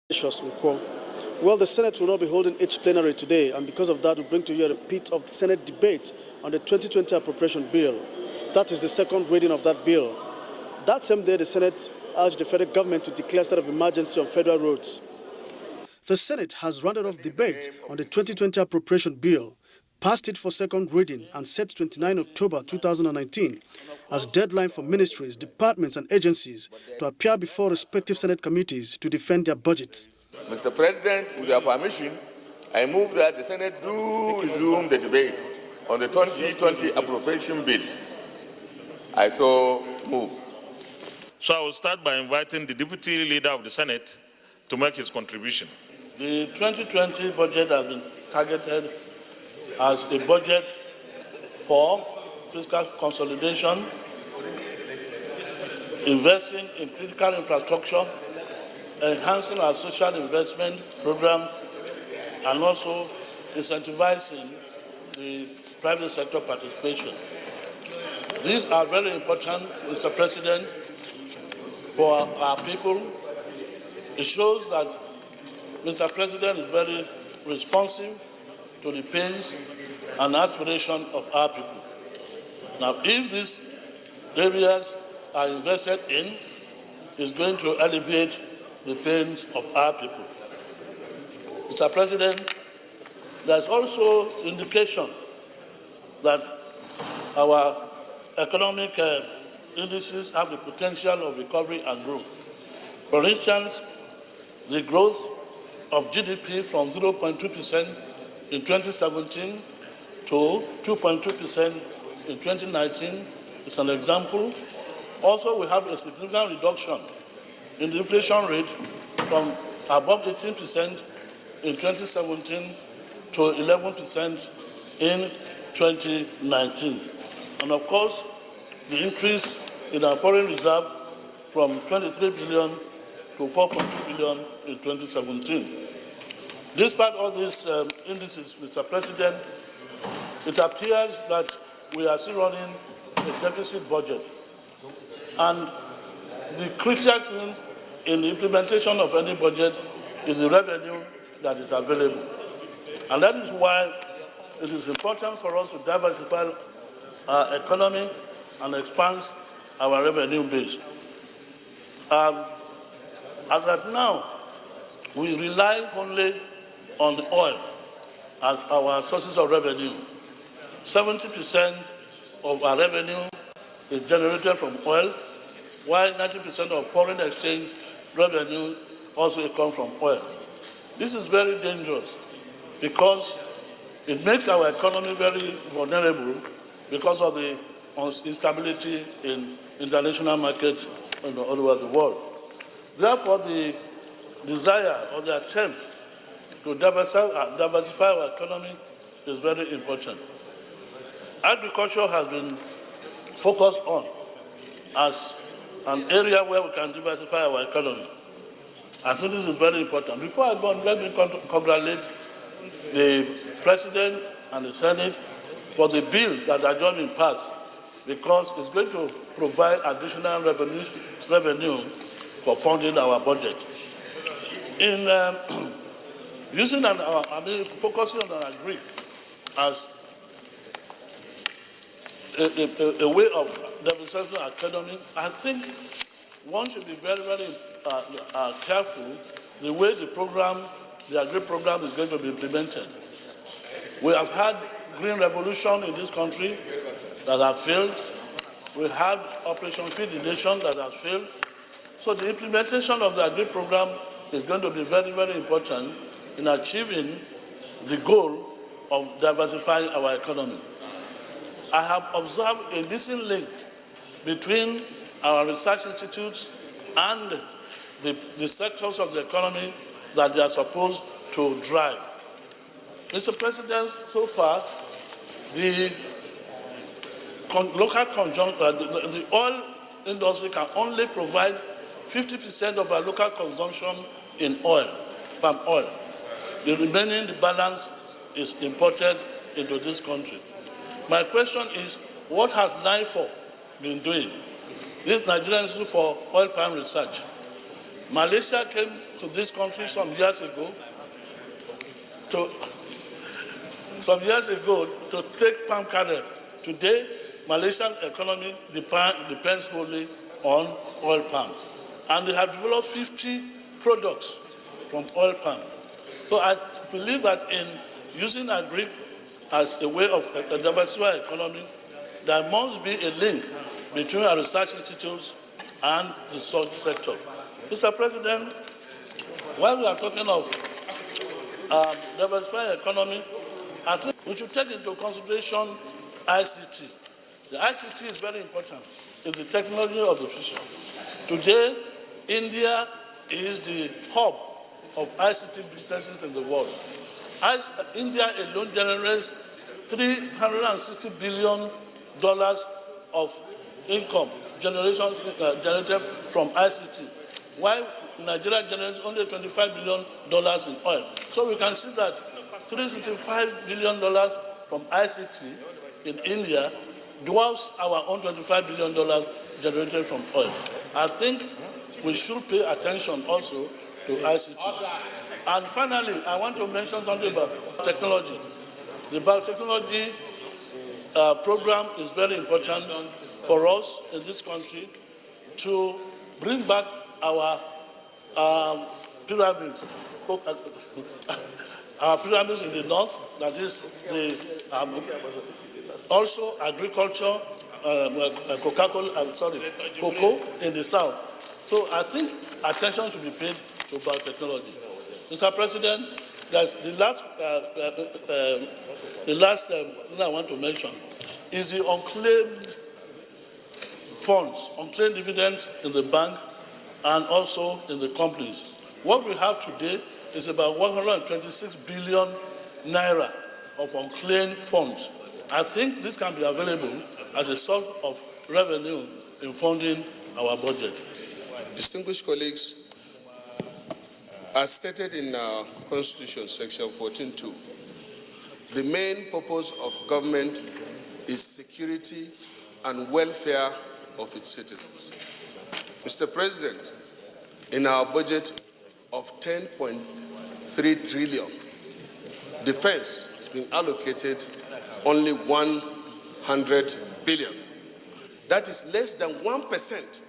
Well, the Senate will not be holding its plenary today, and because of that, we'll bring to you a repeat of the Senate debate on the 2020 appropriation bill. That is the second reading of that bill. That same day, the Senate urged the federal government to declare state of emergency on federal roads. The Senate has rounded off debate on the 2020 appropriation bill, passed it for second reading, and set 29 October 2019 as deadline for ministries, departments and agencies to appear before respective Senate committees to defend their budgets. Mr. President, with your permission, I move that the Senate do resume the debate on the 2020 appropriation bill. I so move. So I will start by inviting the Deputy Leader of the Senate to make his contribution. The 2020 budget has been targeted as a budget for fiscal consolidation, investing in critical infrastructure, enhancing our social investment program, and also incentivizing the private sector participation. These are very important, Mr. President, for our people. It shows that Mr. President is very responsive to the pains and aspirations of our people. Now, if these areas are invested in, it's going to alleviate the pains of our people. Mr. President, there's also indication that our economic indices have the potential of recovery and growth. For instance, the growth of GDP from 0.2% in 2017 to 2.2% in 2019 is an example. Also, we have a significant reduction in the inflation rate from above 18% in 2017 to 11% in 2019. And of course, the increase in our foreign reserve from 23 billion to 4.2 billion in 2017. Despite all these indices, Mr. President, it appears that we are still running a deficit budget. And the critical thing in the implementation of any budget is the revenue that is available. And that is why it is important for us to diversify our economy and expand our revenue base. As of now, we rely only on the oil as our sources of revenue. 70% of our revenue is generated from oil, while 90% of foreign exchange revenue also comes from oil. This is very dangerous because it makes our economy very vulnerable because of the instability in international markets all over the world. Therefore, the desire or the attempt to diversify our economy is very important. Agriculture has been focused on as an area where we can diversify our economy. I think this is very important. Before I go on, let me congratulate the President and the Senate for the bill that has just been passed, because it's going to provide additional revenue for funding our budget. In focusing on agri as a way of diversifying our economy, I think one should be very, very careful the way the agri program is going to be implemented. We have had green revolution in this country that have failed. We had Operation Feed the Nation that has failed. So the implementation of the agri program is going to be very, very important in achieving the goal of diversifying our economy. I have observed a missing link between our research institutes and the sectors of the economy that they are supposed to drive. Mr. President, so far, the oil industry can only provide 50% of our local consumption in oil, palm oil. The remaining balance is imported into this country. My question is, what has NIFOR been doing? This Nigerian Institute for Oil Palm Research. Malaysia came to this country some years ago to take palm kernel. Today, Malaysian economy depends wholly on oil palm. And they have developed 50 products from oil palm. So I believe that in using agri as a way of a diversified economy, there must be a link between our research institutes and the salt sector. Mr. President, while we are talking of diversified economy, I think we should take into consideration ICT. The ICT is very important. It's the technology of the future. Today, India is the hub of ICT businesses in the world. India alone generates $360 billion of income generated from ICT, while Nigeria generates only $25 billion in oil. So we can see that $365 billion from ICT in India dwarfs our own $25 billion generated from oil. I think we should pay attention also to ICT. And finally, I want to mention something about technology. The biotechnology program is very important for us in this country to bring back our pyramids. Our pyramids in the north, that is also agriculture, cocoa in the south. So I think attention should be paid to biotechnology. Mr. President, that's the last thing I want to mention is the unclaimed funds, unclaimed dividends in the bank and also in the companies. What we have today is about 126 billion naira of unclaimed funds. I think this can be available as a source of revenue in funding our budget. Distinguished colleagues, as stated in our Constitution, Section 14.2, the main purpose of government is security and welfare of its citizens. Mr. President, in our budget of 10.3 trillion, defense has been allocated only 100 billion. That is less than 1%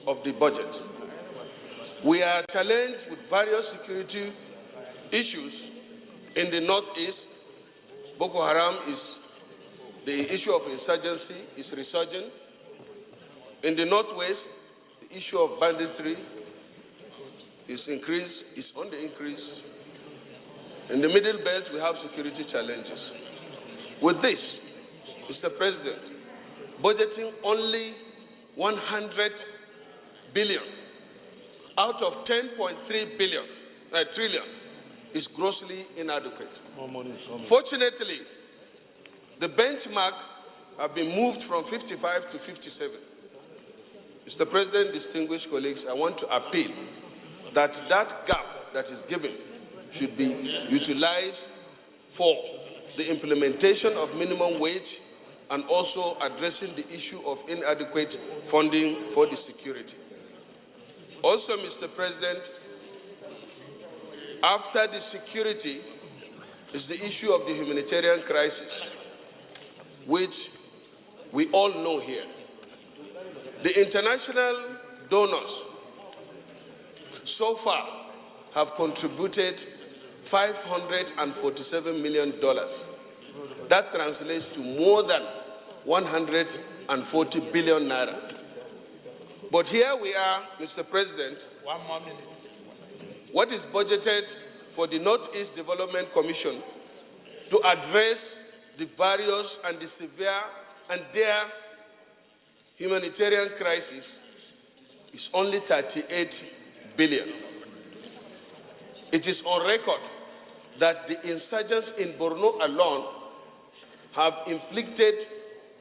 of the budget. We are challenged with various security issues in the northeast. Boko Haram is the issue of insurgency is resurging. In the northwest, the issue of banditry is on the increase. In the middle belt, we have security challenges. With this, Mr. President, budgeting only 100 billion out of 10.3 trillion is grossly inadequate. Fortunately, the benchmark have been moved from 55 to 57. Mr. President, distinguished colleagues, I want to appeal that that gap that is given should be utilized for the implementation of minimum wage and also addressing the issue of inadequate funding for the security. Also, Mr. President, after the security is the issue of the humanitarian crisis, which we all know here. The international donors so far have contributed $547 million. That translates to more than 140 billion naira. But here we are, Mr. President. 1 more minute. What is budgeted for the Northeast Development Commission to address the various and the severe and dire humanitarian crisis is only 38 billion. It is on record that the insurgents in Borno alone have inflicted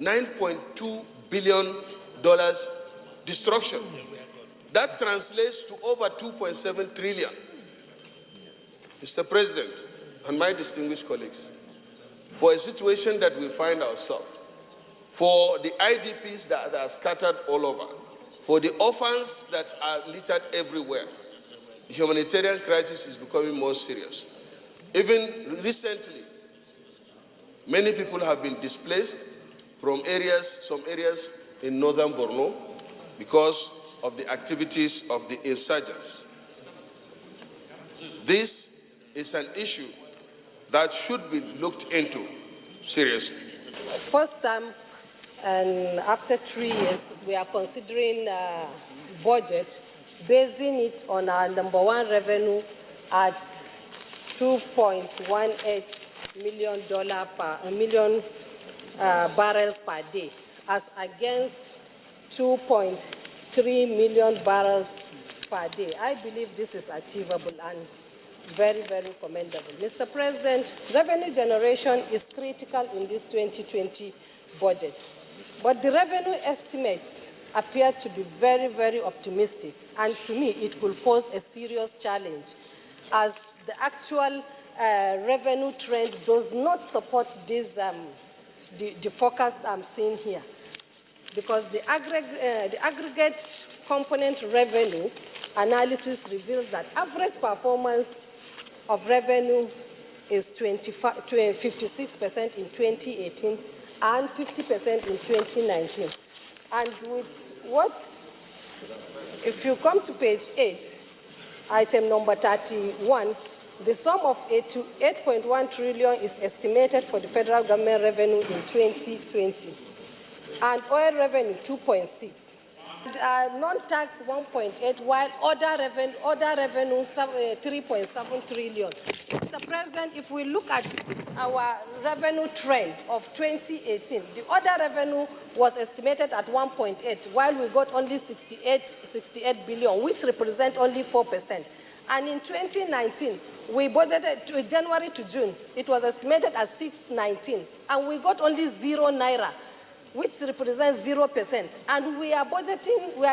$9.2 billion destruction. That translates to over 2.7 trillion. Mr. President and my distinguished colleagues, for a situation that we find ourselves, for the IDPs that are scattered all over, For the orphans that are littered everywhere, the humanitarian crisis is becoming more serious. Even recently, many people have been displaced from some areas in northern Borno because of the activities of the insurgents. This is an issue that should be looked into seriously. First time, and after 3 years, we are considering budget, basing it on our #1 revenue at $2.18 million barrels per day, as against 2.3 million barrels per day. I believe this is achievable and very, very commendable. Mr. President, revenue generation is critical in this 2020 budget, but the revenue estimates appear to be very, very optimistic, and to me it will pose a serious challenge, as the actual revenue trend does not support this, the forecast I'm seeing here, because the aggregate component revenue analysis reveals that average performance of revenue is 56% in 2018 and 50% in 2019. And with what, if you come to page 8, item number 31, the sum of 8.1 trillion is estimated for the federal government revenue in 2020, and oil revenue 2.6. Non-tax 1.8, while other revenue 3.7 trillion. Mr. President, if we look at our revenue trend of 2018, the other revenue was estimated at 1.8, while we got only 68 billion, which represent only 4%. And in 2019, we budgeted to January to June, it was estimated at 619, and we got only 0 naira, which represents 0%. And we are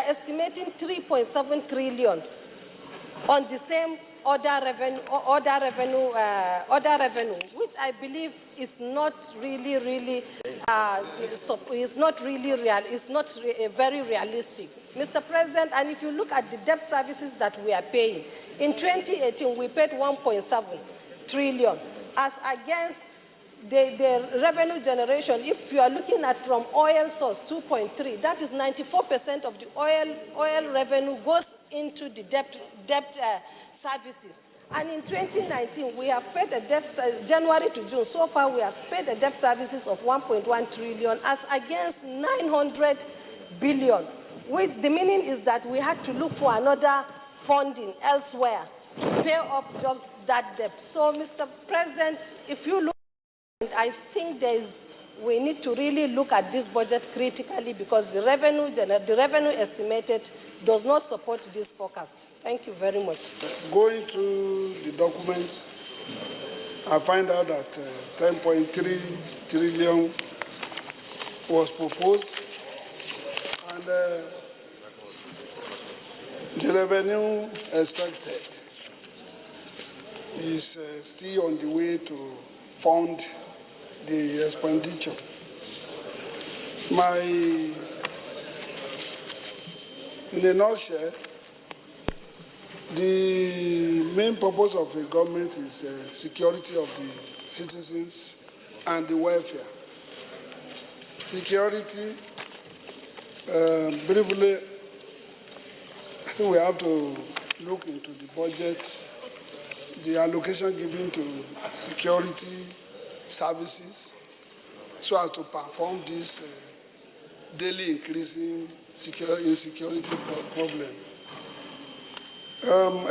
estimating 3.7 trillion on the same other revenue, which I believe is not really very realistic, Mr. President. And if you look at the debt services that we are paying, in 2018 we paid 1.7 trillion, as against the revenue generation. If you are looking at from oil source, 2.3, that is 94% of the oil revenue goes into the debt services. And in 2019, we have paid a debt, January to June, so far we have paid a debt services of 1.1 trillion as against 900 billion. With the meaning is that we had to look for another funding elsewhere to pay up just that debt. So, Mr. President, if you look, I think we need to really look at this budget critically, because the revenue estimated does not support this forecast. Thank you very much. Going through the documents, I find out that 10.3 trillion was proposed, and the revenue expected is still on the way to fund the expenditure. In a nutshell, the main purpose of a government is security of the citizens and the welfare. Security, briefly, I think we have to look into the budget, the allocation given to security services, so as to perform this daily increasing insecurity problem.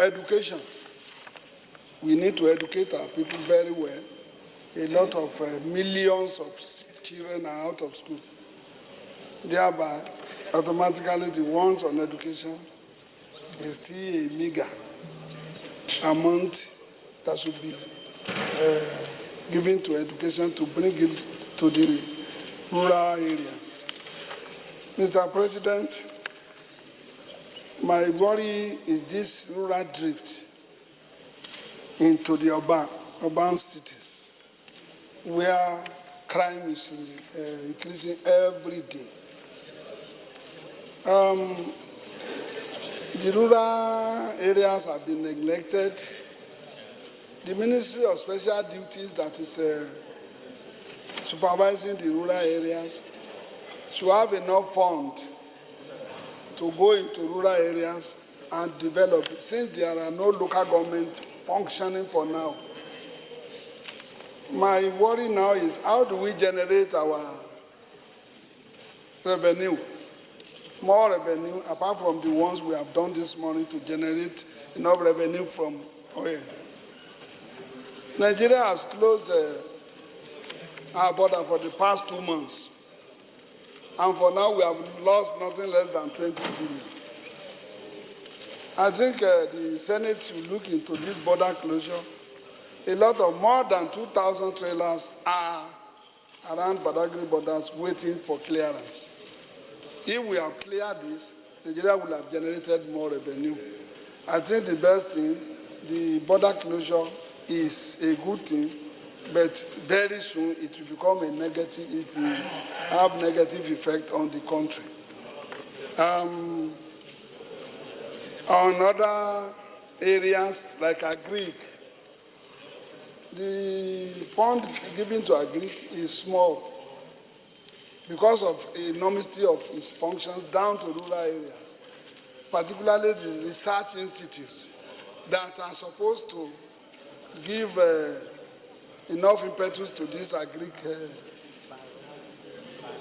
Education. We need to educate our people very well. A lot of millions of children are out of school. Thereby, automatically the ones on education is still a meager amount that should be given to education to bring it to the rural areas. Mr. President, my worry is this rural drift into the urban cities, where crime is increasing every day. The rural areas have been neglected. The Ministry of Special Duties that is supervising the rural areas should have enough fund to go into rural areas and develop it, since there are no local government functioning for now. My worry now is, how do we generate our revenue, more revenue, apart from the ones we have done this morning, to generate enough revenue from oil? Nigeria has closed our border for the past 2 months. And for now, we have lost nothing less than 20 billion. I think the Senate should look into this border closure. A lot of more than 2,000 trailers are around Badagry borders waiting for clearance. If we have cleared this, Nigeria will have generated more revenue. I think the best thing, the border closure is a good thing, but very soon it will become a negative, it will have negative effect on the country. On other areas like agric, the fund given to agric is small because of enormity of its functions down to rural areas, particularly the research institutes that are supposed to give enough impetus to this agric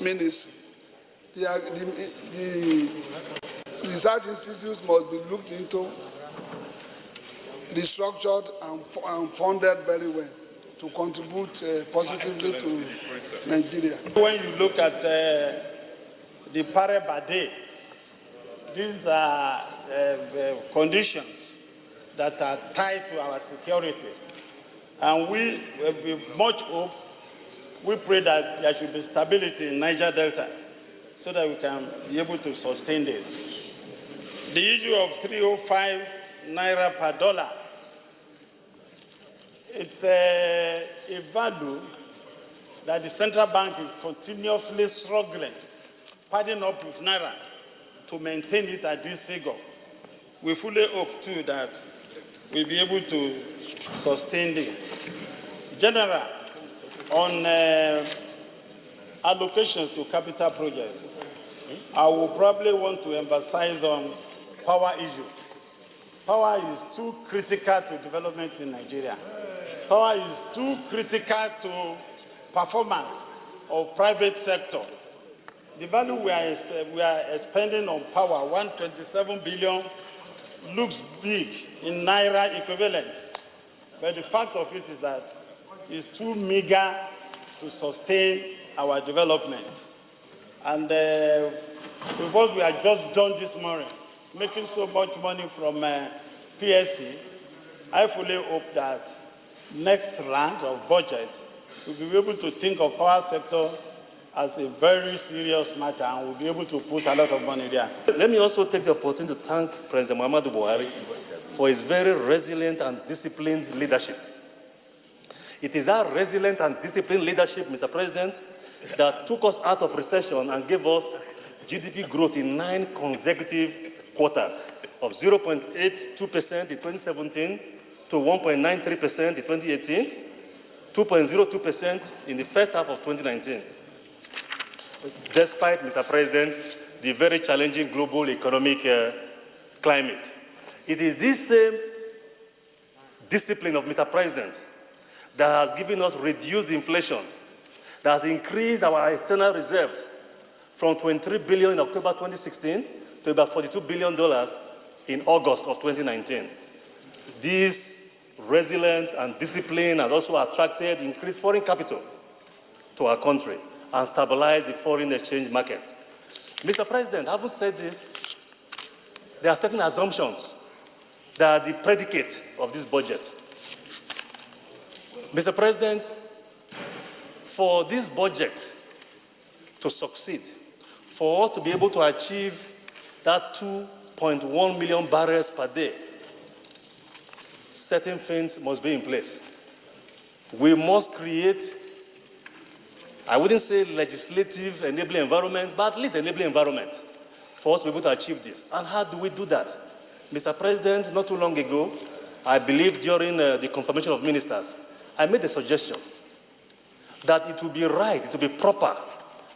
ministry. The research institutes must be looked into, restructured and funded very well to contribute positively to Nigeria. When you look at the pare bade, these are conditions that are tied to our security. And we, with much hope, we pray that there should be stability in Niger Delta so that we can be able to sustain this. The issue of 305 naira per dollar, it's a value that the central bank is continuously struggling, padding up with naira to maintain it at this figure. We fully hope too that we'll be able to sustain this. General, on allocations to capital projects, I will probably want to emphasize on power issue. Power is too critical to development in Nigeria. Power is too critical to performance of private sector. The value we are spending on power, 127 billion, looks big in naira equivalent. But the fact of it is that it's too meager to sustain our development. And with what we have just done this morning, making so much money from PSC, I fully hope that next round of budget, we'll be able to think of power sector as a very serious matter, and we'll be able to put a lot of money there. Let me also take the opportunity to thank President Muhammadu Buhari for his very resilient and disciplined leadership. It is our resilient and disciplined leadership, Mr. President, that took us out of recession and gave us GDP growth in 9 consecutive quarters of 0.82% in 2017 to 1.93% in 2018, 2.02% in the first half of 2019. Despite, Mr. President, the very challenging global economic climate. It is this same discipline of Mr. President that has given us reduced inflation, that has increased our external reserves from $23 billion in October 2016 to about $42 billion in August of 2019. This resilience and discipline has also attracted increased foreign capital to our country and stabilized the foreign exchange market. Mr. President, having said this, there are certain assumptions that are the predicate of this budget. Mr. President, for this budget to succeed, for us to be able to achieve that 2.1 million barrels per day, certain things must be in place. We must create, I wouldn't say legislative enabling environment, but at least enabling environment for us to be able to achieve this. And how do we do that? Mr. President, not too long ago, I believe during the confirmation of ministers, I made a suggestion that it would be right, it would be proper,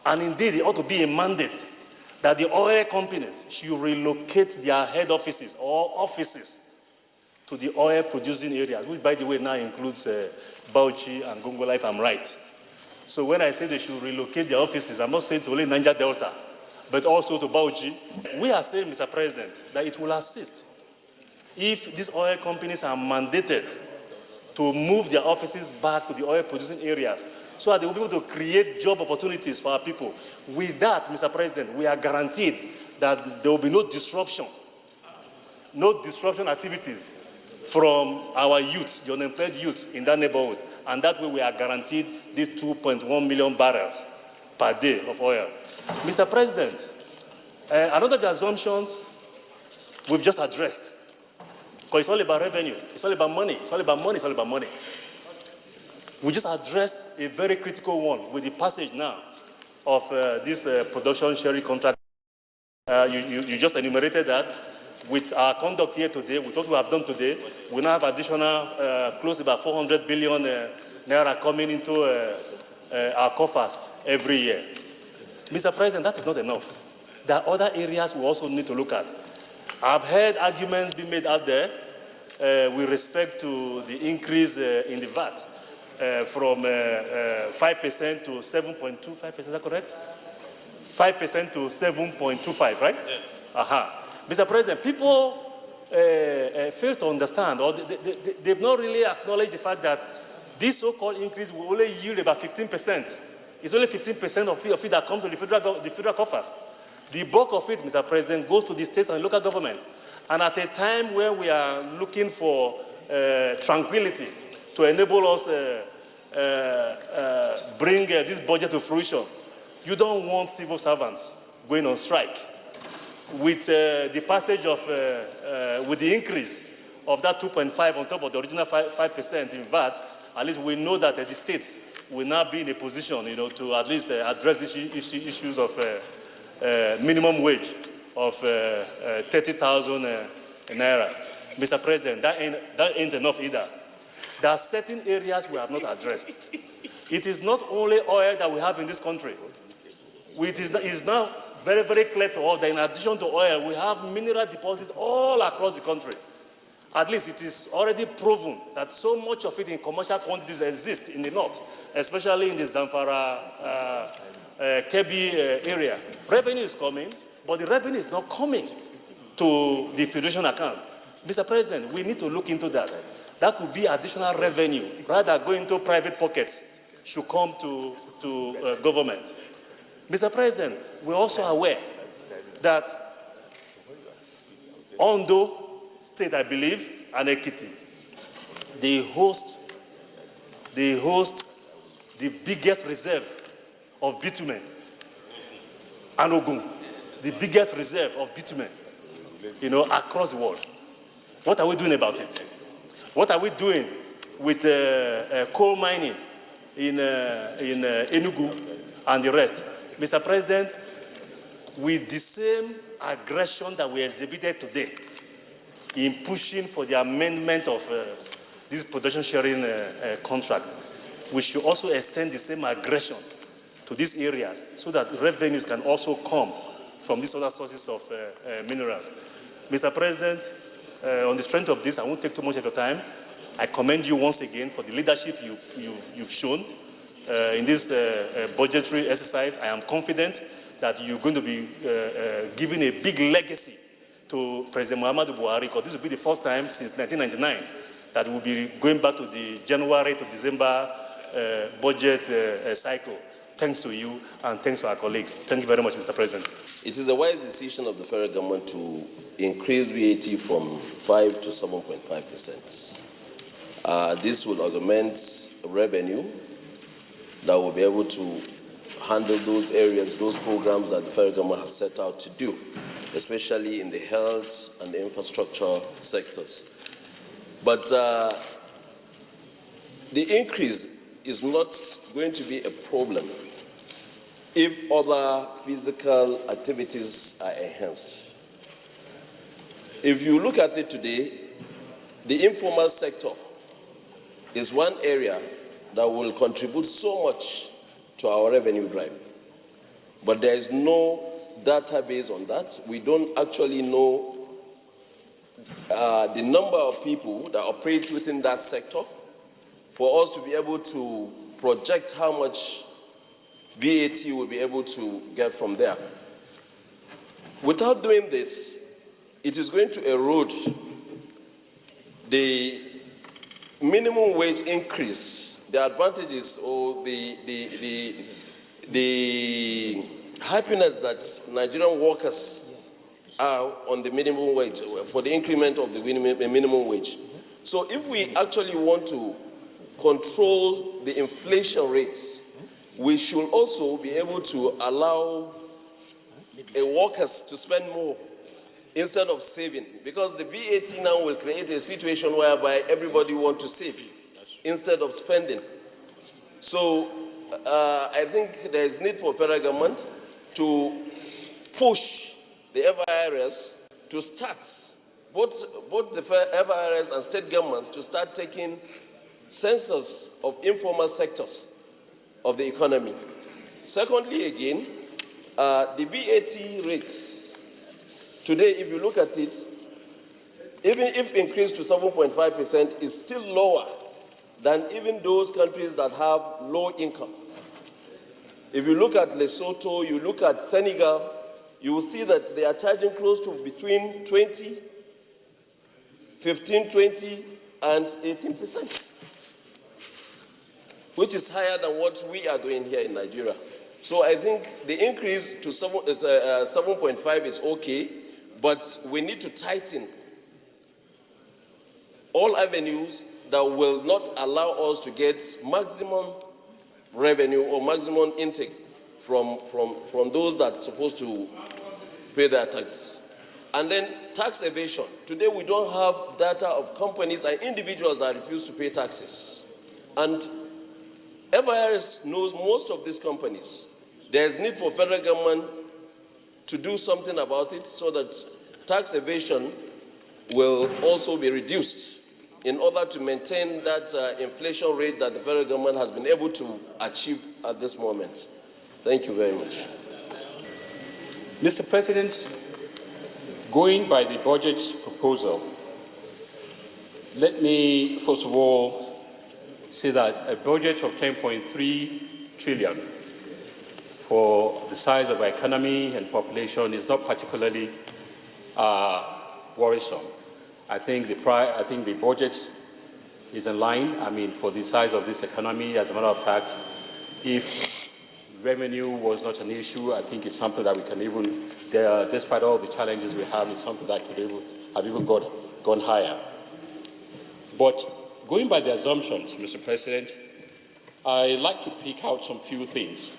and indeed it ought to be a mandate that the oil companies should relocate their head offices or offices to the oil producing areas, which by the way now includes Bauchi and Gongola, if I'm right. So when I say they should relocate their offices, I'm not saying to only Niger Delta, but also to Bauchi. We are saying, Mr. President, that it will assist if these oil companies are mandated to move their offices back to the oil producing areas so that they will be able to create job opportunities for our people. With that, Mr. President, we are guaranteed that there will be no disruption activities from our youth, the unemployed youth in that neighborhood. And that way we are guaranteed these 2.1 million barrels per day of oil. Mr. President, another of the assumptions we've just addressed, because it's all about revenue, it's all about money, it's all about money, it's all about money. We just addressed a very critical one with the passage now of this production sharing contract. You just enumerated that. With our conduct here today, with what we have done today, we now have additional close to about 400 billion naira coming into our coffers every year. Mr. President, that is not enough. There are other areas we also need to look at. I've heard arguments being made out there with respect to the increase in the VAT from 5% to 7.25%, is that correct? 5% to 7.25, right? Yes. Aha. Mr. President, people fail to understand, or they've not really acknowledged the fact that this so-called increase will only yield about 15%. It's only 15% of it that comes to the federal coffers. The bulk of it, Mr. President, goes to the states and local government. And at a time where we are looking for tranquility to enable us bring this budget to fruition, you don't want civil servants going on strike. With the passage of, with the increase of that 2.5 on top of the original 5% in VAT, at least we know that the states will now be in a position, to at least address these issues of minimum wage of 30,000 naira. Mr. President, that ain't enough either. There are certain areas we have not addressed. It is not only oil that we have in this country. It is now very, very clear to us that in addition to oil, we have mineral deposits all across the country. At least it is already proven that so much of it in commercial quantities exists in the north, especially in the Zamfara, Kebbi area. Revenue is coming, but the revenue is not coming to the Federation account. Mr. President, we need to look into that. That could be additional revenue, rather going to private pockets, should come to government. Mr. President, we're also aware that Ondo State, I believe, and Ekiti, they host the biggest reserve of bitumen. And Ogun, the biggest reserve of bitumen, across the world. What are we doing about it? What are we doing with coal mining in Enugu and the rest? Mr. President, with the same aggression that we exhibited today in pushing for the amendment of this production sharing contract, we should also extend the same aggression to these areas so that revenues can also come from these other sources of minerals. Mr. President, on the strength of this, I won't take too much of your time. I commend you once again for the leadership you've shown in this budgetary exercise. I am confident that you're going to be giving a big legacy to President Muhammadu Buhari, because this will be the first time since 1999 that we'll be going back to the January to December budget cycle. Thanks to you and thanks to our colleagues. Thank you very much, Mr. President. It is a wise decision of the federal government to increase VAT from 5 to 7.5%. This will augment revenue that will be able to handle those areas, those programs that the federal government have set out to do, especially in the health and the infrastructure sectors. But the increase is not going to be a problem if other physical activities are enhanced. If you look at it today, the informal sector is one area that will contribute so much to our revenue drive. But there is no database on that. We don't actually know the number of people that operate within that sector for us to be able to project how much VAT we'll be able to get from there. Without doing this, it is going to erode the minimum wage increase, the advantages or the happiness that Nigerian workers are on the minimum wage, for the increment of the minimum wage. So if we actually want to control the inflation rate, we should also be able to allow workers to spend more instead of saving, because the VAT now will create a situation whereby everybody wants to save instead of spending. So I think there is need for federal government to push the FIRS to start, both the FIRS and state governments to start taking census of informal sectors of the economy. Secondly, again, the VAT rates. Today, if you look at it, even if increased to 7.5%, is still lower than even those countries that have low income. If you look at Lesotho, you look at Senegal, you will see that they are charging close to between 15, 20, and 18%, which is higher than what we are doing here in Nigeria. So I think the increase to 7.5 is okay, but we need to tighten all avenues that will not allow us to get maximum revenue or maximum intake from those that are supposed to pay their tax. And then tax evasion. Today we don't have data of companies and individuals that refuse to pay taxes. And FIRS knows most of these companies. There is need for federal government to do something about it so that tax evasion will also be reduced in order to maintain that inflation rate that the federal government has been able to achieve at this moment. Thank you very much. Mr. President, going by the budget proposal, let me first of all say that a budget of 10.3 trillion for the size of our economy and population is not particularly worrisome. I think the budget is in line. I mean, for the size of this economy, as a matter of fact, if revenue was not an issue, I think it's something that we can even, despite all the challenges we have, it's something that could have even gone higher. But going by the assumptions, Mr. President, I'd like to pick out some few things.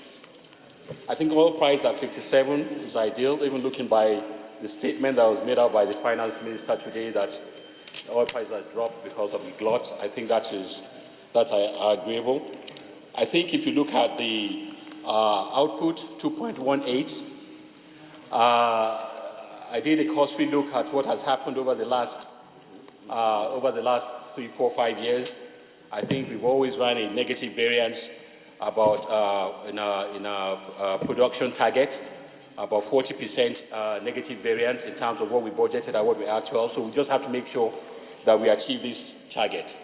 I think oil price at 57 is ideal, even looking by the statement that was made out by the finance minister today that oil prices have dropped because of the glut. I think that's agreeable. I think if you look at the output, 2.18, I did a cursory look at what has happened over the last 3, 4, 5 years. I think we've always run a negative variance about in our production target, about 40% negative variance in terms of what we budgeted and what we actual. So we just have to make sure that we achieve this target.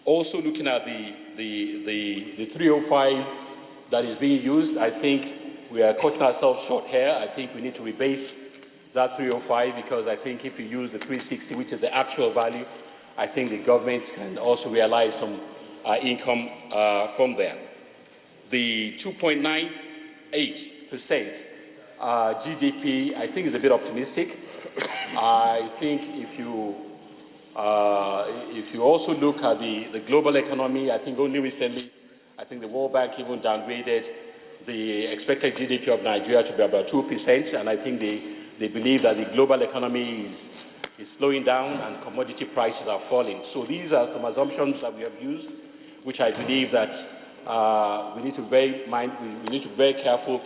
Also looking at the 305 that is being used, I think we are cutting ourselves short here. I think we need to rebase that 305 because I think if you use the 360, which is the actual value, I think the government can also realize some income from there. The 2.98% GDP, I think is a bit optimistic. I think if you also look at the global economy, I think only recently, I think the World Bank even downgraded the expected GDP of Nigeria to be about 2%, and I think they believe that the global economy is slowing down and commodity prices are falling. So these are some assumptions that we have used, which I believe that we need to be very careful.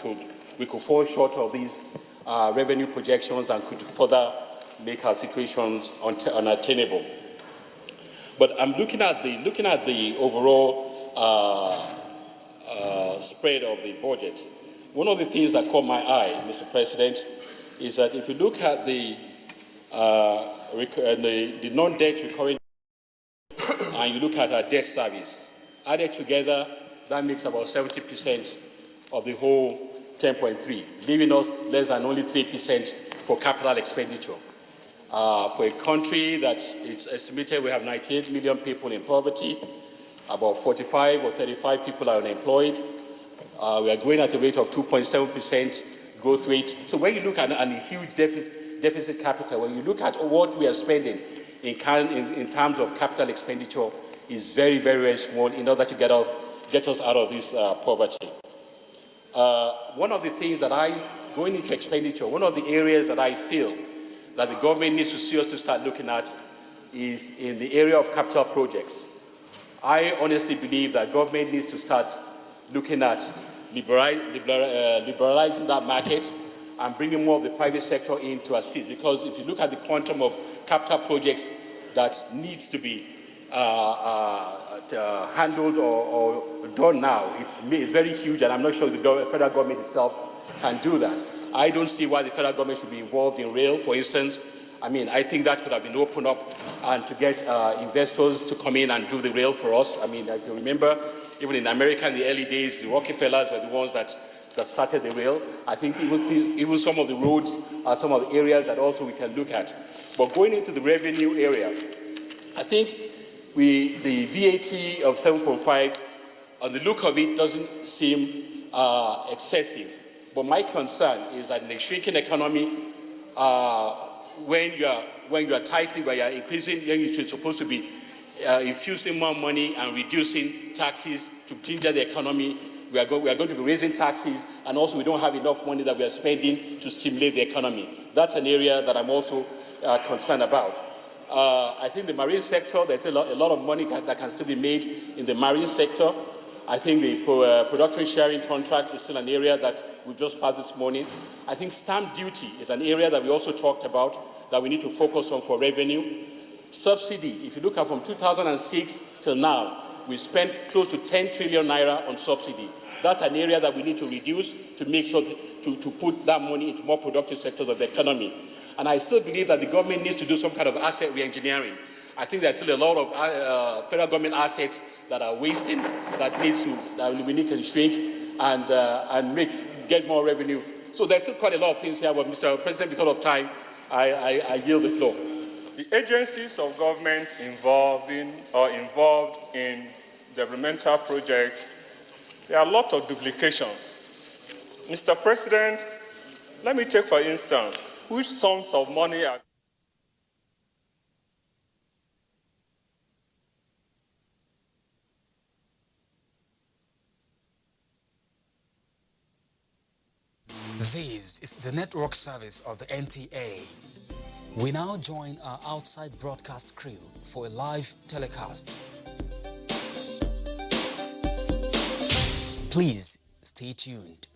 We could fall short of these revenue projections and could further make our situations unattainable. But I'm looking at the overall spread of the budget. One of the things that caught my eye, Mr. President, is that if you look at the non-debt recurring and you look at our debt service, added together, that makes about 70% of the whole 10.3, leaving us less than only 3% for capital expenditure. For a country that it's estimated we have 98 million people in poverty, about 45 or 35 people are unemployed. We are growing at a rate of 2.7% growth rate. So when you look at a huge deficit capital, when you look at what we are spending in terms of capital expenditure, is very, very, very small in order to get us out of this poverty. One of the things that going into expenditure, one of the areas that I feel that the government needs to seriously start looking at is in the area of capital projects. I honestly believe that government needs to start looking at liberalizing that market and bringing more of the private sector in to assist. Because if you look at the quantum of capital projects that needs to be handled or done now, it's very huge, and I'm not sure the federal government itself can do that. I don't see why the federal government should be involved in rail, for instance. I mean, I think that could have been opened up and to get investors to come in and do the rail for us. I mean, if you remember, even in America in the early days, the Rockefellers were the ones that started the rail. I think even some of the roads are some of the areas that also we can look at. But going into the revenue area, I think the VAT of 7.5, on the look of it, doesn't seem excessive. But my concern is that in a shrinking economy, when you are tightly, when you are increasing, then you're supposed to be infusing more money and reducing taxes to ginger the economy. We are going to be raising taxes, and also we don't have enough money that we are spending to stimulate the economy. That's an area that I'm also concerned about. I think the marine sector, there's a lot of money that can still be made in the marine sector. I think the production sharing contract is still an area that we've just passed this morning. I think stamp duty is an area that we also talked about that we need to focus on for revenue. Subsidy, if you look at from 2006 till now, we've spent close to 10 trillion naira on subsidy. That's an area that we need to reduce to make sure to put that money into more productive sectors of the economy. And I still believe that the government needs to do some kind of asset re-engineering. I think there's still a lot of federal government assets that are wasting, that we need to shrink and get more revenue. So there's still quite a lot of things here, but Mr. President, because of time, I yield the floor. The agencies of government involved in developmental projects, there are a lot of duplications. Mr. President, let me take for instance, which sums of money are This is the network service of the NTA. We now join our outside broadcast crew for a live telecast. Please stay tuned.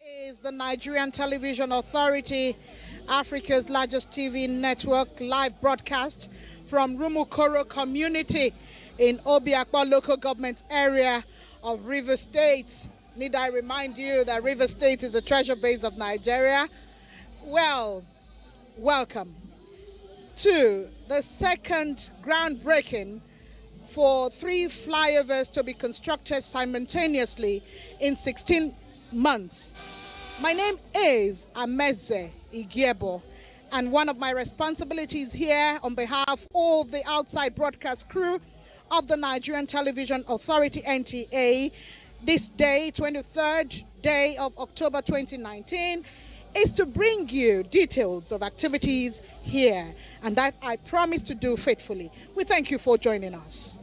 Is the Nigerian Television Authority, Africa's largest TV network, live broadcast from Rumukoro community in Obiakpa local government area of Rivers State. Need I remind you that Rivers State is the treasure base of Nigeria? Well, welcome to the second groundbreaking for 3 flyovers to be constructed simultaneously in 16 months. My name is Ameze Igiebo, and one of my responsibilities here on behalf of the outside broadcast crew of the Nigerian Television Authority, NTA, this day, 23rd day of October 2019, is to bring you details of activities here, and that I promise to do faithfully. We thank you for joining us.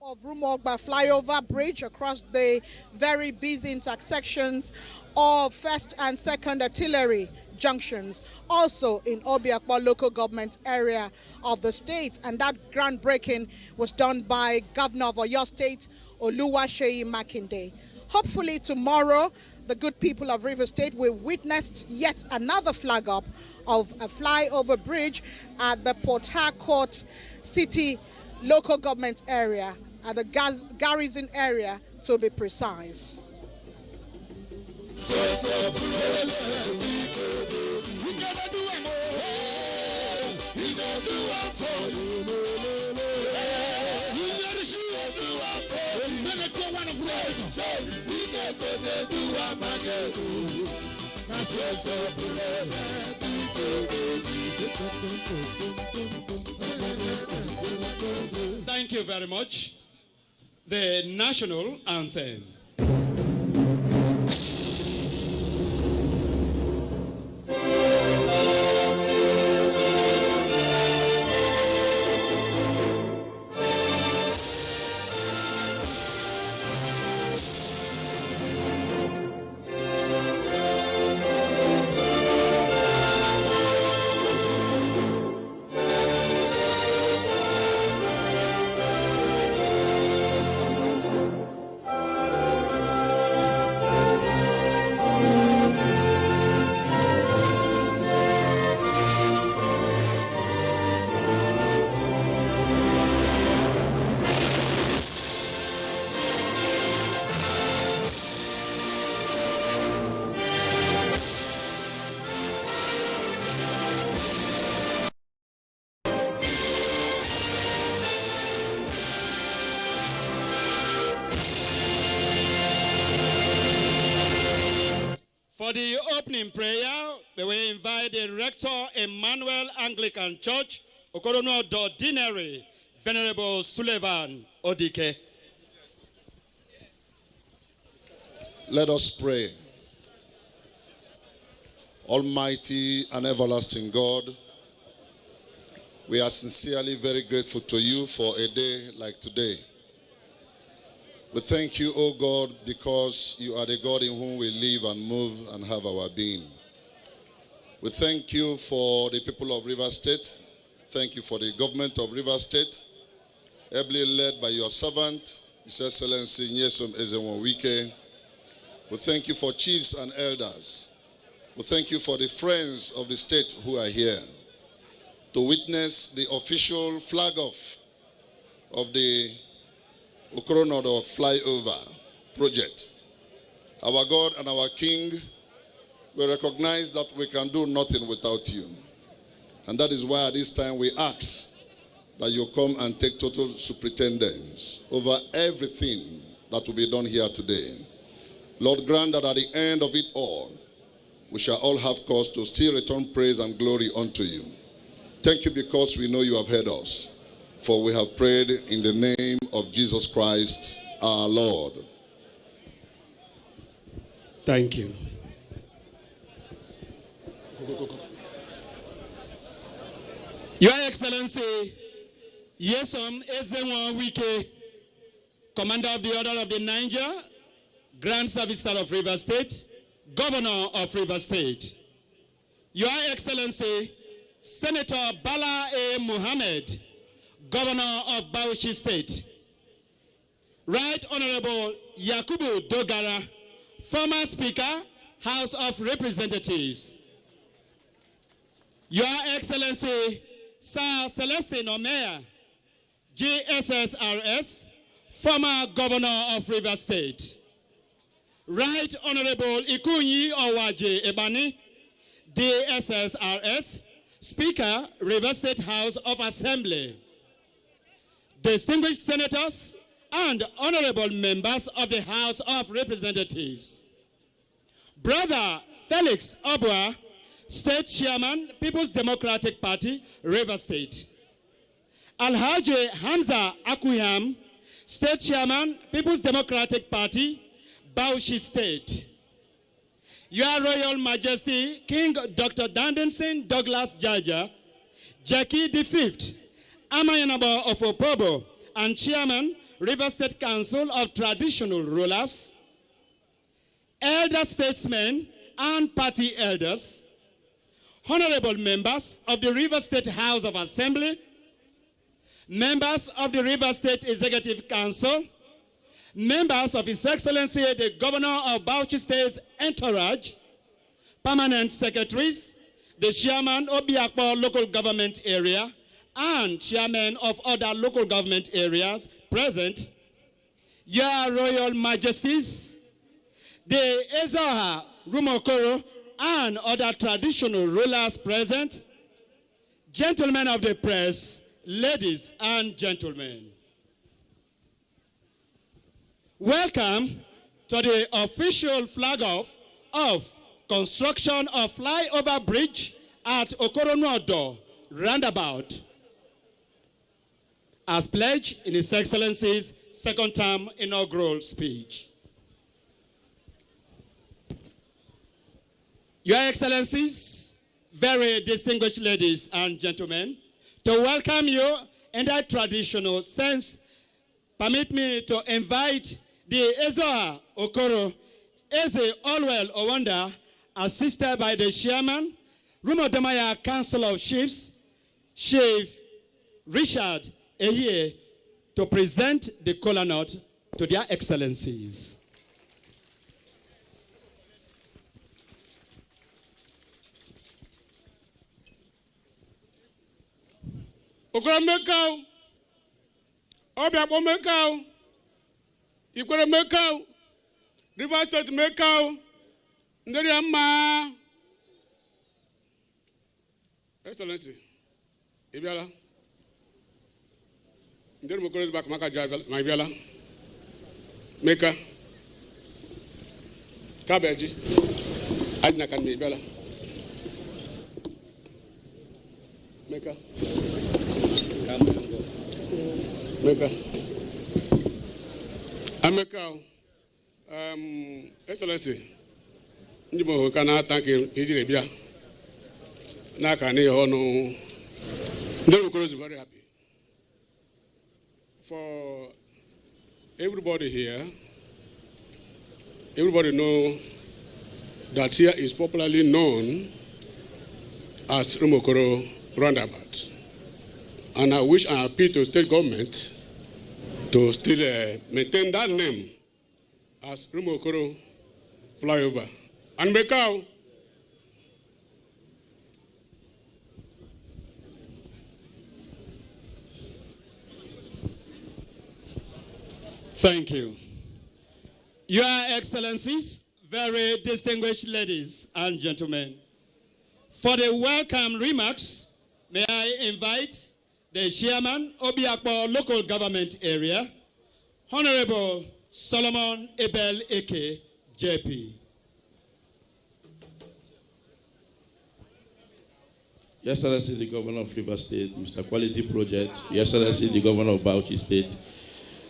Of Rumogba flyover bridge across the very busy intersections of 1st and 2nd artillery junctions, also in Obiakpa local government area of the state, and that groundbreaking was done by Governor of Oyo State, Oluwaseyi Makinde. Hopefully tomorrow, the good people of Rivers State will witness yet another flag up of a flyover bridge at the Port Harcourt City local government area, at the Garrison area to be precise. Thank you very much. The national anthem. For the opening prayer, we will invite the Rector Emmanuel Anglican Church, Okorono Ordinary, Venerable Sullivan Odike. Let us pray. Almighty and everlasting God, we are sincerely very grateful to you for a day like today. We thank you, O God, because you are the God in whom we live and move and have our being. We thank you for the people of Rivers State. Thank you for the government of Rivers State, ably led by your servant, His Excellency Nyesom Ezenwo-Wike. We thank you for chiefs and elders. We thank you for the friends of the state who are here to witness the official flag off of the Okoronodo flyover project. Our God and our King, we recognize that we can do nothing without you. And that is why at this time we ask that you come and take total superintendence over everything that will be done here today. Lord, grant that at the end of it all, we shall all have cause to still return praise and glory unto you. Thank you because we know you have heard us. For we have prayed in the name of Jesus Christ, our Lord. Thank you. Your Excellency, Yesom Ezenwa Wike, Commander of the Order of the Niger, Grand Service Star of River State, Governor of River State. Your Excellency, Senator Bala A. Mohammed, Governor of Bauchi State. Right Honorable Yakubu Dogara, former Speaker, House of Representatives. Your Excellency, Sir Celestine Omea, GSSRS, former Governor of River State. Right Honorable Ikunyi Owaje Ebani, DSSRS, Speaker, River State House of Assembly. Distinguished Senators and Honorable Members of the House of Representatives. Brother Felix Obwa, State Chairman, People's Democratic Party, River State. Alhaji Hamza Akuyam, State Chairman, People's Democratic Party, Bauchi State. Your Royal Majesty, King Dr. Dandenson Douglas Jaja, Jackie V, Amayanabo of Opobo, and Chairman, River State Council of Traditional Rulers, elder statesmen and party elders, honorable members of the River State House of Assembly, members of the River State Executive Council, members of His Excellency the Governor of Bauchi State's entourage, permanent secretaries, the chairman of Obiakpo local government area, and chairman of other local government areas present, Your Royal Majesties, the Ezoha, Rumokoro, and other traditional rulers present, gentlemen of the press, ladies and gentlemen. Welcome to the official flag-off of construction of flyover bridge at Okoronuodo roundabout, as pledged in His Excellency's second term inaugural speech. Your Excellencies, very distinguished ladies and gentlemen, to welcome you in that traditional sense, permit me to invite the Ezoa Okoro, Eze Olwell Owanda, assisted by the chairman, Rumodemaya Council of Chiefs, Chief Richard Ehie, to present the kola nut to their excellencies. Okoro mekau, Obiakpo mekau, Ikwere mekau, River State mekau, Nderiama. Excellency, Ibiala. Nderi mokoro back maka Ibiala. Meka. Kabeji. Adna kan Ibiala. Meka. Meka. Ameka. Excellency. Njimo kana thank you Ijire bia. Na kani hono. Nderi is very happy. For everybody here, everybody know that here is popularly known as Rumokoro roundabout. And I wish and appeal to state government to still maintain that name as Rumokoro flyover. And Mekau. Thank you. Your Excellencies, very distinguished ladies and gentlemen, for the welcome remarks, may I invite the chairman, Obiakpo local government area, Honorable Solomon Ebel Eke, JP. Your Excellency, the Governor of River State, Mr. Quality Project, Your Excellency, the Governor of Bauchi State,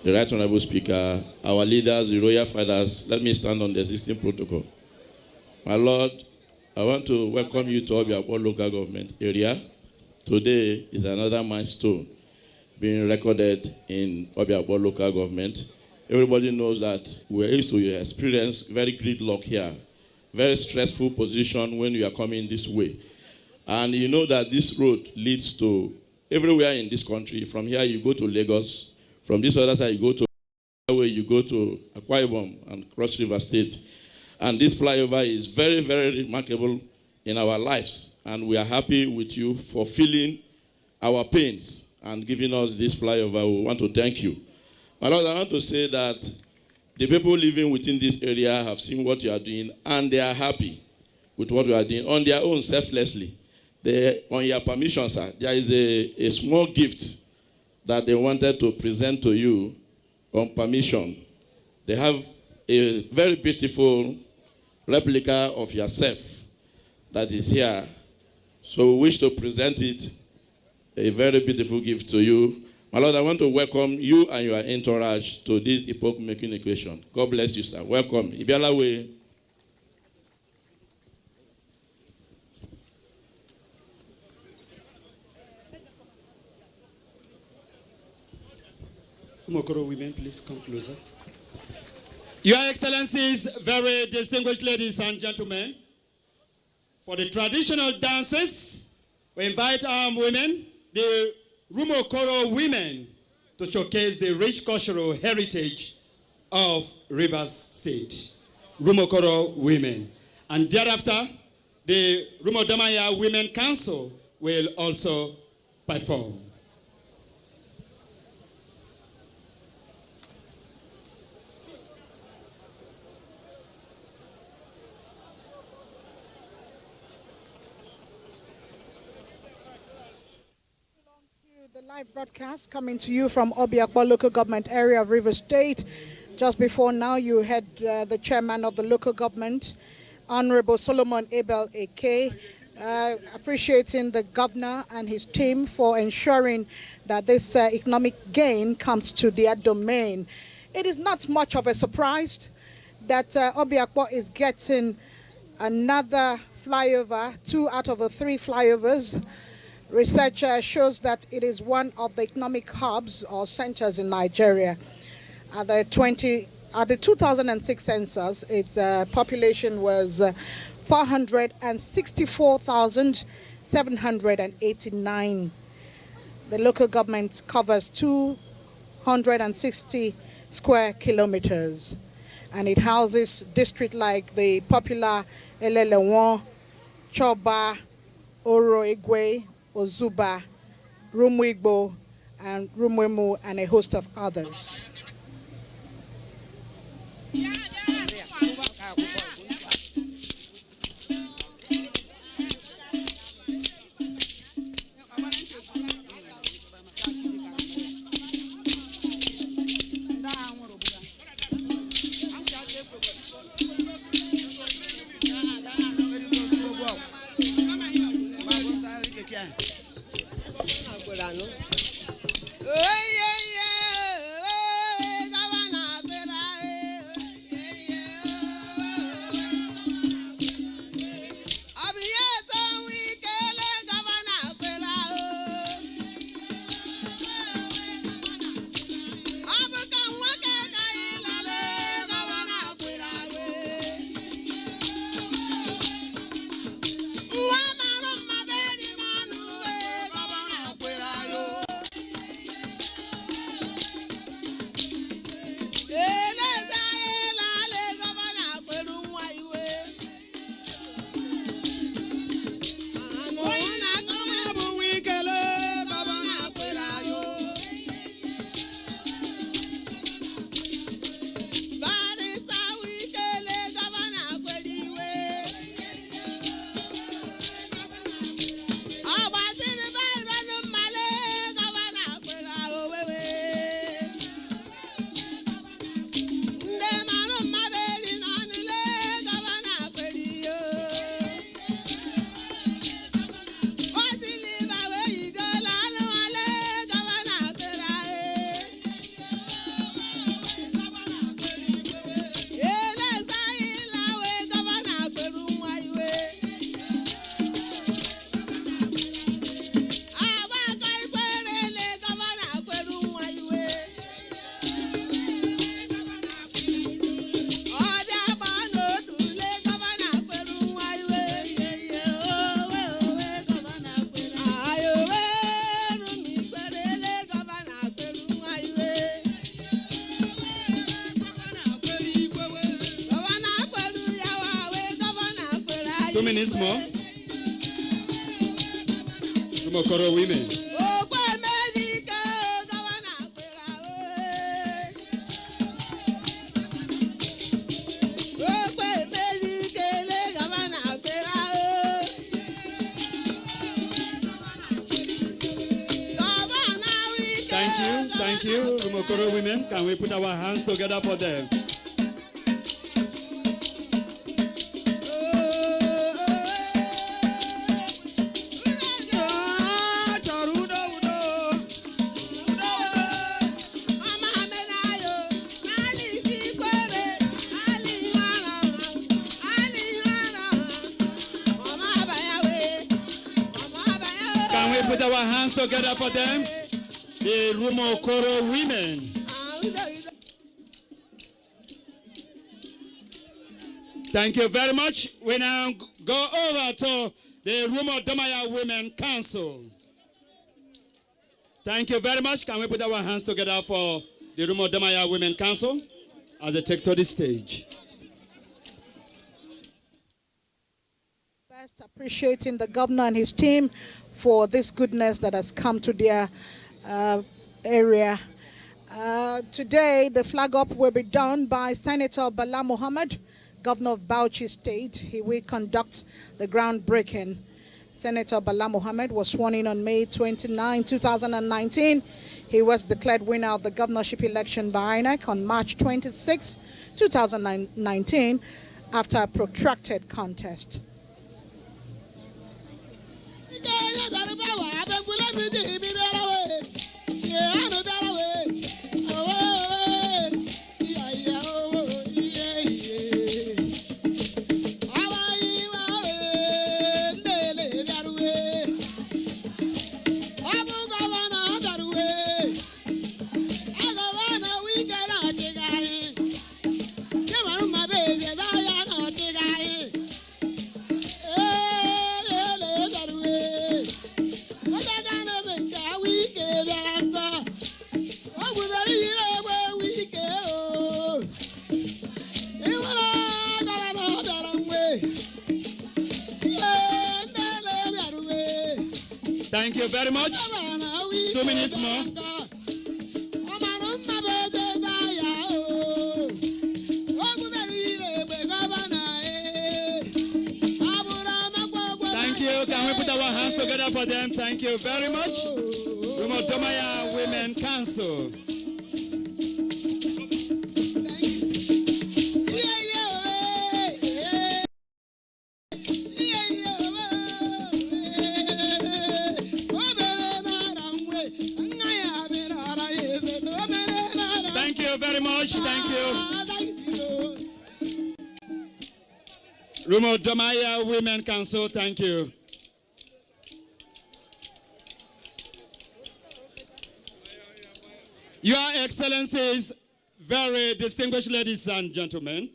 the Right Honorable Speaker, our leaders, the royal fathers, let me stand on the existing protocol. My Lord, I want to welcome you to Obiakpo local government area. Today is another milestone being recorded in Obiakpo local government. Everybody knows that we used to experience very great luck here, very stressful position when you are coming this way. And you know that this road leads to everywhere in this country. From here you go to Lagos, from this other side you go to Akwa Ibom and Cross River State. And this flyover is very, very remarkable in our lives. And we are happy with you for feeling our pains and giving us this flyover. We want to thank you. My Lord, I want to say that the people living within this area have seen what you are doing, and they are happy with what you are doing on their own, selflessly. On your permission, sir, there is a small gift that they wanted to present to you on permission. They have a very beautiful replica of yourself that is here. So we wish to present it, a very beautiful gift to you. My Lord, I want to welcome you and your entourage to this epoch-making occasion. God bless you, sir. Welcome. Ibialawe. Mokoro women, please come closer. Your Excellencies, very distinguished ladies and gentlemen, for the traditional dances, we invite our women, the Rumokoro women, to showcase the rich cultural heritage of Rivers State. Rumokoro women. And thereafter, the Rumodamaya Women Council will also perform. Live broadcast coming to you from Obiakpo local government area of Rivers State. Just before now, you had the chairman of the local government, Honorable Solomon Abel A.K., appreciating the governor and his team for ensuring that this economic gain comes to their domain. It is not much of a surprise that Obiakpo is getting another flyover, 2 out of the 3 flyovers. Research shows that it is one of the economic hubs or centers in Nigeria. At the 2006 census, its population was 464,789. The local government covers 260 square kilometers, and it houses districts like the popular Elelewon, Choba, Oro-Igwe, Ozuba, Rumwigbo, and Rumwemu, and a host of others. 2 minutes more. Rumokoro women. Thank you, Rumokoro women. Can we put our hands together for them? Can we put our hands together for them? The Rumokoro women. Thank you very much. We now go over to the Rumodomaya Women Council. Thank you very much. Can we put our hands together for the Rumodomaya Women Council as they take to the stage? Best appreciating the governor and his team for this goodness that has come to their area. Today, the flag up will be done by Senator Bala Mohammed, Governor of Bauchi State. He will conduct the groundbreaking. Senator Bala Mohammed was sworn in on May 29, 2019. He was declared winner of the governorship election by INEC on March 26, 2019, after a protracted contest. Thank you very much. 2 minutes more. Thank you. Can we put our hands together for them? Thank you very much. Rumodomaya Women Council. Rumodomaya Women Council, thank you. Your Excellencies, very distinguished ladies and gentlemen,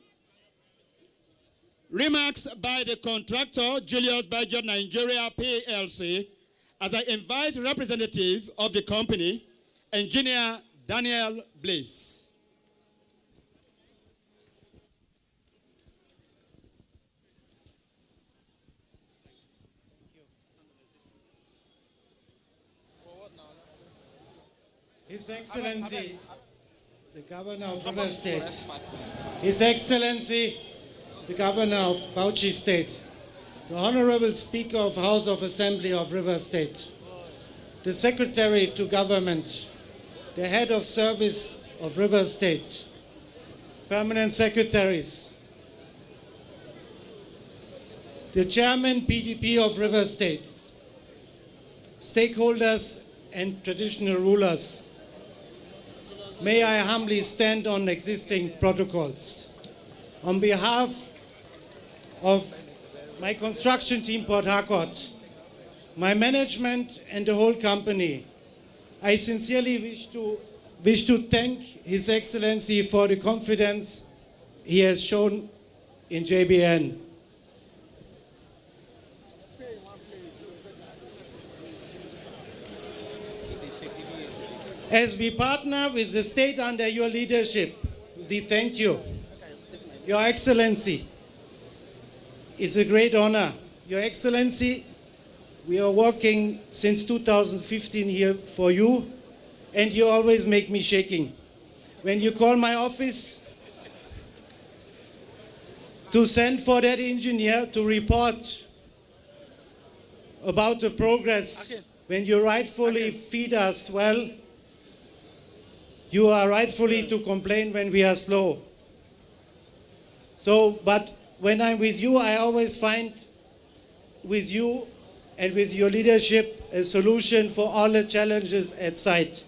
remarks by the contractor, Julius Budget Nigeria PLC, as I invite representative of the company, Engineer Daniel Bliss. His Excellency, the Governor of River State, His Excellency, the Governor of Bauchi State, the Honorable Speaker of House of Assembly of River State, the Secretary to Government, the Head of Service of River State, Permanent Secretaries, the Chairman PDP of River State, stakeholders and traditional rulers, may I humbly stand on existing protocols. On behalf of my construction team, Port Harcourt, my management and the whole company, I sincerely wish to thank His Excellency for the confidence he has shown in JBN. As we partner with the state under your leadership, we thank you, Your Excellency. it's a great honor. Your Excellency, we are working since 2015 here for you, and you always make me shaking. When you call my office to send for that engineer to report about the progress, when you rightfully feed us well, you are rightfully to complain when we are slow. So, but when I'm with you, I always find with you and with your leadership a solution for all the challenges at site.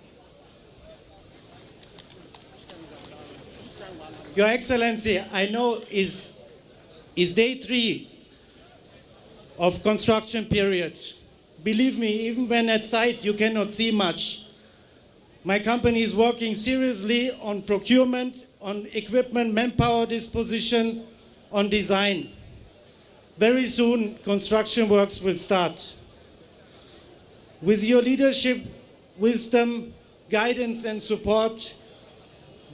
Your Excellency, I know is day 3 of construction period. Believe me, even when at site you cannot see much. My company is working seriously on procurement, on equipment, manpower disposition, on design. Very soon, construction works will start. With your leadership, wisdom, guidance, and support,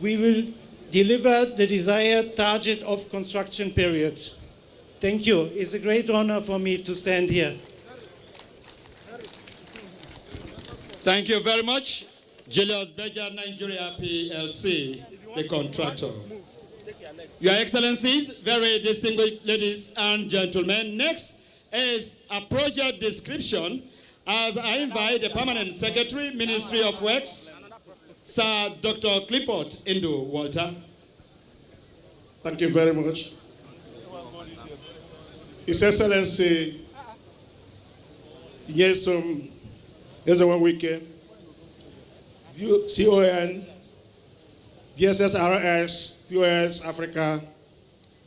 we will deliver the desired target of construction period. Thank you. It's a great honor for me to stand here. Thank you very much. Julius Berger, Nigeria PLC, the contractor. Your Excellencies, very distinguished ladies and gentlemen, next is a project description as I invite the Permanent Secretary, Ministry of Works, Sir Dr. Clifford Indo Walter. Thank you very much. His Excellency, yes, one weekend, CON, DSSRS, US Africa,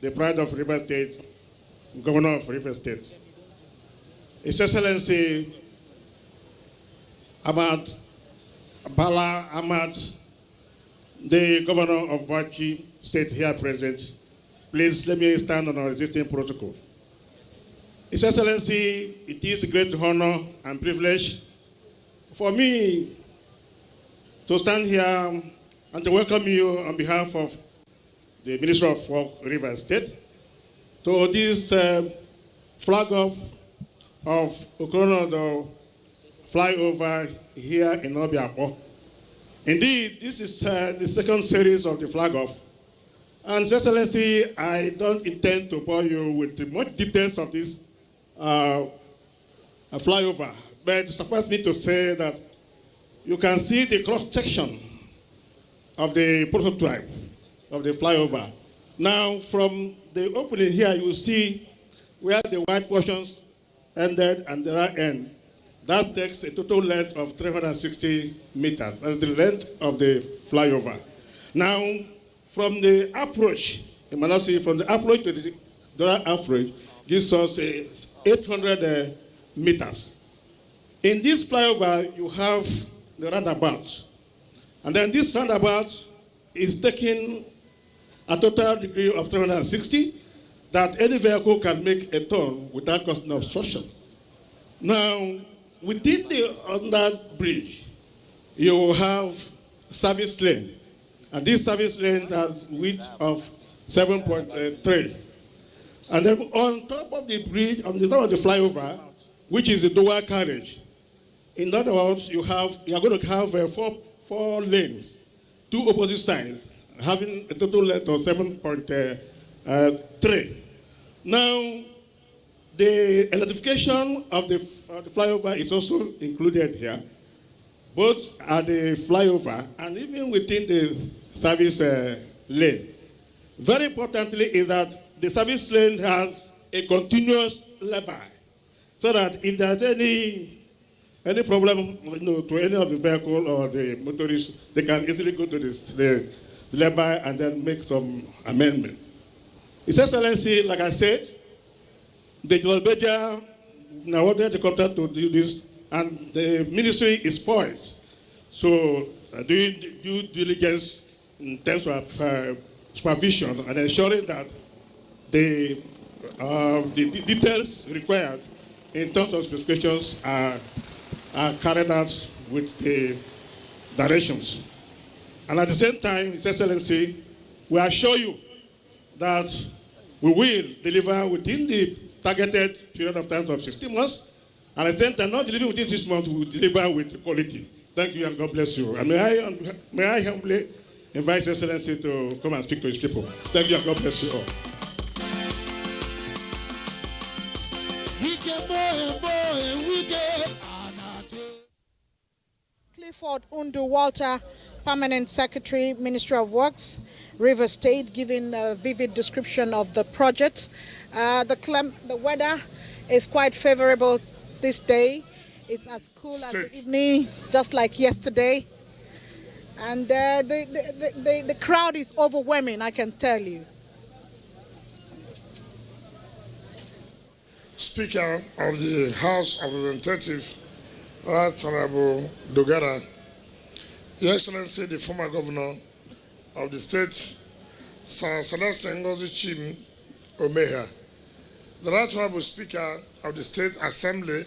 the pride of River State, Governor of River State. His Excellency, Bala Ahmad, the Governor of Bauchi State here present, please let me stand on our existing protocol. His Excellency, it is a great honor and privilege for me to stand here and to welcome you on behalf of the Minister of Work, River State, to this flag off of Okoronodo flyover here in Obiakpo. Indeed, this is the second series of the flag off. And His Excellency, I don't intend to bore you with much details of this flyover, but suffice me to say that you can see the cross-section of the prototype of the flyover. Now, from the opening here, you will see where the white portions ended and the right end. That takes a total length of 360 meters. That's the length of the flyover. Now, from the approach, you must see from the approach to the other approach, gives us 800 meters. In this flyover, you have the roundabout. And then this roundabout is taking a total degree of 360 that any vehicle can make a turn without causing obstruction. Now, within the under bridge, you will have service lane. And this service lane has width of 7.3. And then on top of the bridge, on the top of the flyover, which is the dual carriage, in other words, you are going to have four lanes, two opposite sides, having a total length of 7.3. Now, the electrification of the flyover is also included here, both at the flyover and even within the service lane. Very importantly is that the service lane has a continuous lay-by, so that if there's any problem to any of the vehicle or the motorists, they can easily go to the lay-by and then make some amendment. His Excellency, like I said, the Beja now ordered the contract to do this, and the ministry is poised. So doing due diligence in terms of supervision and ensuring that the details required in terms of specifications are carried out with the directions. And at the same time, His Excellency, we assure you that We will deliver within the targeted period of time of 16 months. And at the same time, not delivering within 6 months, we will deliver with quality. Thank you and God bless you. And may I humbly invite His Excellency to come and speak to his people. Thank you and God bless you all. Clifford Undu Walter, Permanent Secretary, Ministry of Works, Rivers State, giving a vivid description of the project. The weather is quite favorable this day. It's as cool as the evening, just like yesterday. And the crowd is overwhelming, I can tell you. Speaker of the House of Representatives, Right Honorable Dogara, Your Excellency, the former governor of the state, Sir Celeste Ngozi Chim Omeha, the Right Honorable Speaker of the State Assembly,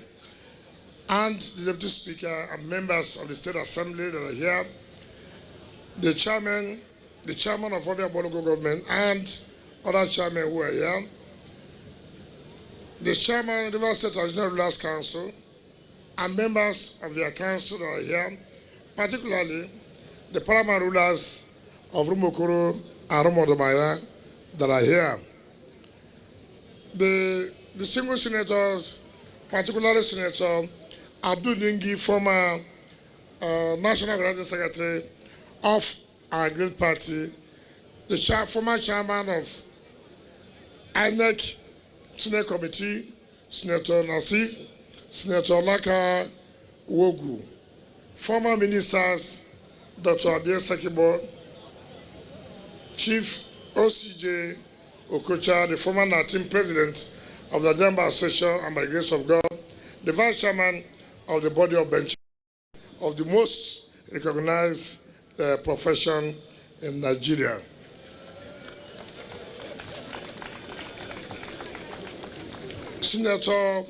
and the Deputy Speaker and members of the State Assembly that are here, the chairman of Obiakpor Local Government, and other chairmen who are here, the chairman of the Rivers State Traditional Rulers Council, and members of their council that are here, particularly the paramount rulers of Rumokoro and Rumodomaya that are here. The distinguished senators, particularly Senator Abdul Ningi, former National Organizing Secretary of our great party, the former chairman of INEC Senate Committee, Senator Nasif, Senator Laka Wogu, former ministers, Dr. Abia Sakibo, Chief OCJ Okocha, the former Natim President of the Nigerian Association, and by the grace of God, the Vice Chairman of the Body of Bench of the most recognized profession in Nigeria. Senator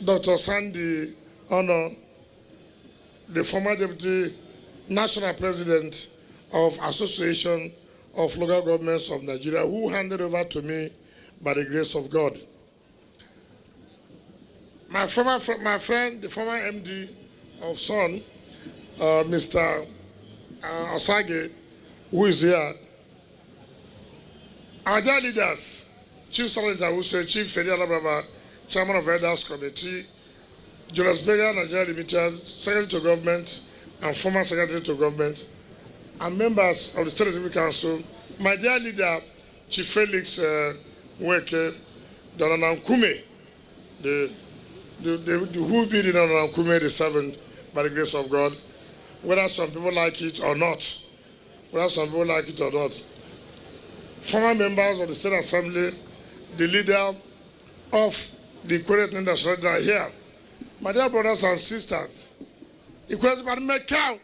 Dr. Sandy Ono, the former Deputy National President of Association of Local Governments of Nigeria, who handed over to me by the grace of God. My friend, the former MD of SON, Mr. Osage, who is here, our dear leaders, Chief Sergeant Awuse, Chief Federal Alabraba, Chairman of Elders Committee, Julius Berger, Nigeria Limited, Secretary to Government, and former Secretary to Government, and members of the State Executive Council, my dear leader, Chief Felix Weke, Donald Nkume, the who be the Donald Nkume, the servant, by the grace of God, whether some people like it or not, former members of the State Assembly, the leader of the Equatorial Industry that are here, my dear brothers and sisters, Equatorial Banmeka,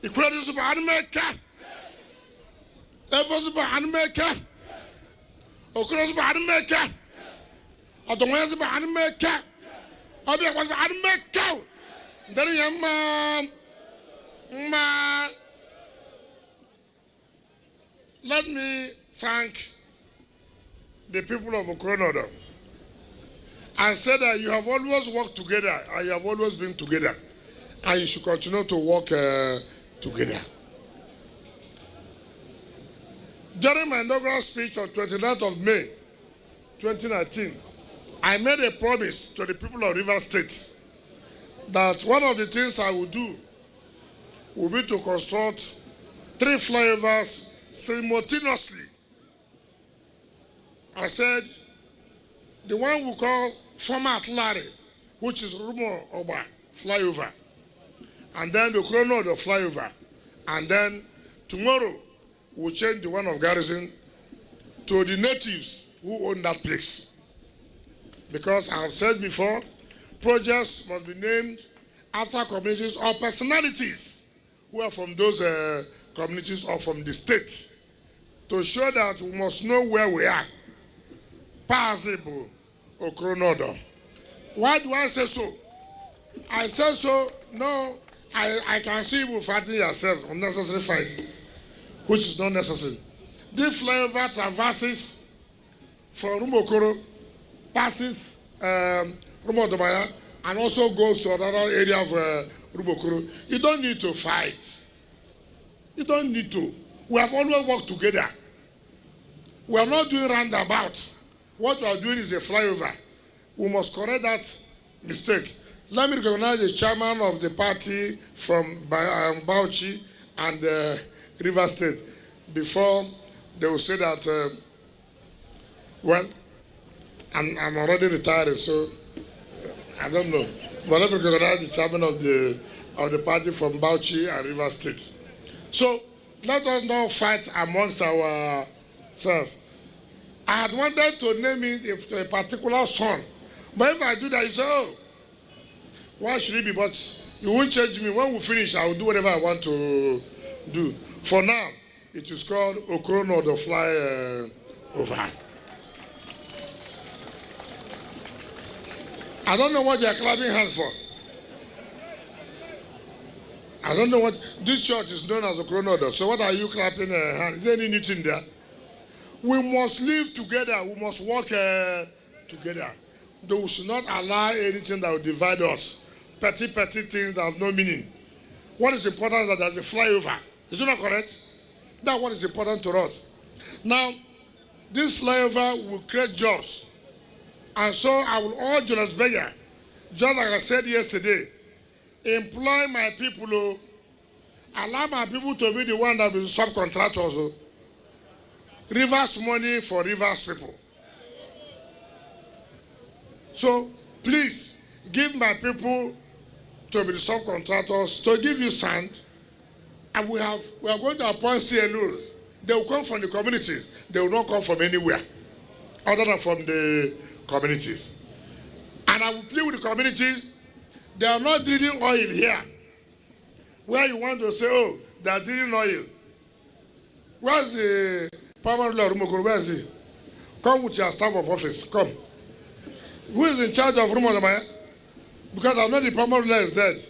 Equatorial Banmeka, Efos Banmeka, Okros Banmeka, Otomwes Banmeka, Obiakpor Banmeka, Then let me thank the people of Okronodo and say that you have always worked together and you have always been together and you should continue to work together. During my inaugural speech on 29th of May 2019, I made a promise to the people of Rivers State that one of the things I will do will be to construct 3 flyovers simultaneously. I said, the one we call former Atlari, which is Rumo Oba flyover, and then the Chrono the flyover, and then tomorrow we'll change the one of Garrison to the natives who own that place. Because I have said before, projects must be named after communities or personalities who are from those communities or from the state, to show that we must know where we are. Possible Okronodo. Why do I say so? I say so, no, I can see you fighting yourself, unnecessary fight, which is not necessary. This flyover traverses from Rumokoro passes Rumodobaya and also goes to another area of Rumokoro. You don't need to fight. You don't need to. We have always worked together. We are not doing roundabout. What we are doing is a flyover. We must correct that mistake. Let me recognize the chairman of the party from Bauchi and River State. Before they will say that, well, I'm already retired, so I don't know. But let me recognize the chairman of the party from Bauchi and River State. So let us not fight amongst ourselves. I had wanted to name it a particular son, but if I do that, you say, oh, why should it be? But you won't change me. When we finish, I will do whatever I want to do. For now, it is called Okrono the Fly Over. I don't know what they are clapping hands for. I don't know what this church is known as Okrono. So what are you clapping hands? Is there any anything there? We must live together. We must work together. Though we should not allow anything that will divide us. Petty things that have no meaning. What is important is that there's a flyover. Is it not correct? That's what is important to us. Now, this flyover will create jobs. And so I will urge Jonas Berger, just like I said yesterday, employ my people, allow my people to be the one that will be subcontractors. Rivers money for Rivers people. So please give my people to be the subcontractors, to give you sand, and we are going to appoint CLOs. They will come from the communities. They will not come from anywhere other than from the communities. And I will plead with the communities. They are not drilling oil here. Where you want to say, oh, they are drilling oil. Where's the Permanent Law Rumokoro? Where is he? Come with your staff of office. Come. Who is in charge of Rumokoro? Because I know the Permanent Law is dead.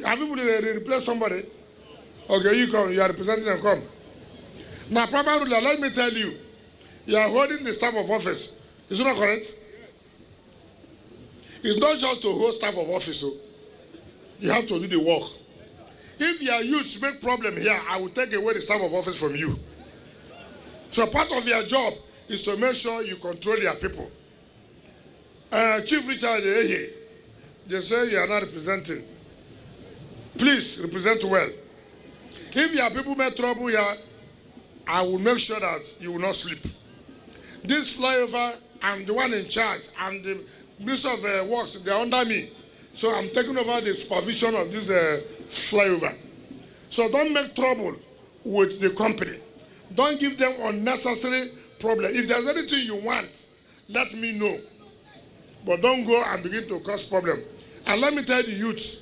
Have you replaced somebody? Okay, you come. You are representing them. Come. Now, Permanent Law, let me tell you. You are holding the staff of office. Is it not correct? It's not just to hold staff of office. So you have to do the work. If your youths make problem here, I will take away the staff of office from you. So part of your job is to make sure you control your people. Chief Richard, they say you are not representing. Please represent well. If your people make trouble here, I will make sure that you will not sleep. This flyover, I'm the one in charge. I'm the Minister of Works. They are under me. So I'm taking over the supervision of this flyover. So don't make trouble with the company. Don't give them unnecessary problem. If there's anything you want, let me know. But don't go and begin to cause problem. And let me tell the youth,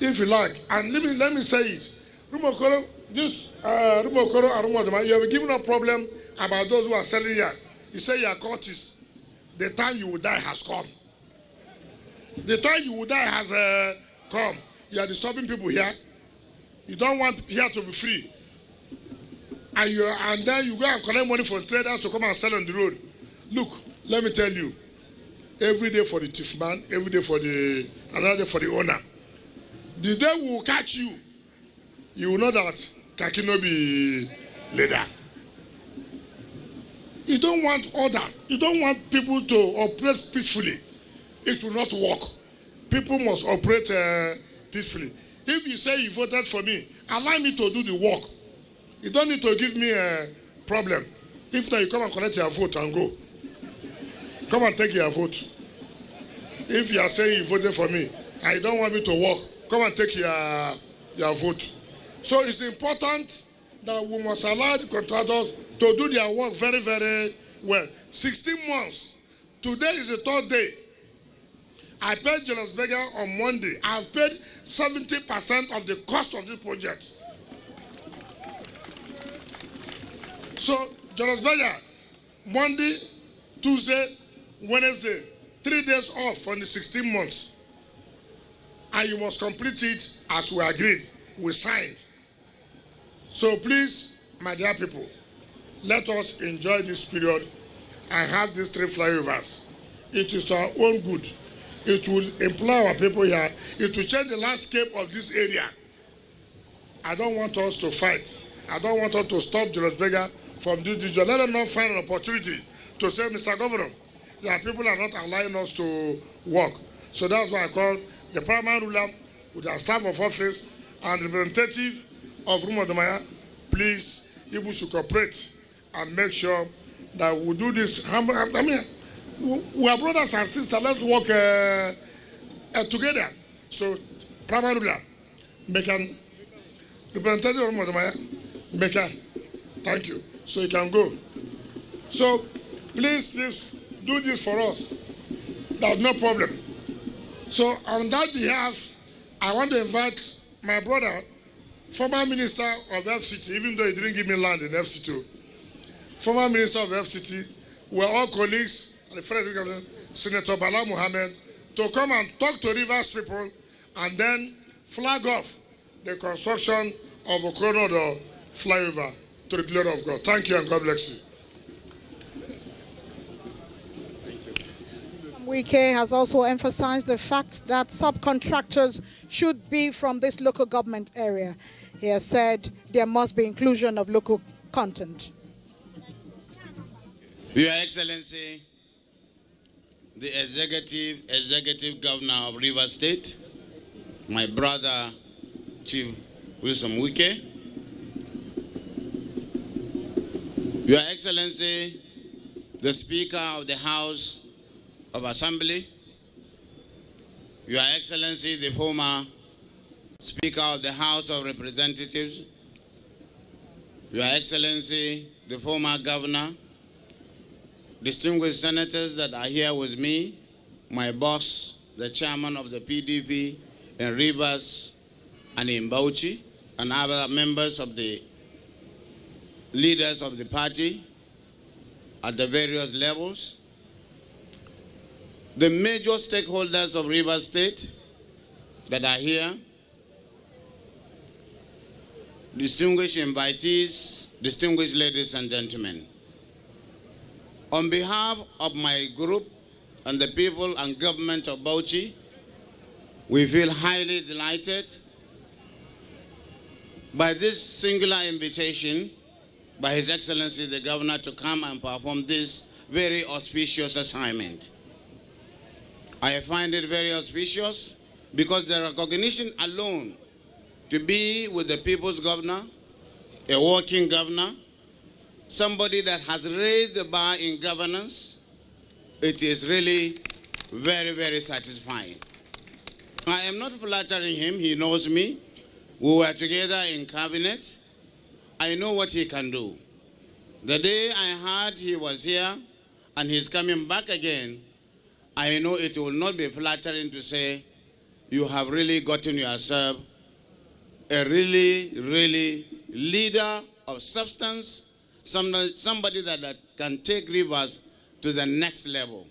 if you like, and let me say it. Rumokoro, this Rumokoro and Rumodoma, you have given a problem about those who are selling here. You say you are cultists. The time you will die has come. The time you will die has come. You are disturbing people here. You don't want here to be free. And then you go and collect money from traders to come and sell on the road. Look, let me tell you. Every day for the thief man, every day for another day for the owner. The day we will catch you, you will know that Kaki no be leader. You don't want order. You don't want people to operate peacefully. It will not work. People must operate peacefully. If you say you voted for me, allow me to do the work. You don't need to give me a problem. If not, you come and collect your vote and go. Come and take your vote. If you are saying you voted for me and you don't want me to work, come and take your vote. So it's important that we must allow the contractors to do their work very, very well. 16 months. Today is the third day. I paid Jonas Berger on Monday. I have paid 70% of the cost of this project. So, Jonas Berger, Monday, Tuesday, Wednesday, 3 days off from the 16 months. And you must complete it as we agreed. We signed. So please, my dear people, let us enjoy this period and have these 3 flyovers. It is to our own good. It will employ our people here. It will change the landscape of this area. I don't want us to fight. I don't want us to stop Julius Berger from doing this job. Let them not find an opportunity to say, Mr. Governor, there are people that are not allowing us to work. So that's why I call the primary ruler with our staff of office and representative of Rumodomaya, please, if we should cooperate and make sure that we do this. I mean, we are brothers and sisters. Let's work together. So, primary ruler, make an representative of Rumodomaya, make a, thank you. So you can go. So, please do this for us. That's no problem. So, on that behalf, I want to invite my brother, former Minister of FCT, even though he didn't give me land in FCT, former Minister of FCT, we're all colleagues, and the Federal Government, Senator Bala Mohammed, to come and talk to Rivers people and then flag off the construction of Okronodo flyover to the glory of God. Thank you and God bless you. Wike has also emphasized the fact that subcontractors should be from this local government area. He has said there must be inclusion of local content. Your Excellency, the Executive Governor of Rivers State, my brother, Chief Wilson Wike, Your Excellency, the Speaker of the House of Assembly, Your Excellency, the former Speaker of the House of Representatives, Your Excellency, the former Governor, distinguished senators that are here with me, my boss, the chairman of the PDP in Rivers and in Bauchi, and other members of the leaders of the party at the various levels, the major stakeholders of Rivers State that are here, distinguished invitees, distinguished ladies and gentlemen. On behalf of my group and the people and government of Bauchi, we feel highly delighted by this singular invitation by His Excellency the Governor to come and perform this very auspicious assignment. I find it very auspicious because the recognition alone to be with the people's governor, a working governor, somebody that has raised the bar in governance, it is really very, very satisfying. I am not flattering him, he knows me. We were together in cabinet. I know what he can do. The day I heard he was here and he's coming back again, I know it will not be flattering to say, you have really gotten yourself a really leader of substance, somebody that can take Rivers to the next level.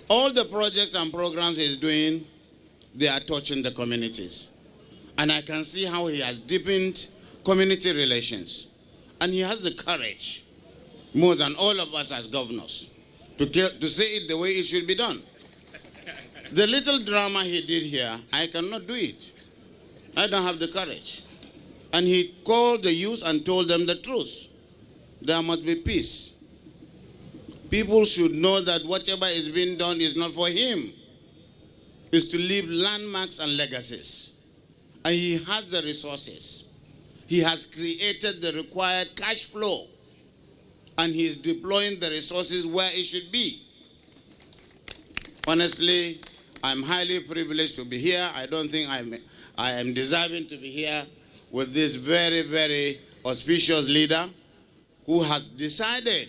All the projects and programs he's doing, they are touching the communities. And I can see how he has deepened community relations. And he has the courage, more than all of us as governors, to say it the way it should be done. The little drama he did here, I cannot do it. I don't have the courage. And he called the youth and told them the truth. There must be peace. People should know that whatever is being done is not for him. It's to leave landmarks and legacies. And he has the resources. He has created the required cash flow. And he is deploying the resources where it should be. Honestly, I'm highly privileged to be here. I don't think I am deserving to be here with this very, very auspicious leader who has decided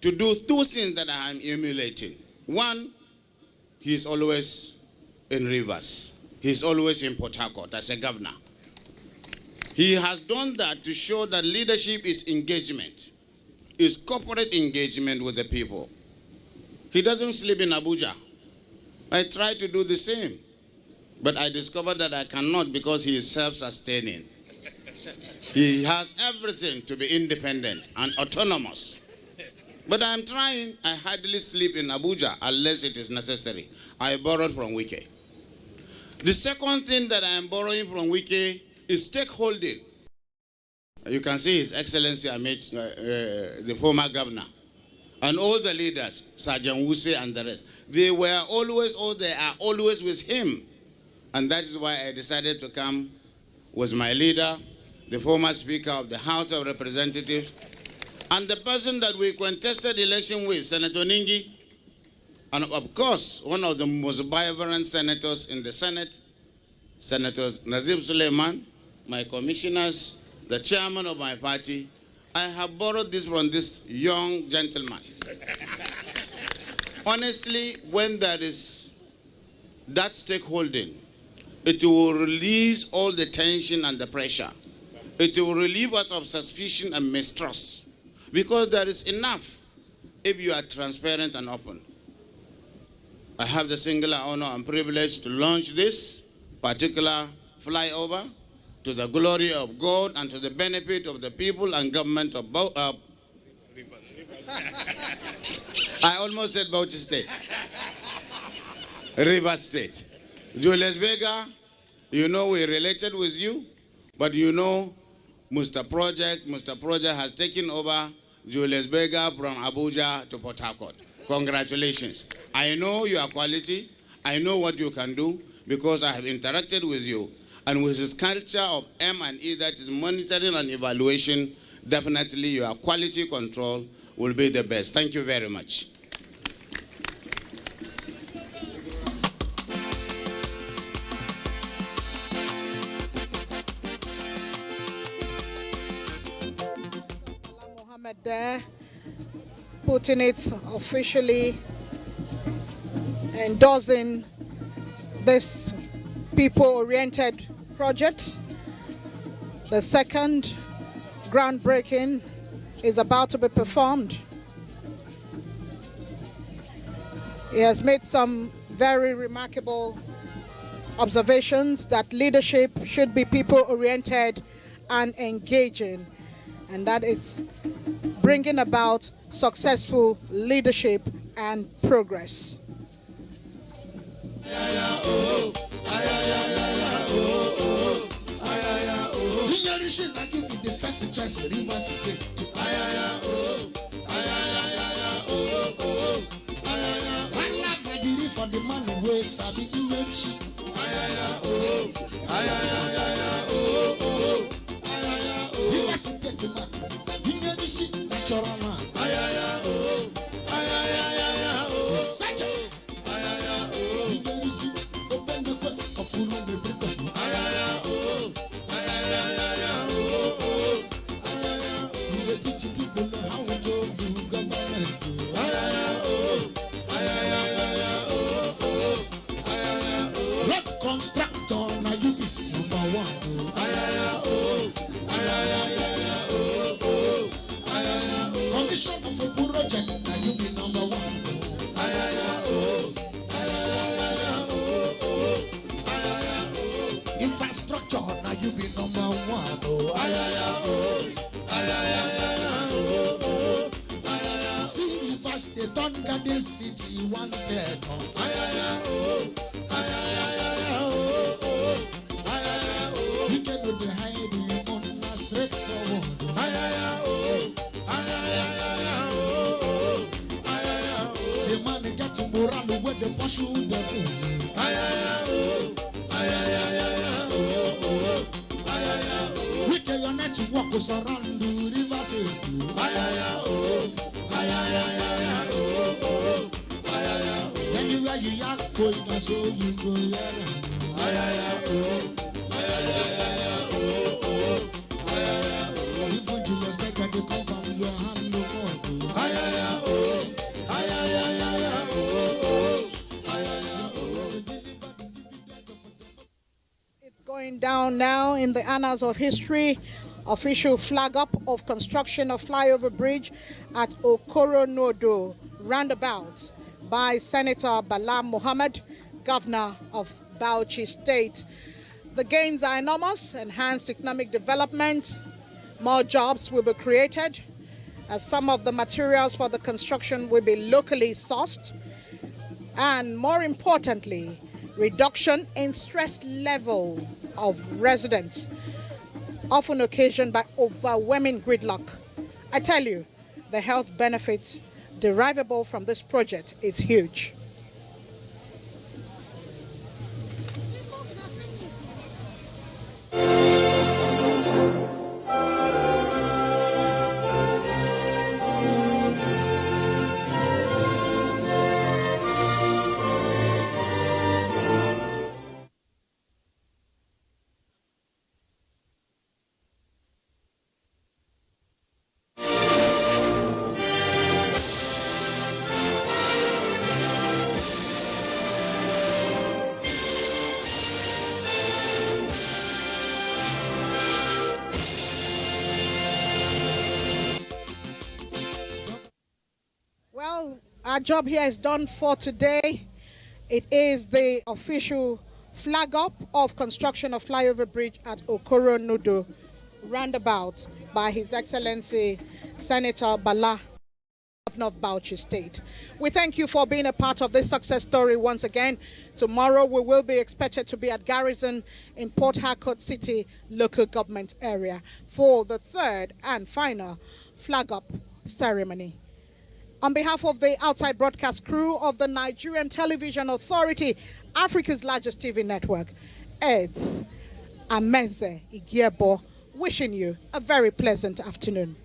to do two things that I am emulating. One, he's always in Rivers. He's always in Port Harcourt as a governor. He has done that to show that leadership is engagement, is corporate engagement with the people. He doesn't sleep in Abuja. I try to do the same, but I discovered that I cannot because he is self-sustaining. He has everything to be independent and autonomous. But I'm trying. I hardly sleep in Abuja unless it is necessary. I borrowed from Wike. The second thing that I am borrowing from Wike is stakeholding. You can see His Excellency the former governor, and all the leaders, Sergeant Wuse and the rest. They were always, or they are always with him. And that is why I decided to come with my leader, the former Speaker of the House of Representatives, and the person that we contested election with, Senator Ningi, and of course, one of the most vibrant senators in the Senate, Senator Nazib Suleiman, my commissioners, the chairman of my party. I have borrowed this from this young gentleman. Honestly, when there is that stakeholding, it will release all the tension and the pressure. It will relieve us of suspicion and mistrust, because there is enough if you are transparent and open. I have the singular honor and privilege to launch this particular flyover to the glory of God and to the benefit of the people and government of I almost said Bauchi State. River State. Julius Vega, you know we related with you, but you know Mr. Project has taken over Julius Vega from Abuja to Port Harcourt. Congratulations. I know your quality. I know what you can do because I have interacted with you. And with this culture of M&E, that is monitoring and evaluation, definitely your quality control will be the best. Thank you very much. Mohammed there, putting it officially, endorsing this people-oriented project. The second groundbreaking is about to be performed. He has made some very remarkable observations that leadership should be people-oriented and engaging, and that is bringing about successful leadership and progress. For the money we sabi do It's going down now in the annals of history. Official flag up of construction of flyover bridge at Okoro Nodo roundabout by Senator Bala Mohammed, Governor of Bauchi State. The gains are enormous: enhanced economic development, more jobs will be created, as some of the materials for the construction will be locally sourced, and more importantly, reduction in stress levels of residents, often occasioned by overwhelming gridlock. I tell you, the health benefits derivable from this project is huge. Well, our job here is done for today. It is the official flag up of construction of flyover bridge at Okoro Nudo roundabout by His Excellency Senator Bala, Governor of Bauchi State. We thank you for being a part of this success story once again. Tomorrow we will be expected to be at Garrison in Port Harcourt City local government area for the third and final flag up ceremony. On behalf of the outside broadcast crew of the Nigerian Television Authority, Africa's largest TV network, it's Ameze Igiebo, wishing you a very pleasant afternoon.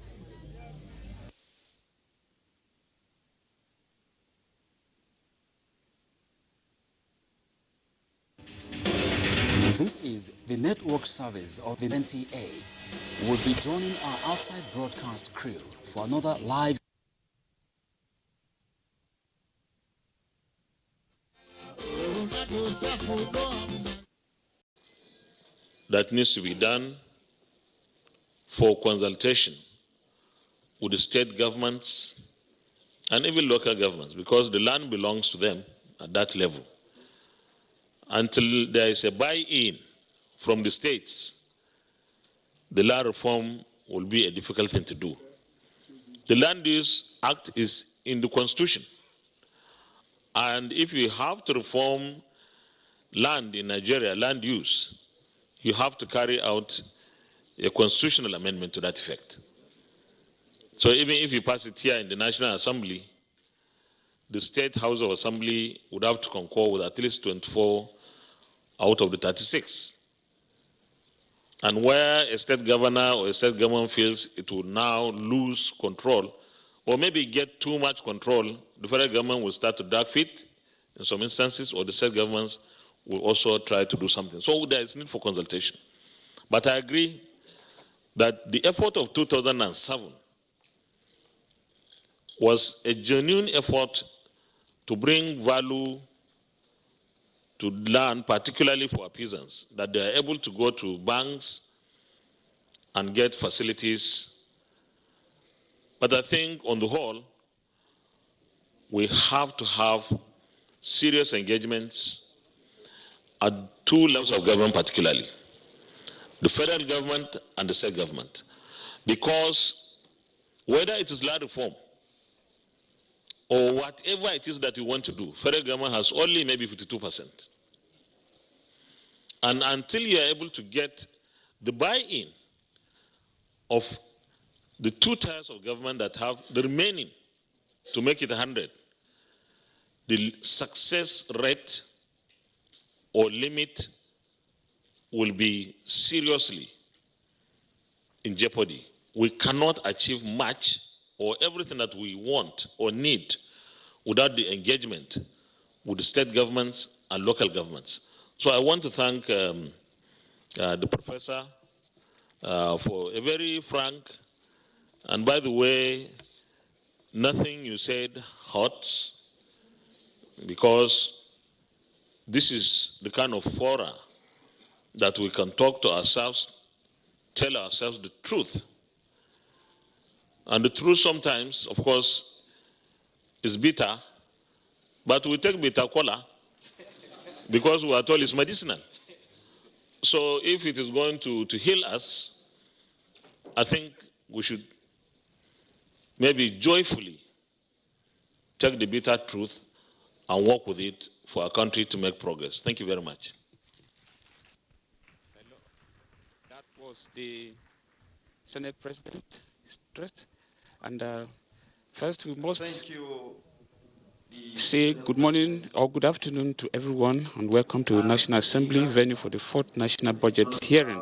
This is the network service of the NTA. We'll be joining our outside broadcast crew for another live that needs to be done for consultation with the state governments and even local governments, because the land belongs to them at that level. Until there is a buy-in from the states, the land reform will be a difficult thing to do. The Land Use Act is in the Constitution. And if you have to reform land in Nigeria, land use, you have to carry out a constitutional amendment to that effect. So even if you pass it here in the National Assembly, the State House of Assembly would have to concur with at least 24 out of the 36. And where a state governor or a state government feels it will now lose control, or maybe get too much control, the federal government will start to drag feet in some instances, or the state governments will also try to do something. So there is need for consultation. But I agree that the effort of 2007 was a genuine effort to bring value to land, particularly for our peasants, that they are able to go to banks and get facilities. But I think on the whole, we have to have serious engagements at two levels of government particularly, the federal government and the state government. Because whether it is land reform or whatever it is that you want to do, federal government has only maybe 52%. And until you are able to get the buy-in of the two tiers of government that have the remaining to make it 100, the success rate or limit will be seriously in jeopardy. We cannot achieve much or everything that we want or need without the engagement with the state governments and local governments. So I want to thank the professor for a very frank, and by the way, nothing you said hurts, because this is the kind of fora that we can talk to ourselves, tell ourselves the truth. And the truth sometimes, of course, is bitter, but we take bitter cola because we are told it's medicinal. So if it is going to heal us, I think we should maybe joyfully take the bitter truth and work with it for our country to make progress. Thank you very much. That was the Senate President address. And first, we must say good morning or good afternoon to everyone, and welcome to the National Assembly venue for the 4th National Budget hearing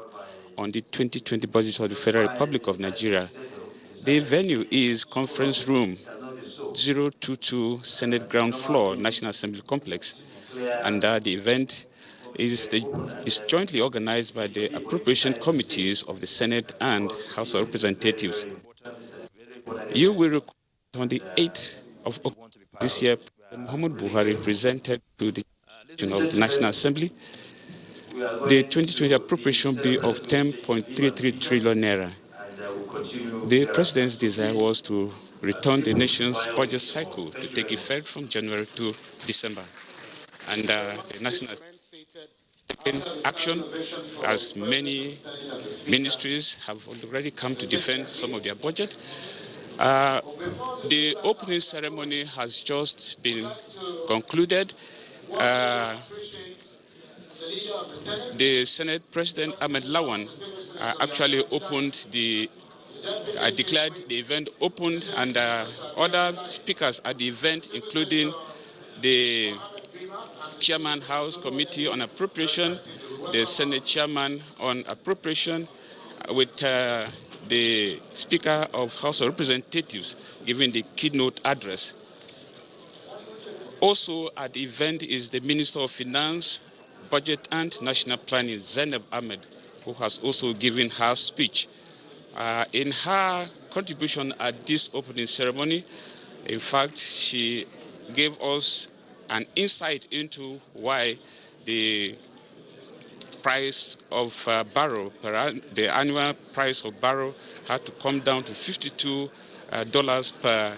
on the 2020 budget of the Federal Republic of Nigeria. The venue is Conference Room 022, Senate Ground Floor, National Assembly Complex, and the event is jointly organized by the appropriation committees of the Senate and House of Representatives. You will recall on the 8th of October this year, President Muhammad Buhari presented to the National Assembly the 2020 appropriation bill of 10.33 trillion naira. The president's desire was to return the nation's budget cycle to take effect from January to December. And the National taken action, as many ministries have already come to defend some of their budget. The opening ceremony has just been concluded. The Senate President Ahmed Lawan actually opened declared the event open, and other speakers at the event, including the Chairman House Committee on Appropriation, the Senate Chairman on Appropriation, with the Speaker of House of Representatives giving the keynote address. Also at the event is the Minister of Finance, Budget and National Planning, Zainab Ahmed, who has also given her speech. In her contribution at this opening ceremony, in fact, she gave us an insight into why the price of barrel, the annual price of barrel had to come down to $52 per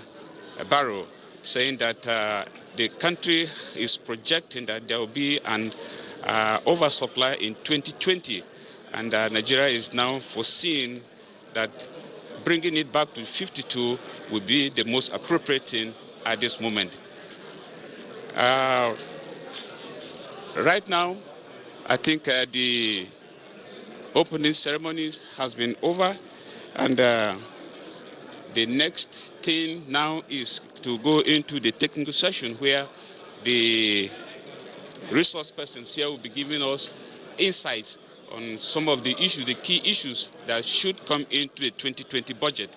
barrel, saying that the country is projecting that there will be an oversupply in 2020, and Nigeria is now foreseeing that bringing it back to 52 would be the most appropriate thing at this moment. Right now, I think the opening ceremonies has been over, and the next thing now is to go into the technical session where the resource persons here will be giving us insights on some of the issues, the key issues that should come into the 2020 budget.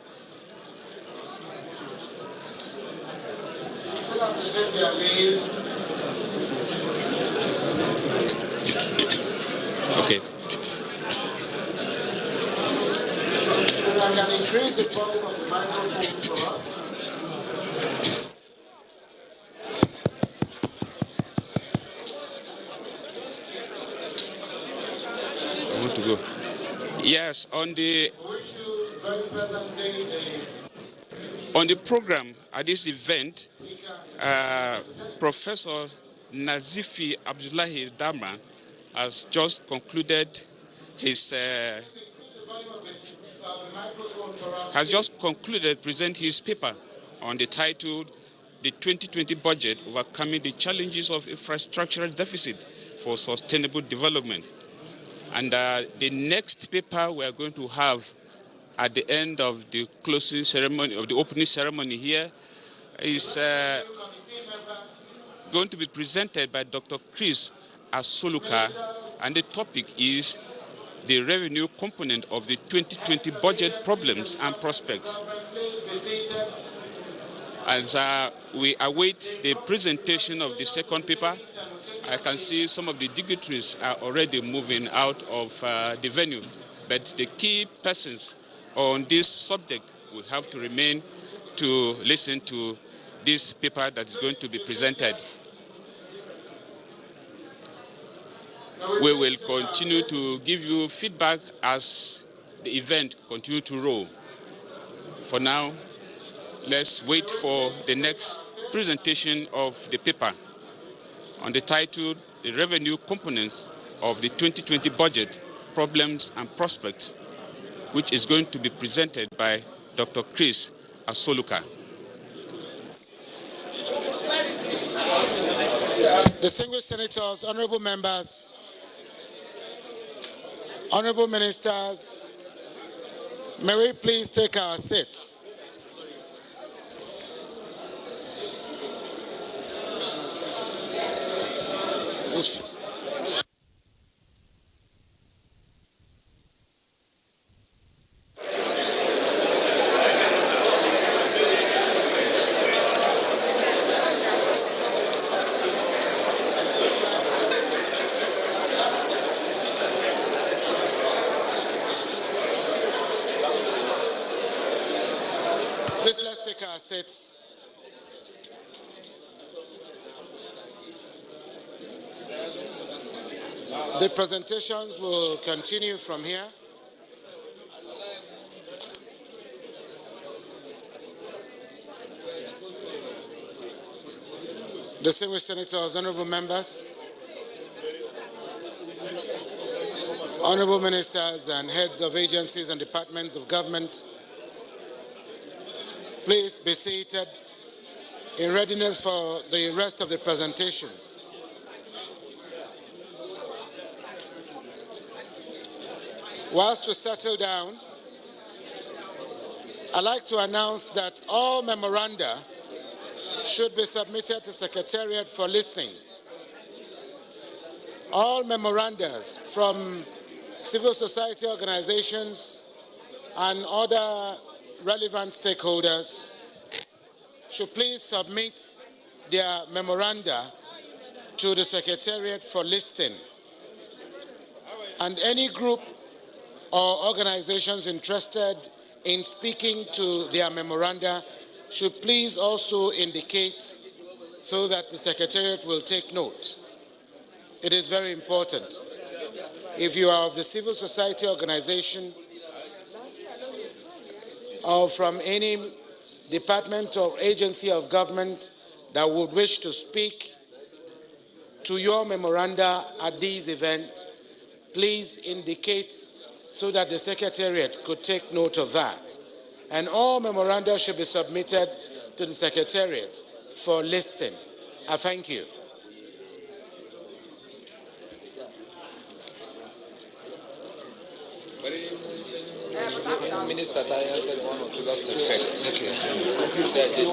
Okay. Can increase the volume of the microphone for us? I want to go. Yes, on the program at this event, Professor Nazifi Abdullahi Dama has just concluded present his paper on the title, The 2020 Budget, Overcoming the Challenges of Infrastructural Deficit for Sustainable Development. And the next paper we are going to have at the end of the closing ceremony, of the opening ceremony here, is going to be presented by Dr. Chris Asoluka, and the topic is the revenue component of the 2020 budget problems and prospects. As we await the presentation of the second paper, I can see some of the dignitaries are already moving out of the venue, but the key persons on this subject will have to remain to listen to this paper that is going to be presented. We will continue to give you feedback as the event continues to roll. For now, let's wait for the next presentation of the paper on the title, The Revenue Components of the 2020 Budget, Problems and Prospects, which is going to be presented by Dr. Chris Asoluka. Distinguished senators, honorable members, honorable ministers, may we please take our seats. Please, let's take our seats. The presentations will continue from here. Distinguished senators, honorable members, honorable ministers and heads of agencies and departments of government, please be seated in readiness for the rest of the presentations. Whilst we settle down, I'd like to announce that all memoranda should be submitted to Secretariat for listening. All memorandas from civil society organizations and other relevant stakeholders should please submit their memoranda to the Secretariat for listing. And any group or organizations interested in speaking to their memoranda should please also indicate so that the Secretariat will take note. It is very important. If you are of the civil society organization or from any department or agency of government that would wish to speak to your memoranda at this event, please indicate so that the Secretariat could take note of that. And all memoranda should be submitted to the Secretariat for listing. I thank you. Minister Taya said one or two last effect. Okay. You say I did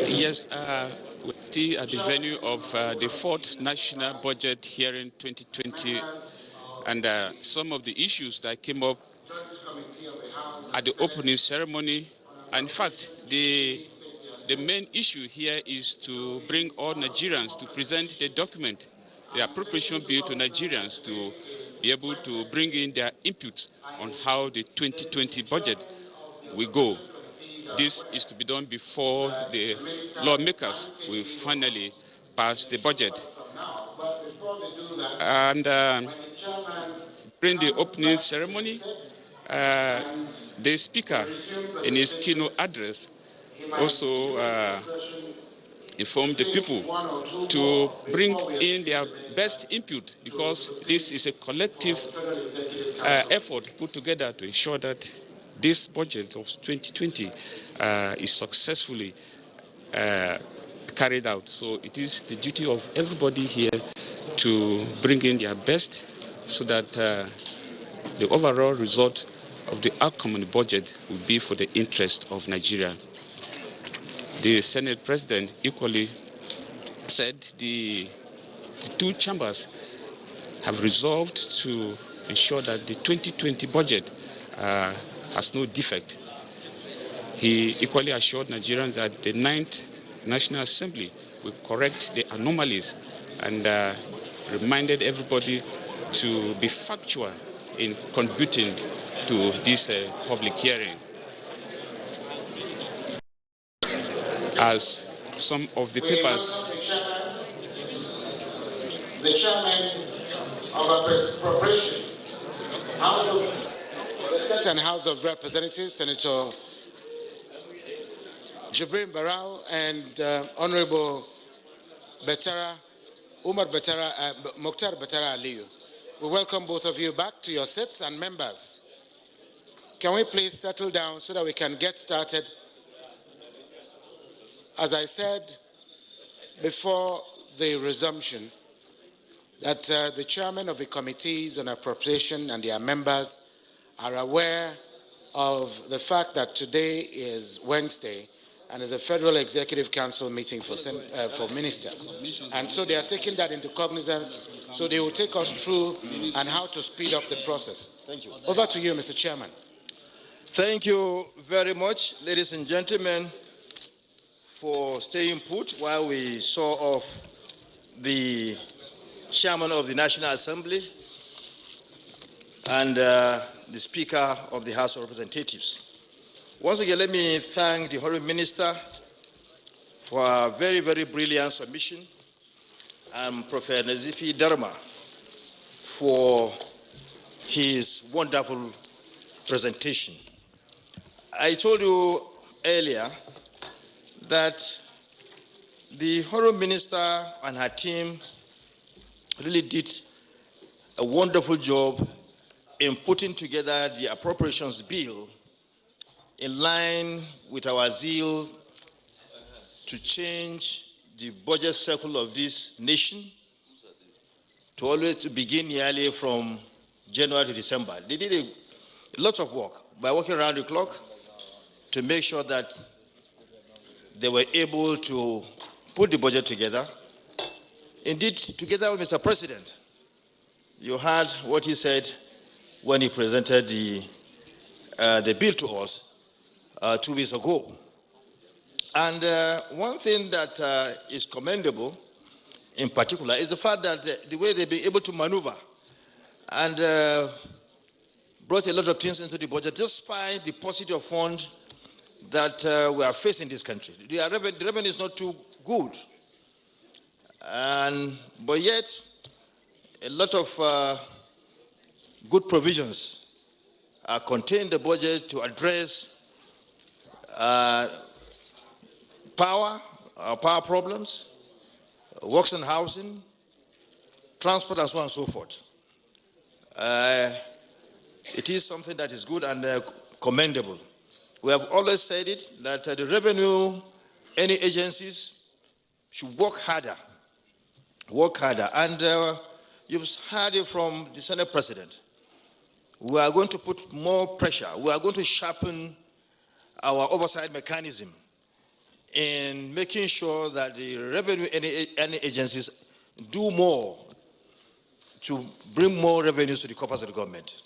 Yes, we're still at the venue of the fourth National Budget Hearing 2020, and some of the issues that came up at the opening ceremony. In fact, the main issue here is to bring all Nigerians to present the document, the appropriation bill to Nigerians to be able to bring in their input on how the 2020 budget will go. This is to be done before the lawmakers will finally pass the budget. And during the opening ceremony, the Speaker, in his keynote address, also informed the people to bring in their best input, because this is a collective effort put together to ensure that this budget of 2020 is successfully carried out. So it is the duty of everybody here to bring in their best so that the overall result of the outcome of the budget will be for the interest of Nigeria. The Senate President equally said the two chambers have resolved to ensure that the 2020 budget has no defect. He equally assured Nigerians that the 9th National Assembly we correct the anomalies and reminded everybody to be factual in contributing to this public hearing. As some of the papers... The chairman of appropriation, House of the Senate and House of Representatives, Senator Jibrin Barau and Honorable Mukhtar Betara Aliyu. We welcome both of you back to your seats, and members, can we please settle down so that we can get started? As I said before the resumption, that the chairman of the committees on appropriation and their members are aware of the fact that today is Wednesday and is a Federal Executive Council meeting for ministers. And so they are taking that into cognizance, so they will take us through on how to speed up the process. Thank you. Over to you, Mr. Chairman. Thank you very much, ladies and gentlemen, for staying put while we saw off the Chairman of the National Assembly and the Speaker of the House of Representatives. Once again, let me thank the Honourable Minister for a very, very brilliant submission, and Professor Nazifi Darma for his wonderful presentation. I told you earlier that the Honourable Minister and her team really did a wonderful job in putting together the appropriations bill in line with our zeal to change the budget cycle of this nation to always to begin yearly from January to December. They did a lot of work by working around the clock to make sure that they were able to put the budget together. Indeed, together with Mr. President, you heard what he said when he presented the bill to us 2 weeks ago. And one thing that is commendable in particular is the fact that the way they've been able to maneuver and brought a lot of things into the budget despite the paucity of funds that we are facing in this country. The revenue is not too good. But yet, a lot of good provisions are contained in the budget to address power problems, works and housing, transport, and so on and so forth. It is something that is good and commendable. We have always said it, that the revenue, any agencies should work harder. And you've heard it from the Senate President. We are going to put more pressure. We are going to sharpen our oversight mechanism in making sure that the revenue, any agencies do more to bring more revenues to the coffers of the government.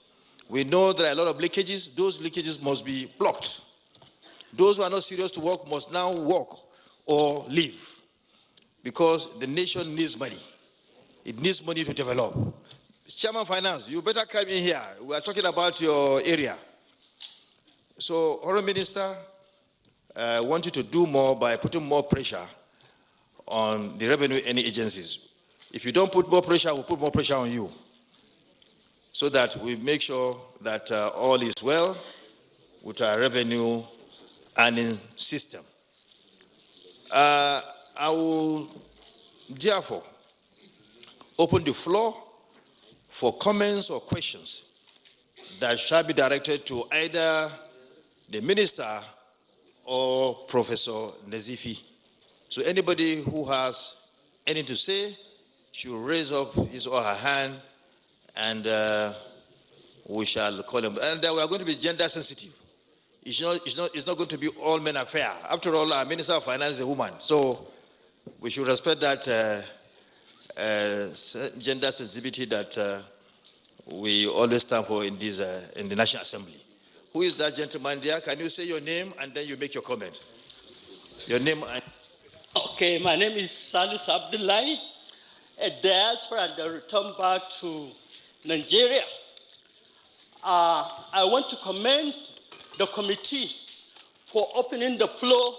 We know there are a lot of leakages. Those leakages must be blocked. Those who are not serious to work must now work or leave, because the nation needs money. It needs money to develop. Chairman Finance, you better come in here. We are talking about your area. So, Honourable Minister, I want you to do more by putting more pressure on the revenue any agencies. If you don't put more pressure, we'll put more pressure on you, so that we make sure that all is well with our revenue earning system. I will therefore open the floor for comments or questions that shall be directed to either the minister or Professor Nazifi. So anybody who has anything to say should raise up his or her hand, and we shall call him. And we are going to be gender sensitive. It's not going to be all men affair. After all, our Minister of Finance is a woman, so we should respect that gender sensitivity that we always stand for in the National Assembly. Who is that gentleman there? Can you say your name and then you make your comment? Your name. Okay, my name is Salis Abdullahi, a diaspora and a return back to Nigeria. I want to commend the committee for opening the floor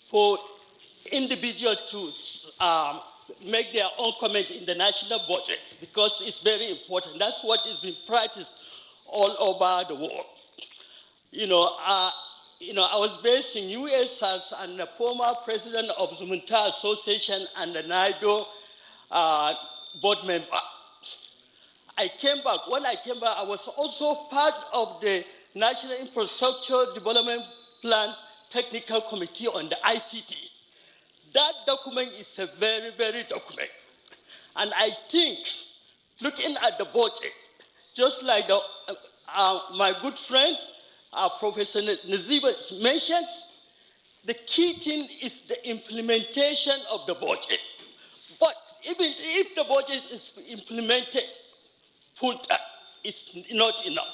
for individuals to make their own comment in the national budget because it's very important. That's what is being practiced all over the world. I was based in U.S. as a former president of Zumunta Association and the NIDO board member. I came back. When I came back, I was also part of the National Infrastructure Development Plan Technical Committee on the ICT. That document is a very, very document. And I think, looking at the budget, just like my good friend, Professor Naziba mentioned, the key thing is the implementation of the budget. But even if the budget is implemented full time, it's not enough.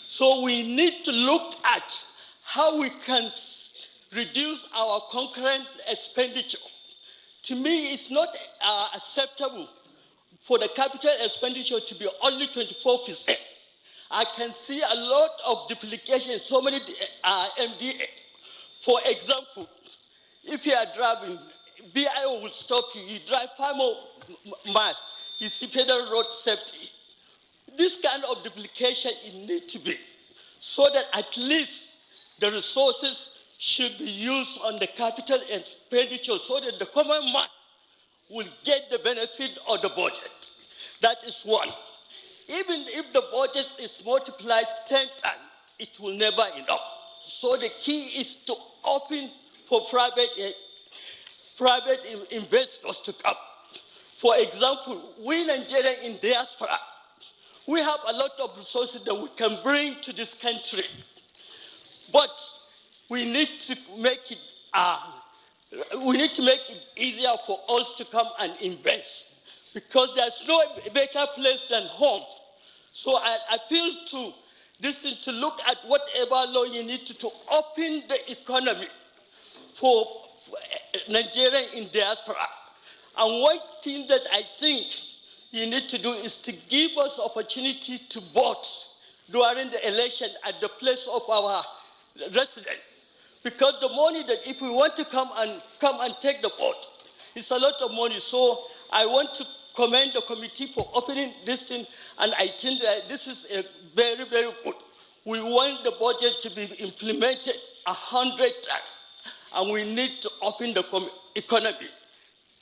So we need to look at how we can reduce our concurrent expenditure. To me, it's not acceptable for the capital expenditure to be only 24%. I can see a lot of duplication in so many MDA. For example, if you are driving, BIO will stop you. You drive 5 more miles. You see federal road safety. This kind of duplication it needs to be so that at least the resources should be used on the capital expenditure so that the common man will get the benefit of the budget. That is one. Even if the budget is multiplied 10 times, it will never enough. So the key is to open for private investors to come. For example, we Nigerians in diaspora, we have a lot of resources that we can bring to this country. But we need to make it easier for us to come and invest because there's no better place than home. So I appeal to this thing to look at whatever law you need to open the economy for Nigeria in diaspora. And one thing that I think you need to do is to give us opportunity to vote during the election at the place of our resident. Because the money that if we want to come and take the vote, it's a lot of money. So I want to commend the committee for opening this thing, and I think that this is a very, very good. We want the budget to be implemented 100 times, and we need to open the economy.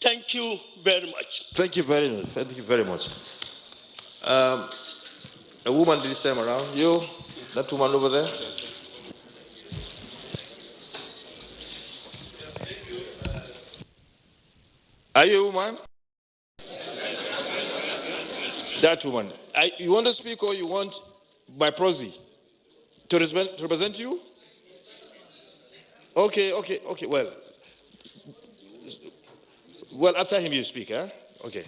Thank you very much. Thank you very much. Thank you very much. A woman this time around. You, that woman over there. Are you a woman? That woman. You want to speak or you want by proxy to represent you? Okay. Well, after him you speak, huh? Okay.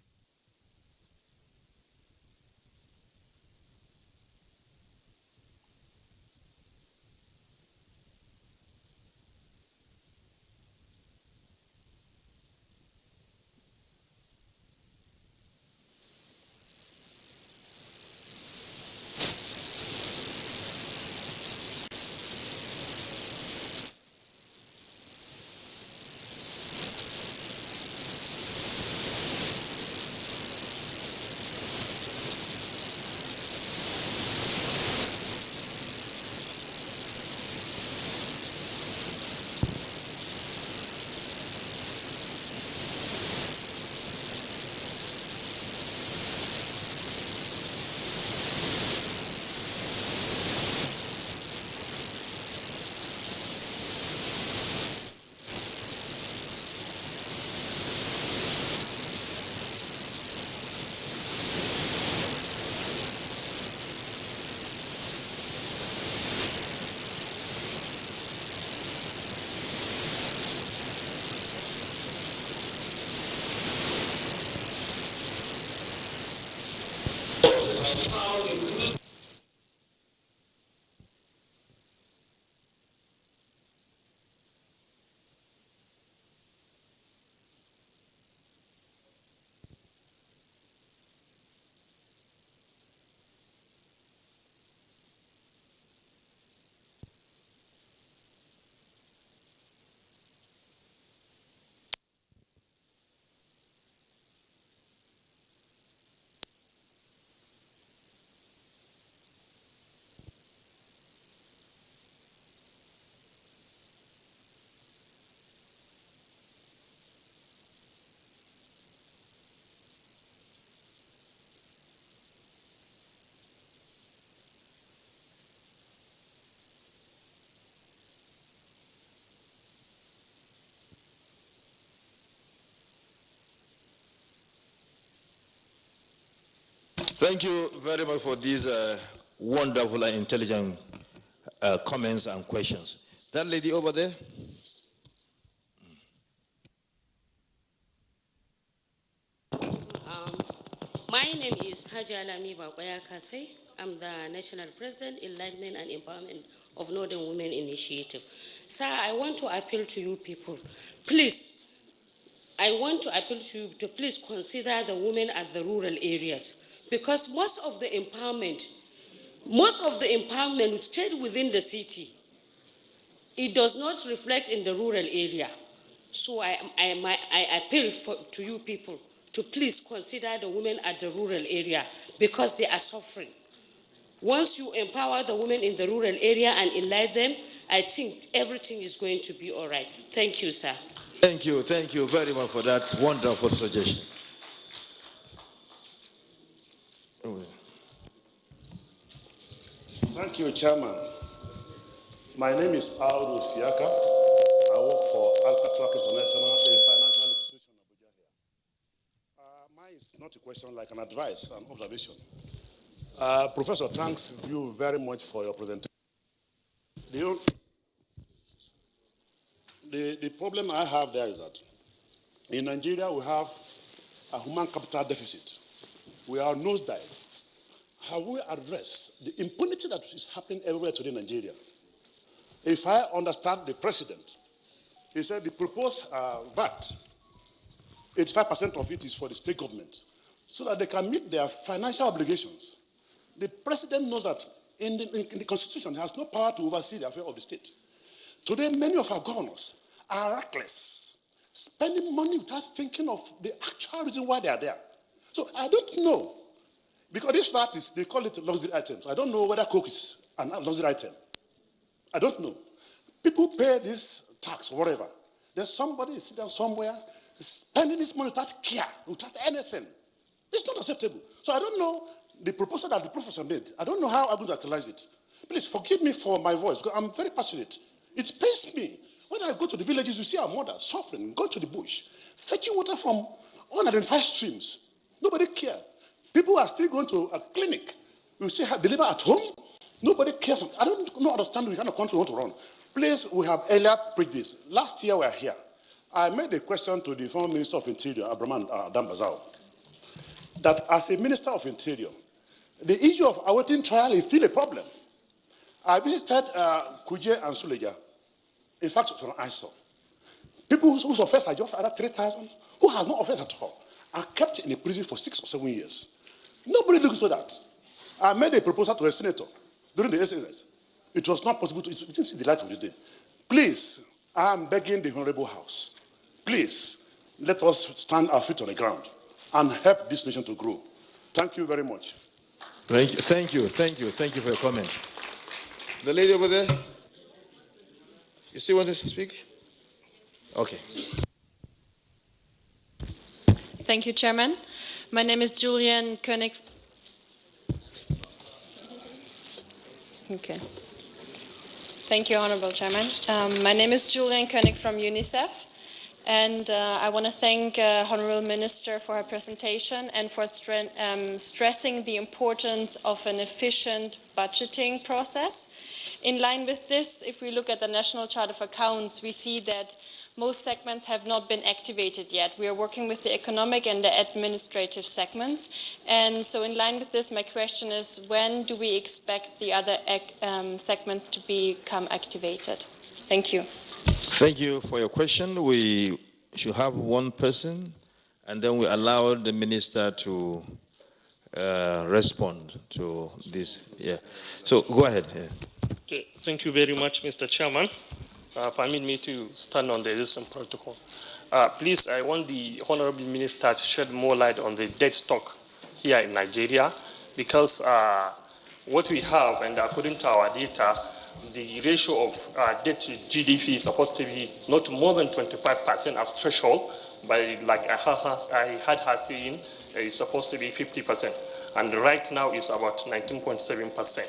Thank you very much for these wonderful and intelligent comments and questions. That lady over there. My name is Haja Alami Bakwaya Kasai. I'm the National President, Enlightenment and Empowerment of Northern Women Initiative. Sir, I want to appeal to you people. Please, I want to appeal to you to please consider the women at the rural areas, because most of the empowerment stayed within the city. It does not reflect in the rural area. So I appeal to you people to please consider the women at the rural area, because they are suffering. Once you empower the women in the rural area and enlighten them, I think everything is going to be all right. Thank you, sir. Thank you very much for that wonderful suggestion. Thank you, Chairman. My name is Audu Siaka. I work for Alcatraz International, a financial institution in Abuja here. Mine is not a question, like an advice, an observation. Professor, thanks you very much for your presentation. The problem I have there is that in Nigeria we have a human capital deficit. We are nosedive. Have we addressed the impunity that is happening everywhere today in Nigeria? If I understand the president, he said the proposed VAT, 85% of it is for the state government, so that they can meet their financial obligations. The president knows that in the constitution, he has no power to oversee the affairs of the state. Today, many of our governors are reckless, spending money without thinking of the actual reason why they are there. So I don't know, because this VAT is, they call it luxury items. I don't know whether Coke is a luxury item. I don't know. People pay this tax or whatever. Then somebody is sitting somewhere spending this money without care, without anything. It's not acceptable. So I don't know the proposal that the professor made. I don't know how I'm going to actualize it. Please forgive me for my voice, because I'm very passionate. It pains me. When I go to the villages, you see our mothers suffering, going to the bush, fetching water from unidentified streams. Nobody cares. People are still going to a clinic. You still deliver at home. Nobody cares. I don't understand the kind of country we want to run. Please, we have earlier preached this. Last year we were here. I made a question to the former Minister of Interior, Abraham Dambazao, that as a Minister of Interior, the issue of awaiting trial is still a problem. I visited Kuje and Suleja. In fact, from ISO. People whose offense are just under 3,000, who have no offense at all, are kept in a prison for 6 or 7 years. Nobody looks at that. I made a proposal to a senator during the SNS. It was not possible to, it didn't see the light of the day. Please, I am begging the Honorable House, please, let us stand our feet on the ground and help this nation to grow. Thank you very much. Thank you for your comment. The lady over there, you still want to speak? Okay. Thank you, Chairman. My name is Julian Koenig. Okay. Thank you, Honorable Chairman. My name is Julian Koenig from UNICEF, and I want to thank Honorable Minister for her presentation and for stressing the importance of an efficient budgeting process. In line with this, if we look at the National Chart of Accounts, we see that most segments have not been activated yet. We are working with the economic and the administrative segments. And so in line with this, my question is, when do we expect the other segments to become activated? Thank you. Thank you for your question. We should have one person, and then we allow the minister to respond to this. Yeah. So go ahead. Yeah. Okay. Thank you very much, Mr. Chairman. Permit me to stand on the recent protocol. Please, I want the Honorable Minister to shed more light on the debt stock here in Nigeria, because what we have, and according to our data, the ratio of debt to GDP is supposed to be not more than 25% as threshold, but like I had her saying, it's supposed to be 50%. And right now it's about 19.7%.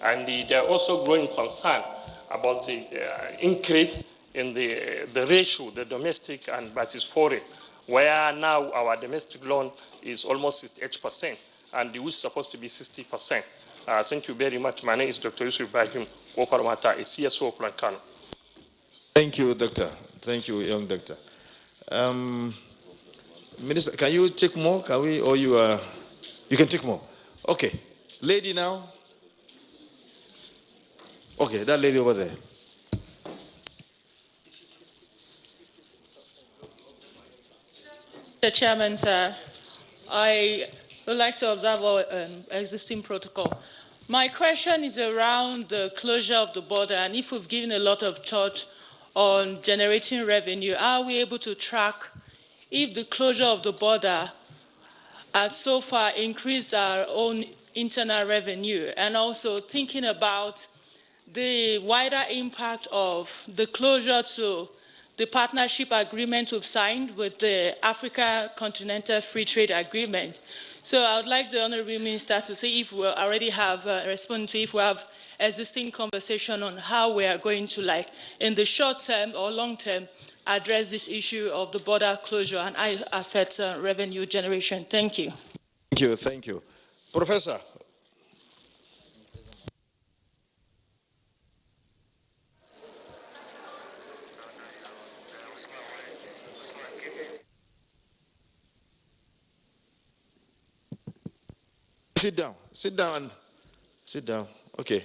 And there are also growing concern about the increase in the ratio, the domestic and versus foreign, where now our domestic loan is almost 68%, and the which is supposed to be 60%. Thank you very much. My name is Dr. Yusuf Ibrahim Okarmata, a CSO of Plankano. Thank you, Doctor. Thank you, young doctor. Minister, can you take more? Can we, or you can take more? Okay. Lady now. Okay, that lady over there. Mr. Chairman, sir, I would like to observe our existing protocol. My question is around the closure of the border, and if we've given a lot of thought on generating revenue, are we able to track if the closure of the border has so far increased our own internal revenue, and also thinking about the wider impact of the closure to the partnership agreement we've signed with the Africa Continental Free Trade Agreement. So I would like the Honorable Minister to see if we already have responded to if we have existing conversation on how we are going to, like, in the short term or long term, address this issue of the border closure and how it affects revenue generation. Thank you. Thank you, thank you. Professor. Sit down, sit down, sit down. Okay.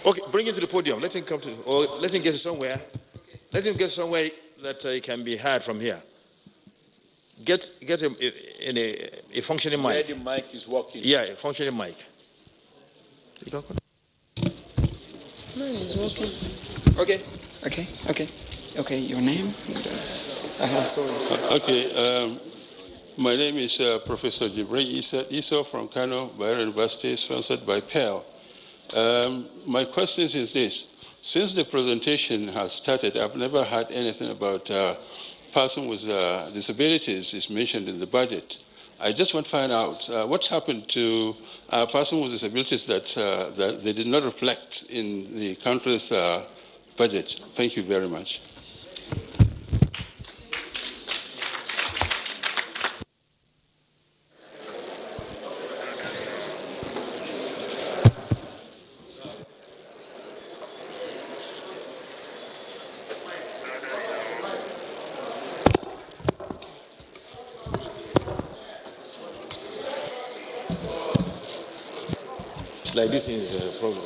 Okay, bring him to the podium. Let him come to, or let him get somewhere. Let him get somewhere that he can be heard from here. Get him in a functioning mic. Where the mic is working. Yeah, a functioning mic. Mine is working. Okay. Your name? Sorry. Okay. My name is Professor Jibril Isa from Kano, Bayero University, sponsored by PEL. My question is this. Since the presentation has started, I've never heard anything about person with disabilities is mentioned in the budget. I just want to find out what's happened to a person with disabilities that they did not reflect in the country's budget. Thank you very much. Like this is a problem.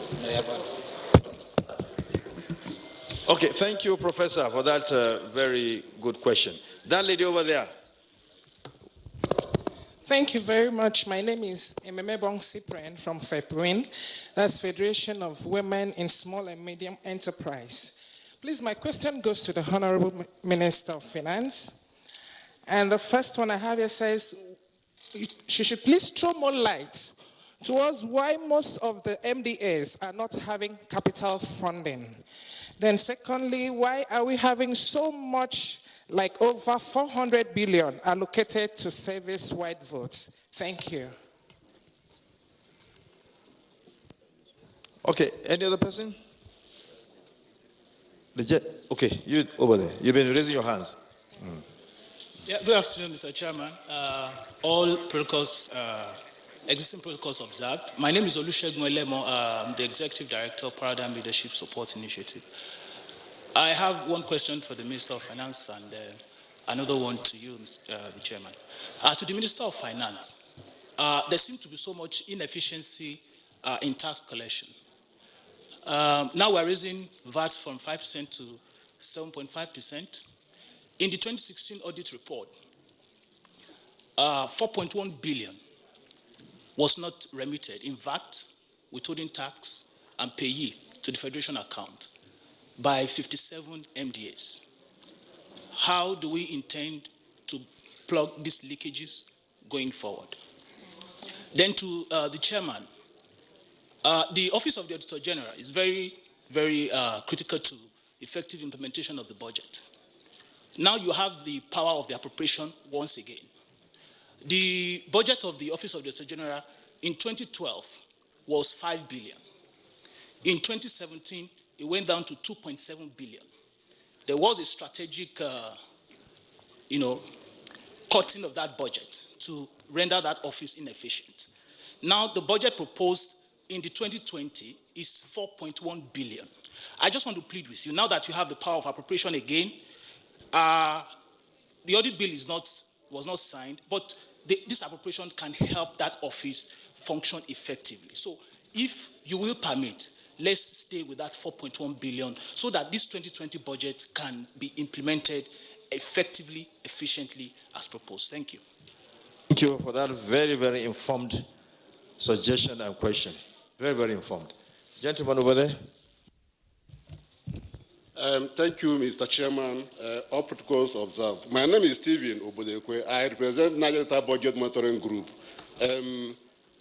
Okay, thank you, Professor, for that very good question. That lady over there. Thank you very much. My name is Ememebong Cyprian from FEPWIN. That's Federation of Women in Small and Medium Enterprise. Please, my question goes to the Honorable Minister of Finance. And the first one I have here says, she should please throw more light towards why most of the MDAs are not having capital funding. Then secondly, why are we having so much, like over 400 billion allocated to service-wide votes? Thank you. Okay, any other person? Okay, you over there. You've been raising your hands. Yeah, good afternoon, Mr. Chairman. All protocols, existing protocols observed. My name is Olusegun Elemo. I'm the Executive Director of Paradigm Leadership Support Initiative. I have one question for the Minister of Finance and another one to you, the Chairman. To the Minister of Finance, there seems to be so much inefficiency in tax collection. Now we're raising VAT from 5% to 7.5%. In the 2016 audit report, 4.1 billion was not remitted in VAT, withholding tax, and payee to the Federation account by 57 MDAs. How do we intend to plug these leakages going forward? Then to the Chairman, the Office of the Auditor General is very, very critical to effective implementation of the budget. Now you have the power of the appropriation once again. The budget of the Office of the Attorney General in 2012 was 5 billion. In 2017, it went down to 2.7 billion. There was a strategic, cutting of that budget to render that office inefficient. Now, the budget proposed in the 2020 is 4.1 billion. I just want to plead with you, now that you have the power of appropriation again, the audit bill was not signed, but this appropriation can help that office function effectively. So if you will permit, let's stay with that 4.1 billion so that this 2020 budget can be implemented effectively, efficiently as proposed. Thank you. Thank you for that very, very informed suggestion and question. Very, very informed. Gentleman over there. Thank you, Mr. Chairman. All protocols observed. My name is Stephen Obodekwe. I represent Nigerian Budget Monitoring Group.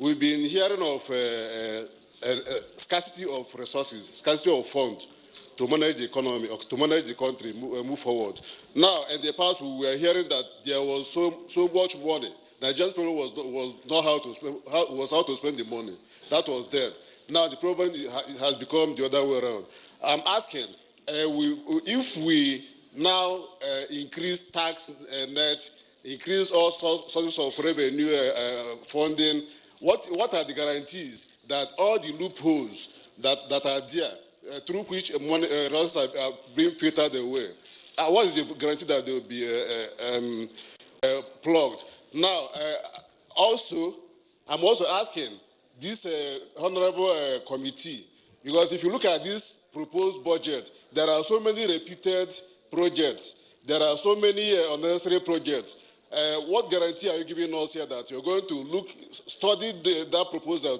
We've been hearing of scarcity of resources, scarcity of funds to manage the economy or to manage the country, move forward. Now, in the past, we were hearing that there was so much money. Nigeria's problem was not how to spend the money. That was there. Now the problem has become the other way around. I'm asking, if we now increase tax net, increase all sources of revenue funding, what are the guarantees that all the loopholes that are there through which money resources are being filtered away? What is the guarantee that they will be plugged? Now, I'm also asking this honorable committee, because if you look at this proposed budget, there are so many repeated projects, there are so many unnecessary projects. What guarantee are you giving us here that you're going to study that proposal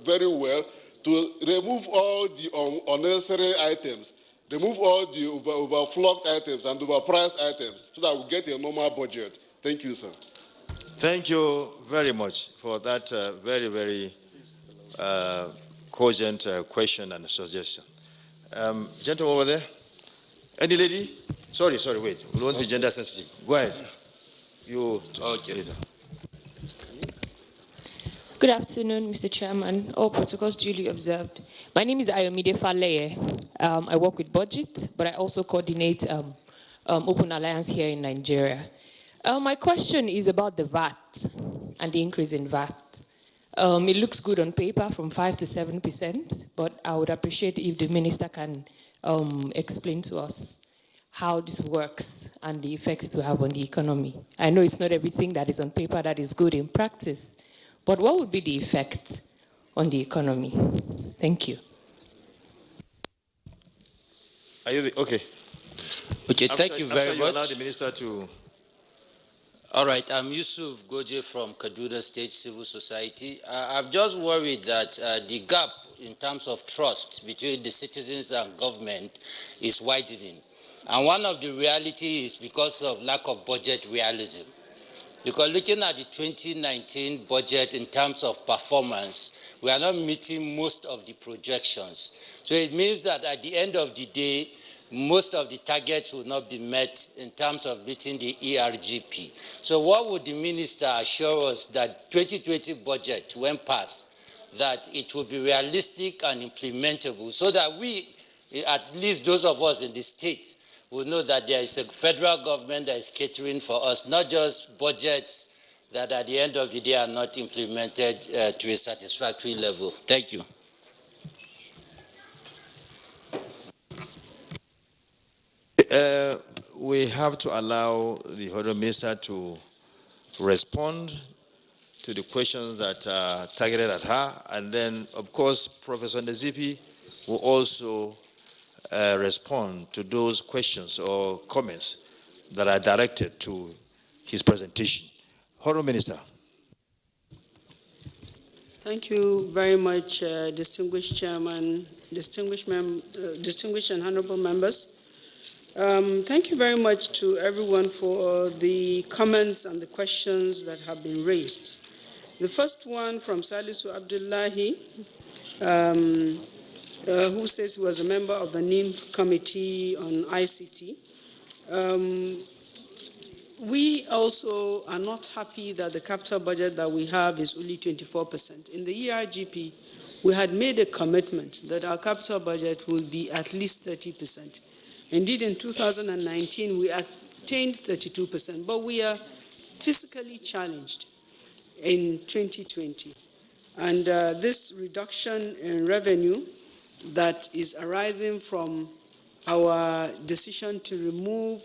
very well to remove all the unnecessary items, remove all the overflogged items and overpriced items so that we get a normal budget? Thank you, sir. Thank you very much for that very, very cogent question and suggestion. Gentleman over there. Any lady? Sorry, wait. We won't be gender sensitive. Go ahead. You. Okay. Later. Good afternoon, Mr. Chairman. All protocols duly observed. My name is Ayomide Faleye. I work with budget, but I also coordinate Open Alliance here in Nigeria. My question is about the VAT and the increase in VAT. It looks good on paper from 5 to 7%, but I would appreciate if the minister can explain to us how this works and the effects it will have on the economy. I know it's not everything that is on paper that is good in practice, but what would be the effect on the economy? Thank you. Are you okay? Okay, thank you very much. Allow the minister to. All right, I'm Yusuf Goje from Kaduna State Civil Society. I'm just worried that the gap in terms of trust between the citizens and government is widening. And one of the reality is because of lack of budget realism. Because looking at the 2019 budget in terms of performance, we are not meeting most of the projections. So it means that at the end of the day, most of the targets will not be met in terms of meeting the ERGP. So what would the minister assure us that 2020 budget, when passed, that it will be realistic and implementable so that we, at least those of us in the states, will know that there is a federal government that is catering for us, not just budgets that at the end of the day are not implemented to a satisfactory level. Thank you. We have to allow the Honourable Minister to respond to the questions that are targeted at her, and then, of course, Professor Nezipi will also respond to those questions or comments that are directed to his presentation. Honourable Minister. Thank you very much, distinguished chairman, distinguished and honourable members. Thank you very much to everyone for the comments and the questions that have been raised. The first one from Salisu Abdullahi, who says he was a member of the NIM committee on ICT. We also are not happy that the capital budget that we have is only 24%. In the ERGP, we had made a commitment that our capital budget will be at least 30%. Indeed, in 2019, we attained 32%, but we are fiscally challenged in 2020. And this reduction in revenue that is arising from our decision to remove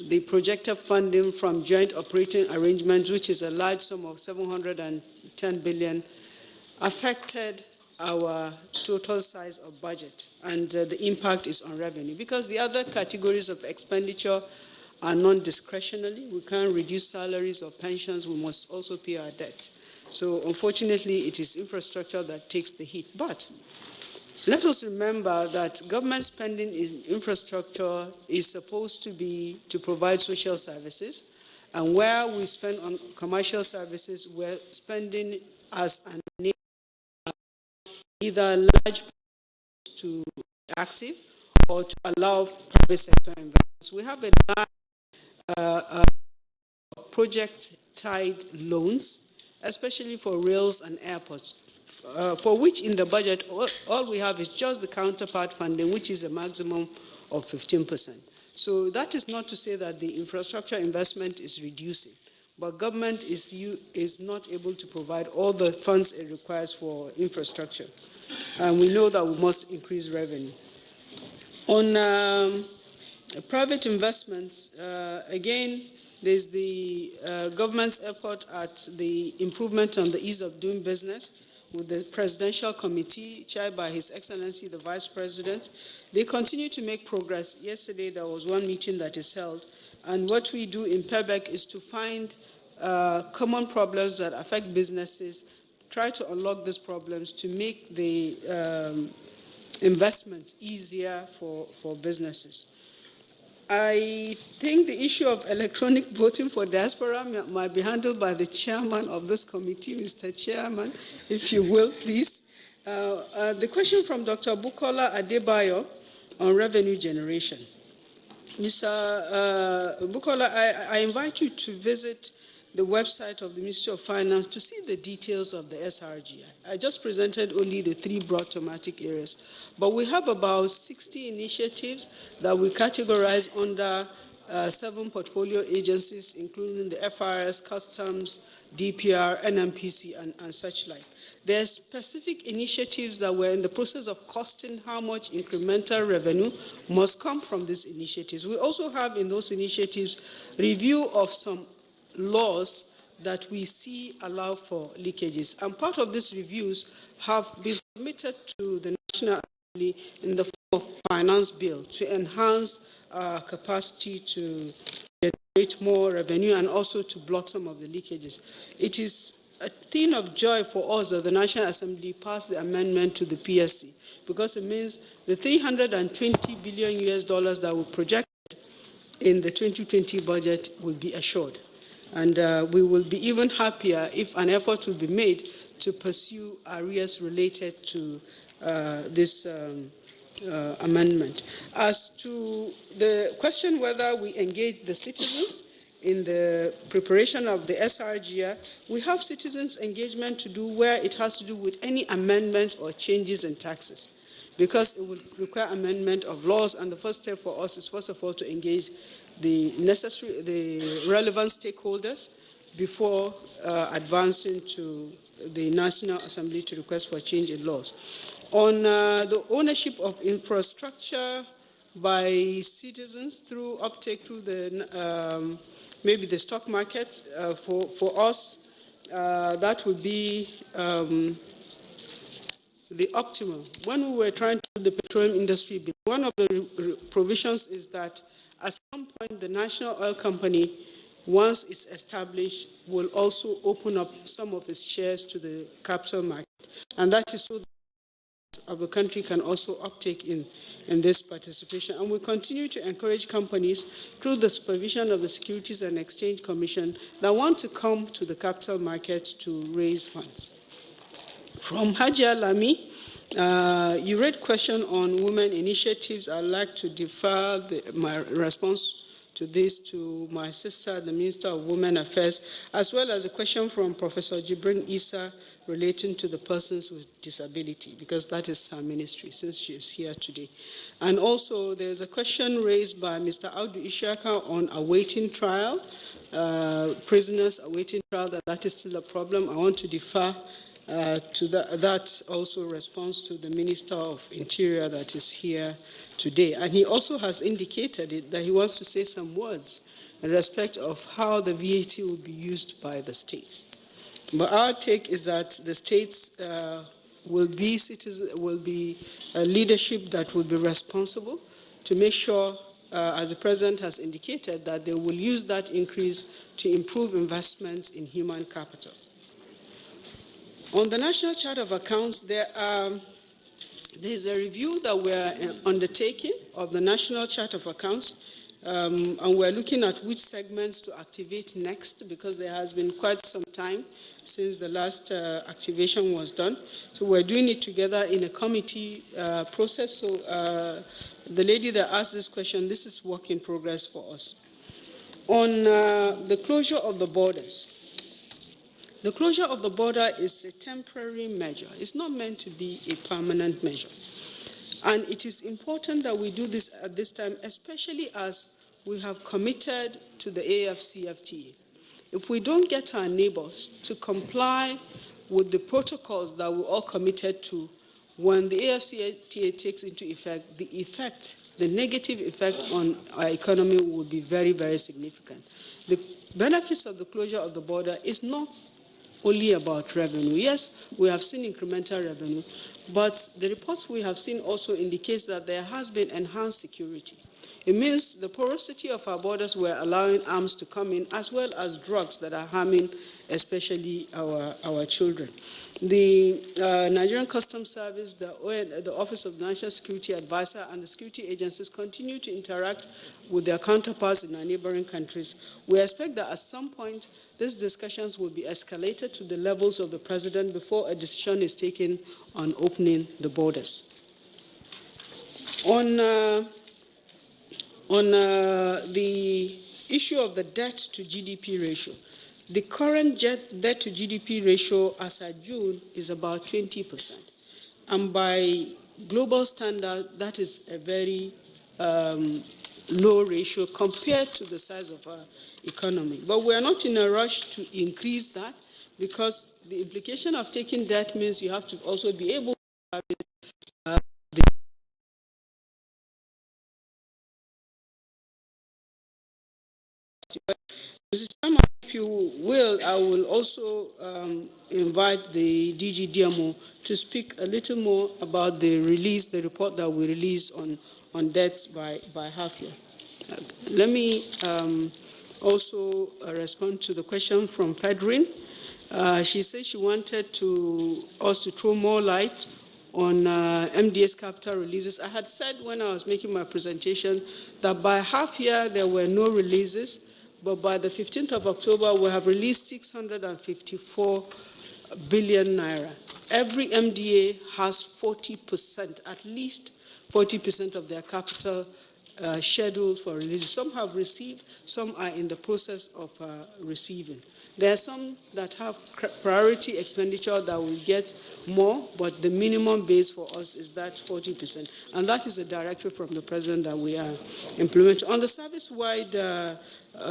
the projected funding from joint operating arrangements, which is a large sum of 710 billion, affected our total size of budget, and the impact is on revenue, because the other categories of expenditure are non-discretionary. We can't reduce salaries or pensions. We must also pay our debts. So unfortunately, it is infrastructure that takes the hit. But let us remember that government spending in infrastructure is supposed to be to provide social services, and where we spend on commercial services, we're spending as an either large to active or to allow private sector investments. We have a large project-tied loans, especially for rails and airports, for which in the budget, all we have is just the counterpart funding, which is a maximum of 15%. So that is not to say that the infrastructure investment is reducing, but government is not able to provide all the funds it requires for infrastructure. And we know that we must increase revenue. On private investments, again, there's the government's effort at the improvement on the ease of doing business with the Presidential Committee chaired by His Excellency the Vice President. They continue to make progress. Yesterday there was one meeting that is held, and what we do in PEBEC is to find common problems that affect businesses, try to unlock these problems to make the investments easier for businesses. I think the issue of electronic voting for diaspora might be handled by the chairman of this committee, Mr. Chairman, if you will, please. The question from Dr. Bukola Adebayo on revenue generation. Mr. Bukola, I invite you to visit the website of the Ministry of Finance to see the details of the SRG. I just presented only the three broad thematic areas, but we have about 60 initiatives that we categorize under 7 portfolio agencies, including the FRS, Customs, DPR, NMPC, and such like. There are specific initiatives that we're in the process of costing how much incremental revenue must come from these initiatives. We also have in those initiatives review of some laws that we see allow for leakages. And part of these reviews have been submitted to the National Assembly in the form of finance bill to enhance our capacity to generate more revenue and also to block some of the leakages. It is a thing of joy for us that the National Assembly passed the amendment to the PSC, because it means the $320 billion that we projected in the 2020 budget will be assured. And we will be even happier if an effort will be made to pursue areas related to this amendment. As to the question whether we engage the citizens in the preparation of the SRGR, we have citizens' engagement to do where it has to do with any amendment or changes in taxes, because it will require amendment of laws, and the first step for us is, first of all, to engage the relevant stakeholders before advancing to the National Assembly to request for change in laws. On the ownership of infrastructure by citizens through uptake through the maybe the stock market, for us, that would be the optimum. When we were trying to do the petroleum industry, one of the provisions is that at some point the National Oil Company, once it's established, will also open up some of its shares to the capital market. And that is so that of the country can also uptake in this participation. And we continue to encourage companies through the supervision of the Securities and Exchange Commission that want to come to the capital market to raise funds. From Hajia Lami, you read question on women initiatives. I'd like to defer my response to this to my sister, the Minister of Women Affairs, as well as a question from Professor Jibrin Issa relating to the persons with disability, because that is her ministry, since she is here today. And also, there's a question raised by Mr. Audu Ishaka on awaiting trial, prisoners awaiting trial, that is still a problem. I want to defer to that also responds to the Minister of Interior that is here today. And he also has indicated that he wants to say some words in respect of how the VAT will be used by the states. But our take is that the states will be a leadership that will be responsible to make sure, as the President has indicated, that they will use that increase to improve investments in human capital. On the National Chart of Accounts, there's a review that we're undertaking of the National Chart of Accounts, and we're looking at which segments to activate next, because there has been quite some time since the last activation was done. So we're doing it together in a committee process. So the lady that asked this question, this is work in progress for us. On the closure of the borders, the closure of the border is a temporary measure. It's not meant to be a permanent measure. And it is important that we do this at this time, especially as we have committed to the AFCFTA. If we don't get our neighbors to comply with the protocols that we all committed to, when the AFCFTA takes into effect, the negative effect on our economy will be very, very significant. The benefits of the closure of the border is not only about revenue. Yes, we have seen incremental revenue, but the reports we have seen also indicates that there has been enhanced security. It means the porosity of our borders were allowing arms to come in, as well as drugs that are harming especially our children. The Nigerian Customs Service, the Office of National Security Advisor, and the security agencies continue to interact with their counterparts in our neighboring countries. We expect that at some point, these discussions will be escalated to the levels of the President before a decision is taken on opening the borders. On the issue of the debt to GDP ratio, the current debt to GDP ratio as at June is about 20%. And by global standard, that is a very low ratio compared to the size of our economy. But we are not in a rush to increase that, because the implication of taking debt means you have to also be able to have it. Mr. Chairman, if you will, I will also invite the DG DMO to speak a little more about the report that we released on debts by half year. Let me also respond to the question from Fedrin. She said she wanted us to throw more light on MDA's capital releases. I had said when I was making my presentation that by half year there were no releases, but by the 15th of October we have released 654 billion naira. Every MDA has 40%, at least 40% of their capital scheduled for release. Some have received, some are in the process of receiving. There are some that have priority expenditure that will get more, but the minimum base for us is that 40%. And that is a directive from the President that we are implementing. On the service-wide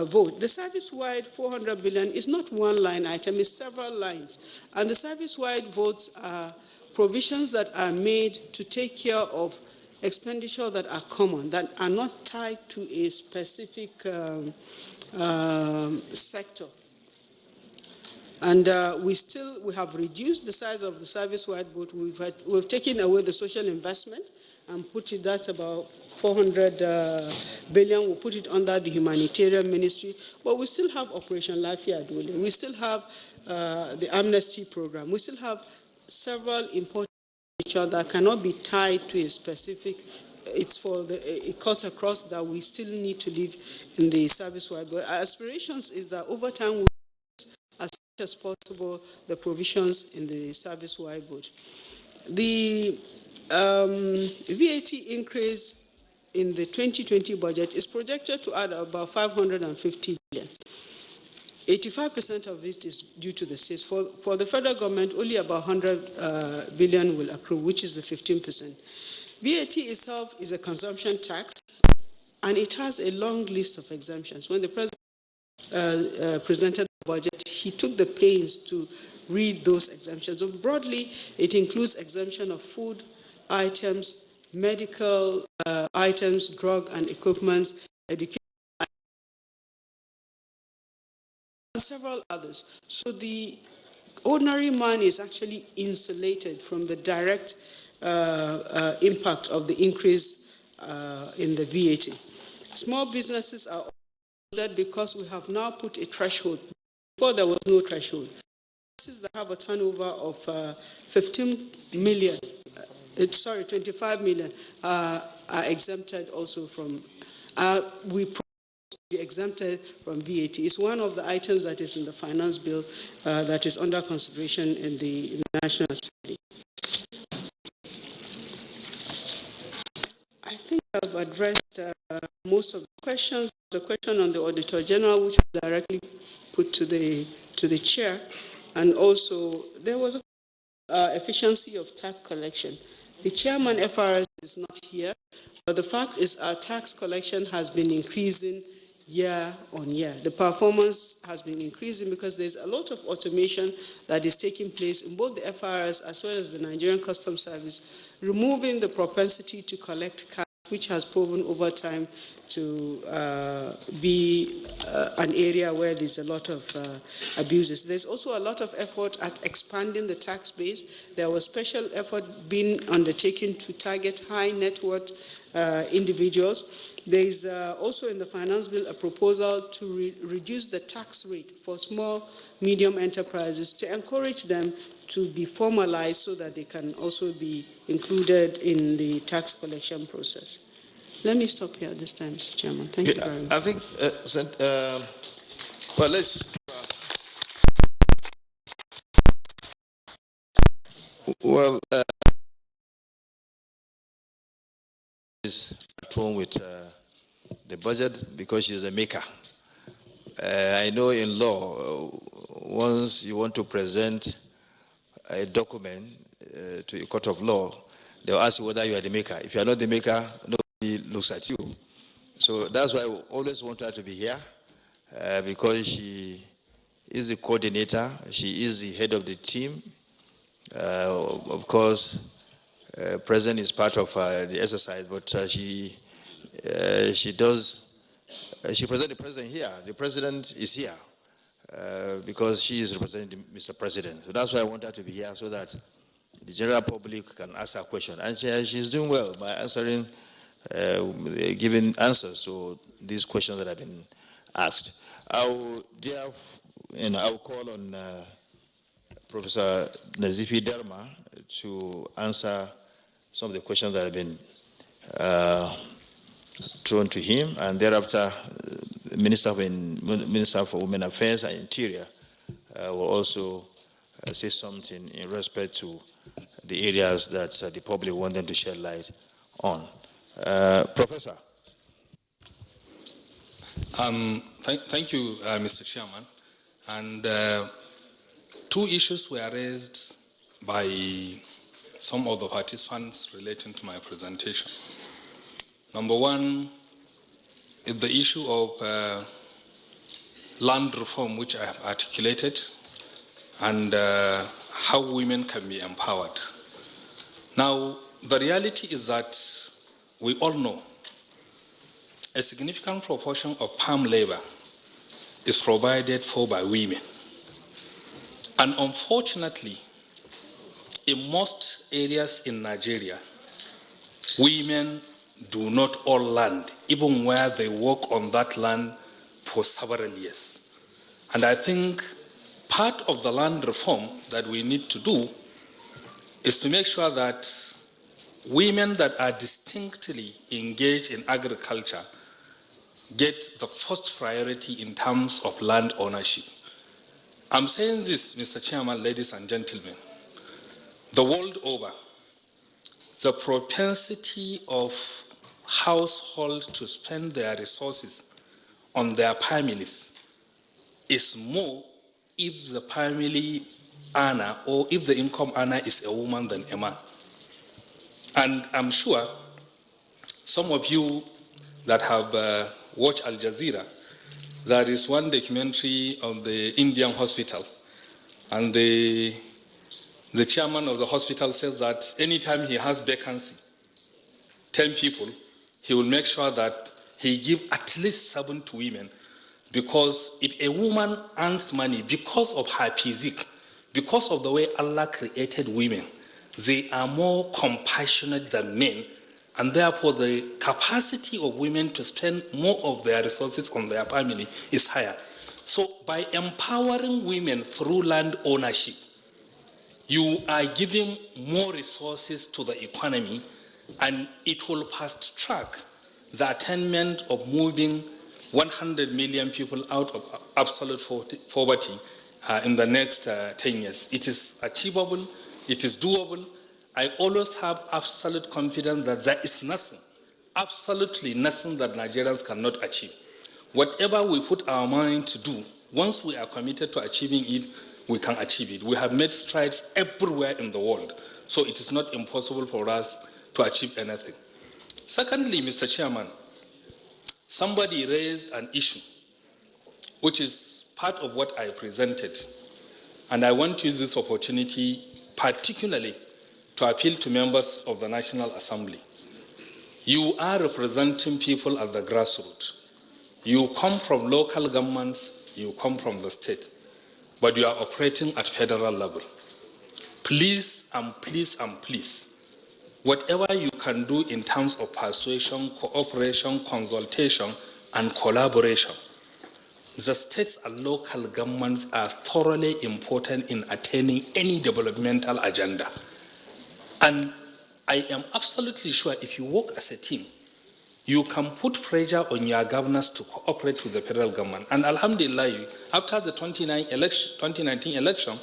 vote, the service-wide 400 billion is not one line item, it's several lines. And the service-wide votes are provisions that are made to take care of expenditure that are common, that are not tied to a specific sector. And we have reduced the size of the service-wide vote. We've taken away the social investment and put it, that's about 400 billion. We'll put it under the humanitarian ministry. But we still have Operation Lafia Adwale. We still have the amnesty program. We still have several important issues that cannot be tied to a specific. It cuts across that we still need to live in the service-wide. But our aspirations is that over time, as much as possible, the provisions in the service-wide vote. The VAT increase in the 2020 budget is projected to add about 550 billion. 85% of it is due to the states. For the federal government, only about 100 billion will accrue, which is the 15%. VAT itself is a consumption tax, and it has a long list of exemptions. When the president presented the budget, he took the pains to read those exemptions. So broadly, it includes exemption of food items, medical items, drug and equipment, education, and several others. So the ordinary man is actually insulated from the direct impact of the increase in the VAT. Small businesses are that because we have now put a threshold. Before there was no threshold. Businesses that have a turnover of 25 million are exempted also from, we be exempted from VAT. It's one of the items that is in the finance bill that is under consideration in the National Assembly. I think I've addressed most of the questions. There's a question on the Auditor General, which was directly put to the chair, and also there was a efficiency of tax collection. The chairman FRS is not here, but the fact is our tax collection has been increasing year on year. The performance has been increasing because there's a lot of automation that is taking place in both the FRS as well as the Nigerian Customs Service, removing the propensity to collect cash, which has proven over time to be an area where there's a lot of abuses. There's also a lot of effort at expanding the tax base. There was special effort being undertaken to target high net worth individuals. There is also in the finance bill a proposal to reduce the tax rate for small, medium enterprises to encourage them to be formalized so that they can also be included in the tax collection process. Let me stop here this time, Mr. Chairman. Thank you very much. I think, well, let's. Well, is at home with the budget because she's a maker. I know in law, once you want to present a document to a court of law, they'll ask you whether you are the maker. If you are not the maker, nobody looks at you. So that's why I always want her to be here, because she is the coordinator, she is the head of the team. Of course, President is part of the exercise, but she presents the President here. The President is here because she is representing Mr. President. So that's why I want her to be here so that the general public can ask her question. And she's doing well by answering, giving answers to these questions that have been asked. I will call on Professor Nazifi Derma to answer some of the questions that have been thrown to him, and thereafter, the Minister for Women Affairs and Interior will also say something in respect to the areas that the public want them to shed light on. Professor. Thank you, Mr. Chairman. And two issues were raised by some of the participants relating to my presentation. Number one is the issue of land reform, which I have articulated, and how women can be empowered. Now, the reality is that we all know a significant proportion of farm labor is provided for by women. And unfortunately, in most areas in Nigeria, women do not own land, even where they work on that land for several years. And I think part of the land reform that we need to do is to make sure that women that are distinctly engaged in agriculture get the first priority in terms of land ownership. I'm saying this, Mr. Chairman, ladies and gentlemen, the world over, the propensity of households to spend their resources on their families is more if the family earner or if the income earner is a woman than a man. And I'm sure some of you that have watched Al Jazeera, there is one documentary on the Indian hospital, and the chairman of the hospital says that anytime he has vacancy, 10 people, he will make sure that he give at least 7 to women, because if a woman earns money because of her physique, because of the way Allah created women, they are more compassionate than men, and therefore the capacity of women to spend more of their resources on their family is higher. So by empowering women through land ownership, you are giving more resources to the economy, and it will fast track the attainment of moving 100 million people out of absolute poverty in the next 10 years. It is achievable, it is doable. I always have absolute confidence that there is nothing, absolutely nothing that Nigerians cannot achieve. Whatever we put our mind to do, once we are committed to achieving it, we can achieve it. We have made strides everywhere in the world, so it is not impossible for us to achieve anything. Secondly, Mr. Chairman, somebody raised an issue which is part of what I presented, and I want to use this opportunity particularly to appeal to members of the National Assembly. You are representing people at the grassroots. You come from local governments, you come from the state, but you are operating at federal level. Please and please and please, whatever you can do in terms of persuasion, cooperation, consultation, and collaboration, the states and local governments are thoroughly important in attaining any developmental agenda. And I am absolutely sure if you work as a team, you can put pressure on your governors to cooperate with the federal government. And alhamdulillah, after the 2019 election,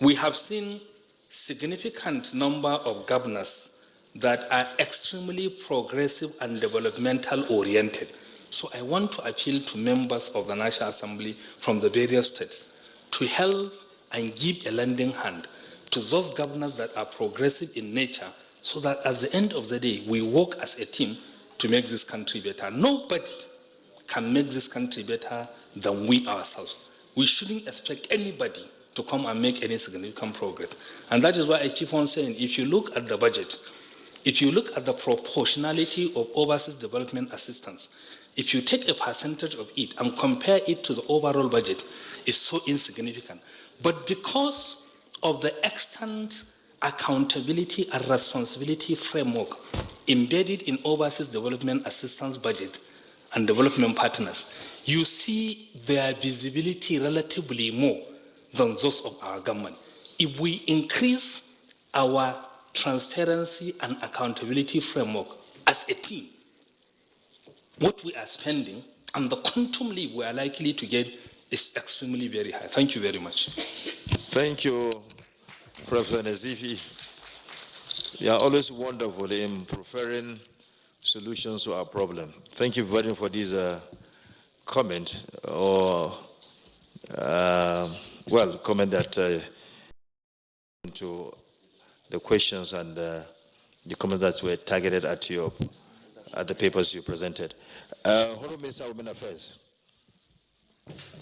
we have seen significant number of governors that are extremely progressive and developmental oriented. So I want to appeal to members of the National Assembly from the various states to help and give a lending hand to those governors that are progressive in nature, so that at the end of the day, we work as a team to make this country better. Nobody can make this country better than we ourselves. We shouldn't expect anybody to come and make any significant progress. And that is why I keep on saying, if you look at the budget, if you look at the proportionality of overseas development assistance, if you take a percentage of it and compare it to the overall budget, it's so insignificant. But because of the extant accountability and responsibility framework embedded in overseas development assistance budget and development partners, you see their visibility relatively more than those of our government. If we increase our transparency and accountability framework as a team, what we are spending and the quantum leap we are likely to get is extremely very high. Thank you very much. Thank you, Professor Nazifi. You are always wonderful in preferring solutions to our problem. Thank you very much for this comment, or comment that to the questions and the comments that were targeted at the papers you presented. Honorable Minister of Women Affairs.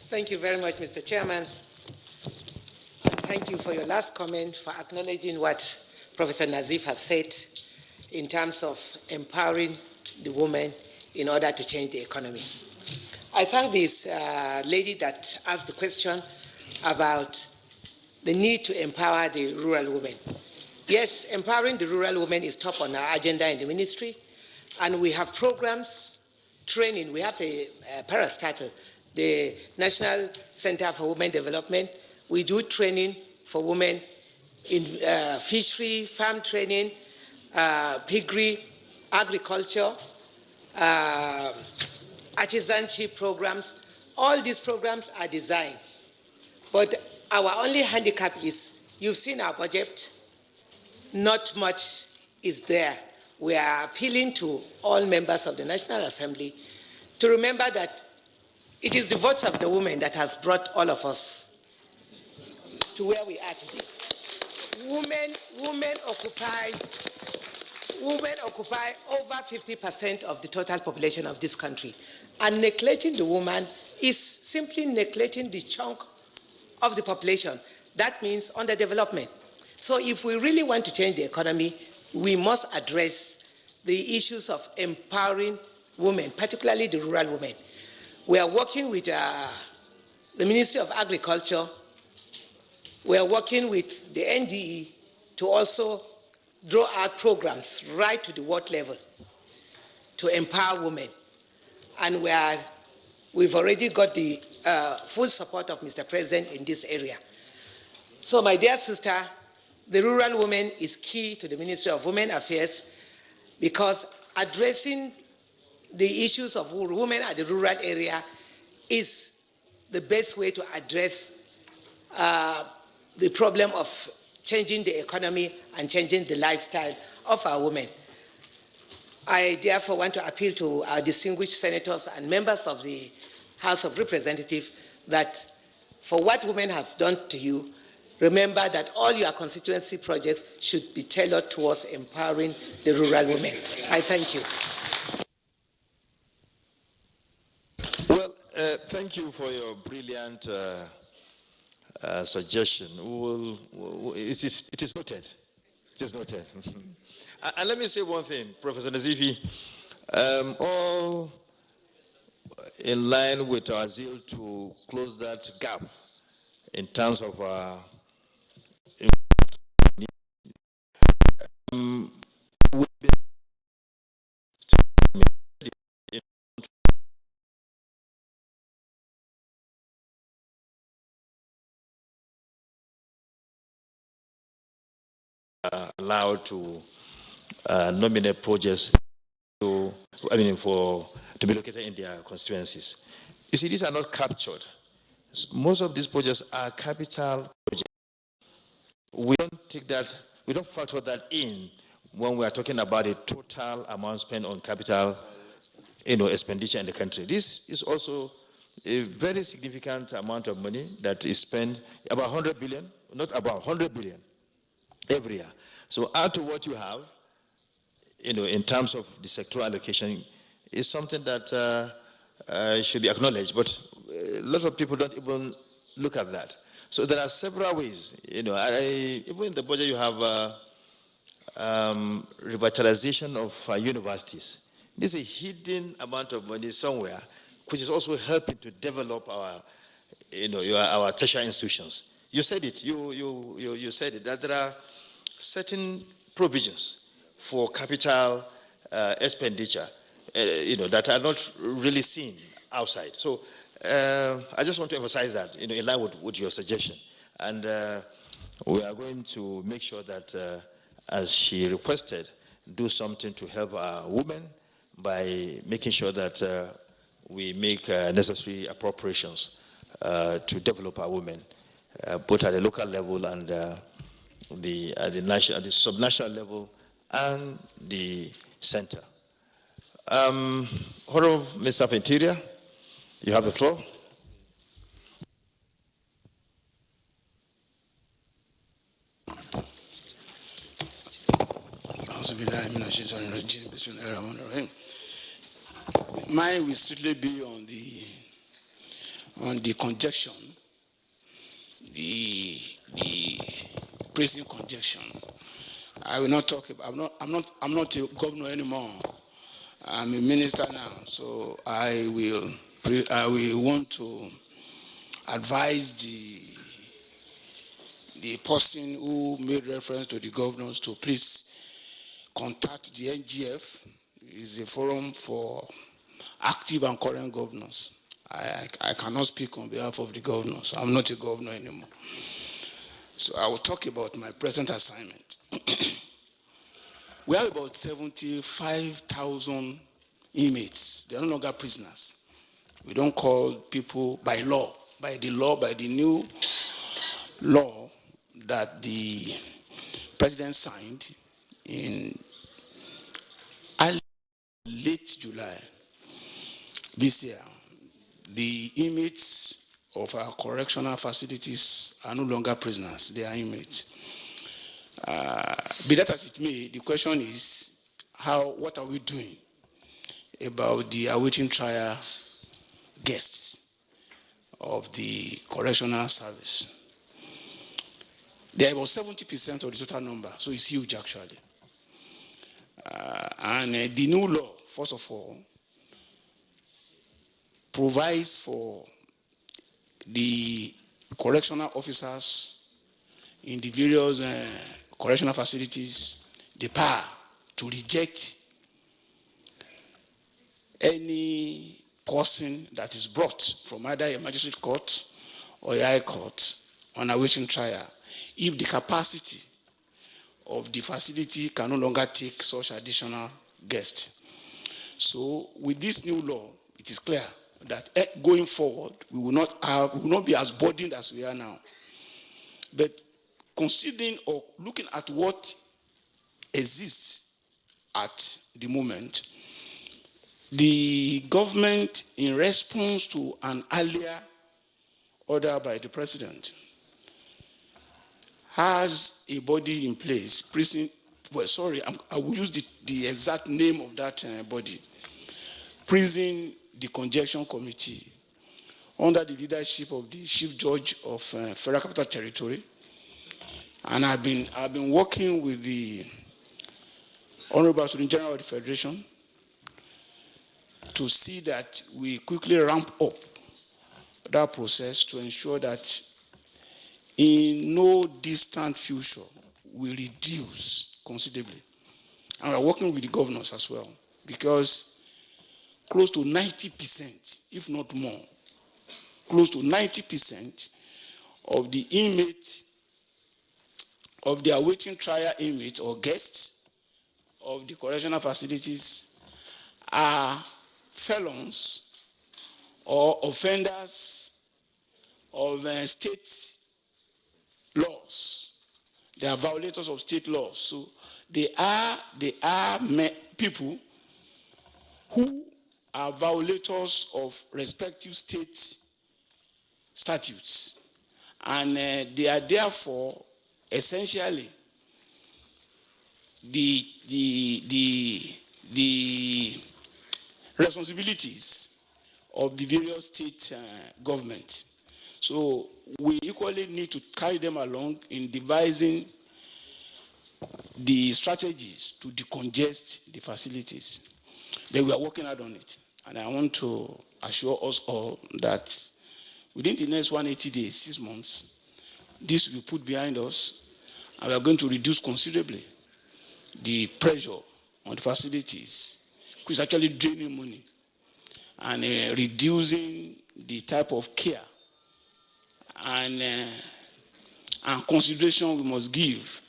Thank you very much, Mr. Chairman. Thank you for your last comment, for acknowledging what Professor Nazif has said in terms of empowering the women in order to change the economy. I thank this lady that asked the question about the need to empower the rural women. Yes, empowering the rural women is top on our agenda in the ministry, and we have programs, training. We have a parastatal, the National Center for Women Development. We do training for women in fishery, farm training, piggery, agriculture, artisanship programs. All these programs are designed. But our only handicap is, you've seen our budget, not much is there. we are appealing to all members of the National Assembly to remember that it is the votes of the women that has brought all of us to where we are today. Women occupy over 50% of the total population of this country. And neglecting the woman is simply neglecting the chunk of the population. That means underdevelopment. So if we really want to change the economy, we must address the issues of empowering women, particularly the rural women. We are working with the Ministry of Agriculture. We are working with the NDE to also draw out programs right to the ward level to empower women. And we've already got the full support of Mr. President in this area. So my dear sister, the rural woman is key to the Ministry of Women Affairs, because addressing the issues of women at the rural area is the best way to address the problem of changing the economy and changing the lifestyle of our women. I therefore want to appeal to our distinguished senators and members of the House of Representatives that for what women have done to you, remember that all your constituency projects should be tailored towards empowering the rural women. I thank you. Well, thank you for your brilliant suggestion. It is noted. It is noted. And let me say one thing, Professor Nazifi, all in line with our zeal to close that gap in terms of allowed to nominate projects to be located in their constituencies. You see, these are not captured. Most of these projects are capital projects. We don't factor that in when we are talking about the total amount spent on capital, expenditure in the country. This is also a very significant amount of money that is spent, about 100 billion, not about 100 billion every year. So add to what you have, in terms of the sectoral allocation, is something that should be acknowledged. But a lot of people don't even look at that. So there are several ways. Even in the budget you have revitalization of universities. There's a hidden amount of money somewhere, which is also helping to develop our, our tertiary institutions. You said it. You said it, that there are certain provisions for capital expenditure, that are not really seen outside. So I just want to emphasize that, in line with your suggestion. And we are going to make sure that, as she requested, do something to help our women by making sure that we make necessary appropriations to develop our women, both at the local level and the subnational level and the center. Honorable Minister of Interior, you have the floor. Mine will strictly be on the conjunction, the prison conjunction. I will not talk about. I'm not a governor anymore. I'm a minister now, so I will want to advise the person who made reference to the governors to please contact the NGF. It's a forum for active and current governors. I cannot speak on behalf of the governors. I'm not a governor anymore. So I will talk about my present assignment. We have about 75,000 inmates. They are no longer prisoners. We don't call people by the new law that the president signed in 28th July this year, the inmates of our correctional facilities are no longer prisoners, they are inmates. Be that as it may, the question is, what are we doing about the awaiting trial guests of the correctional service? They are about 70% of the total number, so it's huge actually. And the new law, first of all, provides for the correctional officers in the various correctional facilities the power to reject any person that is brought from either a magistrate court or a high court on awaiting trial if the capacity of the facility can no longer take such additional guests. So with this new law, it is clear that going forward, we will not be as burdened as we are now. But considering or looking at what exists at the moment, the government, in response to an earlier order by the president, has a body in place, I will use the exact name of that body, Prison Decongestion Committee, under the leadership of the Chief Judge of Federal Capital Territory. And I've been working with the Honorable Attorney General of the Federation to see that we quickly ramp up that process to ensure that in no distant future we reduce considerably. And we're working with the governors as well, because close to 90%, if not more, close to 90% of the inmates, of the awaiting trial inmates or guests of the correctional facilities are felons or offenders of state laws. They are violators of state laws. So they are people who are violators of respective state statutes. And they are therefore essentially the responsibilities of the various state governments. So we equally need to carry them along in devising the strategies to decongest the facilities. But we are working hard on it. And I want to assure us all that within the next 180 days, 6 months, this will be put behind us, and we are going to reduce considerably the pressure on the facilities, which is actually draining money, and reducing the type of care and consideration we must give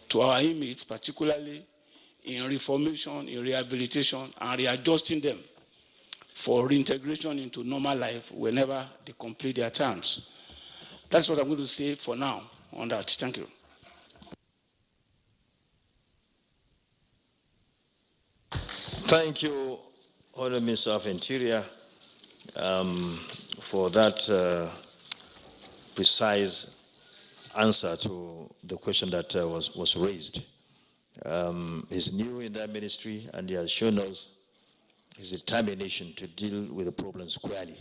to our inmates, particularly in reformation, in rehabilitation, and readjusting them for reintegration into normal life whenever they complete their terms. That's what I'm going to say for now on that. Thank you. Thank you, Honourable Minister of Interior, for that precise answer to the question that was raised. He's new in that ministry, and he has shown us his determination to deal with the problem squarely.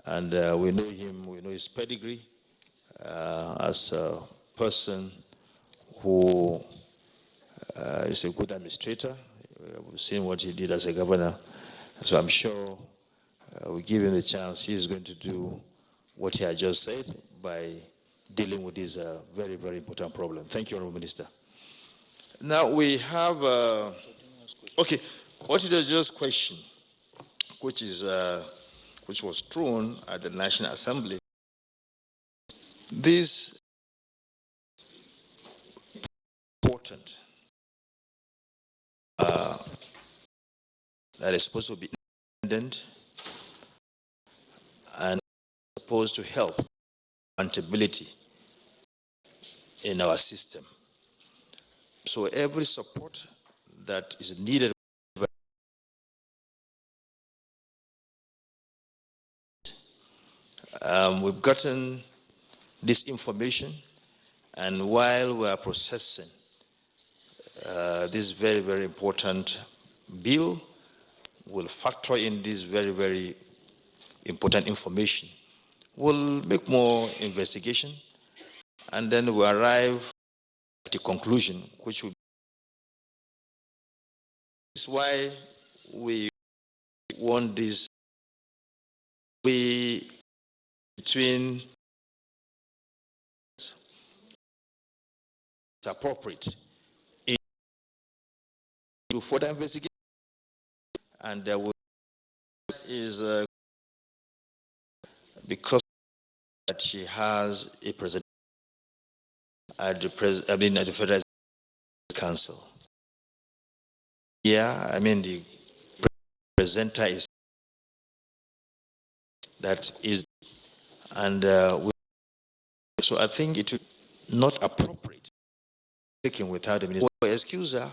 And we know him, we know his pedigree as a person who is a good administrator. We've seen what he did as a governor. So I'm sure we give him the chance. He is going to do what he had just said by dealing with this very, very important problem. Thank you, Honourable Minister. Now we have, okay, what is the just question, which was thrown at the National Assembly. This important that is supposed to be independent and supposed to help accountability in our system. So every support that is needed We've gotten this information, and while we are processing this very, very important bill, we'll factor in this very, very important information. We'll make more investigation, and then we'll arrive at a conclusion, which will be. This is why we want this way between it's appropriate to further investigation, and there is because that she has a president at the at the Federal Council. Yeah, I mean the presenter is that is, and so I think it is not appropriate taking without the minister. Excuse her.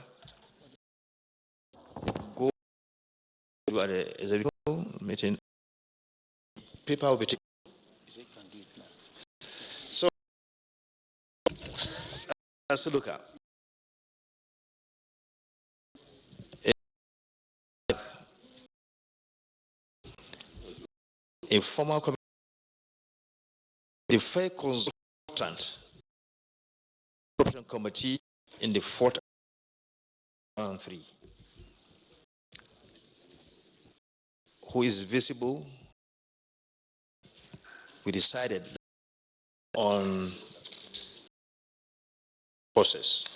Go to an executive meeting. People will be taken. So let's look at informal committee. The fair consultant committee in the 4th and 3, who is visible. We decided on process.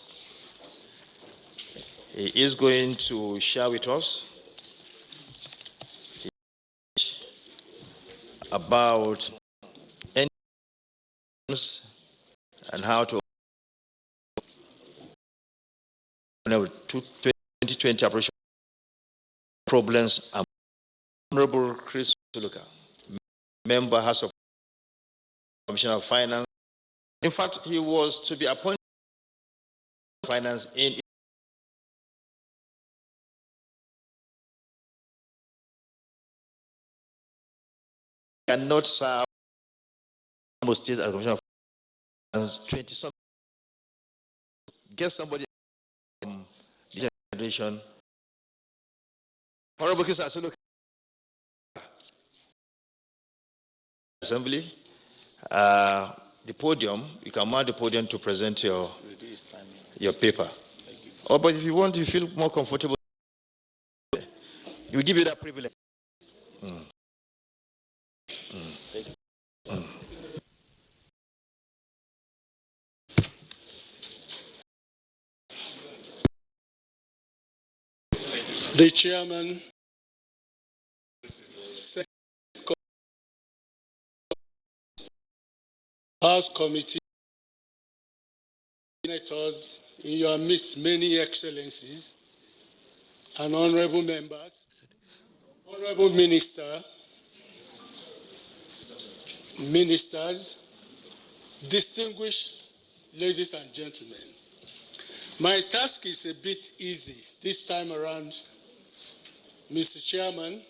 He is going to share with us about any and how to 2020 operation problems. Honorable Chris Tuluka, member House of Commissioner of Finance. In fact, he was to be appointed finance in cannot serve most states as Commissioner of Finance 20 something. Get somebody from the generation. Honorable Chris Tuluka, Assembly. The podium, you can mount the podium to present your paper. Oh, but if you want, you feel more comfortable, we give you that privilege. The chairman, House Committee, senators, in your midst, many excellencies and honorable members, honorable minister, ministers, distinguished ladies and gentlemen. My task is a bit easy this time around, Mr. Chairman.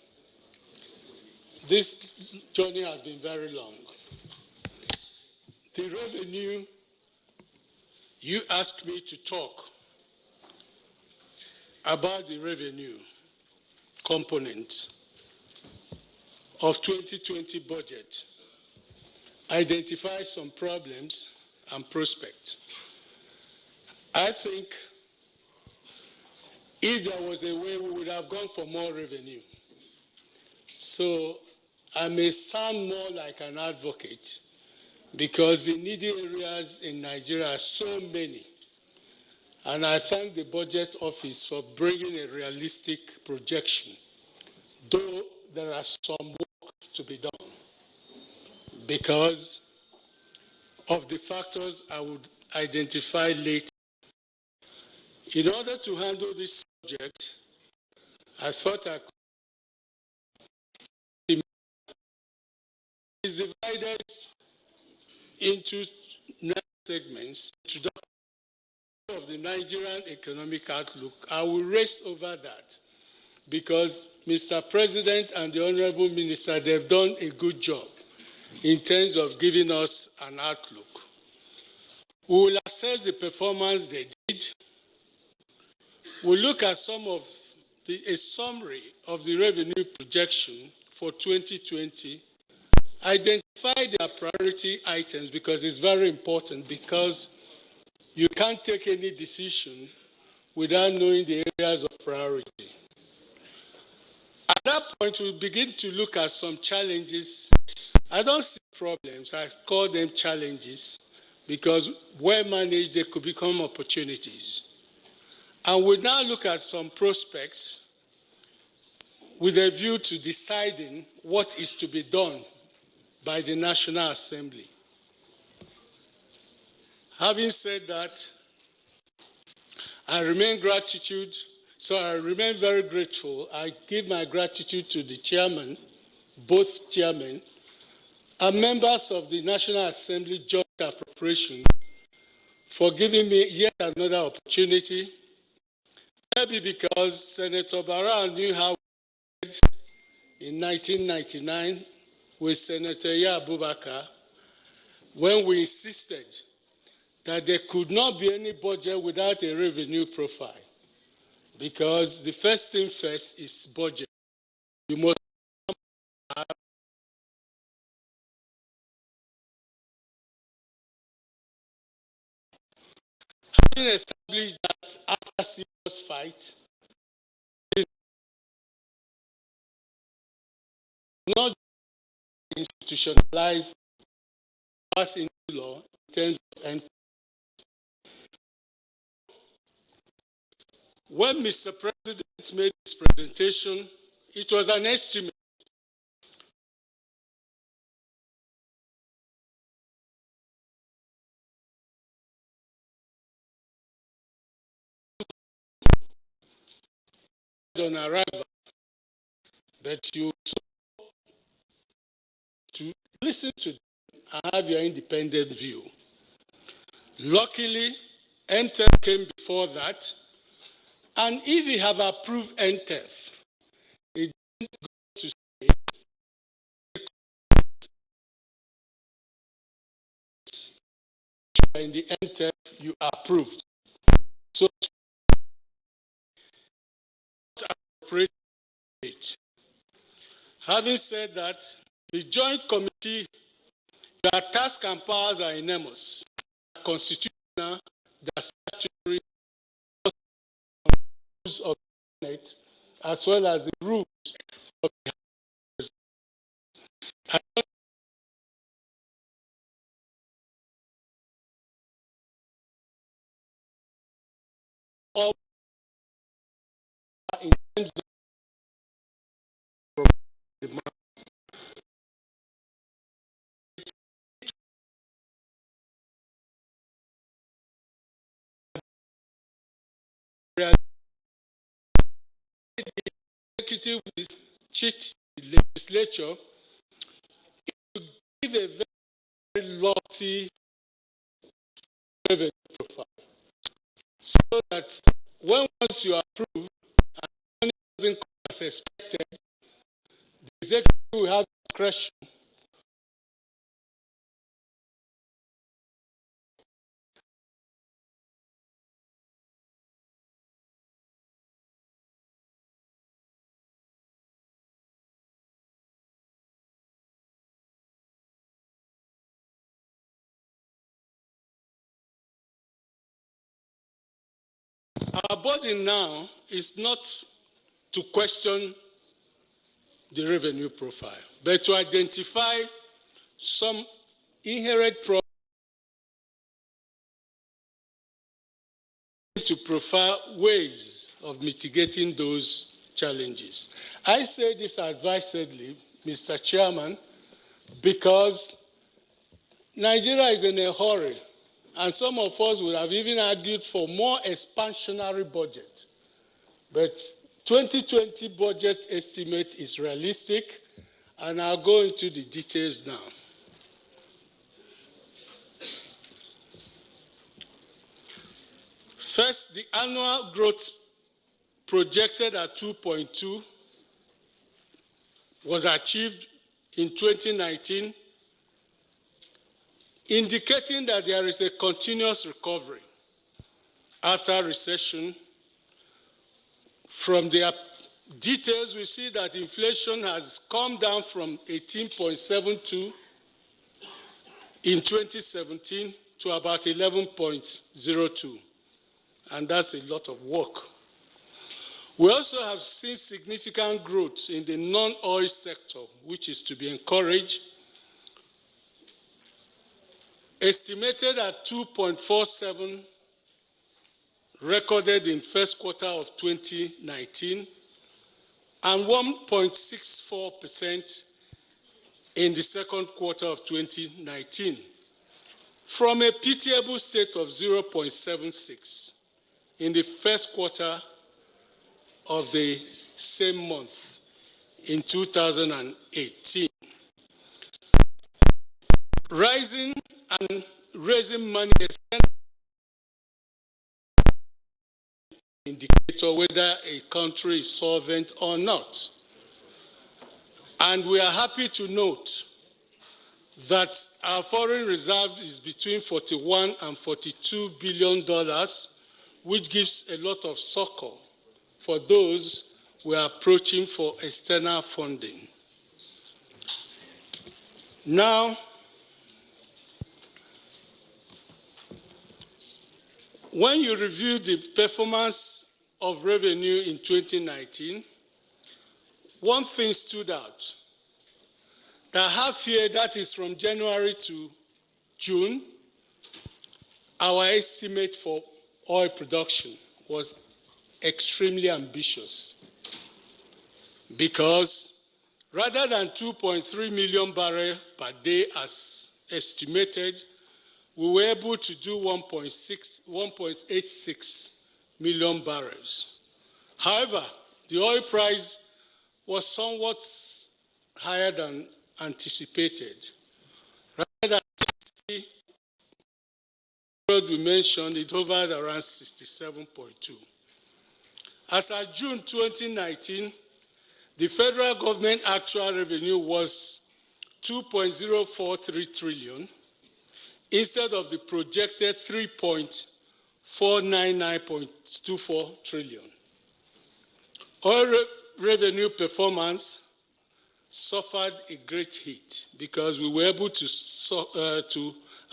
This journey has been very long. The revenue, you asked me to talk about the revenue component of 2020 budget, identify some problems and prospects. I think if there was a way, we would have gone for more revenue. So I may sound more like an advocate because the needy areas in Nigeria are so many. And I thank the Budget Office for bringing a realistic projection, though there are some work to be done because of the factors I would identify later. In order to handle this subject, I thought I could. It's divided into 9 segments. Introduction of the Nigerian economic outlook. I will race over that because Mr. President and the Honorable Minister, they've done a good job. in terms of giving us an outlook. We will assess the performance they did. We'll look at a summary of the revenue projection for 2020, identify their priority items because it's very important, because you can't take any decision without knowing the areas of priority. At that point, we'll begin to look at some challenges. I don't see problems, I call them challenges, because well managed, they could become opportunities. And we'll now look at some prospects with a view to deciding what is to be done by the National Assembly. Having said that, I remain very grateful. I give my gratitude to the chairman, both chairmen, and members of the National Assembly Joint Appropriation for giving me yet another opportunity. Maybe because Senator Barrow knew how we did in 1999 with Senator Abubakar when we insisted that there could not be any budget without a revenue profile, because the first thing first is budget. You must have having established that after serious fight, is not institutionalized as into law in terms of end. When Mr. President made his presentation, it was an estimate. On arrival, but you to listen to them and have your independent view. Luckily, NTEF came before that, and if you have approved NTEF, it didn't go to say in the NTEF you approved. So, having said that, the joint committee, their tasks and powers are enormous, constitutional, their statutory rules of the Senate, as well as the rules of the House. All in terms of the executive will cheat the legislature to give a very lofty revenue profile, so that when once you approve and money doesn't come as expected, the executive will have discretion. Our burden now is not to question the revenue profile, but to identify some inherent problems to profile ways of mitigating those challenges. I say this advisedly, Mr. Chairman, because Nigeria is in a hurry, and some of us would have even argued for more expansionary budget. But 2020 budget estimate is realistic, and I'll go into the details now. First, the annual growth projected at 2.2 was achieved in 2019 indicating that there is a continuous recovery after recession. From their details, we see that inflation has come down from 18.72 in 2017 to about 11.02, and that's a lot of work. We also have seen significant growth in the non-oil sector, which is to be encouraged, estimated at 2.47 recorded in first quarter of 2019 and 1.64% in the second quarter of 2019, from a pitiable state of 0.76 in the first quarter of the same month in 2018. Rising and raising money is an indicator whether a country is solvent or not. And we are happy to note that our foreign reserve is between $41 and $42 billion, which gives a lot of succor for those we are approaching for external funding. Now, when you review the performance of revenue in 2019, one thing stood out. The half year, that is from January to June, our estimate for oil production was extremely ambitious, because rather than 2.3 million barrels per day as estimated, we were able to do 1.86 million barrels. However, the oil price was somewhat higher than anticipated. Rather than 60, we mentioned, it hovered around 67.2. As of June 2019, the federal government actual revenue was 2.043 trillion, instead of the projected 3.499.24 trillion. Oil revenue performance suffered a great hit because we were able to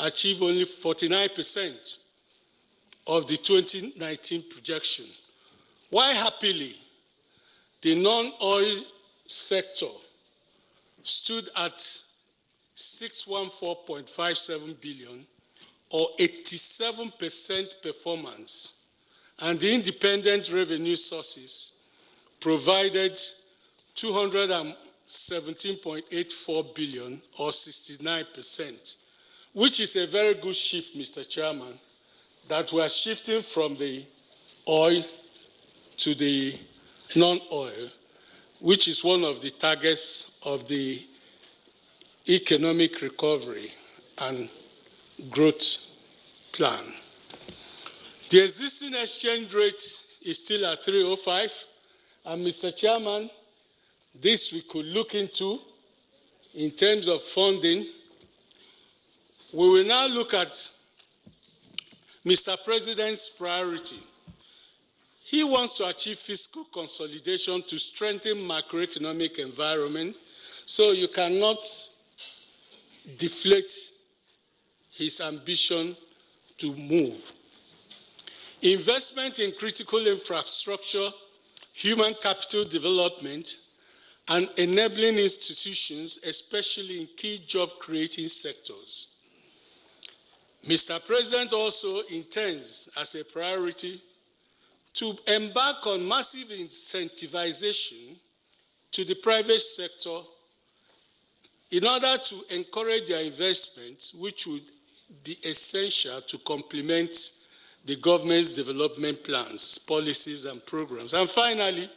achieve only 49% of the 2019 projection. Why happily, the non-oil sector stood at 614.57 billion, or 87% performance, and the independent revenue sources provided 217.84 billion, or 69%, which is a very good shift, Mr. Chairman, that we are shifting from the oil to the non-oil, which is one of the targets of the economic recovery and growth plan. The existing exchange rate is still at 305, and Mr. Chairman, this we could look into in terms of funding. We will now look at Mr. President's priority. He wants to achieve fiscal consolidation to strengthen macroeconomic environment, so you cannot deflate his ambition to move. Investment in critical infrastructure, human capital development, and enabling institutions, especially in key job-creating sectors. Mr. President also intends, as a priority, to embark on massive incentivization to the private sector in order to encourage their investment, which would be essential to complement the government's development plans, policies, and programs. And finally,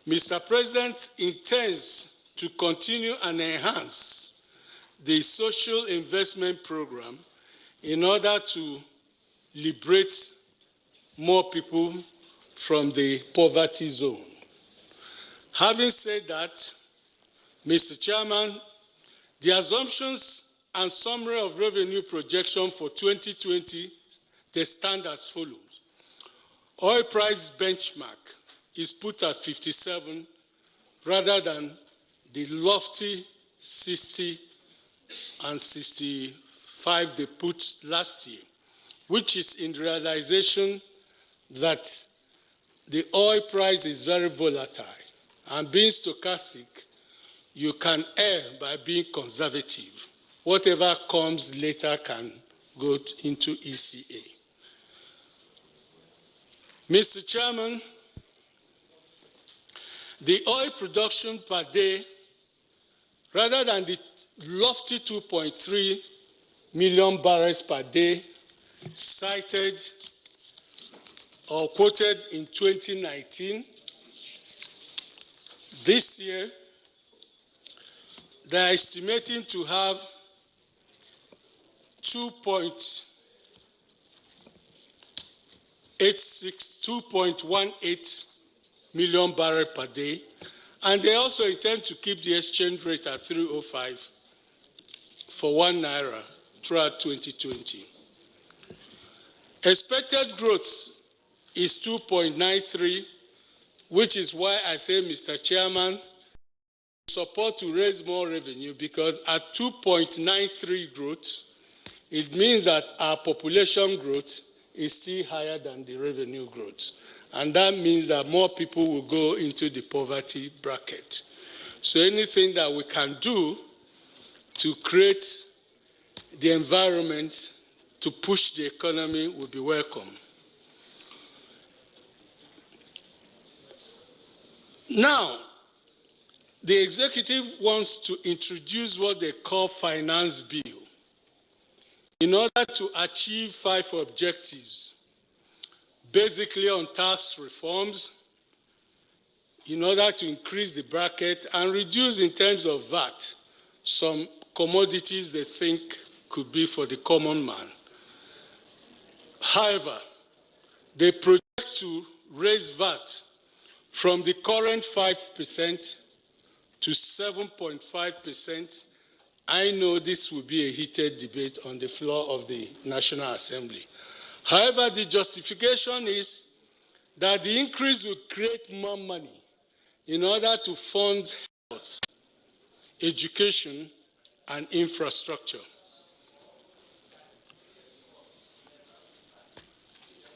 Mr. President intends to continue and enhance the social investment program in order to liberate more people from the poverty zone. Having said that, Mr. Chairman, the assumptions and summary of revenue projection for 2020, they stand as follows. Oil price benchmark is put at 57 rather than the lofty 60 and 65 they put last year, which is in realization that the oil price is very volatile. And being stochastic, you can err by being conservative. Whatever comes later can go into ECA. Mr. Chairman, the oil production per day, rather than the lofty 2.3 million barrels per day cited or quoted in 2019, this year, they are estimating to have 2.18 million barrels per day, and they also intend to keep the exchange rate at 305 for 1 naira throughout 2020. Expected growth is 2.93, which is why I say, Mr. Chairman, support to raise more revenue, because at 2.93 growth, it means that our population growth is still higher than the revenue growth. And that means that more people will go into the poverty bracket. So anything that we can do to create the environment to push the economy will be welcome. Now, the executive wants to introduce what they call finance bill in order to achieve 5 objectives, basically on tax reforms, in order to increase the bracket and reduce in terms of VAT some commodities they think could be for the common man. However, they project to raise VAT from the current 5% to 7.5%. I know this will be a heated debate on the floor of the National Assembly. However, the justification is that the increase will create more money in order to fund health, education, and infrastructure.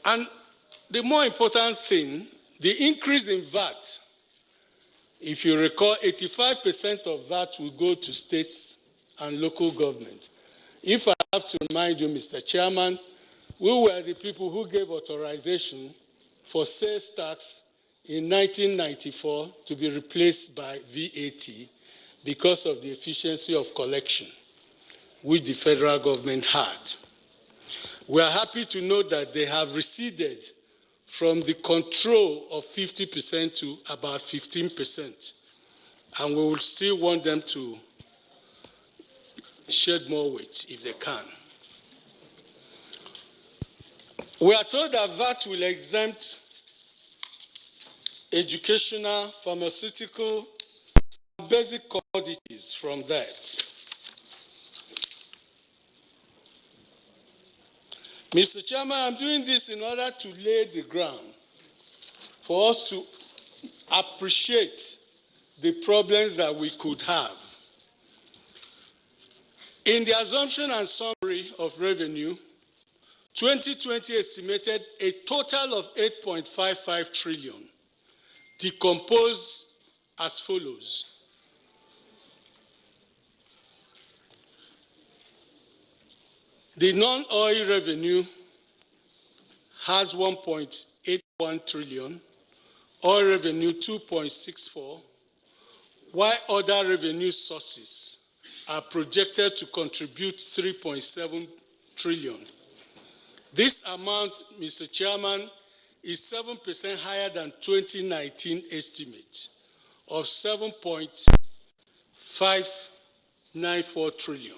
And the more important thing, the increase in VAT, if you recall, 85% of VAT will go to states and local government. If I have to remind you, Mr. Chairman, we were the people who gave authorization for sales tax in 1994 to be replaced by VAT because of the efficiency of collection, which the federal government had. We are happy to note that they have receded from the control of 50% to about 15%. And we will still want them to shed more weight if they can. We are told that VAT will exempt educational, pharmaceutical, and basic commodities from that. Mr. Chairman, I'm doing this in order to lay the ground for us to appreciate the problems that we could have. In the assumption and summary of revenue, 2020 estimated a total of 8.55 trillion, decomposed as follows. The non-oil revenue has 1.81 trillion, oil revenue 2.64, while other revenue sources are projected to contribute 3.7 trillion. This amount, Mr. Chairman, is 7% higher than 2019 estimate of 7.594 trillion.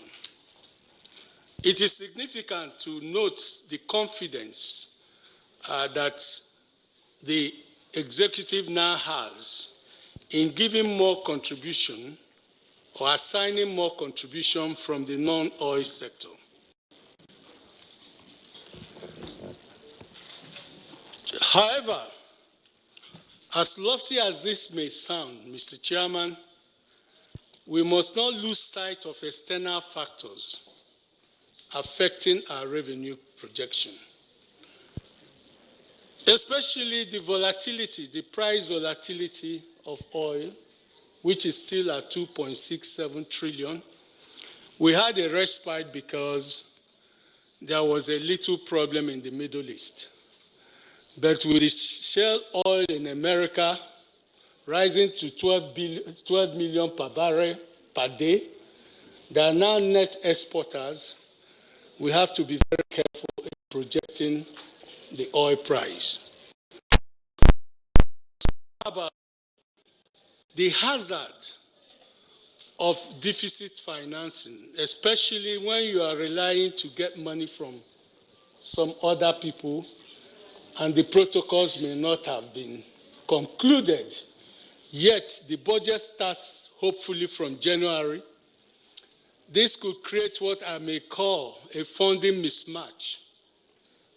It is significant to note the confidence that the executive now has in giving more contribution or assigning more contribution from the non-oil sector. However, as lofty as this may sound, Mr. Chairman, we must not lose sight of external factors affecting our revenue projection, especially the volatility, the price volatility of oil, which is still at 2.67 trillion. We had a respite because there was a little problem in the Middle East. But with the shale oil in America rising to 12 million per barrel per day, they are now net exporters. We have to be very careful in projecting the oil price. About the hazard of deficit financing, especially when you are relying to get money from some other people and the protocols may not have been concluded, yet the budget starts hopefully from January. This could create what I may call a funding mismatch.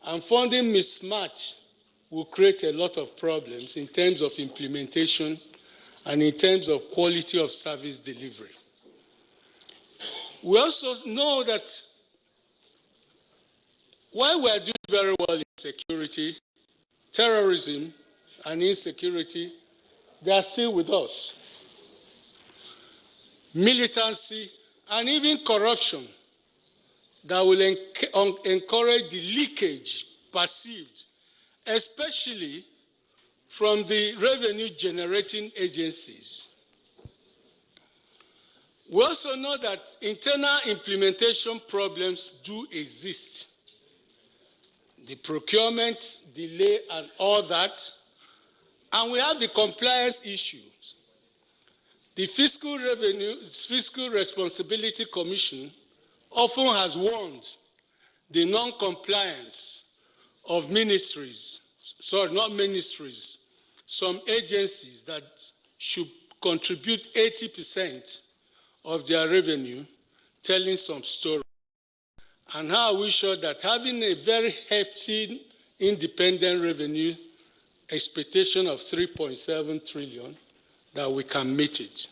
And funding mismatch will create a lot of problems in terms of implementation and in terms of quality of service delivery. We also know that while we are doing very well in security, terrorism and insecurity, they are still with us. Militancy and even corruption that will encourage the leakage perceived, especially from the revenue-generating agencies. We also know that internal implementation problems do exist. The procurement, delay, and all that. And we have the compliance issues. The Fiscal Responsibility Commission often has warned the non-compliance of ministries, sorry, not ministries, some agencies that should contribute 80% of their revenue, telling some story. And how are we sure that having a very hefty independent revenue expectation of 3.7 trillion, that we can meet it?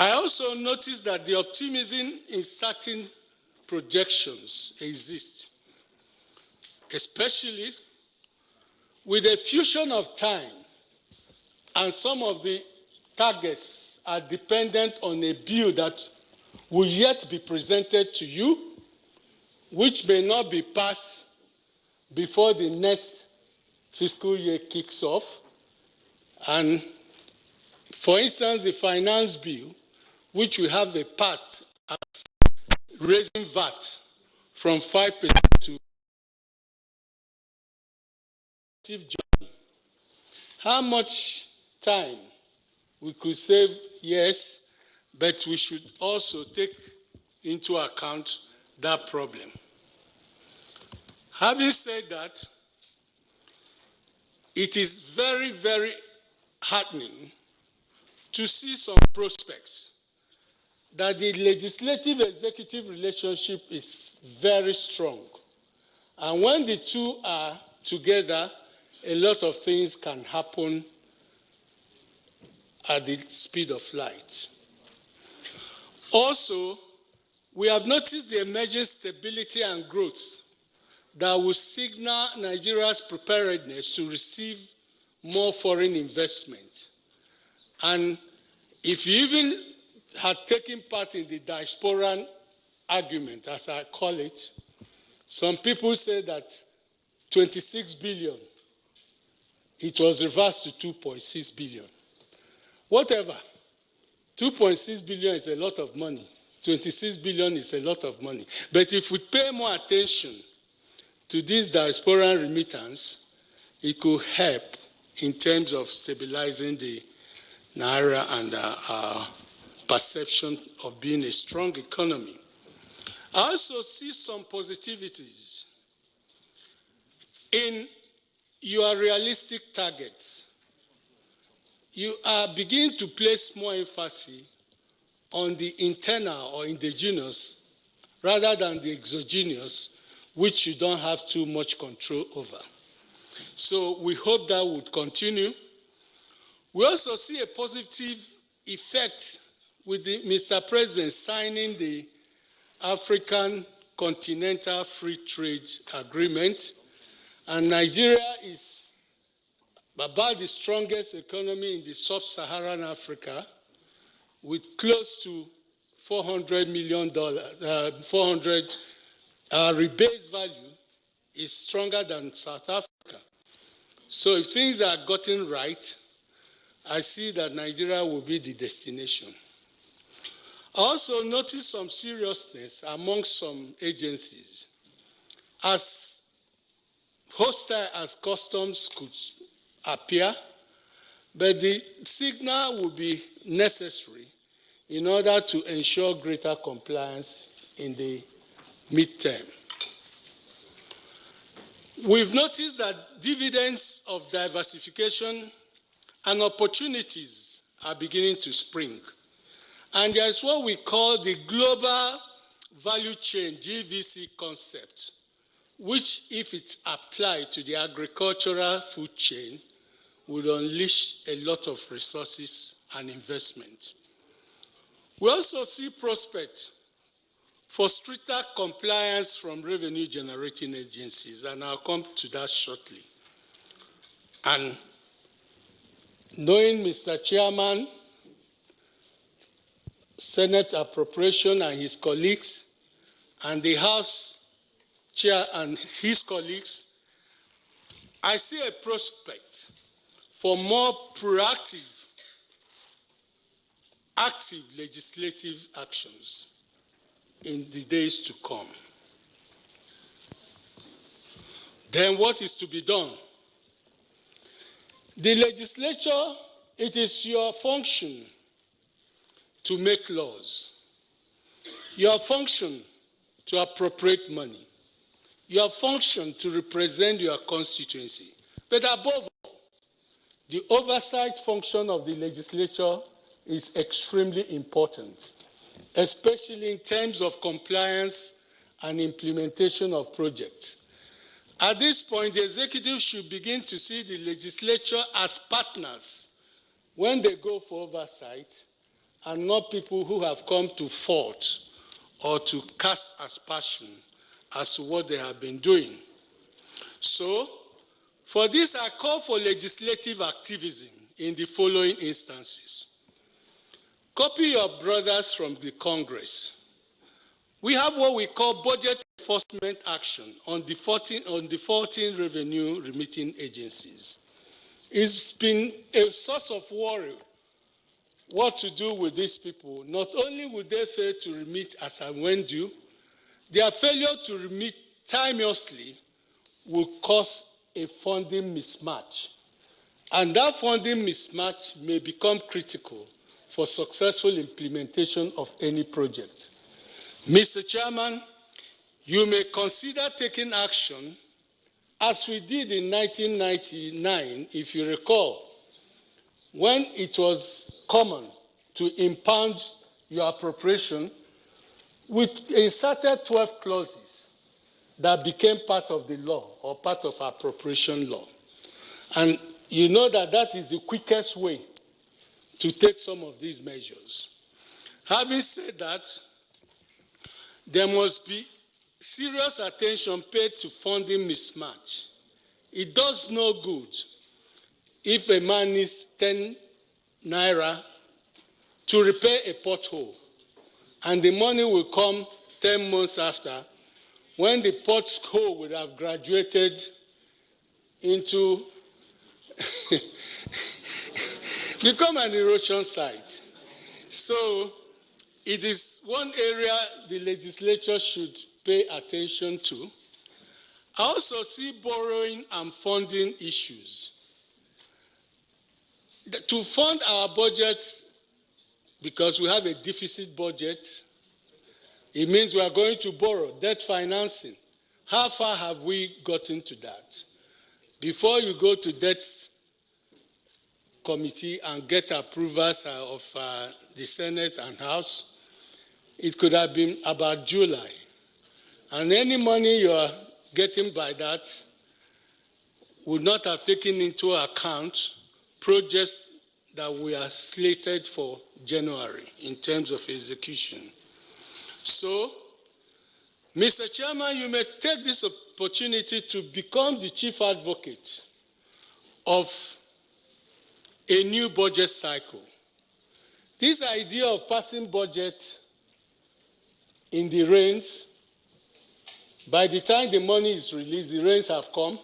I also noticed that the optimism in certain projections exists, especially with a fusion of time, and some of the targets are dependent on a bill that will yet be presented to you, which may not be passed before the next fiscal year kicks off. And for instance, the finance bill, which will have a part as raising VAT from 5% to journey. How much time we could save? Yes, but we should also take into account that problem. Having said that, it is very, very heartening to see some prospects that the legislative-executive relationship is very strong. And when the two are together, a lot of things can happen at the speed of light. Also, we have noticed the emerging stability and growth that will signal Nigeria's preparedness to receive more foreign investment. And if you even had taken part in the diasporan argument, as I call it, some people say that 26 billion, it was reversed to 2.6 billion. Whatever, 2.6 billion is a lot of money. 26 billion is a lot of money. But if we pay more attention to this diasporan remittance, it could help in terms of stabilizing the Naira and our perception of being a strong economy. I also see some positivities in your realistic targets. You are beginning to place more emphasis on the internal or indigenous rather than the exogenous, which you don't have too much control over. So we hope that would continue. We also see a positive effect with Mr. President signing the African Continental Free Trade Agreement, and Nigeria is about the strongest economy in the sub-Saharan Africa, with close to $400 million, rebase value is stronger than South Africa. So if things are gotten right, I see that Nigeria will be the destination. I also noticed some seriousness among some agencies. As hostile as customs could appear, but the signal will be necessary in order to ensure greater compliance in the midterm. We've noticed that dividends of diversification and opportunities are beginning to spring. And there is what we call the global value chain, GVC concept, which, if it's applied to the agricultural food chain, would unleash a lot of resources and investment. We also see prospects for stricter compliance from revenue-generating agencies, and I'll come to that shortly. And knowing Mr. Chairman, Senate Appropriation and his colleagues, and the House Chair and his colleagues, I see a prospect for more proactive, active legislative actions in the days to come. Then what is to be done? The legislature, it is your function to make laws, your function to appropriate money, your function to represent your constituency. But above all, the oversight function of the legislature is extremely important, especially in terms of compliance and implementation of projects. At this point, the executive should begin to see the legislature as partners when they go for oversight, and not people who have come to fault or to cast aspersion as to what they have been doing. So, for this, I call for legislative activism in the following instances. Copy your brothers from the Congress. We have what we call budget enforcement action on the 14 revenue remitting agencies. It's been a source of worry what to do with these people. Not only would they fail to remit as and when due, their failure to remit timeously will cause a funding mismatch. And that funding mismatch may become critical for successful implementation of any project. Mr. Chairman, you may consider taking action as we did in 1999, if you recall, when it was common to impound your appropriation with inserted 12 clauses that became part of the law or part of appropriation law. And you know that that is the quickest way to take some of these measures. Having said that, there must be serious attention paid to funding mismatch. It does no good if a man needs 10 naira to repair a pothole, and the money will come 10 months after, when the pothole would have graduated into become an erosion site. So it is one area the legislature should pay attention to. I also see borrowing and funding issues. To fund our budgets, because we have a deficit budget, it means we are going to borrow, debt financing. How far have we gotten to that? Before you go to debt committee and get approvals of the Senate and House, it could have been about July. And any money you are getting by that would not have taken into account projects that we are slated for January in terms of execution. So, Mr. Chairman, you may take this opportunity to become the chief advocate of a new budget cycle. This idea of passing budget in the rains, by the time the money is released, the rains have come,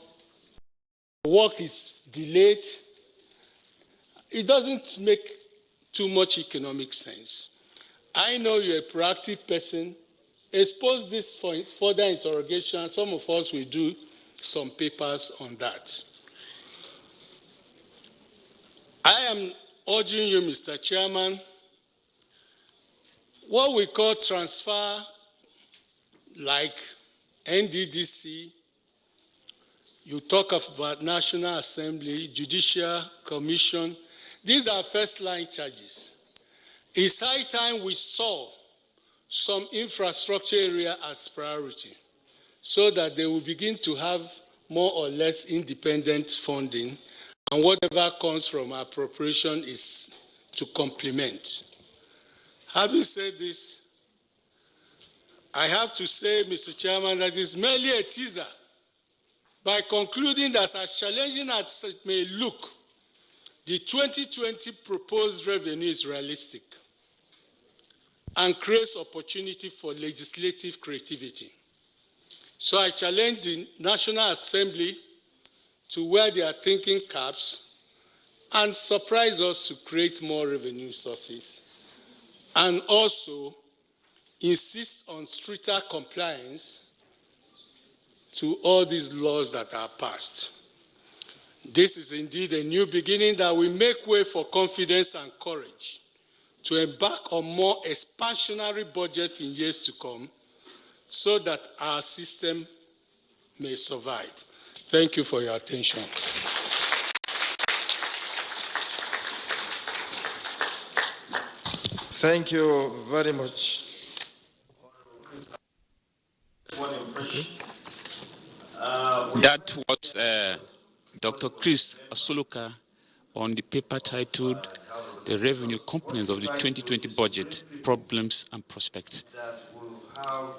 work is delayed. It doesn't make too much economic sense. I know you're a proactive person. Expose this for further interrogation. Some of us will do some papers on that. I am urging you, Mr. Chairman, what we call transfer, like NDDC, you talk about National Assembly, Judicial Commission, these are first-line charges. It's high time we saw some infrastructure area as priority so that they will begin to have more or less independent funding, and whatever comes from appropriation is to complement. Having said this, I have to say, Mr. Chairman, that it's merely a teaser by concluding that as challenging as it may look, the 2020 proposed revenue is realistic and creates opportunity for legislative creativity. So I challenge the National Assembly to wear their thinking caps and surprise us to create more revenue sources, and also insist on stricter compliance to all these laws that are passed. This is indeed a new beginning that will make way for confidence and courage to embark on more expansionary budget in years to come so that our system may survive. Thank you for your attention. Thank you very much. That was Dr. Chris Asoloka on the paper titled The Revenue Components of the 2020 Budget, Problems and Prospects. That will have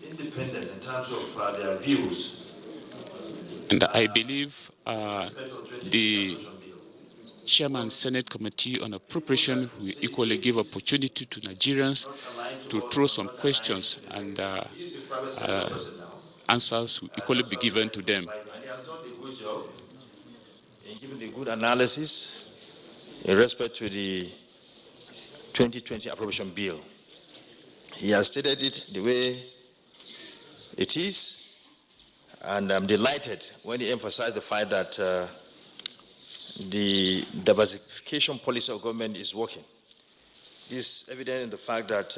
independence in terms of their views. And I believe the Chairman Senate Committee on Appropriation will equally give opportunity to Nigerians to throw some questions, and answers will equally be given to them. And he has done a good job in giving a good analysis in respect to the 2020 appropriation bill. He has stated it the way it is, and I'm delighted when he emphasized the fact that the diversification policy of government is working. It's evident in the fact that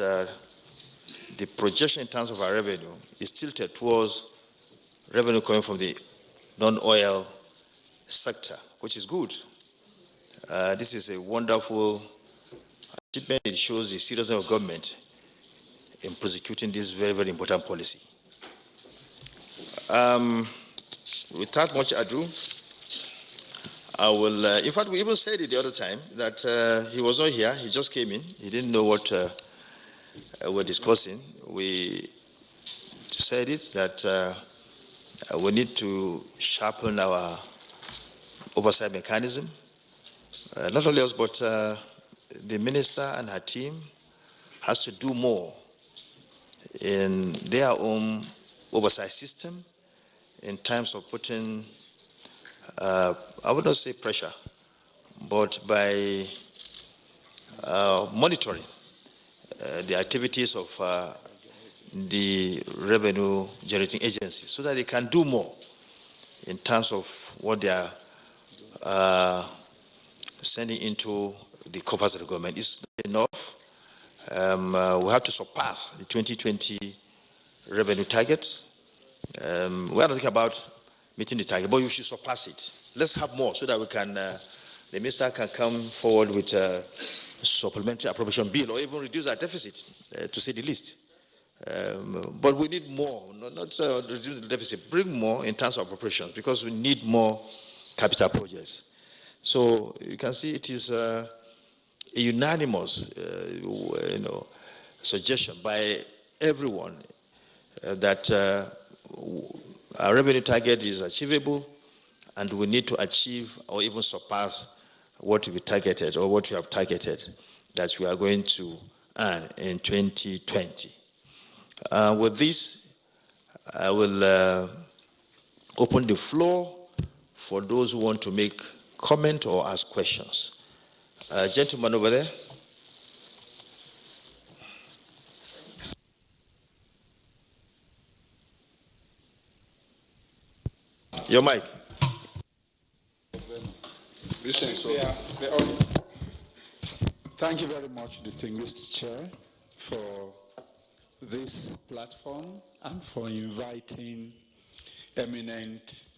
the projection in terms of our revenue is tilted towards revenue coming from the non-oil sector, which is good. This is a wonderful achievement. It shows the seriousness of government in prosecuting this very, very important policy. Without much ado, I will, in fact, we even said it the other time that he was not here. He just came in. He didn't know what we're discussing. We said it that we need to sharpen our oversight mechanism. Not only us, but the minister and her team has to do more in their own oversight system in terms of putting, I would not say pressure, but by monitoring the activities of the revenue generating agencies so that they can do more in terms of what they are sending into the coffers of the government. It's not enough. We have to surpass the 2020 revenue targets. We are not talking about meeting the target, but you should surpass it. Let's have more so that we can the minister can come forward with a supplementary appropriation bill or even reduce our deficit, to say the least. But we need more, not reduce the deficit, bring more in terms of appropriations, because we need more capital projects. So you can see it is a unanimous suggestion by everyone that our revenue target is achievable, and we need to achieve or even surpass what we targeted or what we have targeted that we are going to earn in 2020. With this, I will open the floor for those who want to make comment or ask questions. Gentleman over there. Your mic. Thank you very much, distinguished chair, for this platform and for inviting eminent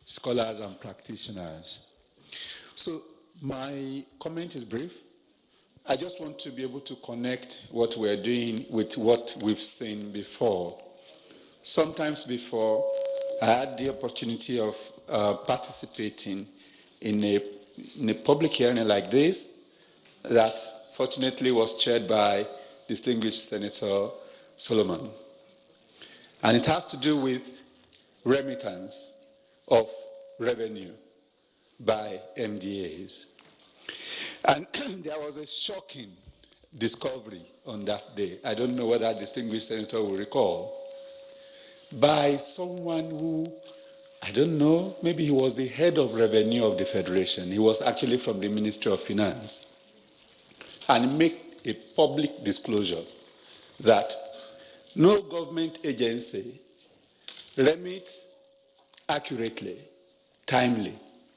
scholars and practitioners. So my comment is brief. I just want to be able to connect what we're doing with what we've seen before. Sometimes before, I had the opportunity of participating in a public hearing like this that fortunately was chaired by distinguished Senator Solomon. And it has to do with remittance of revenue by MDAs. And there was a shocking discovery on that day. I don't know whether distinguished senator will recall, by someone who, I don't know, maybe he was the head of revenue of the Federation. He was actually from the Ministry of Finance. And make a public disclosure that no government agency remits accurately, timely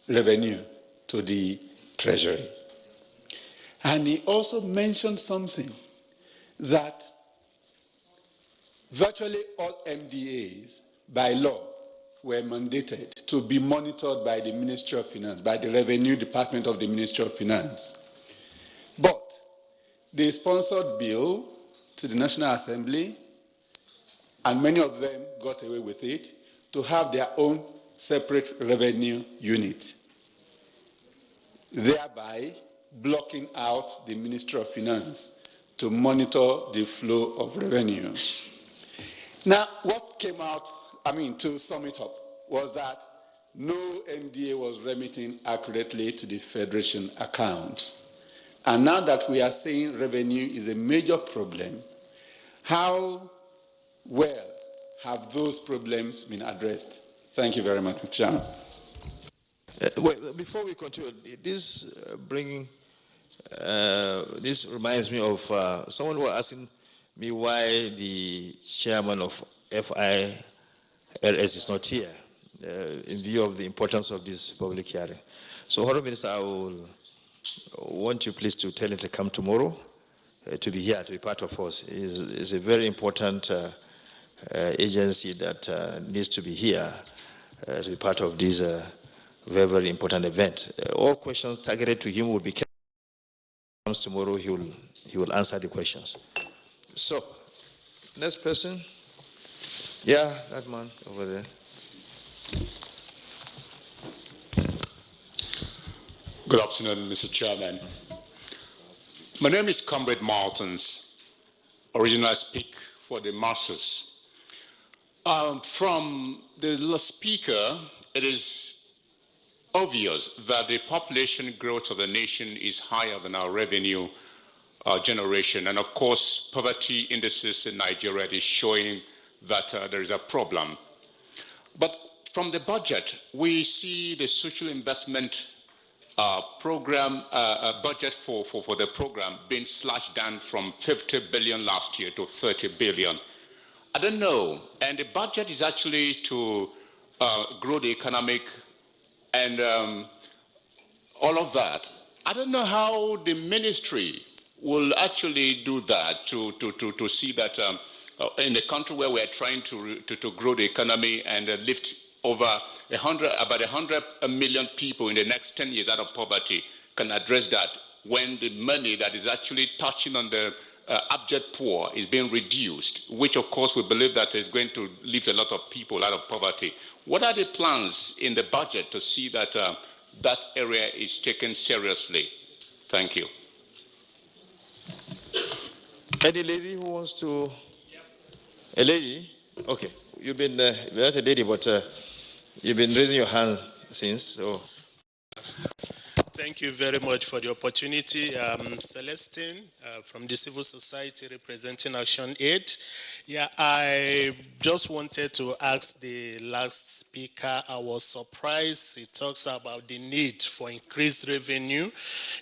revenue to the Treasury. And he also mentioned something that virtually all MDAs by law were mandated to be monitored by the Ministry of Finance, by the Revenue Department of the Ministry of Finance. But they sponsored bill to the National Assembly, and many of them got away with it, to have their own separate revenue unit, thereby blocking out the Ministry of Finance to monitor the flow of revenue. Now, what came out, to sum it up, was that no MDA was remitting accurately to the Federation account. And now that we are saying revenue is a major problem, how well have those problems been addressed? Thank you very much, Mr. Chairman. Well, before we continue, this reminds me of someone who was asking me why the chairman of FIRS is not here, in view of the importance of this public hearing. So, Honourable Minister, I will want you please to tell him to come tomorrow, to be here, to be part of us. It's a very important agency that needs to be here, to be part of this very, very important event. All questions targeted to him will be kept. Comes tomorrow, he will answer the questions. So, next person. Yeah, that man over there. Good afternoon, Mr. Chairman. My name is Comrade Martins. Originally I speak for the masses. From the speaker, it is obvious that the population growth of the nation is higher than our revenue generation. And of course, poverty indices in Nigeria is showing that there is a problem. But from the budget, we see the social investment program, budget for the program being slashed down from 50 billion last year to 30 billion. I don't know. And the budget is actually to grow the economic and all of that. I don't know how the ministry will actually do that to see that in the country where we are trying to grow the economy and lift about 100 million people in the next 10 years out of poverty, can address that when the money that is actually touching on the abject poor is being reduced, which of course we believe that is going to lift a lot of people out of poverty. What are the plans in the budget to see that that area is taken seriously? Thank you. Any lady who wants to? A lady? Okay. You've been, not a lady, but you've been raising your hand since. So. Thank you very much for the opportunity. Celestine from the civil society representing Action Aid. Yeah, I just wanted to ask the last speaker. I was surprised he talks about the need for increased revenue.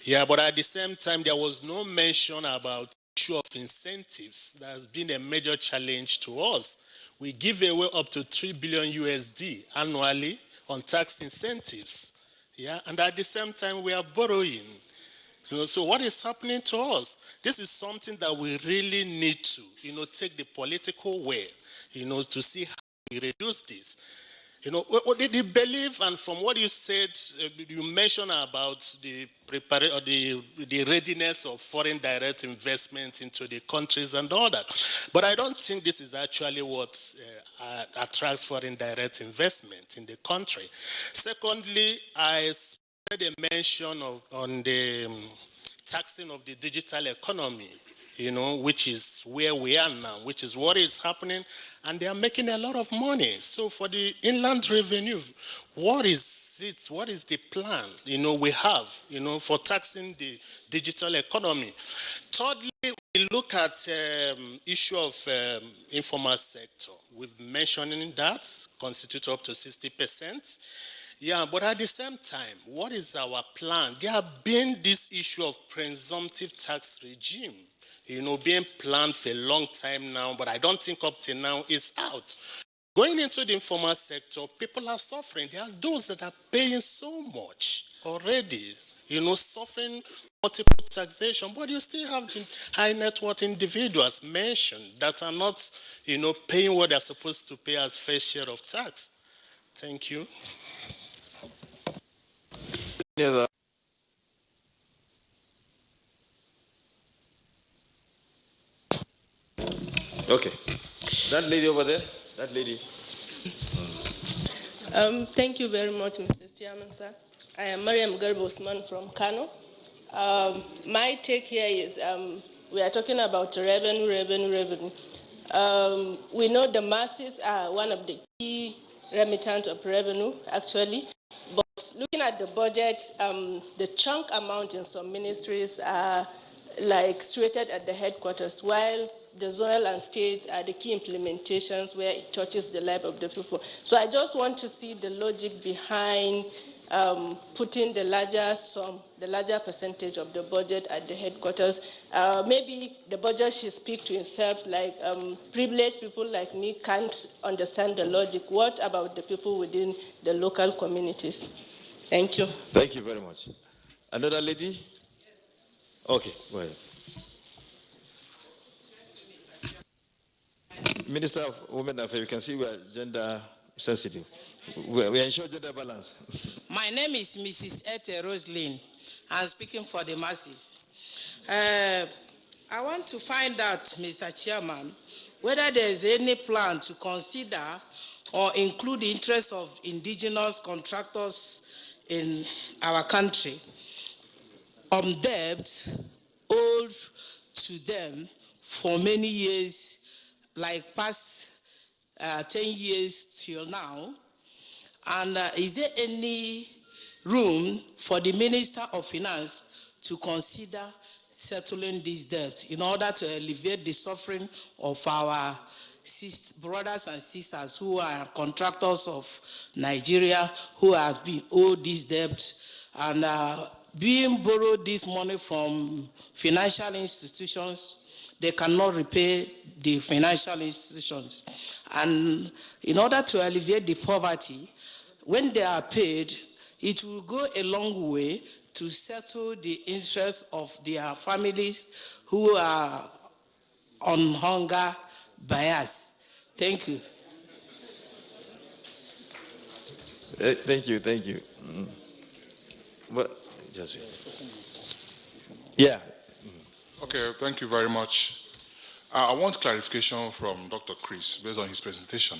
Yeah, but at the same time, there was no mention about the issue of incentives. That has been a major challenge to us. We give away up to 3 billion USD annually on tax incentives. Yeah, and at the same time, we are borrowing. So what is happening to us? This is something that we really need to, take the political way, to see how we reduce this. The belief, and from what you said, you mentioned about the readiness of foreign direct investment into the countries and all that. But I don't think this is actually what attracts foreign direct investment in the country. Secondly, I made a mention on the taxing of the digital economy, which is where we are now, which is what is happening, and they are making a lot of money. So for the inland revenue, what is it? What is the plan, we have, for taxing the digital economy? Thirdly, we look at issue of informal sector. We've mentioned that constitute up to 60%. Yeah, but at the same time, what is our plan? There have been this issue of presumptive tax regime, being planned for a long time now, but I don't think up till now it's out. Going into the informal sector, people are suffering. There are those that are paying so much already, suffering multiple taxation, but you still have the high net worth individuals mentioned that are not, paying what they're supposed to pay as fair share of tax. Thank you. Yeah. Okay. That lady over there, that lady. Thank you very much, Mr. Chairman, sir. I am Mariam Garba Osman from Kano. My take here is we are talking about revenue. We know the masses are one of the key remittants of revenue, actually. But looking at the budget, the chunk amount in some ministries are like situated at the headquarters, while the zonal and states are the key implementations where it touches the life of the people. So I just want to see the logic behind putting the larger percentage of the budget at the headquarters. Maybe the budget should speak to itself, like privileged people like me can't understand the logic. What about the people within the local communities? Thank you. Thank you very much. Another lady? Yes. Okay, go ahead. Minister of Women Affairs, you can see we are gender sensitive. We ensure gender balance. My name is Mrs. Ete Roslyn. I'm speaking for the masses. I want to find out, Mr. Chairman, whether there is any plan to consider or include the interests of indigenous contractors in our country on debt owed to them for many years, like past 10 years till now. And is there any room for the Minister of Finance to consider settling this debt in order to alleviate the suffering of our brothers and sisters who are contractors of Nigeria, who has been owed this debt and being borrowed this money from financial institutions? They cannot repay the financial institutions. And in order to alleviate the poverty, when they are paid, it will go a long way to settle the interests of their families who are on hunger bias. Thank you. Thank you, thank you. But just wait. Yeah. Okay, thank you very much. I want clarification from Dr. Chris based on his presentation.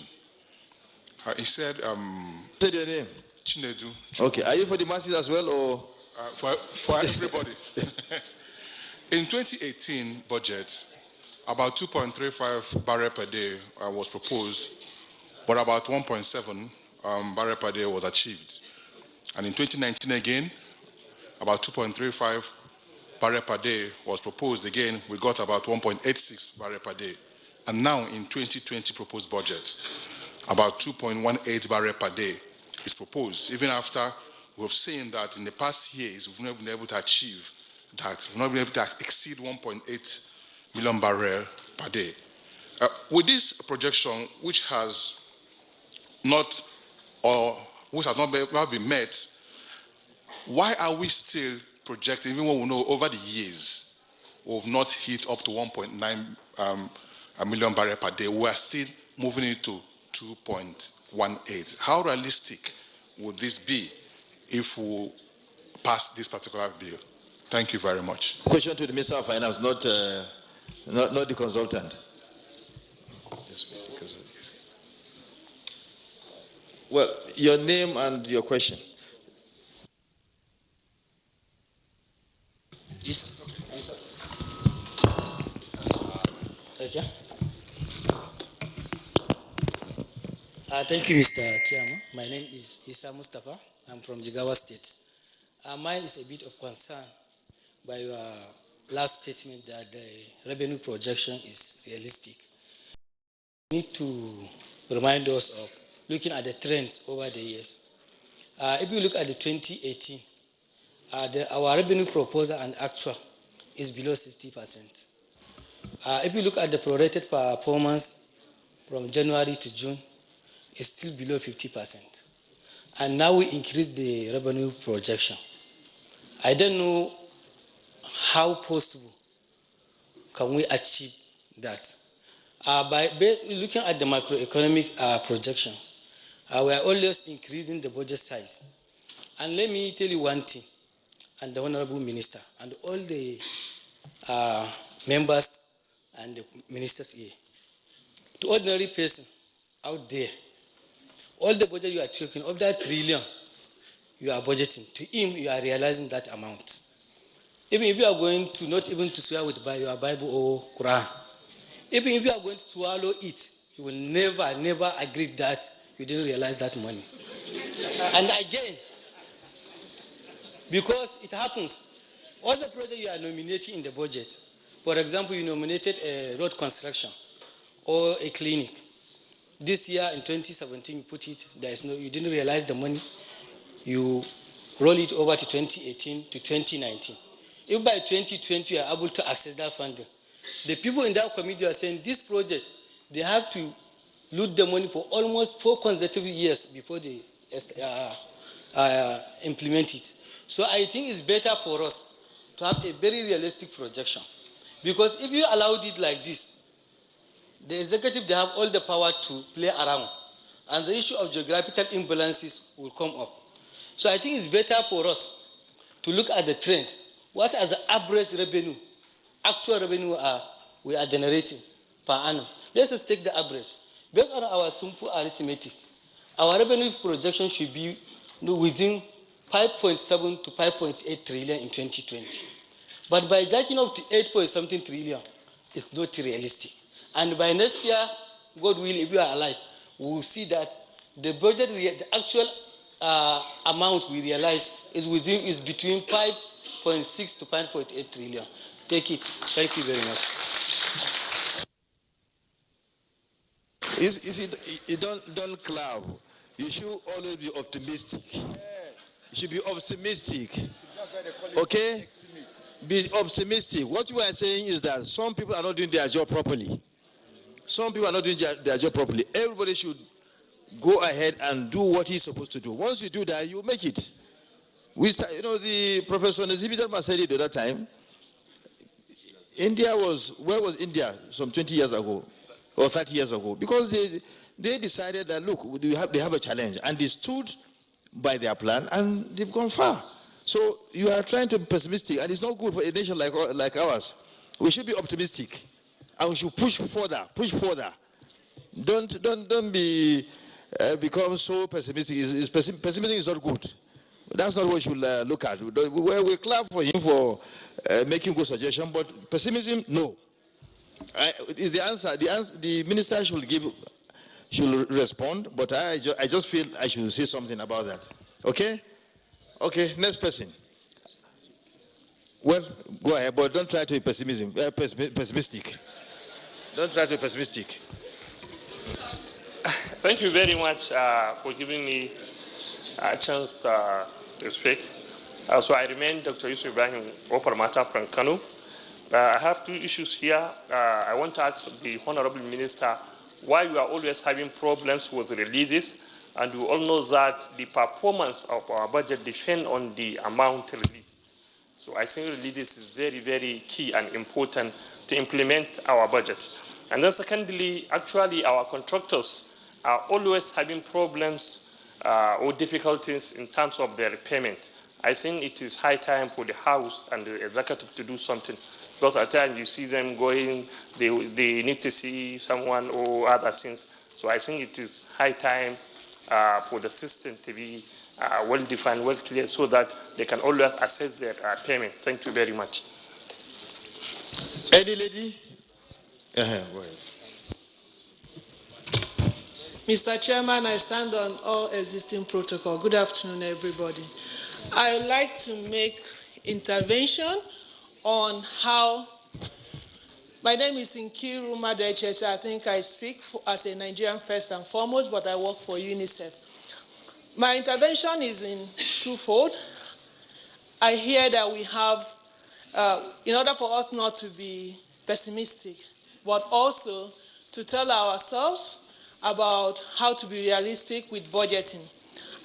He said, say your name. Chinedu. Okay, are you for the masses as well, or? For everybody. In 2018 budget, about 2.35 barrel per day was proposed, but about 1.7 barrel per day was achieved. And in 2019 again, about 2.35 barrel per day was proposed again. We got about 1.86 barrel per day. And now in 2020 proposed budget, about 2.18 barrel per day is proposed, even after we've seen that in the past years, we've not been able to achieve that. We've not been able to exceed 1.8 million barrel per day. With this projection, which has not been met, why are we still projecting, even when we know over the years, we've not hit up to 1.9 million barrel per day? We are still moving into 2.18. How realistic would this be if we pass this particular bill? Thank you very much. Question to the Minister of Finance, not the consultant. Well, your name and your question. Okay. Thank you, Mr. Chairman. My name is Isa Mustafa. I'm from Jigawa State. Mine is a bit of concern by your last statement that the revenue projection is realistic. We need to remind us of looking at the trends over the years. If you look at the 2018, our revenue proposal and actual is below 60%. If you look at the prorated performance from January to June, it's still below 50%. And now we increase the revenue projection. I don't know how possible can we achieve that. By looking at the macroeconomic projections, we are always increasing the budget size. And let me tell you one thing, and the Honorable Minister, and all the members and the ministers here. To ordinary person out there, all the budget you are talking of that trillions you are budgeting, to him you are realizing that amount. Even if you are going to not even to swear with your Bible or Quran, even if you are going to swallow it, you will never agree that you didn't realize that money. And again, because it happens, all the projects you are nominating in the budget, for example, you nominated a road construction or a clinic. This year in 2017, you put it, you didn't realize the money, you roll it over to 2018 to 2019. If by 2020 you are able to access that funding, the people in that committee are saying this project, they have to loot the money for almost 4 consecutive years before they implement it. So I think it's better for us to have a very realistic projection. Because if you allowed it like this, the executive, they have all the power to play around. And the issue of geographical imbalances will come up. So I think it's better for us to look at the trend. What are the average revenue, actual revenue we are generating per annum? Let's just take the average. Based on our simple arithmetic, our revenue projection should be within 5.7 to 5.8 trillion in 2020. But by jacking up to 8.something trillion, it's not realistic. And by next year, God willing, if we are alive, we will see that the budget, the actual amount we realize is between 5.6 to 5.8 trillion. Take it. Thank you very much. You see, you don't cloud. You should always be optimistic. You should be optimistic. Okay? Be optimistic. What you are saying is that some people are not doing their job properly. Some people are not doing their job properly. Everybody should go ahead and do what he's supposed to do. Once you do that, you make it. The Professor Nazibidan said it the other time. Where was India some 20 years ago or 30 years ago? Because they decided that, look, they have a challenge. And they stood by their plan, and they've gone far. So you are trying to be pessimistic, and it's not good for a nation like ours. We should be optimistic, and we should push further, push further. Don't be become so pessimistic. Pessimism is not good. That's not what we should look at. We clap for him for making good suggestion, but pessimism, no. Is the answer? The minister should respond, but I just feel I should say something about that. Okay? Okay, next person. Well, go ahead, but don't try to be pessimistic. Don't try to be pessimistic. Thank you very much for giving me a chance to speak. So I remain Dr. Yusuf Ibrahim Oparmata from Kano. I have two issues here. I want to ask the Honorable Minister why we are always having problems with releases, and we all know that the performance of our budget depends on the amount released. So I think releases is very, very key and important to implement our budget. And then secondly, actually our contractors are always having problems or difficulties in terms of their payment. I think it is high time for the House and the Executive to do something. Because at times you see them going, they need to see someone or other things. So I think it is high time for the system to be well-defined, well-clear, so that they can always assess their payment. Thank you very much. Any lady? Go ahead. Mr. Chairman, I stand on all existing protocol. Good afternoon, everybody. I would like to make intervention on how, my name is Nkiru Madeches. I think I speak as a Nigerian first and foremost, but I work for UNICEF. My intervention is in twofold. I hear that we have, in order for us not to be pessimistic, but also to tell ourselves about how to be realistic with budgeting.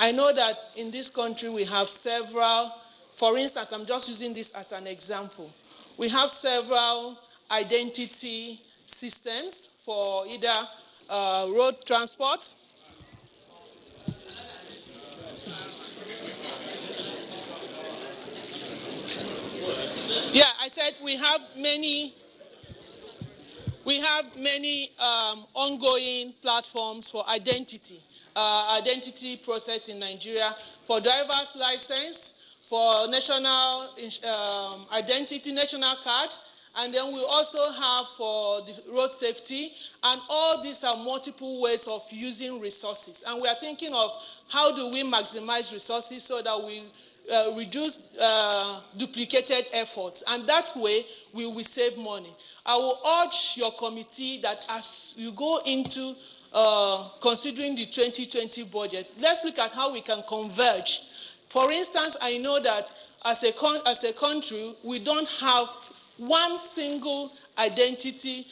I know that in this country we have several, for instance, I'm just using this as an example. We have several identity systems for either road transport, yeah, I said we have many ongoing platforms for identity process in Nigeria, for driver's license, for national identity, national card, and then we also have for the road safety, and all these are multiple ways of using resources. And we are thinking of how do we maximize resources so that we reduce duplicated efforts, and that way we will save money. I will urge your committee that as you go into considering the 2020 budget, let's look at how we can converge. For instance, I know that as a country, we don't have one single identity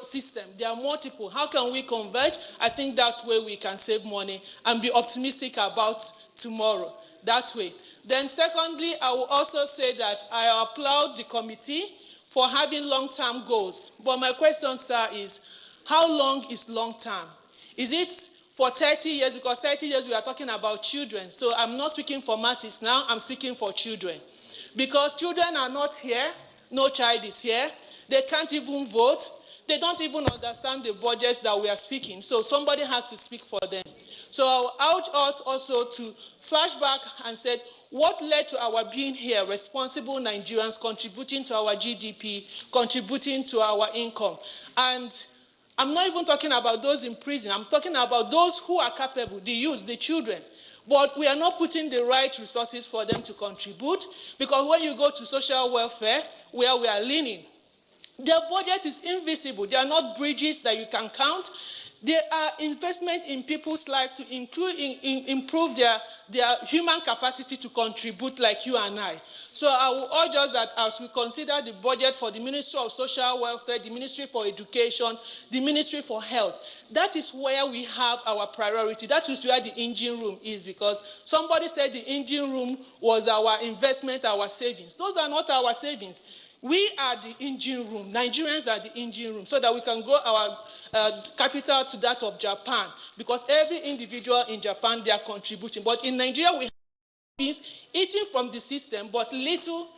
system. There are multiple. How can we converge? I think that way we can save money and be optimistic about tomorrow. That way. Then secondly, I will also say that I applaud the committee for having long-term goals. But my question, sir, is how long is long-term? Is it for 30 years? Because 30 years we are talking about children. So I'm not speaking for masses now, I'm speaking for children. Because children are not here, no child is here, they can't even vote, they don't even understand the budgets that we are speaking. So somebody has to speak for them. So I would urge us also to flash back and say, what led to our being here, responsible Nigerians contributing to our GDP, contributing to our income. And I'm not even talking about those in prison. I'm talking about those who are capable, the youth, the children. But we are not putting the right resources for them to contribute, because when you go to social welfare, where we are leaning, their budget is invisible. They are not bridges that you can count. They are investment in people's life to improve their human capacity to contribute like you and I. So I will urge us that as we consider the budget for the Ministry of Social Welfare, the Ministry for Education, the Ministry for Health, that is where we have our priority. That is where the engine room is, because somebody said the engine room was our investment, our savings. Those are not our savings. We are the engine room. Nigerians are the engine room, so that we can grow capital to that of Japan, because every individual in Japan, they are contributing. But in Nigeria, we have eating from the system, but little,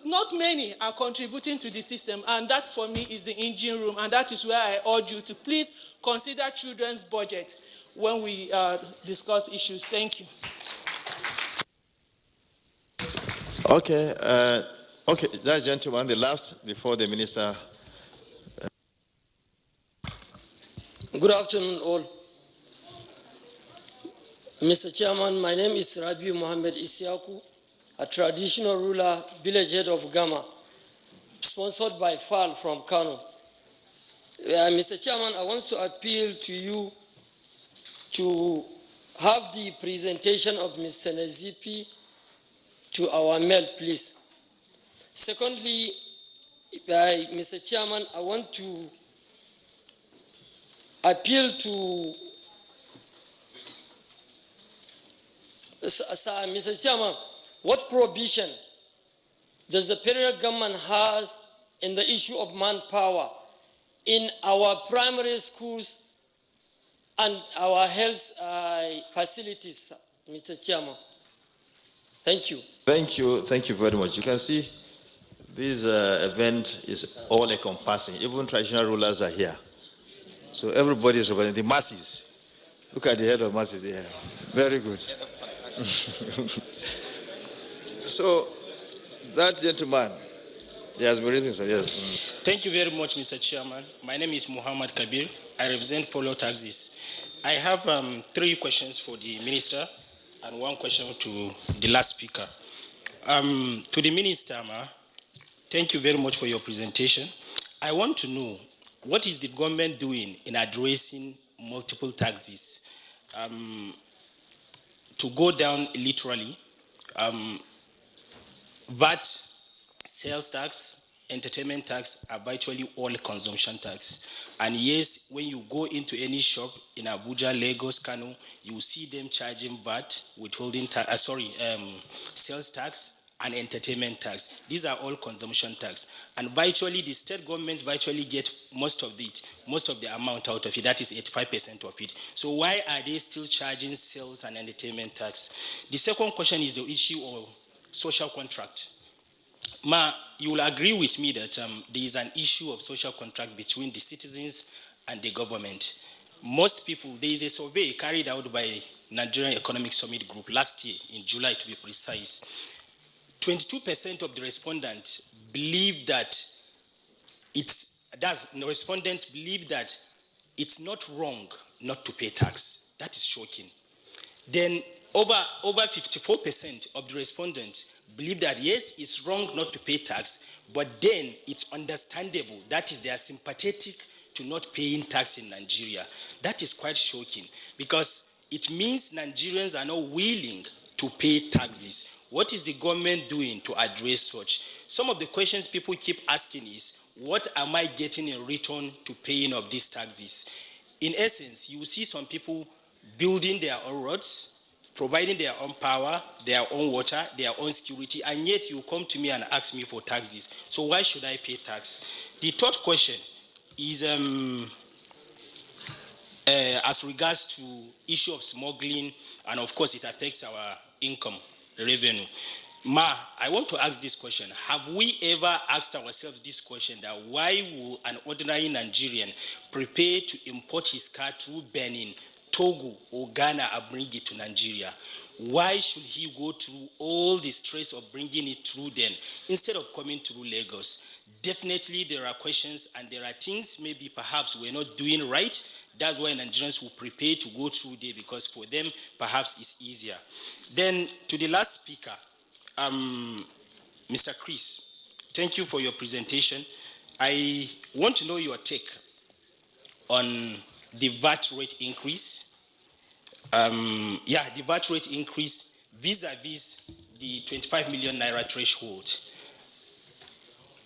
not many are contributing to the system, and that for me is the engine room, and that is where I urge you to please consider children's budget when we discuss issues. Thank you. Okay, that gentleman, the last before the minister. Good afternoon, all. Mr. Chairman, my name is Rabi Mohammed Isiaku, a traditional ruler, village head of Gama, sponsored by FAL from Kano. Mr. Chairman, I want to appeal to you to have the presentation of Mr. Nazipi to our mail, please. Secondly, Mr. Chairman, I want to appeal to Mr. Chairman, what provision does the federal government has in the issue of manpower in our primary schools and our health facilities, Mr. Chairman? Thank you. Thank you very much. You can see this event is all encompassing. Even traditional rulers are here. So everybody is representing the masses. Look at the head of masses there. Very good. So that gentleman, he has been raising some, yes. Thank you very much, Mr. Chairman. My name is Muhammad Kabir. I represent Follow Taxis. I have 3 questions for the minister and 1 question to the last speaker. To the minister, thank you very much for your presentation. I want to know, what is the government doing in addressing multiple taxes? To go down literally, VAT, sales tax, entertainment tax are virtually all consumption tax. And yes, when you go into any shop in Abuja, Lagos, Kano, you will see them charging VAT, withholding tax, sales tax, and entertainment tax. These are all consumption tax. And virtually, the state governments virtually get most of the amount out of it. That is 85% of it. So why are they still charging sales and entertainment tax? The second question is the issue of social contract. You will agree with me that there is an issue of social contract between the citizens and the government. Most people, there is a survey carried out by Nigerian Economic Summit Group last year, in July to be precise. 22% of the respondents believe that respondents believe that it's not wrong not to pay tax. That is shocking. Then over 54% of the respondents believe that yes, it's wrong not to pay tax, but then it's understandable. That is, they are sympathetic to not paying tax in Nigeria. That is quite shocking, because it means Nigerians are not willing to pay taxes. What is the government doing to address such? Some of the questions people keep asking is, what am I getting in return to paying of these taxes? In essence, you will see some people building their own roads, providing their own power, their own water, their own security, and yet you come to me and ask me for taxes. So why should I pay tax? The third question is as regards to issue of smuggling, and of course it affects our income revenue. I want to ask this question. Have we ever asked ourselves this question, that why will an ordinary Nigerian prepare to import his car through Benin, Togo, or Ghana and bring it to Nigeria? Why should he go through all the stress of bringing it through then, instead of coming through Lagos? Definitely there are questions and there are things maybe perhaps we're not doing right. That's why Nigerians will prepare to go through there, because for them perhaps it's easier. Then to the last speaker, Mr. Chris, thank you for your presentation. I want to know your take on the VAT rate increase. The VAT rate increase vis-a-vis the 25 million naira threshold.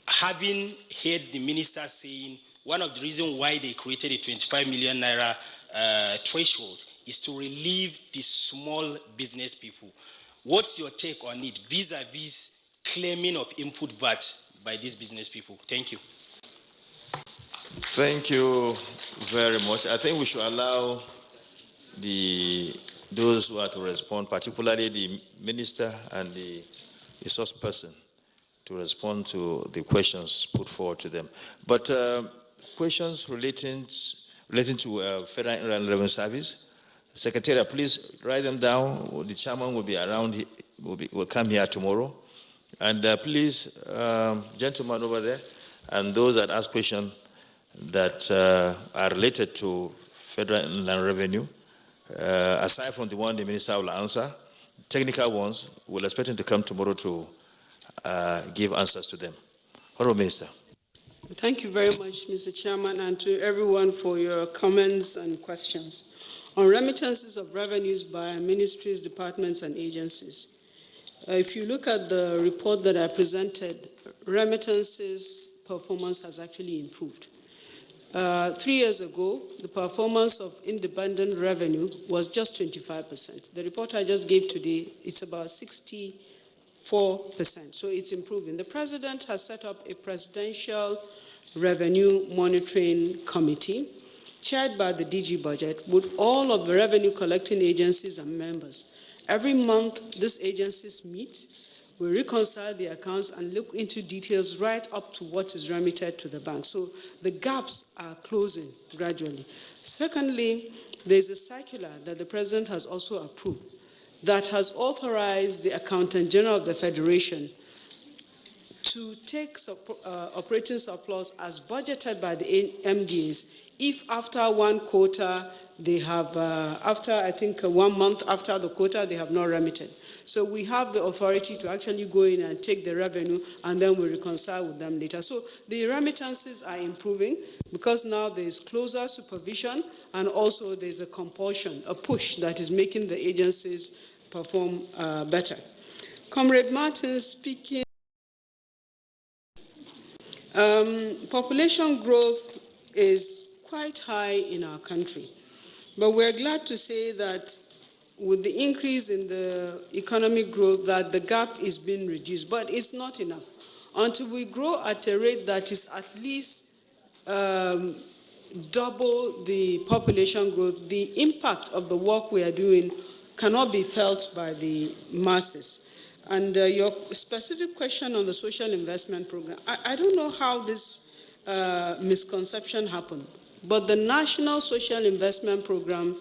Having heard the minister saying one of the reasons why they created a 25 million naira threshold is to relieve the small business people. What's your take on it vis-a-vis claiming of input VAT by these business people? Thank you. Thank you very much. I think we should allow those who are to respond, particularly the minister and the resource person, to respond to the questions put forward to them. But questions relating to Federal Inland Revenue Service, Secretary, please write them down. The chairman will be around, will come here tomorrow. And please, gentlemen over there, and those that ask questions that are related to Federal Inland Revenue, aside from the one the minister will answer, technical ones, we'll expect him to come tomorrow to give answers to them. Honorable Minister. Thank you very much, Mr. Chairman, and to everyone for your comments and questions. On remittances of revenues by ministries, departments, and agencies. If you look at the report that I presented, remittances performance has actually improved. 3 years ago, the performance of independent revenue was just 25%. The report I just gave today, it's about 64%, so it's improving. The President has set up a Presidential Revenue Monitoring Committee, chaired by the DG Budget, with all of the revenue collecting agencies and members. Every month, these agencies meet, we reconcile the accounts and look into details right up to what is remitted to the bank. So the gaps are closing gradually. Secondly, there's a circular that the President has also approved that has authorized the Accountant General of the Federation to take operating surplus as budgeted by the MDAs if after one quota they have, after I think 1 month after the quota, they have not remitted. So we have the authority to actually go in and take the revenue, and then we reconcile with them later. So the remittances are improving because now there is closer supervision, and also there's a compulsion, a push that is making the agencies perform better. Comrade Martin speaking. Population growth is quite high in our country, but we're glad to say that with the increase in the economic growth, that the gap is being reduced, but it's not enough. Until we grow at a rate that is at least double the population growth, the impact of the work we are doing cannot be felt by the masses. And your specific question on the social investment program, I don't know how this misconception happened, but the National Social Investment Program,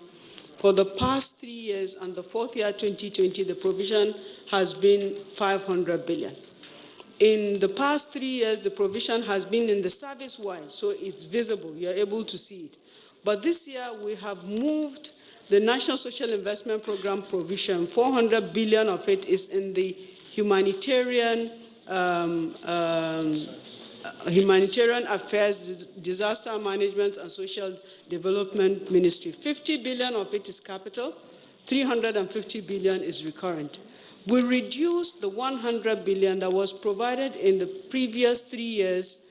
for the past 3 years and the fourth year, 2020, the provision has been 500 billion. In the past 3 years, the provision has been in the service-wide, so it's visible, you're able to see it. But this year, we have moved the National Social Investment Program provision, 400 billion of it is in the humanitarian affairs, disaster management, and social development ministry. 50 billion of it is capital, 350 billion is recurrent. We reduced the 100 billion that was provided in the previous 3 years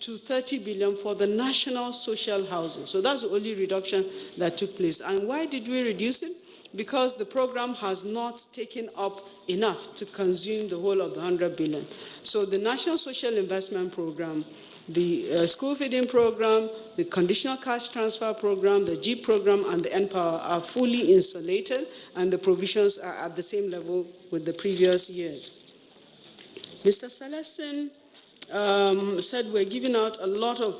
to 30 billion for the national social housing. So that's the only reduction that took place. And why did we reduce it? Because the program has not taken up enough to consume the whole of the 100 billion. So the National Social Investment Program, the school feeding program, the conditional cash transfer program, the G program, and the NPower are fully insulated, and the provisions are at the same level with the previous years. Mr. Celestin said we're giving out a lot of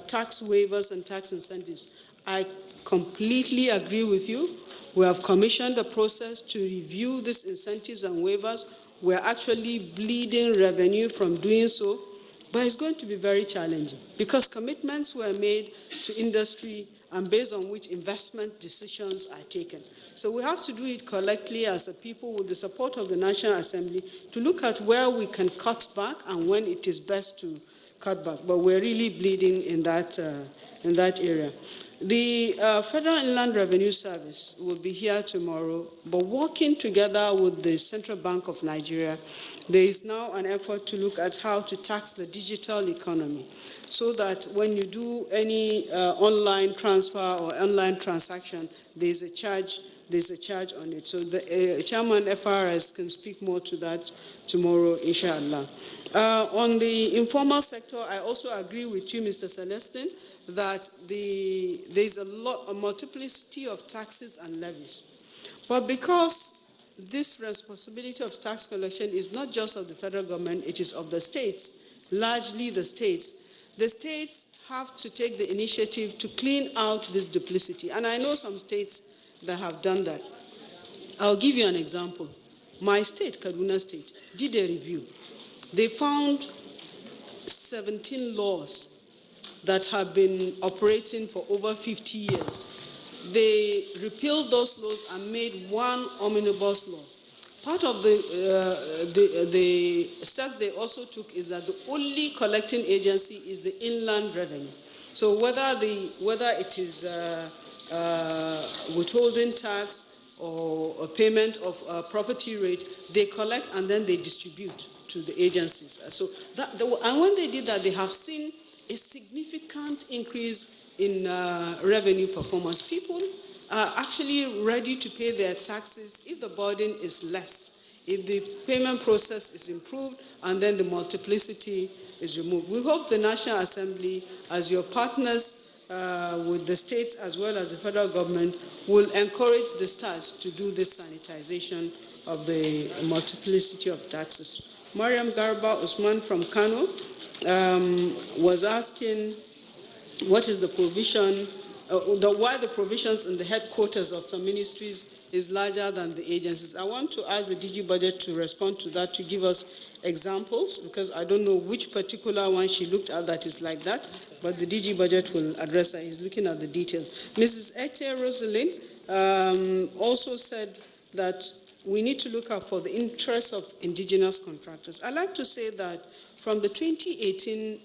tax waivers and tax incentives. I completely agree with you. We have commissioned a process to review these incentives and waivers. We're actually bleeding revenue from doing so, but it's going to be very challenging because commitments were made to industry and based on which investment decisions are taken. So we have to do it collectively as a people with the support of the National Assembly to look at where we can cut back and when it is best to cut back. But we're really bleeding in that area. The Federal Inland Revenue Service will be here tomorrow, but working together with the Central Bank of Nigeria, there is now an effort to look at how to tax the digital economy so that when you do any online transfer or online transaction, there is a charge there's a charge on it. So the Chairman FRS can speak more to that tomorrow, inshallah. On the informal sector, I also agree with you, Mr. Celestin, that there's a multiplicity of taxes and levies. But because this responsibility of tax collection is not just of the federal government, it is of the states, largely the states have to take the initiative to clean out this duplicity. And I know some states that have done that. I'll give you an example. My state, Kaduna State, did a review. They found 17 laws that have been operating for over 50 years. They repealed those laws and made one omnibus law. Part of the step they also took is that the only collecting agency is the inland revenue. So whether it is withholding tax or a payment of property rate, they collect and then they distribute to the agencies. So and when they did that, they have seen a significant increase in revenue performance. People are actually ready to pay their taxes if the burden is less, if the payment process is improved, and then the multiplicity is removed. We hope the National Assembly, as your partners with the states as well as the federal government, will encourage the states to do this sanitization of the multiplicity of taxes. Mariam Garba Usman from Kano was asking what is the provision, why the provisions in the headquarters of some ministries is larger than the agencies. I want to ask the DG Budget to respond to that, to give us examples, because I don't know which particular one she looked at that is like that, but the DG Budget will address that. He's looking at the details. Mrs. Ete Rosalind also said that we need to look out for the interests of indigenous contractors. I'd like to say that from the 2018,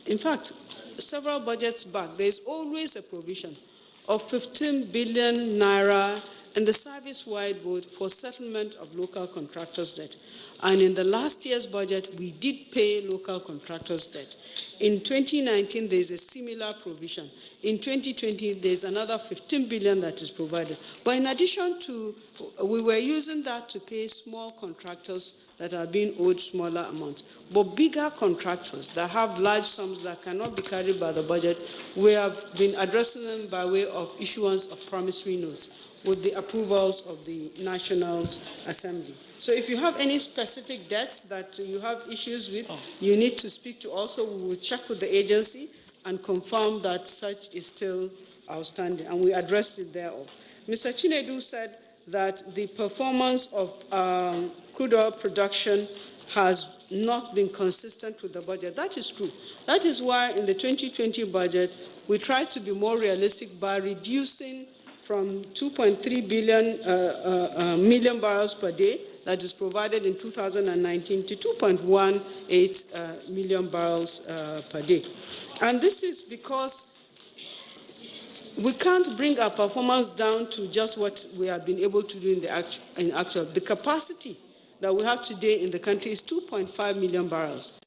in fact, several budgets back, there's always a provision of 15 billion naira in the service-wide vote for settlement of local contractors' debt. And in the last year's budget, we did pay local contractors' debt. In 2019, there's a similar provision. In 2020, there's another 15 billion that is provided. But in addition to, we were using that to pay small contractors that are being owed smaller amounts. But bigger contractors that have large sums that cannot be carried by the budget, we have been addressing them by way of issuance of promissory notes with the approvals of the National Assembly. So if you have any specific debts that you have issues with, you need to speak to us. We will check with the agency and confirm that such is still outstanding, and we addressed it thereof. Mr. Chinedu said that the performance of crude oil production has not been consistent with the budget. That is true. That is why in the 2020 budget, we tried to be more realistic by reducing from 2.3 million barrels per day that is provided in 2019 to 2.18 million barrels per day. And this is because we can't bring our performance down to just what we have been able to do in actual. The capacity that we have today in the country is 2.5 million barrels.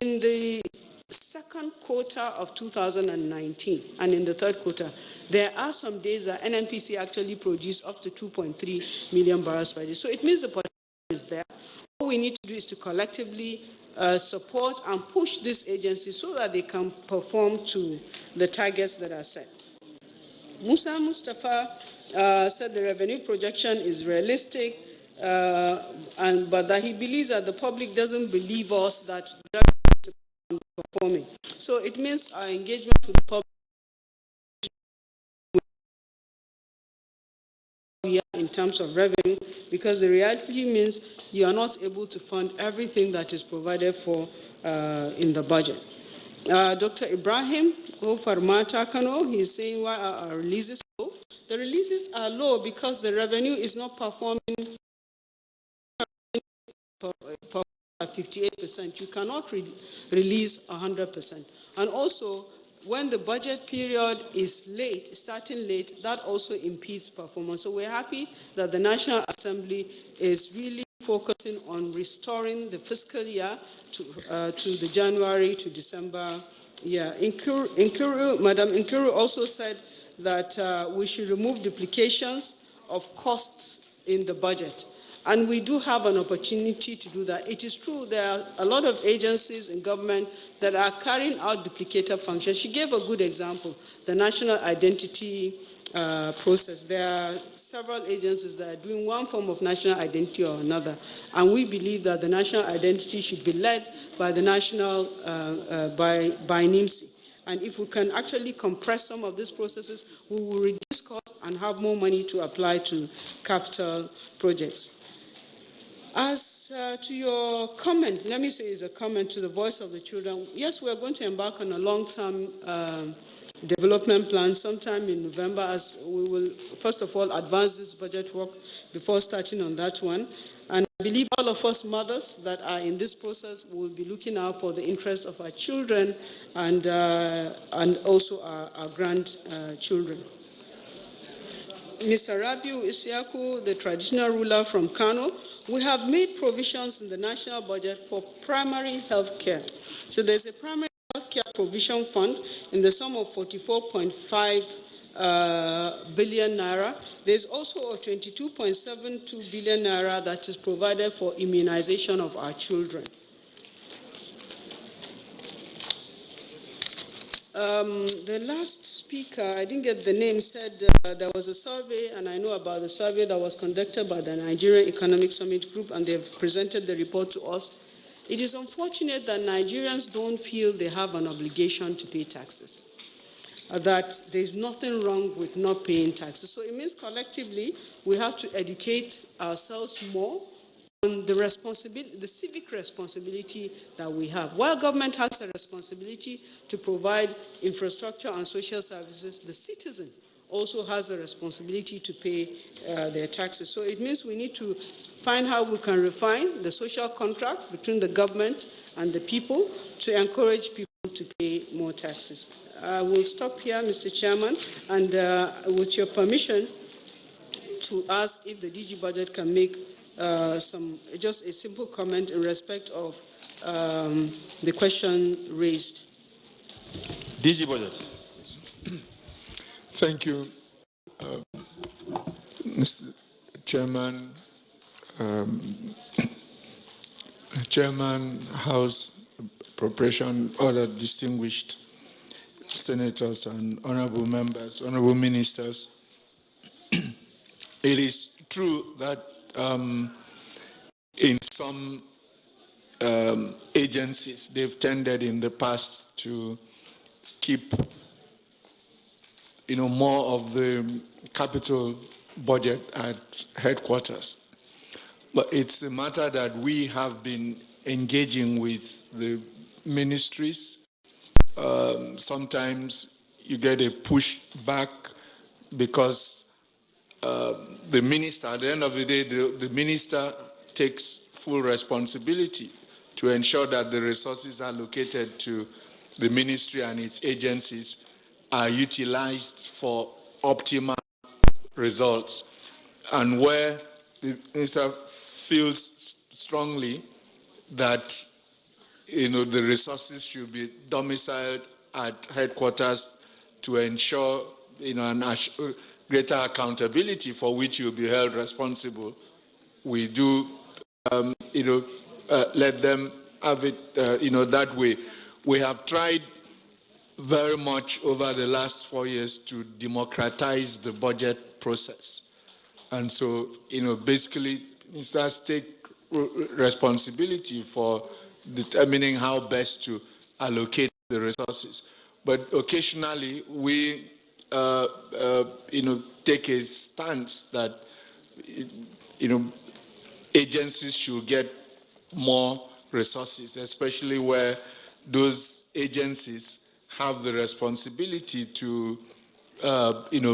In the second quarter of 2019 and in the third quarter, there are some days that NNPC actually produced up to 2.3 million barrels per day. So it means the potential is there. What we need to do is to collectively support and push this agency so that they can perform to the targets that are set. Musa Mustafa said the revenue projection is realistic, but that he believes that the public doesn't believe us that revenue is performing. So it means our engagement with the public in terms of revenue, because the reality means you are not able to fund everything that is provided for in the budget. Dr. Ibrahim Farmata Kano, he's saying why are our releases low? The releases are low because the revenue is not performing at 58%. You cannot release 100%. And also, when the budget period is late, starting late, that also impedes performance. So we're happy that the National Assembly is really focusing on restoring the fiscal year to the January to December year. Madam Nkuru also said that we should remove duplications of costs in the budget. And we do have an opportunity to do that. It is true there are a lot of agencies in government that are carrying out duplicative functions. She gave a good example, the national identity process. There are several agencies that are doing one form of national identity or another, and we believe that the national identity should be led by the national, by NIMSI. And if we can actually compress some of these processes, we will reduce costs and have more money to apply to capital projects. As to your comment, let me say it's a comment to the voice of the children. Yes, we are going to embark on a long-term development plan sometime in November, as we will, first of all, advance this budget work before starting on that one. And I believe all of us mothers that are in this process will be looking out for the interests of our children and also our grandchildren. Mr. Rabiu Isiaku, the traditional ruler from Kano, we have made provisions in the national budget for primary health care. So there's a primary health care provision fund in the sum of 44.5 billion naira. There's also a 22.72 billion naira that is provided for immunization of our children. The last speaker, I didn't get the name, said there was a survey, and I know about the survey that was conducted by the Nigerian Economic Summit Group, and they've presented the report to us. It is unfortunate that Nigerians don't feel they have an obligation to pay taxes, that there's nothing wrong with not paying taxes. So it means collectively we have to educate ourselves more on the responsibility, the civic responsibility that we have. While government has a responsibility to provide infrastructure and social services, the citizen also has a responsibility to pay their taxes. So it means we need to find how we can refine the social contract between the government and the people to encourage people to pay more taxes. I will stop here, Mr. Chairman, and with your permission to ask if the DG budget can make just a simple comment in respect of the question raised. DG budget. Thank you, Mr. Chairman, Chairman, House Appropriation, other distinguished senators and honorable members, honorable ministers. It is true that in some agencies, they've tended in the past to keep, more of the capital budget at headquarters. But it's a matter that we have been engaging with the ministries. Sometimes you get a push back because the minister, at the end of the day, the minister takes full responsibility to ensure that the resources allocated to the ministry and its agencies are utilized for optimal results. And where the minister feels strongly that the resources should be domiciled at headquarters to ensure greater accountability for which you'll be held responsible, we do let them have it that way. We have tried very much over the last 4 years to democratize the budget process. And so, basically, ministers take responsibility for determining how best to allocate the resources. But occasionally, we, take a stance that, agencies should get more resources, especially where those agencies have the responsibility to,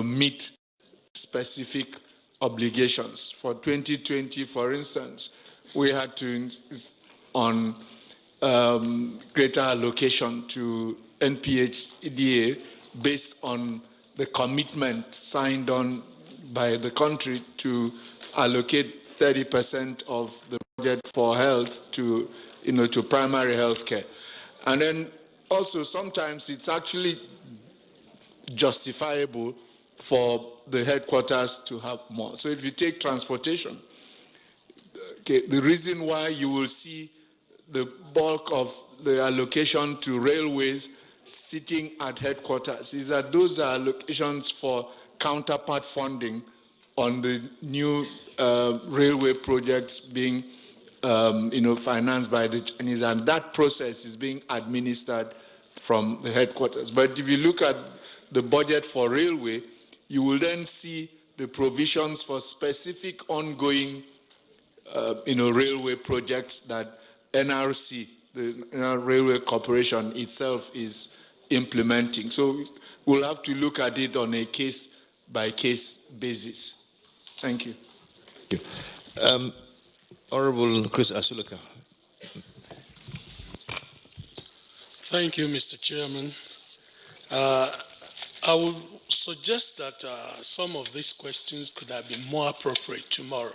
meet specific obligations. For 2020, for instance, we had to insist on greater allocation to NPHDA based on the commitment signed on by the country to allocate 30% of the budget for health to, to primary health care. And then also sometimes it's actually justifiable for the headquarters to have more. So if you take transportation, okay, the reason why you will see the bulk of the allocation to railways sitting at headquarters is that those are allocations for counterpart funding on the new railway projects being financed by the Chinese, and that process is being administered from the headquarters. But if you look at the budget for railway, you will then see the provisions for specific ongoing railway projects that NRC, the Railway Corporation itself, is implementing. So we'll have to look at it on a case-by-case basis. Thank you. Thank you. Honorable Chris Asuluka. Thank you, Mr. Chairman. I would suggest that some of these questions could have been more appropriate tomorrow,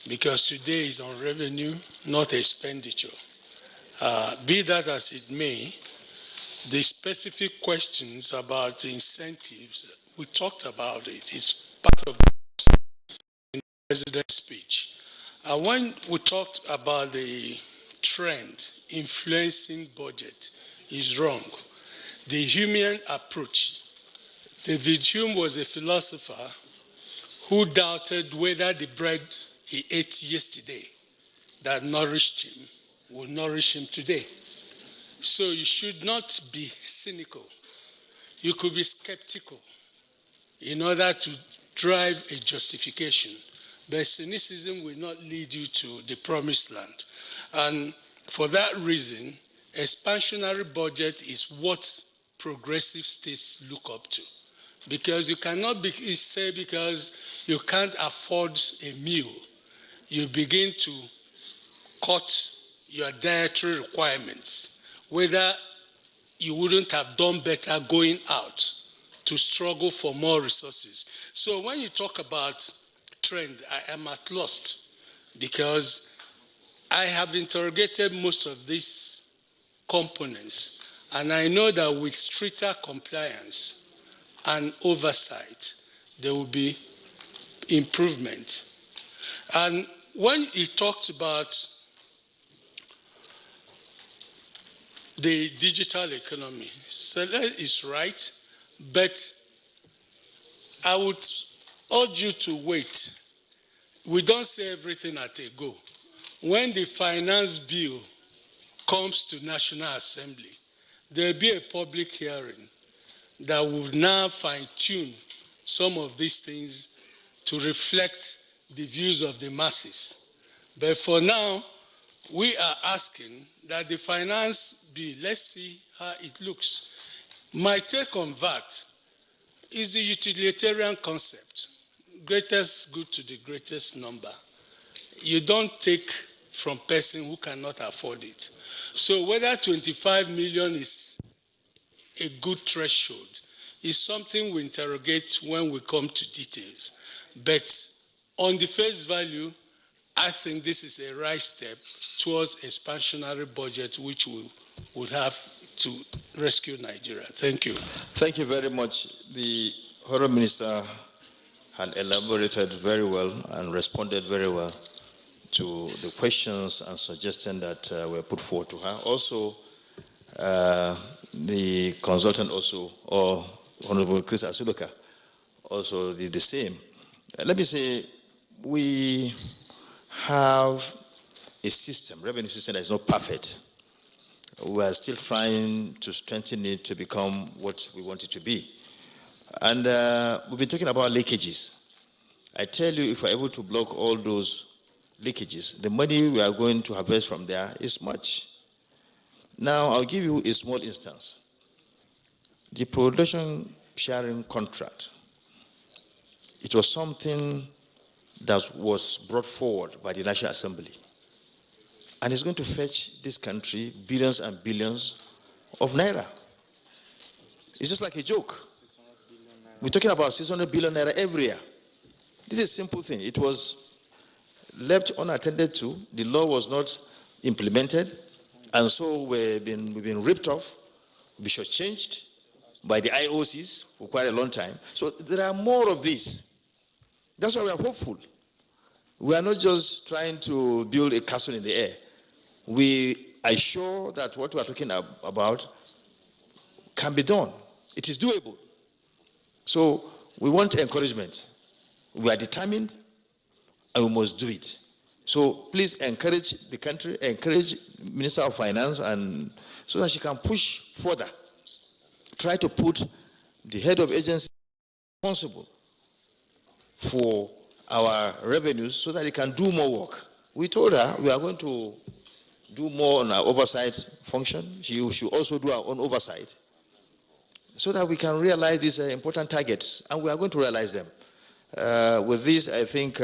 because today is on revenue, not expenditure. Be that as it may, the specific questions about the incentives, we talked about it. It's part of the President's speech. When we talked about the trend influencing budget, is wrong. The Humean approach. David Hume was a philosopher who doubted whether the bread he ate yesterday that nourished him will nourish him today. So you should not be cynical. You could be skeptical in order to drive a justification. But cynicism will not lead you to the promised land. And for that reason, expansionary budget is what progressive states look up to. Because you cannot say because you can't afford a meal, you begin to cut your dietary requirements, whether you wouldn't have done better going out to struggle for more resources. So when you talk about trend, I am at loss, because I have interrogated most of these components, and I know that with stricter compliance and oversight, there will be improvement. And when he talked about the digital economy, Celeste is right, but I would urge you to wait. We don't say everything at a go. When the finance bill comes to National Assembly, there will be a public hearing that will now fine-tune some of these things to reflect the views of the masses. But for now, we are asking that the finance bill, let's see how it looks. My take on that is the utilitarian concept. Greatest good to the greatest number. You don't take from person who cannot afford it. So whether 25 million is a good threshold is something we interrogate when we come to details. But on the face value, I think this is a right step towards expansionary budget, which we would have to rescue Nigeria. Thank you. Thank you very much. The Honourable Minister had elaborated very well and responded very well to the questions and suggestions that were put forward to her. Also, the consultant also, or Honourable Chris Asuluka, also did the same. Let me say, we have a system, revenue system that is not perfect. We are still trying to strengthen it to become what we want it to be. And we've been talking about leakages. I tell you, if we're able to block all those leakages, the money we are going to harvest from there is much. Now, I'll give you a small instance. The production sharing contract, it was something that was brought forward by the National Assembly. And it's going to fetch this country billions and billions of naira. It's just like a joke. We're talking about 600 billion naira every year. This is a simple thing. It was left unattended to. The law was not implemented. And so we've been ripped off, we shortchanged. by the IOCs for quite a long time. So there are more of these. That's why we are hopeful. We are not just trying to build a castle in the air. We are sure that what we are talking about can be done. It is doable. So we want encouragement. We are determined and we must do it. So please encourage the country, encourage Minister of Finance, and so that she can push further. Try to put the head of agency responsible for our revenues so that he can do more work. We told her we are going to do more on our oversight function. She should also do our own oversight so that we can realize these important targets, and we are going to realize them. With this, I think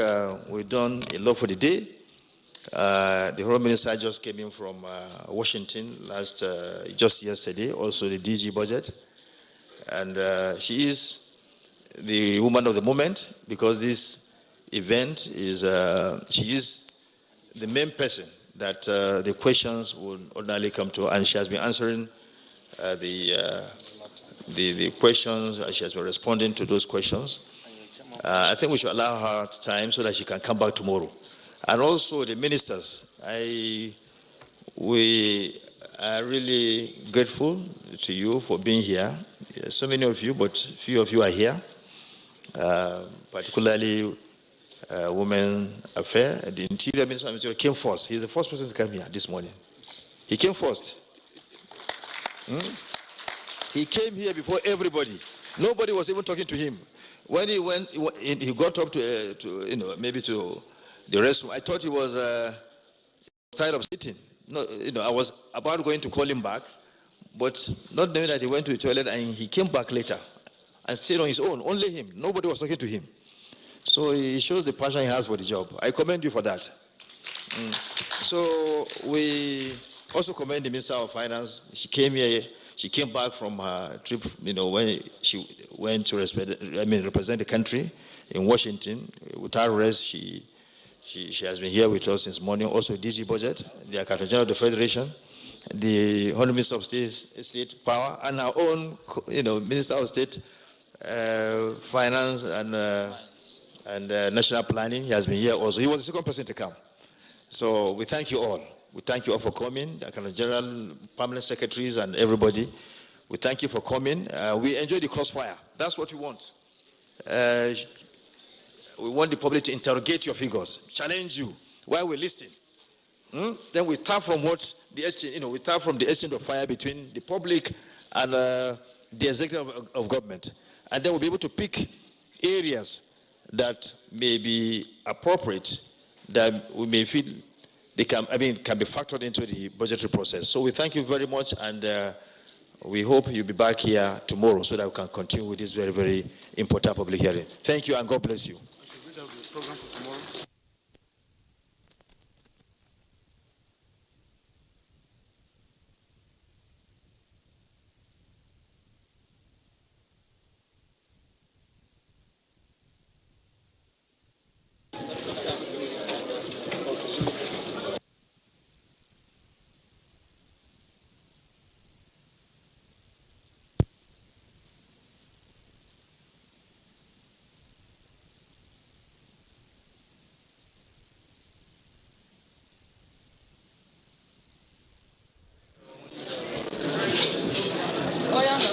we've done a lot for the day. The Home Minister just came in from Washington just yesterday, also the DG budget. And she is the woman of the moment because this event is, she is the main person that the questions will ordinarily come to, and she has been answering the questions, she has been responding to those questions. I think we should allow her time so that she can come back tomorrow. And also the ministers, we are really grateful to you for being here. So many of you, but few of you are here, particularly Women Affairs. The Interior Minister came first. He's the first person to come here this morning. He came first. He came here before everybody. Nobody was even talking to him. When he went, he got up to maybe to the restroom. I thought he was tired of sitting. No, I was about going to call him back, but not knowing that he went to the toilet and he came back later and stayed on his own. Only him. Nobody was talking to him. So he shows the passion he has for the job. I commend you for that. So we also commend the Minister of Finance. She came here. She came back from her trip, when she went to represent the country in Washington. Without rest, she has been here with us since morning. Also, DG Budget, the Accountant General of the Federation, the Honorable Minister of State Power, and our own, Minister of State Finance and National Planning. He has been here also. He was the second person to come. So we thank you all. We thank you all for coming, the Accountant General, permanent secretaries, and everybody. We thank you for coming. We enjoy the crossfire. That's what we want. We want the public to interrogate your figures, challenge you while we listen. Then we start from we start from the exchange of fire between the public and the executive of government, and then we'll be able to pick areas that may be appropriate, that we may feel they can be factored into the budgetary process. So we thank you very much, and we hope you'll be back here tomorrow so that we can continue with this very, very important public hearing. Thank you, and God bless you. Program for tomorrow.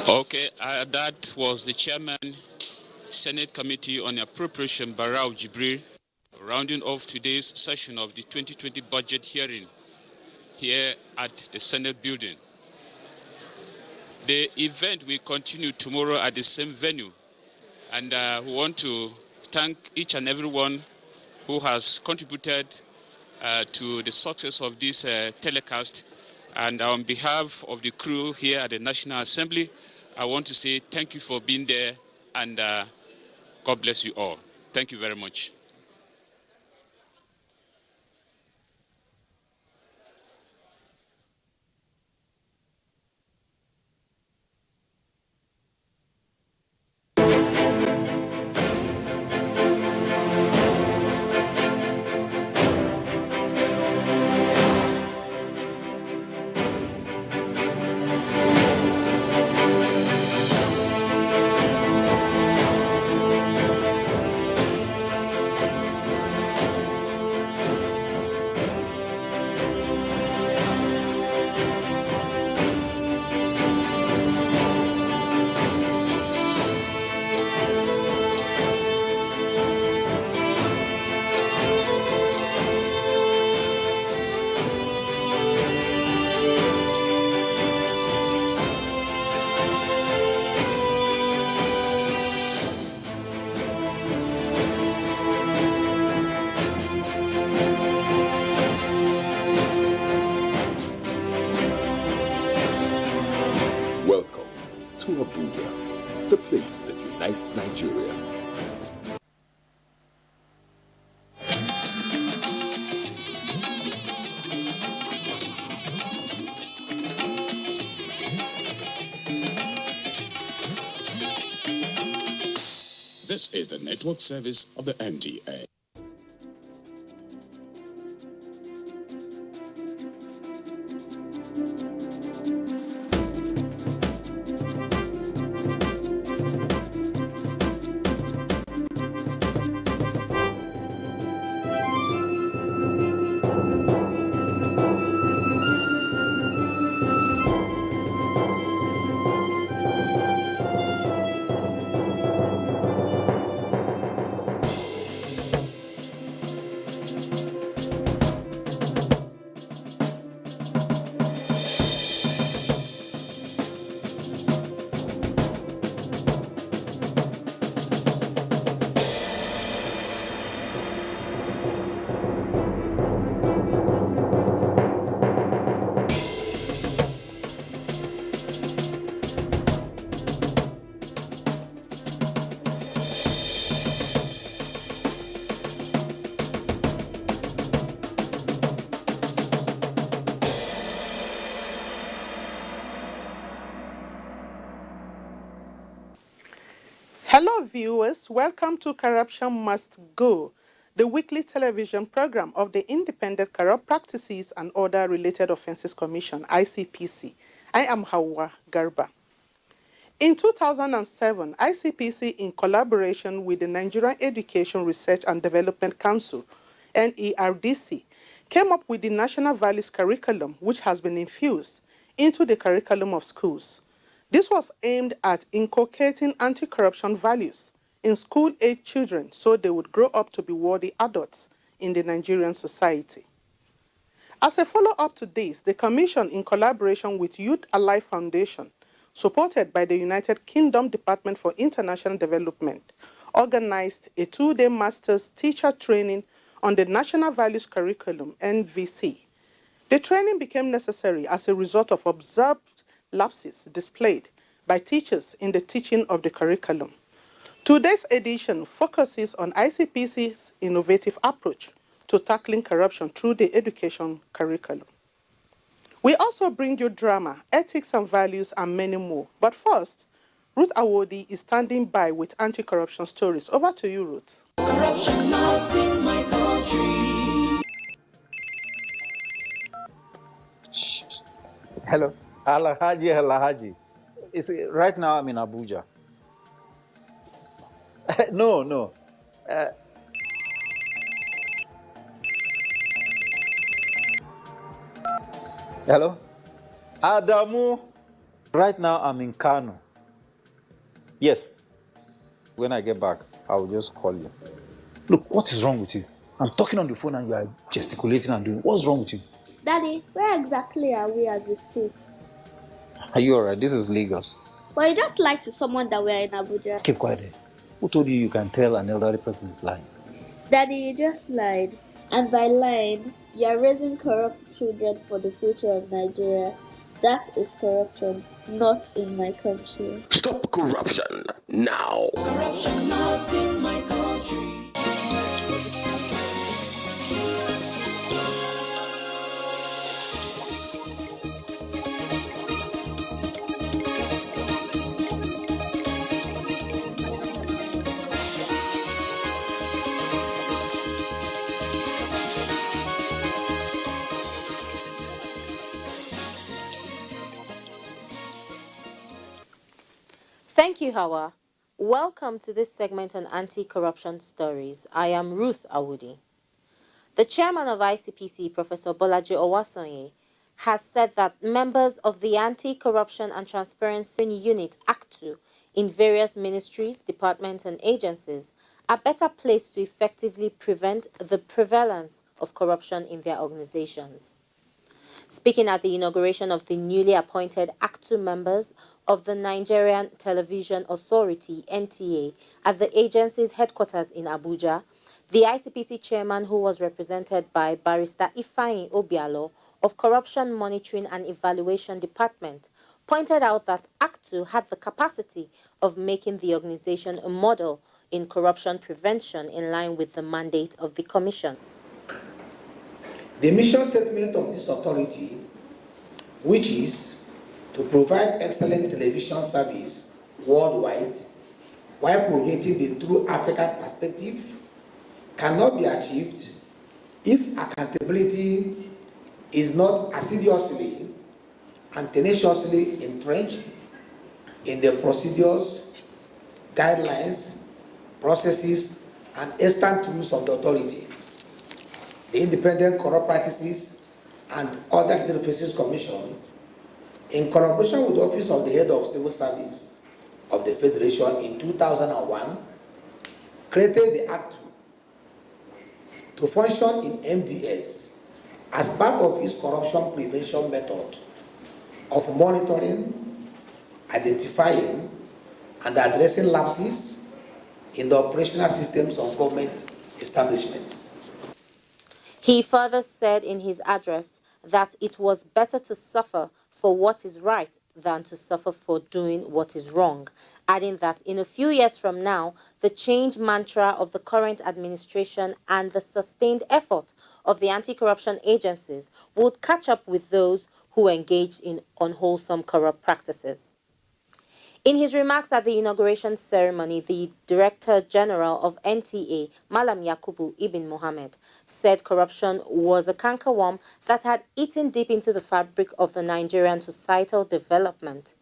Okay, that was the Chairman, Senate Committee on Appropriation, Barau Jibril, rounding off today's session of the 2020 budget hearing here at the Senate building. The event will continue tomorrow at the same venue, and we want to thank each and everyone who has contributed to the success of this telecast. And on behalf of the crew here at the National Assembly, I want to say thank you for being there, and God bless you all. Thank you very much. This is the network service of the NTA. Hello viewers, welcome to Corruption Must Go, the weekly television program of the Independent Corrupt Practices and Other Related Offences Commission, ICPC. I am Hawa Garba. In 2007, ICPC, in collaboration with the Nigerian Education Research and Development Council, NERDC, came up with the National Values Curriculum, which has been infused into the curriculum of schools. This was aimed at inculcating anti-corruption values in school-age children so they would grow up to be worthy adults in the Nigerian society. As a follow-up to this, the Commission, in collaboration with Youth Alive Foundation, supported by the United Kingdom Department for International Development, organized a 2-day master's teacher training on the National Values Curriculum, NVC. The training became necessary as a result of observed lapses displayed by teachers in the teaching of the curriculum. Today's edition focuses on ICPC's innovative approach to tackling corruption through the education curriculum. We also bring you drama, ethics and values, and many more. But first, Ruth Awodi is standing by with anti-corruption stories. Over to you, Ruth. Corruption not in my country. Hello, Alhaji. Right now I'm in Abuja. No. Hello, Adamu. Right now I'm in Kano. Yes. When I get back, I will just call you. Look, what is wrong with you? I'm talking on the phone and you are gesticulating and doing. What's wrong with you? Daddy, where exactly are we as we speak? Are you alright? This is Lagos. Well, you just lied to someone that we are in Abuja. Keep quiet there. Who told you you can tell an elderly person is lying? Daddy, you just lied. And by lying, you are raising corrupt children for the future of Nigeria. That is corruption, not in my country. Stop corruption now. Corruption not in my country. Thank you, Hawa. Welcome to this segment on anti-corruption stories. I am Ruth Awudi. The chairman of ICPC, Professor Bolaji Owasonye, has said that members of the Anti-Corruption and Transparency Unit, ACTU, in various ministries, departments, and agencies are better placed to effectively prevent the prevalence of corruption in their organizations. Speaking at the inauguration of the newly appointed ACTU members of the Nigerian Television Authority, NTA, at the agency's headquarters in Abuja, the ICPC chairman, who was represented by Barrister Ifeanyi Obialo of Corruption Monitoring and Evaluation Department, pointed out that ACTU had the capacity of making the organization a model in corruption prevention in line with the mandate of the Commission. The mission statement of this authority, which is to provide excellent television service worldwide, while projecting the true African perspective cannot be achieved if accountability is not assiduously and tenaciously entrenched in the procedures, guidelines, processes, and instant tools of the authority. The Independent Corrupt Practices and Other Interfaces Commission, in collaboration with the Office of the Head of Civil Service of the Federation in 2001, created the Act to function in MDS as part of its corruption prevention method of monitoring, identifying, and addressing lapses in the operational systems of government establishments. He further said in his address that it was better to suffer for what is right than to suffer for doing what is wrong, adding that in a few years from now, the change mantra of the current administration and the sustained effort of the anti-corruption agencies would catch up with those who engaged in unwholesome corrupt practices. In his remarks at the inauguration ceremony, the Director General of NTA, Malam Yakubu Ibn Mohammed, said corruption was a cankerworm that had eaten deep into the fabric of the Nigerian societal development,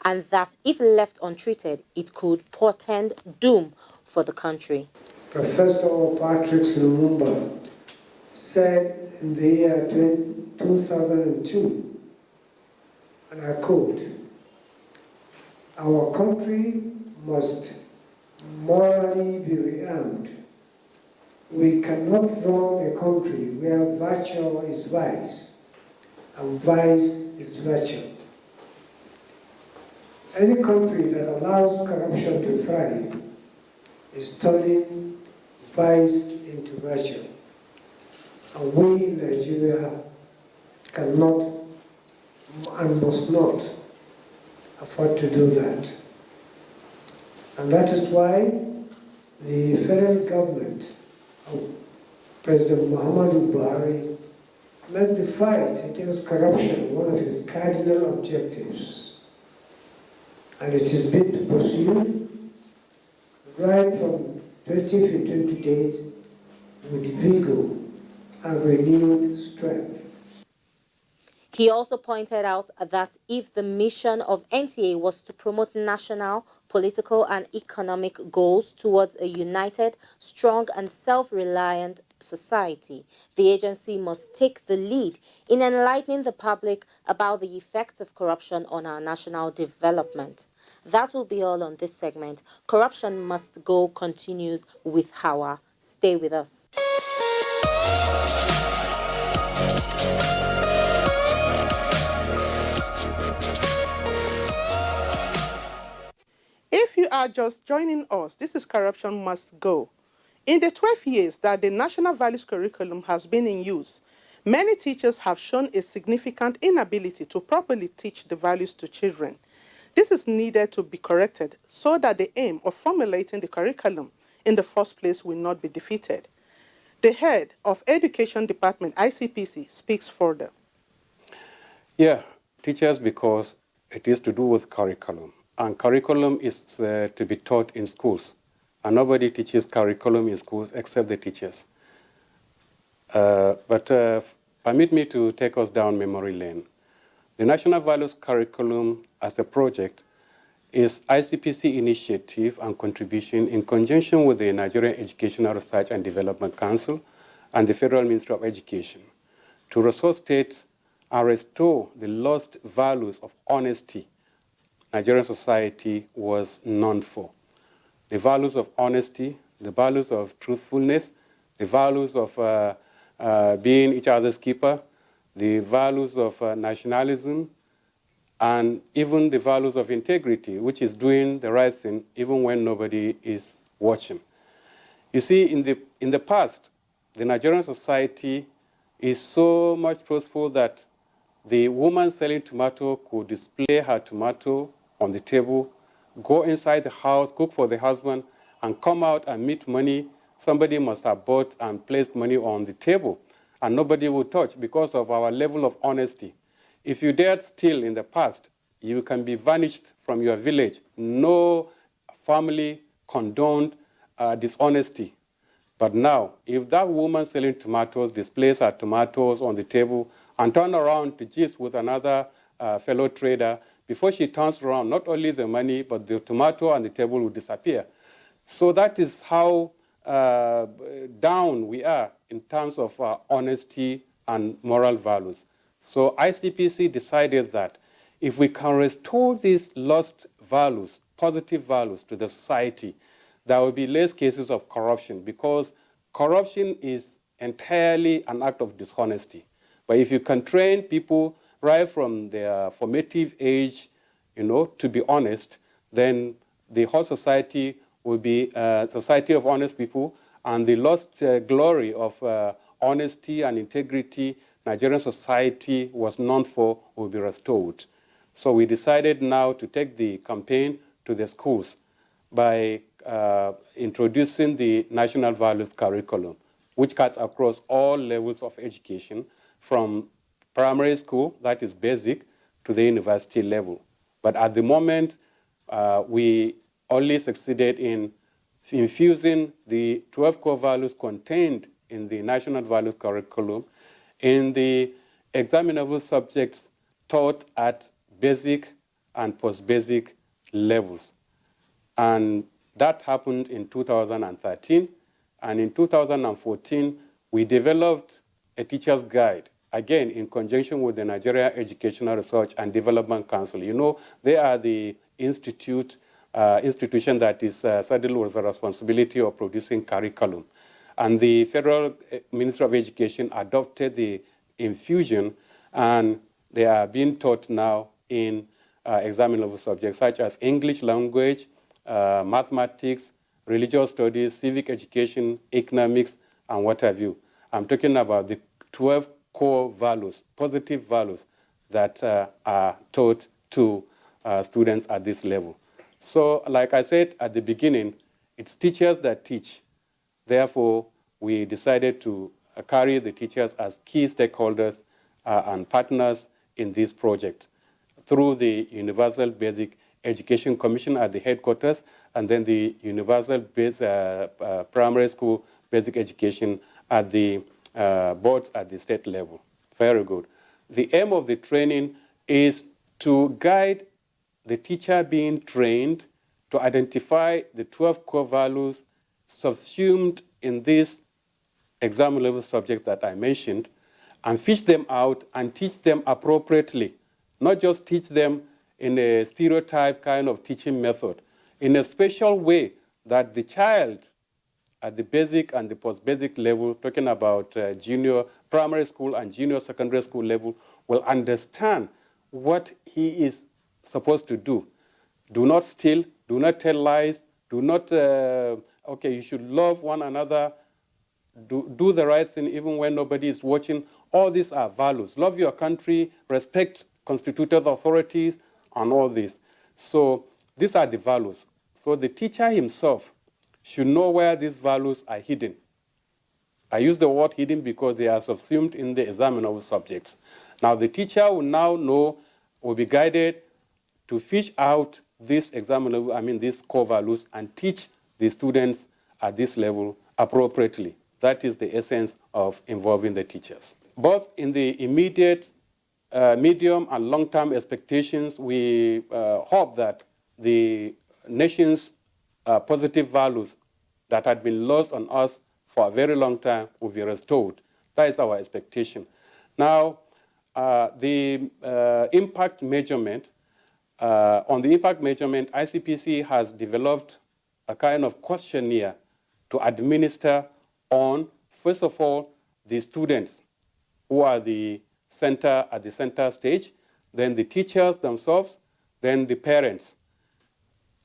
and that if left untreated, it could portend doom for the country. Professor Patrick Lumumba said in the year 2002, and I quote, "Our country must morally be rearmed. We cannot run a country where virtue is vice and vice is virtue. Any country that allows corruption to thrive is turning vice into virtue. And we in Nigeria cannot and must not afford to do that. And that is why the federal government of President Muhammadu Buhari made the fight against corruption one of its cardinal objectives. And it has been pursued right from 2015 to date with vigor and renewed strength. He also pointed out that if the mission of NTA was to promote national, political, and economic goals towards a united, strong, and self-reliant society, the agency must take the lead in enlightening the public about the effects of corruption on our national development. That will be all on this segment. Corruption Must Go continues with Hawa. Stay with us. If you are just joining us, this is Corruption Must Go. In the 12 years that the National Values Curriculum has been in use, many teachers have shown a significant inability to properly teach the values to children. This is needed to be corrected so that the aim of formulating the curriculum in the first place will not be defeated. The head of Education Department, ICPC, speaks further. Yeah, teachers, because it is to do with curriculum. And curriculum is to be taught in schools. And nobody teaches curriculum in schools except the teachers. But permit me to take us down memory lane. The National Values Curriculum as a project is ICPC initiative and contribution in conjunction with the Nigerian Educational Research and Development Council and the Federal Ministry of Education to resuscitate and restore the lost values of honesty Nigerian society was known for. The values of honesty, the values of truthfulness, the values of being each other's keeper, the values of nationalism, and even the values of integrity, which is doing the right thing even when nobody is watching. You see, in the past, the Nigerian society is so much truthful that the woman selling tomato could display her tomato on the table, go inside the house, cook for the husband, and come out and meet money. Somebody must have bought and placed money on the table, and nobody will touch because of our level of honesty. If you dared steal in the past, you can be vanished from your village. No family condoned dishonesty. But now, if that woman selling tomatoes displays her tomatoes on the table and turns around to gist with another fellow trader, before she turns around, not only the money, but the tomato on the table will disappear. So that is how down we are in terms of honesty and moral values. So ICPC decided that if we can restore these lost values, positive values to the society, there will be less cases of corruption, because corruption is entirely an act of dishonesty. But if you can train people right from their formative age, to be honest, then the whole society will be a society of honest people, and the lost glory of honesty and integrity Nigerian society was known for will be restored. So we decided now to take the campaign to the schools by introducing the national values curriculum, which cuts across all levels of education, from primary school, that is basic, to the university level. But at the moment, we only succeeded in infusing the 12 core values contained in the national values curriculum in the examinable subjects taught at basic and post-basic levels. And that happened in 2013. And in 2014, we developed a teacher's guide, again, in conjunction with the Nigeria Educational Research and Development Council. They are the institution that is saddled with the responsibility of producing curriculum. And the Federal Ministry of Education adopted the infusion, and they are being taught now in examinable subjects such as English language, mathematics, religious studies, civic education, economics, and what have you. I'm talking about the 12 core values, positive values that are taught to students at this level. So, like I said at the beginning, it's teachers that teach. Therefore, we decided to carry the teachers as key stakeholders and partners in this project through the Universal Basic Education Commission at the headquarters, and then the Universal Primary School Basic Education at the boards at the state level. Very good. The aim of the training is to guide the teacher being trained to identify the 12 core values subsumed in these exam level subjects that I mentioned, and fish them out and teach them appropriately, not just teach them in a stereotype kind of teaching method, in a special way that the child at the basic and the post-basic level, talking about junior primary school and junior secondary school level, will understand what he is supposed to do. Do not steal, do not tell lies, do not, you should love one another, do the right thing even when nobody is watching. All these are values. Love your country, respect constituted authorities, and all this. So these are the values. So the teacher himself should know where these values are hidden. I use the word hidden because they are subsumed in the examinable subjects. Now the teacher will now know, will be guided to fish out these examinable, these core values, and teach the students at this level appropriately. That is the essence of involving the teachers. Both in the immediate, medium, and long-term expectations, we hope that the nation's positive values that had been lost on us for a very long time will be restored. That is our expectation. Now, the impact measurement, on the impact measurement, ICPC has developed a kind of questionnaire to administer on, first of all, the students who are the center at the center stage, then the teachers themselves, then the parents.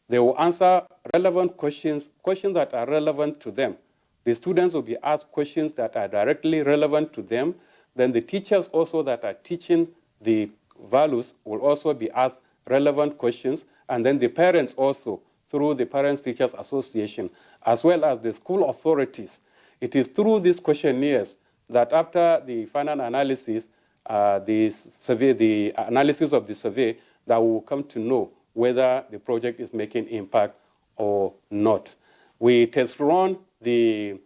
They will answer relevant questions that are relevant to them. The students will be asked questions that are directly relevant to them. Then the teachers also that are teaching the values will also be asked relevant questions. And then the parents also, through the Parents Teachers Association, as well as the school authorities. It is through these questionnaires that after the final analysis, the analysis of the survey, that we will come to know whether the project is making impact or not. We test run the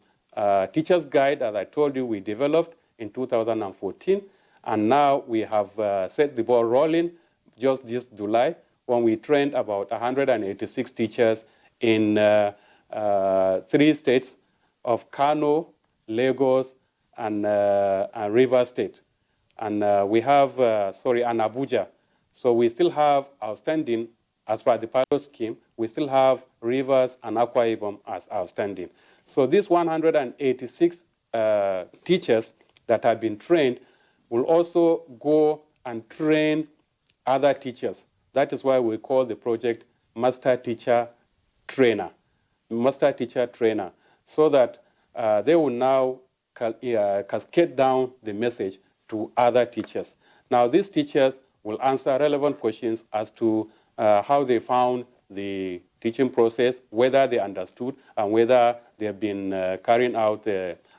teacher's guide, as I told you, we developed in 2014, and now we have set the ball rolling just this July when we trained about 186 teachers in 3 states of Kano, Lagos, and Rivers State. And we have, and Abuja. So we still have outstanding, as per the pilot scheme, we still have Rivers and Akwa Ibom as outstanding. So these 186 teachers that have been trained will also go and train other teachers. That is why we call the project Master Teacher Trainer, so that they will now cascade down the message to other teachers. Now, these teachers will answer relevant questions as to how they found the teaching process, whether they understood, and whether they have been carrying out,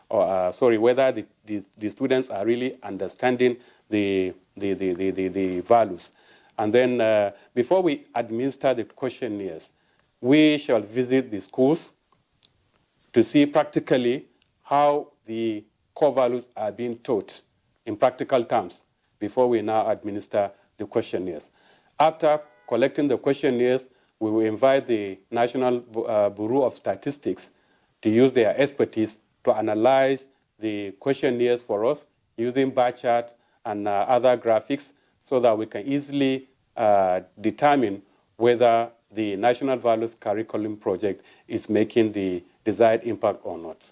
whether the students are really understanding the values. And then before we administer the questionnaires, we shall visit the schools to see practically how the core values are being taught in practical terms before we now administer the questionnaires. After collecting the questionnaires, we will invite the National Bureau of Statistics to use their expertise to analyze the questionnaires for us using bar chart and other graphics so that we can easily determine whether the National Values Curriculum Project is making the desired impact or not.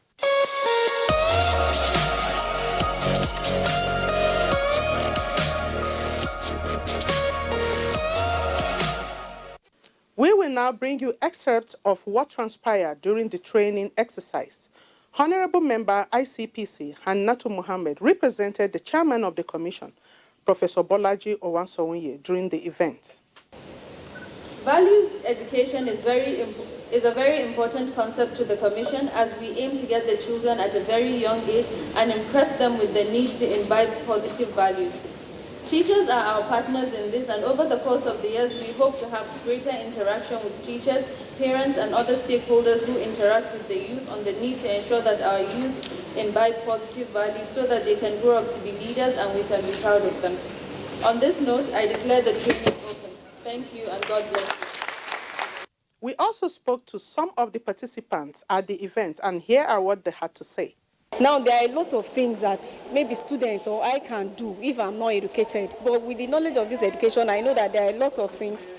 We will now bring you excerpts of what transpired during the training exercise. Honorable Member ICPC Hannatu Mohammed represented the chairman of the commission, Professor Bolaji Owansowunye, during the event. Values education is a very important concept to the Commission as we aim to get the children at a very young age and impress them with the need to imbibe positive values. Teachers are our partners in this, and over the course of the years, we hope to have greater interaction with teachers, parents, and other stakeholders who interact with the youth on the need to ensure that our youth imbibe positive values so that they can grow up to be leaders and we can be proud of them. On this note, I declare the training open. Thank you and God bless you. We also spoke to some of the participants at the event, and here are what they had to say. Now, there are a lot of things that maybe students or I can do if I'm not educated. But with the knowledge of this education, I know that there are a lot of things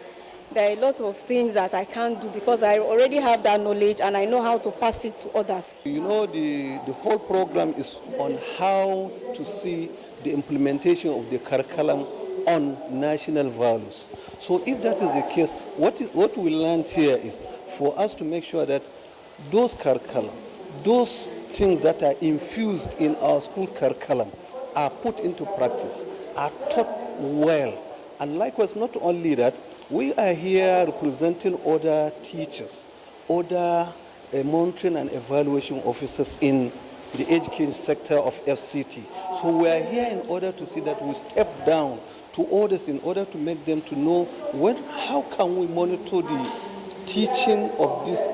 that I can't do because I already have that knowledge and I know how to pass it to others. You know, the whole program is on how to see the implementation of the curriculum on national values. So if that is the case, what we learned here is for us to make sure that those curriculum, those things that are infused in our school curriculum are put into practice, are taught well. And likewise, not only that, we are here representing other teachers, other monitoring and evaluation officers in the education sector of FCT. So we are here in order to see that we step down to others in order to make them to know how can we monitor the teaching of this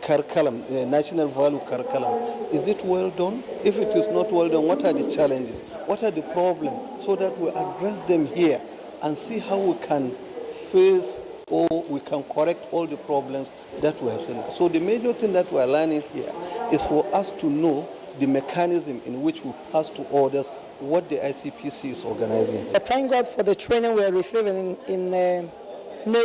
curriculum, national value curriculum. Is it well done? If it is not well done, what are the challenges? What are the problems? So that we address them here and see how we can face or we can correct all the problems that we have seen. So the major thing that we are learning here is for us to know the mechanism in which we pass to others what the ICPC is organizing. I thank God for the training we are receiving in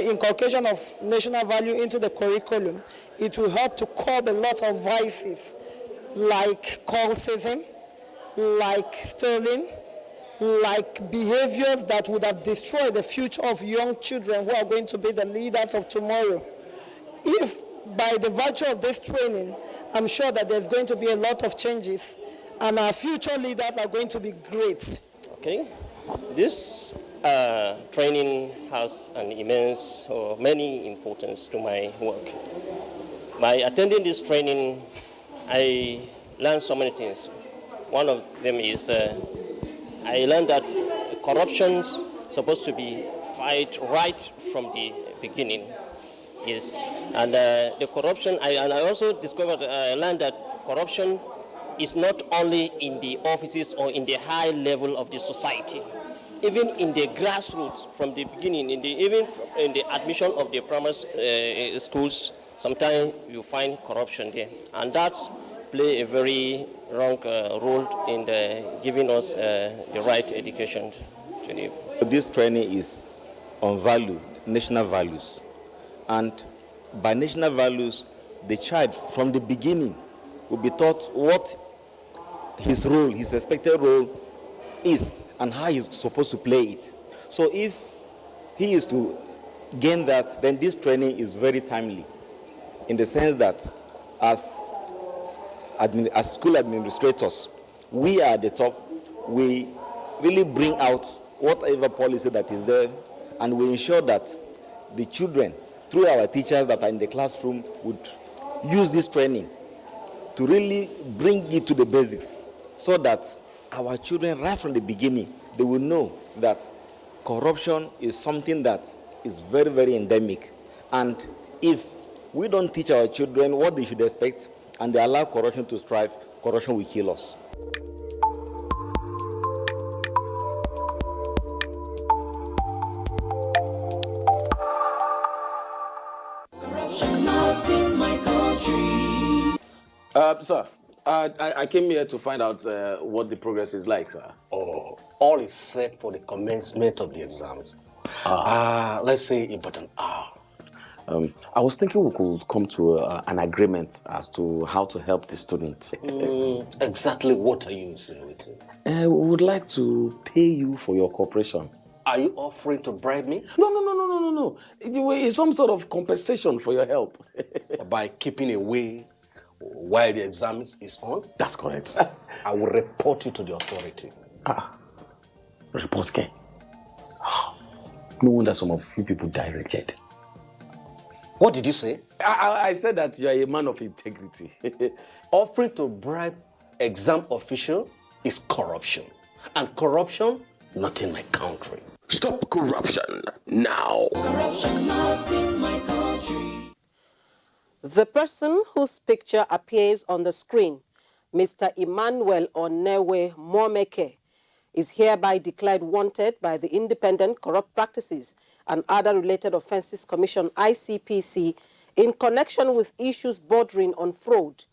inculcation of national value into the curriculum. It will help to curb a lot of vices like cultism, like stealing, like behaviors that would have destroyed the future of young children who are going to be the leaders of tomorrow. If by the virtue of this training, I'm sure that there's going to be a lot of changes and our future leaders are going to be great. Okay, this training has an immense or many importance to my work. By attending this training, I learned so many things. One of them is I learned that corruption is supposed to be fight right from the beginning. Yes, and the corruption, and I also learned that corruption is not only in the offices or in the high level of the society, even in the grassroots from the beginning, even in the admission of the primary schools, sometimes you find corruption there, and that's play a very wrong role in giving us the right education to the. This training is on value, national values. And by national values, the child from the beginning will be taught what his role, his expected role is and how he's supposed to play it. So if he is to gain that, then this training is very timely in the sense that as school administrators, we are at the top. We really bring out whatever policy that is there, and we ensure that the children, through our teachers that are in the classroom, would use this training to really bring it to the basics so that our children, right from the beginning, they will know that corruption is something that is very, very endemic. And if we don't teach our children what they should expect and they allow corruption to strive, corruption will kill us. Sir, I came here to find out what the progress is like, sir. Oh, all is set for the commencement of the exams. Let's say about an hour. I was thinking we could come to an agreement as to how to help the students. Exactly what are you insinuating? We would like to pay you for your cooperation. Are you offering to bribe me? No. It's some sort of compensation for your help. By keeping away while the exam is on? That's correct, sir. I will report you to the authority. Report, Ken. No wonder some of you people die reject. What did you say? I said that you are a man of integrity. Offering to bribe exam official is corruption. And corruption, not in my country. Stop corruption now. Corruption not in my country. The person whose picture appears on the screen, Mr. Emmanuel Onewe Momeke, is hereby declared wanted by the Independent Corrupt Practices and Other Related Offences Commission, ICPC, in connection with issues bordering on fraud.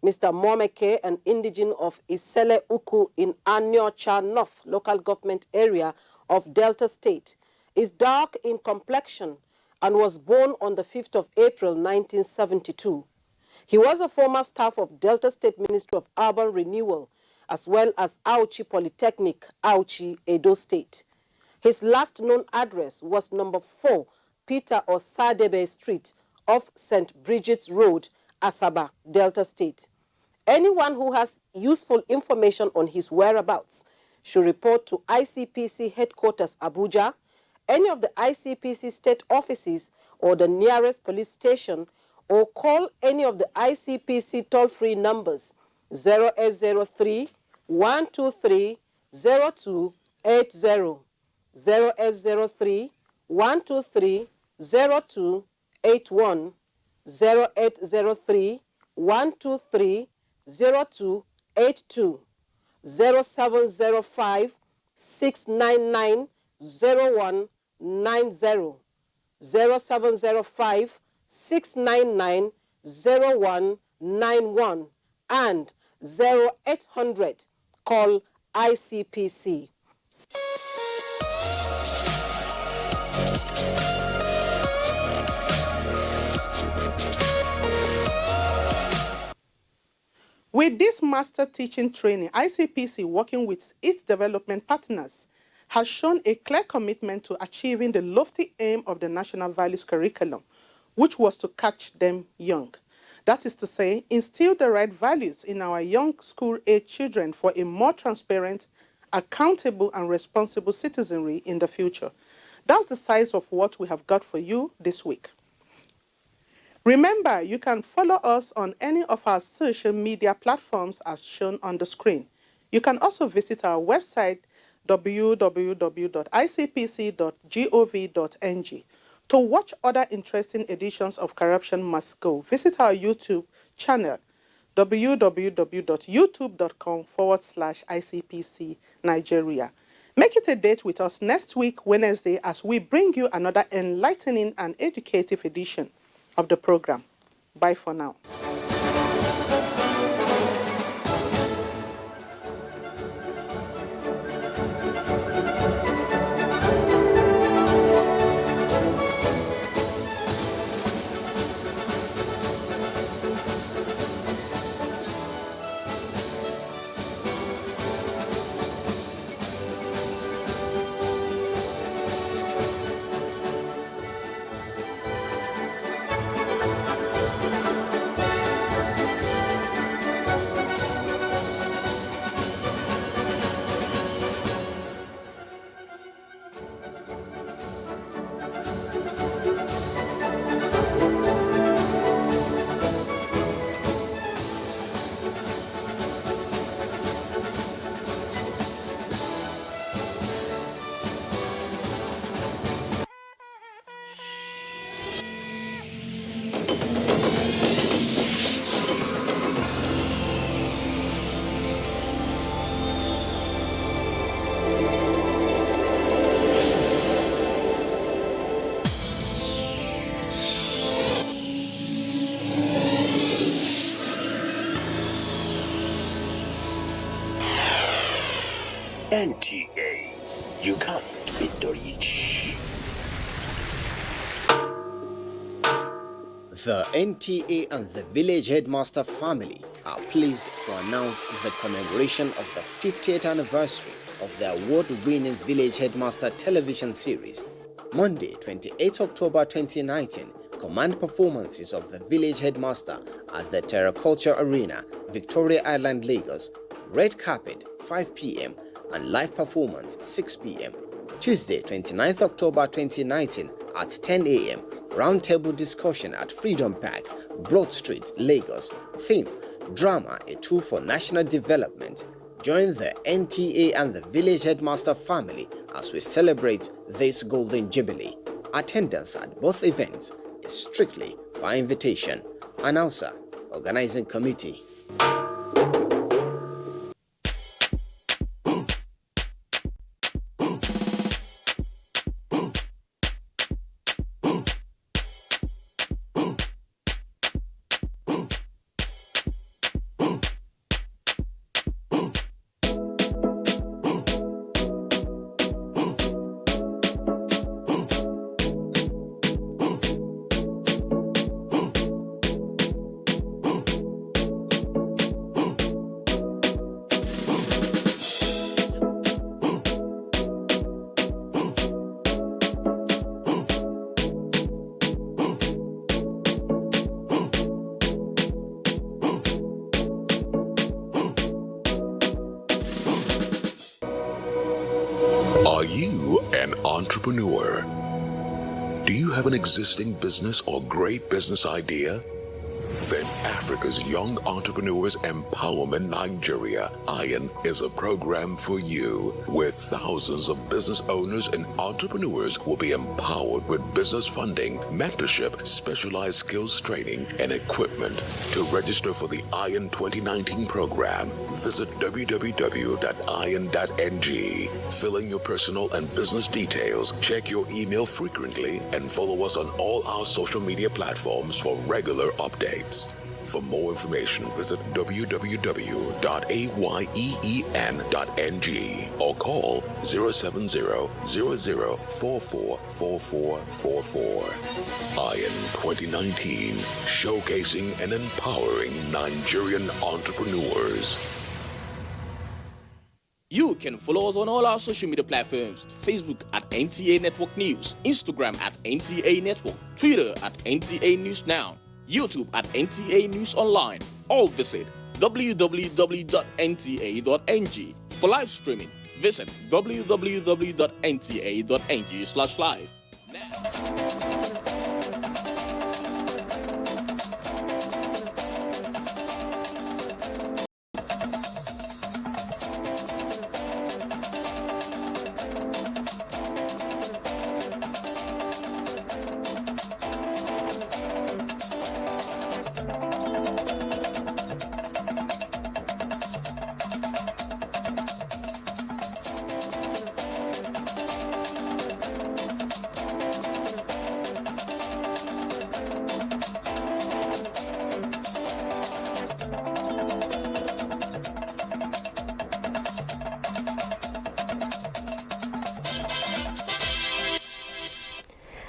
Mr. Momeke, an indigene of Isele Uku in Anyocha North local government area of Delta State, is dark in complexion and was born on the 5th of April 1972. He was a former staff of Delta State Ministry of Urban Renewal, as well as Auchi Polytechnic, Auchi, Edo State. His last known address was number 4, Peter Osadebe Street, off St. Bridget's Road, Asaba, Delta State. Anyone who has useful information on his whereabouts should report to ICPC headquarters, Abuja, any of the ICPC state offices or the nearest police station, or call any of the ICPC toll-free numbers 0803 123 0280, 0803 123 0281, 0803 123 0282, 0705 699 0190, 0705 699 0191, and 0800 call ICPC. With this master teaching training, ICPC, working with its development partners, has shown a clear commitment to achieving the lofty aim of the National Values Curriculum, which was to catch them young. That is to say, instill the right values in our young school-age children for a more transparent, accountable, and responsible citizenry in the future. That's the size of what we have got for you this week. Remember, you can follow us on any of our social media platforms as shown on the screen. You can also visit our website, www.icpc.gov.ng, To watch other interesting editions of Corruption Must Go, visit our YouTube channel, www.youtube.com/ICPC Nigeria. Make it a date with us next week, Wednesday, as we bring you another enlightening and educative edition of the program. Bye for now. NTA, you can't beat the rich. The NTA and the village headmaster family are pleased to announce the commemoration of the 50th anniversary of the award-winning Village Headmaster television series. Monday, 28 October 2019, command performances of the Village Headmaster at the Terraculture Arena, Victoria Island, Lagos. Red carpet, 5 p.m. and live performance, 6 p.m. Tuesday, 29th October 2019 at 10 a.m. Roundtable discussion at Freedom Park, Broad Street, Lagos. Theme: Drama, a tool for national development. Join the NTA and the Village Headmaster family as we celebrate this Golden Jubilee. Attendance at both events is strictly by invitation. Announcer, Organizing Committee. Are you an entrepreneur? Do you have an existing business or great business idea? Then Africa's Young Entrepreneurs Empowerment Nigeria, ION, is a program for you, where thousands of business owners and entrepreneurs will be empowered with business funding, mentorship, specialized skills training, and equipment. To register for the ION 2019 program, visit www.ion.ng. Fill in your personal and business details, check your email frequently, and follow us on all our social media platforms for regular updates. For more information, visit www.ayen.ng or call 070-0044-4444. ION 2019, showcasing and empowering Nigerian entrepreneurs. You can follow us on all our social media platforms: Facebook at NTA Network News, Instagram at NTA Network, Twitter at NTA News Now, YouTube at NTA News Online, or visit www.nta.ng. For live streaming, visit www.nta.ng/live.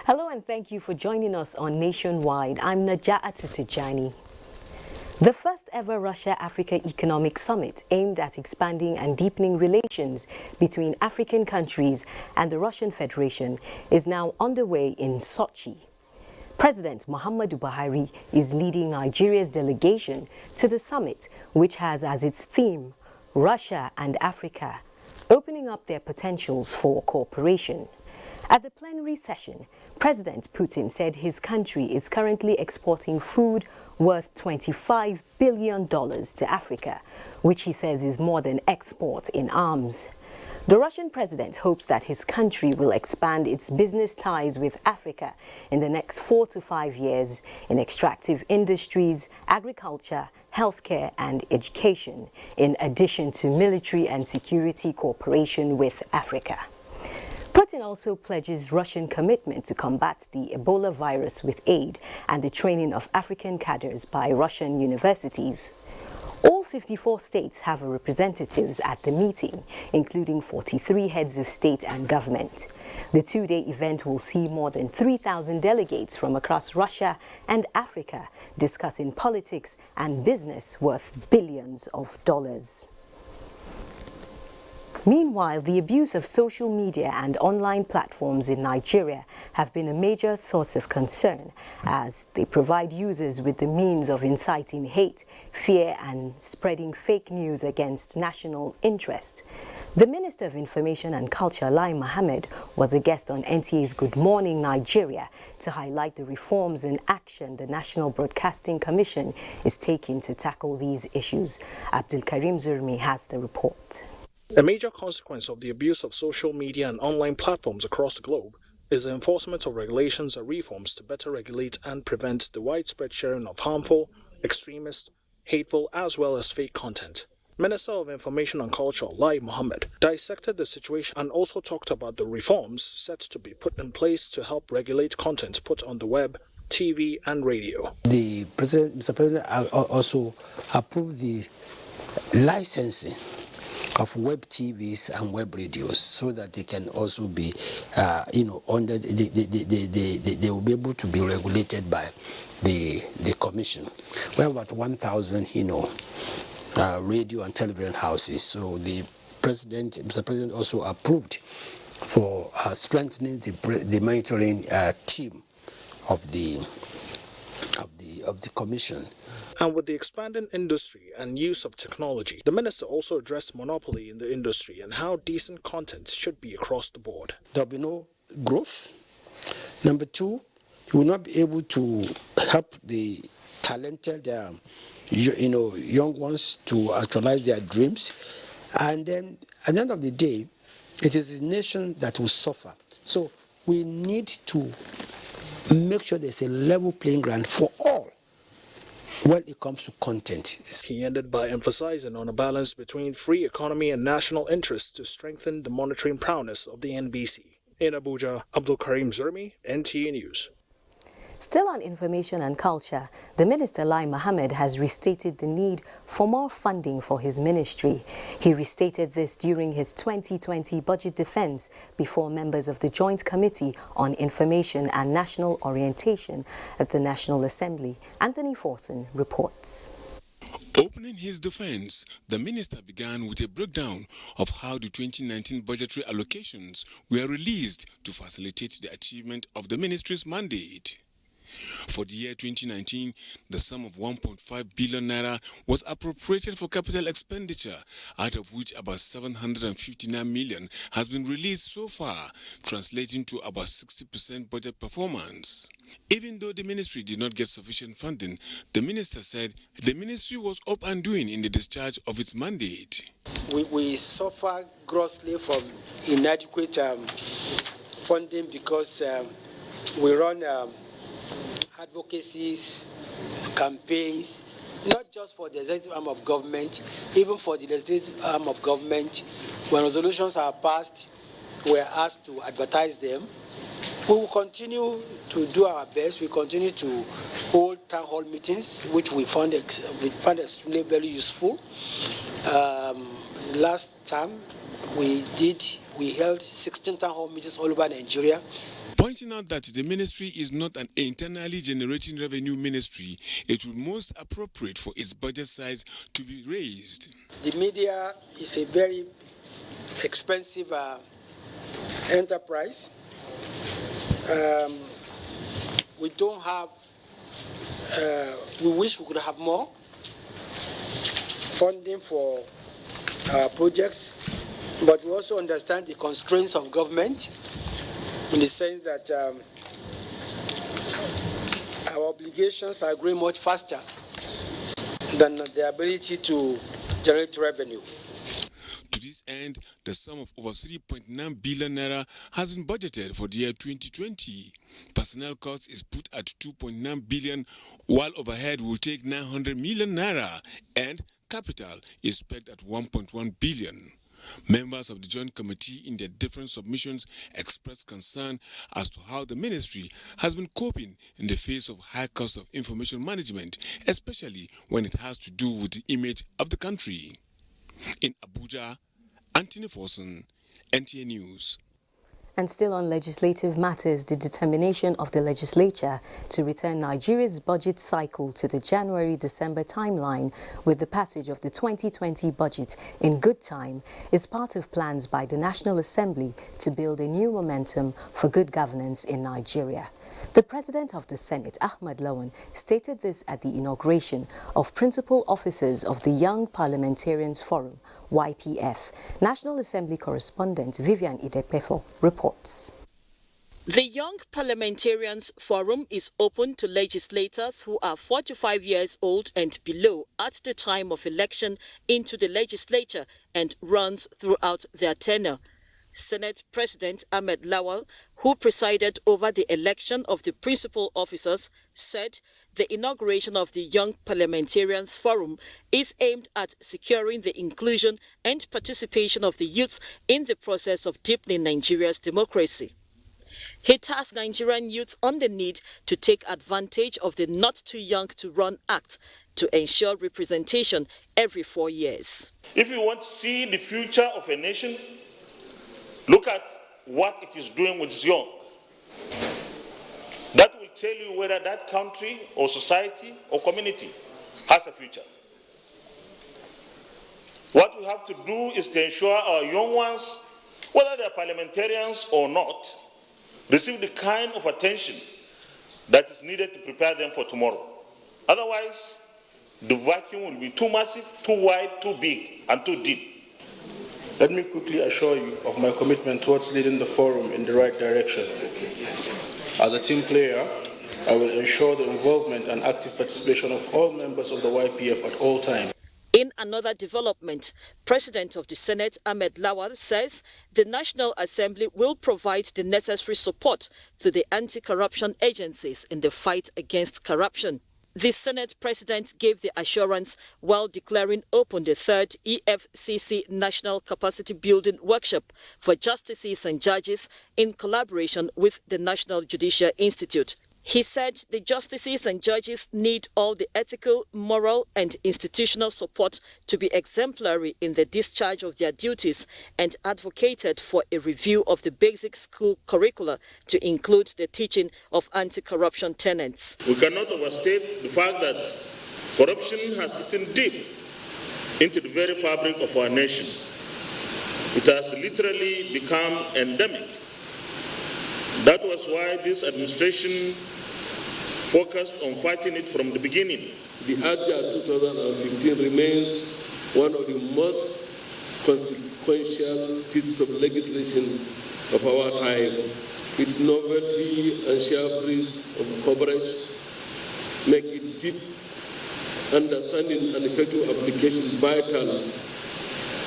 Hello and thank you for joining us on Nationwide. I'm Najat Tijani. The first ever Russia-Africa Economic Summit aimed at expanding and deepening relations between African countries and the Russian Federation is now underway in Sochi. President Muhammadu Buhari is leading Nigeria's delegation to the summit, which has as its theme Russia and Africa, opening up their potentials for cooperation. At the plenary session, President Putin said his country is currently exporting food worth $25 billion to Africa, which he says is more than export in arms. The Russian president hopes that his country will expand its business ties with Africa in the next 4 to 5 years in extractive industries, agriculture, healthcare and education, in addition to military and security cooperation with Africa. Putin also pledges Russian commitment to combat the Ebola virus with aid and the training of African cadres by Russian universities. All 54 states have representatives at the meeting, including 43 heads of state and government. The two-day event will see more than 3,000 delegates from across Russia and Africa discussing politics and business worth billions of dollars. Meanwhile, the abuse of social media and online platforms in Nigeria have been a major source of concern as they provide users with the means of inciting hate, fear and spreading fake news against national interest. The Minister of Information and Culture, Lai Mohammed, was a guest on NTA's Good Morning Nigeria to highlight the reforms and action the National Broadcasting Commission is taking to tackle these issues. Abdul Karim Zurmi has the report. A major consequence of the abuse of social media and online platforms across the globe is the enforcement of regulations and reforms to better regulate and prevent the widespread sharing of harmful, extremist, hateful as well as fake content. Minister of Information and Culture, Lai Mohammed, dissected the situation and also talked about the reforms set to be put in place to help regulate content put on the web, TV and radio. Mr. President also approved the licensing of web TVs and web radios so that they can also be, under they will be able to be regulated by the commission. We have about 1,000, radio and television houses. So the Mr. President also approved for strengthening the monitoring team of the commission. And with the expanding industry and use of technology, the minister also addressed monopoly in the industry and how decent content should be across the board. There will be no growth. Number two, you will not be able to help the talented, young ones to actualize their dreams. And then, at the end of the day, it is the nation that will suffer. So we need to make sure there's a level playing ground for all when it comes to content. He ended by emphasizing on a balance between free economy and national interests to strengthen the monitoring prowess of the NBC. In Abuja, Abdul Karim Zurmi, NTA News. Still on information and culture, the Minister Lai Mohammed has restated the need for more funding for his ministry. He restated this during his 2020 budget defense before members of the Joint Committee on Information and National Orientation at the National Assembly. Anthony Forson reports. Opening his defense, the minister began with a breakdown of how the 2019 budgetary allocations were released to facilitate the achievement of the ministry's mandate. For the year 2019, the sum of 1.5 billion naira was appropriated for capital expenditure, out of which about 759 million has been released so far, translating to about 60% budget performance. Even though the ministry did not get sufficient funding, the minister said the ministry was up and doing in the discharge of its mandate. We suffer grossly from inadequate funding because we run advocacies, campaigns, not just for the executive arm of government, even for the legislative arm of government. When resolutions are passed, we're asked to advertise them. We will continue to do our best. We continue to hold town hall meetings, which we found extremely very useful. Last time we held 16 town hall meetings all over Nigeria. Pointing out that the ministry is not an internally generating revenue ministry, it would most appropriate for its budget size to be raised. The media is a very expensive enterprise. We don't have, we wish we could have more funding for our projects, but we also understand the constraints of government in the sense that our obligations are growing much faster than the ability to generate revenue. To this end, the sum of over 3.9 billion naira has been budgeted for the year 2020. Personnel cost is put at 2.9 billion, while overhead will take 900 million naira, and capital is pegged at 1.1 billion. Members of the Joint Committee in their different submissions expressed concern as to how the ministry has been coping in the face of high cost of information management, especially when it has to do with the image of the country. In Abuja, Anthony Forson, NTA News. And still on legislative matters, the determination of the legislature to return Nigeria's budget cycle to the January-December timeline with the passage of the 2020 budget in good time is part of plans by the National Assembly to build a new momentum for good governance in Nigeria. The President of the Senate, Ahmad Lawan, stated this at the inauguration of Principal Officers of the Young Parliamentarians Forum, YPF. National Assembly correspondent Vivian Idepefo reports. The Young Parliamentarians Forum is open to legislators who are 45 years old and below at the time of election into the legislature and runs throughout their tenure. Senate President Ahmed Lawal, who presided over the election of the principal officers, said the inauguration of the Young Parliamentarians Forum is aimed at securing the inclusion and participation of the youth in the process of deepening Nigeria's democracy. He tasked Nigerian youth on the need to take advantage of the Not Too Young to Run Act to ensure representation every 4 years. If you want to see the future of a nation, look at what it is doing with its young. That will tell you whether that country or society or community has a future. What we have to do is to ensure our young ones, whether they're parliamentarians or not, receive the kind of attention that is needed to prepare them for tomorrow. Otherwise, the vacuum will be too massive, too wide, too big, and too deep. Let me quickly assure you of my commitment towards leading the forum in the right direction. As a team player, I will ensure the involvement and active participation of all members of the YPF at all times. In another development, President of the Senate Ahmed Lawal says the National Assembly will provide the necessary support to the anti-corruption agencies in the fight against corruption. The Senate President gave the assurance while declaring open the third EFCC National Capacity Building Workshop for justices and judges in collaboration with the National Judicial Institute. He said the justices and judges need all the ethical, moral, and institutional support to be exemplary in the discharge of their duties and advocated for a review of the basic school curricula to include the teaching of anti-corruption tenets. We cannot overstate the fact that corruption has eaten deep into the very fabric of our nation. It has literally become endemic. That was why this administration focused on fighting it from the beginning. The AJA 2015 remains one of the most consequential pieces of legislation of our time. Its novelty and sharp breadth of coverage make it deep understanding and effective application vital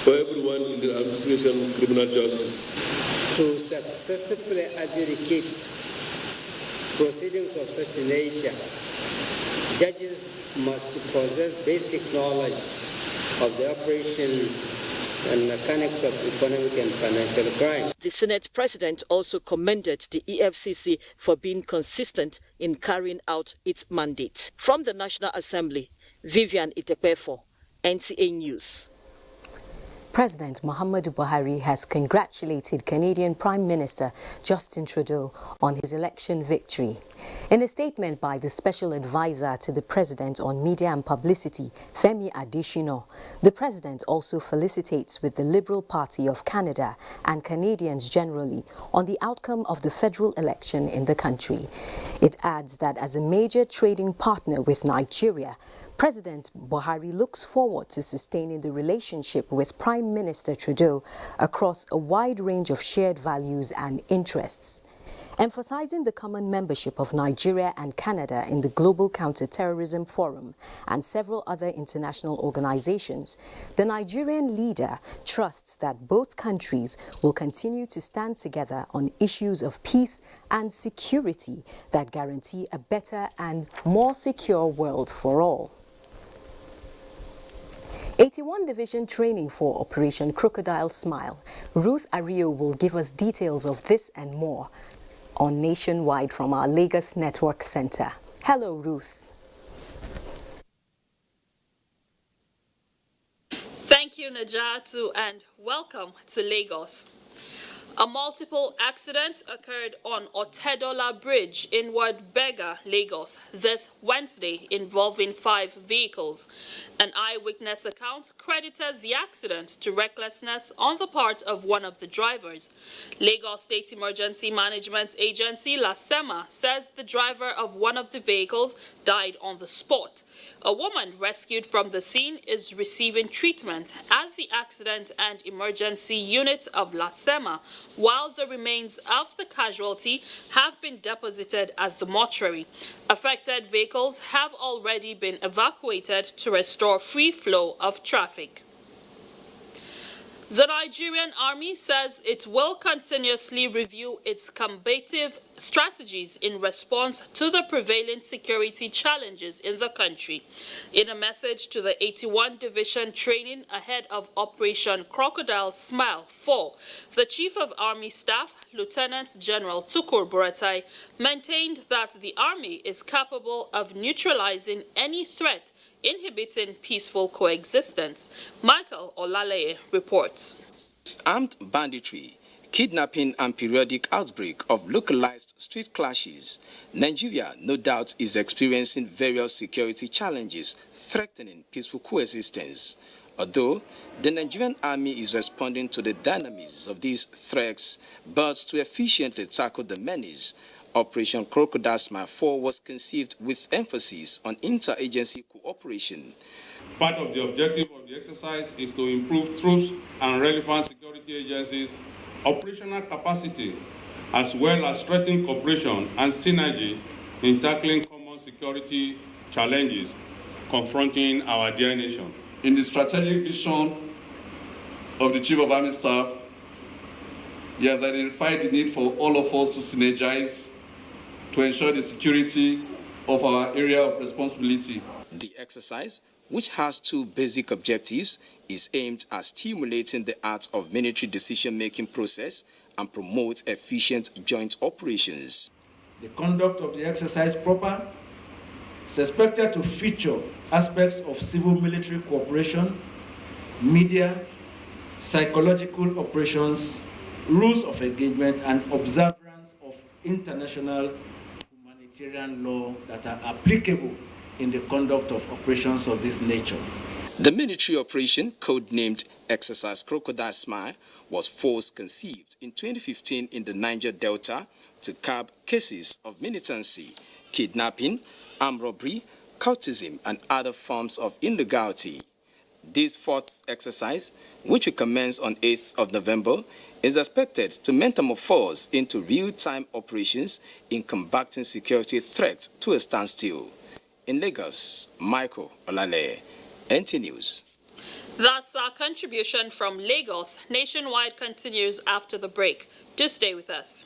for everyone in the administration of criminal justice. To successfully adjudicate proceedings of such a nature, judges must possess basic knowledge of the operation and mechanics of economic and financial crime. The Senate President also commended the EFCC for being consistent in carrying out its mandate. From the National Assembly, Vivian Itepefo, NTA News. President Muhammadu Buhari has congratulated Canadian Prime Minister Justin Trudeau on his election victory. In a statement by the Special Advisor to the President on Media and Publicity, Femi Adesina, the President also felicitates with the Liberal Party of Canada and Canadians generally on the outcome of the federal election in the country. It adds that as a major trading partner with Nigeria, President Buhari looks forward to sustaining the relationship with Prime Minister Trudeau across a wide range of shared values and interests. Emphasizing the common membership of Nigeria and Canada in the Global Counter-Terrorism Forum and several other international organizations, the Nigerian leader trusts that both countries will continue to stand together on issues of peace and security that guarantee a better and more secure world for all. 81 Division training for Operation Crocodile Smile. Ruth Ario will give us details of this and more on Nationwide from our Lagos Network Center. Hello, Ruth. Thank you, Najatu, and welcome to Lagos. A multiple accident occurred on Otedola Bridge in Ward Bega, Lagos, this Wednesday, involving 5 vehicles. An eyewitness account credited the accident to recklessness on the part of one of the drivers. Lagos State Emergency Management Agency, LASEMA, says the driver of one of the vehicles died on the spot. A woman rescued from the scene is receiving treatment at the Accident and Emergency Unit of LASEMA, while the remains of the casualty have been deposited at the mortuary. Affected vehicles have already been evacuated to restore free flow of traffic. The Nigerian Army says it will continuously review its combative strategies in response to the prevailing security challenges in the country. In a message to the 81 Division training ahead of Operation Crocodile Smile 4, the Chief of Army Staff, Lieutenant General Tukur Buratai, maintained that the Army is capable of neutralizing any threat inhibiting peaceful coexistence. Michael Olaleye reports. Armed banditry, kidnapping and periodic outbreak of localized street clashes, Nigeria no doubt is experiencing various security challenges threatening peaceful coexistence. Although the Nigerian Army is responding to the dynamics of these threats, but to efficiently tackle the menace, Operation Crocodile Smile 4 was conceived with emphasis on interagency cooperation. Part of the objective of the exercise is to improve troops and relevant security agencies' operational capacity, as well as strengthen cooperation and synergy in tackling common security challenges confronting our dear nation. In the strategic vision of the Chief of Army Staff, he has identified the need for all of us to synergize to ensure the security of our area of responsibility. The exercise, which has 2 basic objectives, is aimed at stimulating the art of military decision-making process and promote efficient joint operations. The conduct of the exercise proper is expected to feature aspects of civil-military cooperation, media, psychological operations, rules of engagement, and observance of international humanitarian law that are applicable in the conduct of operations of this nature. The military operation, codenamed Exercise Crocodile Smile, was first conceived in 2015 in the Niger Delta to curb cases of militancy, kidnapping, armed robbery, cultism, and other forms of illegality. This 4th exercise, which will commence on 8th of November, is expected to metamorphose into real-time operations in combating security threats to a standstill. In Lagos, Michael Olaleye, NT News. That's our contribution from Lagos. Nationwide continues after the break. Do stay with us.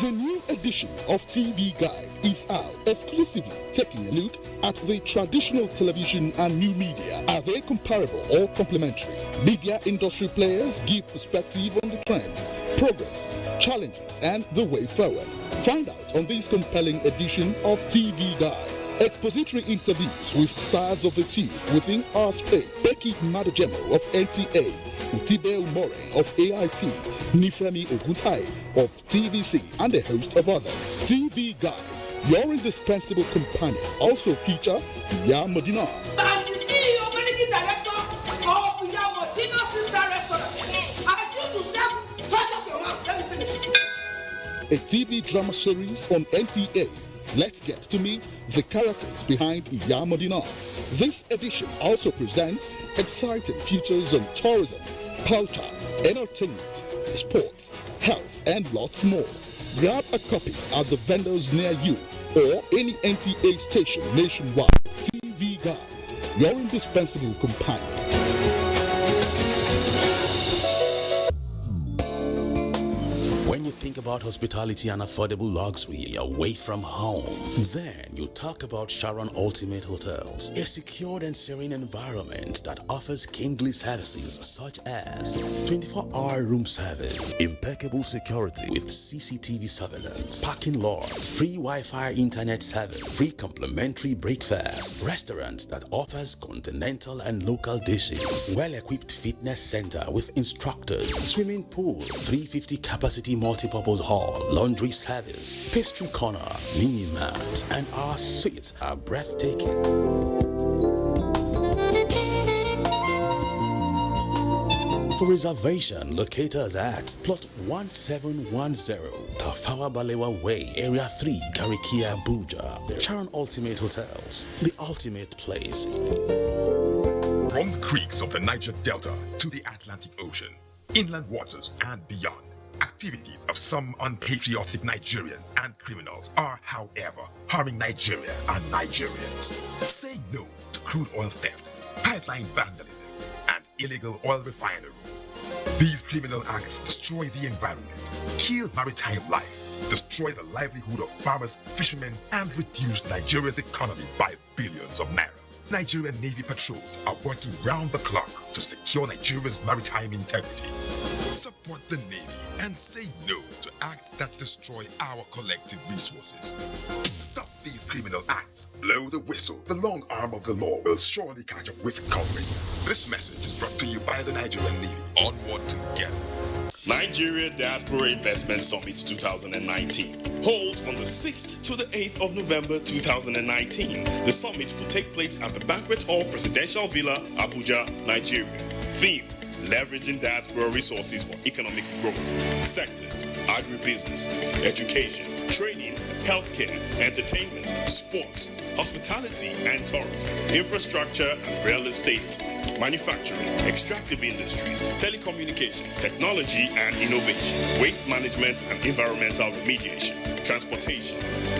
The new edition of TV Guide is out, exclusively taking a look at the traditional television and new media. Are they comparable or complementary? Media industry players give perspective on the trends, progress, challenges, and the way forward. Find out on this compelling edition of TV Guide. Expository interviews with stars of the team within our space. Becky Madojemo of NTA, Utibel More of AIT, Nifemi Oguntai of TVC, and a host of others. TV Guide, your indispensable companion, also feature Ya Modina. I'm the CEO, managing director of Ya Modina Sister Restaurant. I choose to serve. Shut up your mouth. Let me finish. A TV drama series on NTA. Let's get to meet the characters behind Ya Modina. This edition also presents exciting features on tourism, culture, entertainment, sports, health, and lots more. Grab a copy at the vendors near you or any NTA station nationwide. TV Guide, your indispensable companion. When you think about hospitality and affordable luxury away from home, then you talk about Sharon Ultimate Hotels, a secured and serene environment that offers kingly services such as 24-hour room service, impeccable security with CCTV surveillance, parking lots, free Wi-Fi internet service, free complimentary breakfast, restaurants that offers continental and local dishes, well-equipped fitness center with instructors, swimming pool, 350 capacity multipurpose hall, laundry service, pastry corner, mini mart, and our suites are breathtaking. For reservation, locate us at plot 1710, Tafawa Balewa Way, Area 3, Garikia, Abuja. Sharon Ultimate Hotels, the ultimate place. From the creeks of the Niger Delta to the Atlantic Ocean, inland waters and beyond, activities of some unpatriotic Nigerians and criminals are, however, harming Nigeria and Nigerians. Say no to crude oil theft, pipeline vandalism, and illegal oil refineries. These criminal acts destroy the environment, kill maritime life, destroy the livelihood of farmers, fishermen, and reduce Nigeria's economy by billions of naira. Nigerian Navy patrols are working round the clock to secure Nigeria's maritime integrity. Support the Navy and say no to acts that destroy our collective resources. Stop these criminal acts. Blow the whistle. The long arm of the law will surely catch up with culprits. This message is brought to you by the Nigerian Navy. Onward together. Nigeria Diaspora Investment Summit 2019 holds on the 6th to the 8th of November 2019. The summit will take place at the Banquet Hall Presidential Villa, Abuja, Nigeria. Theme: leveraging diaspora resources for economic growth. Sectors: agribusiness, education, training, healthcare, entertainment, sports, hospitality and tourism, infrastructure and real estate, manufacturing, extractive industries, telecommunications, technology and innovation, waste management and environmental remediation, transportation.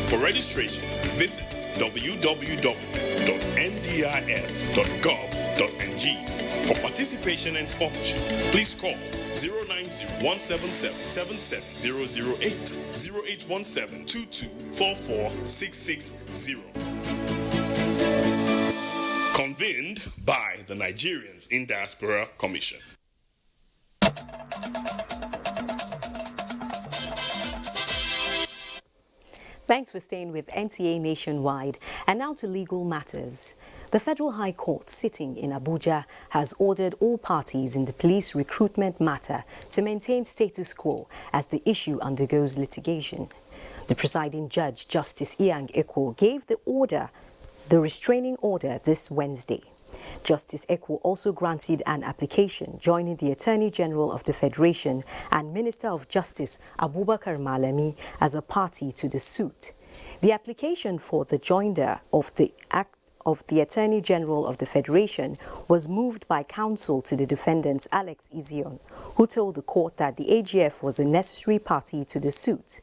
For registration, visit www.ndis.gov.ng. For participation and sponsorship, please call 090-177-77008, 0817-2244-660. Convened by the Nigerians in Diaspora Commission. Thanks for staying with NTA Nationwide. And now to legal matters. The Federal High Court sitting in Abuja has ordered all parties in the police recruitment matter to maintain status quo as the issue undergoes litigation. The presiding judge, Justice Iang Ekwo, gave the restraining order this Wednesday. Justice Ekwo also granted an application joining the Attorney General of the Federation and Minister of Justice Abubakar Malami as a party to the suit. The application for the joinder of the Attorney General of the Federation was moved by counsel to the defendants Alex Izion, who told the court that the AGF was a necessary party to the suit.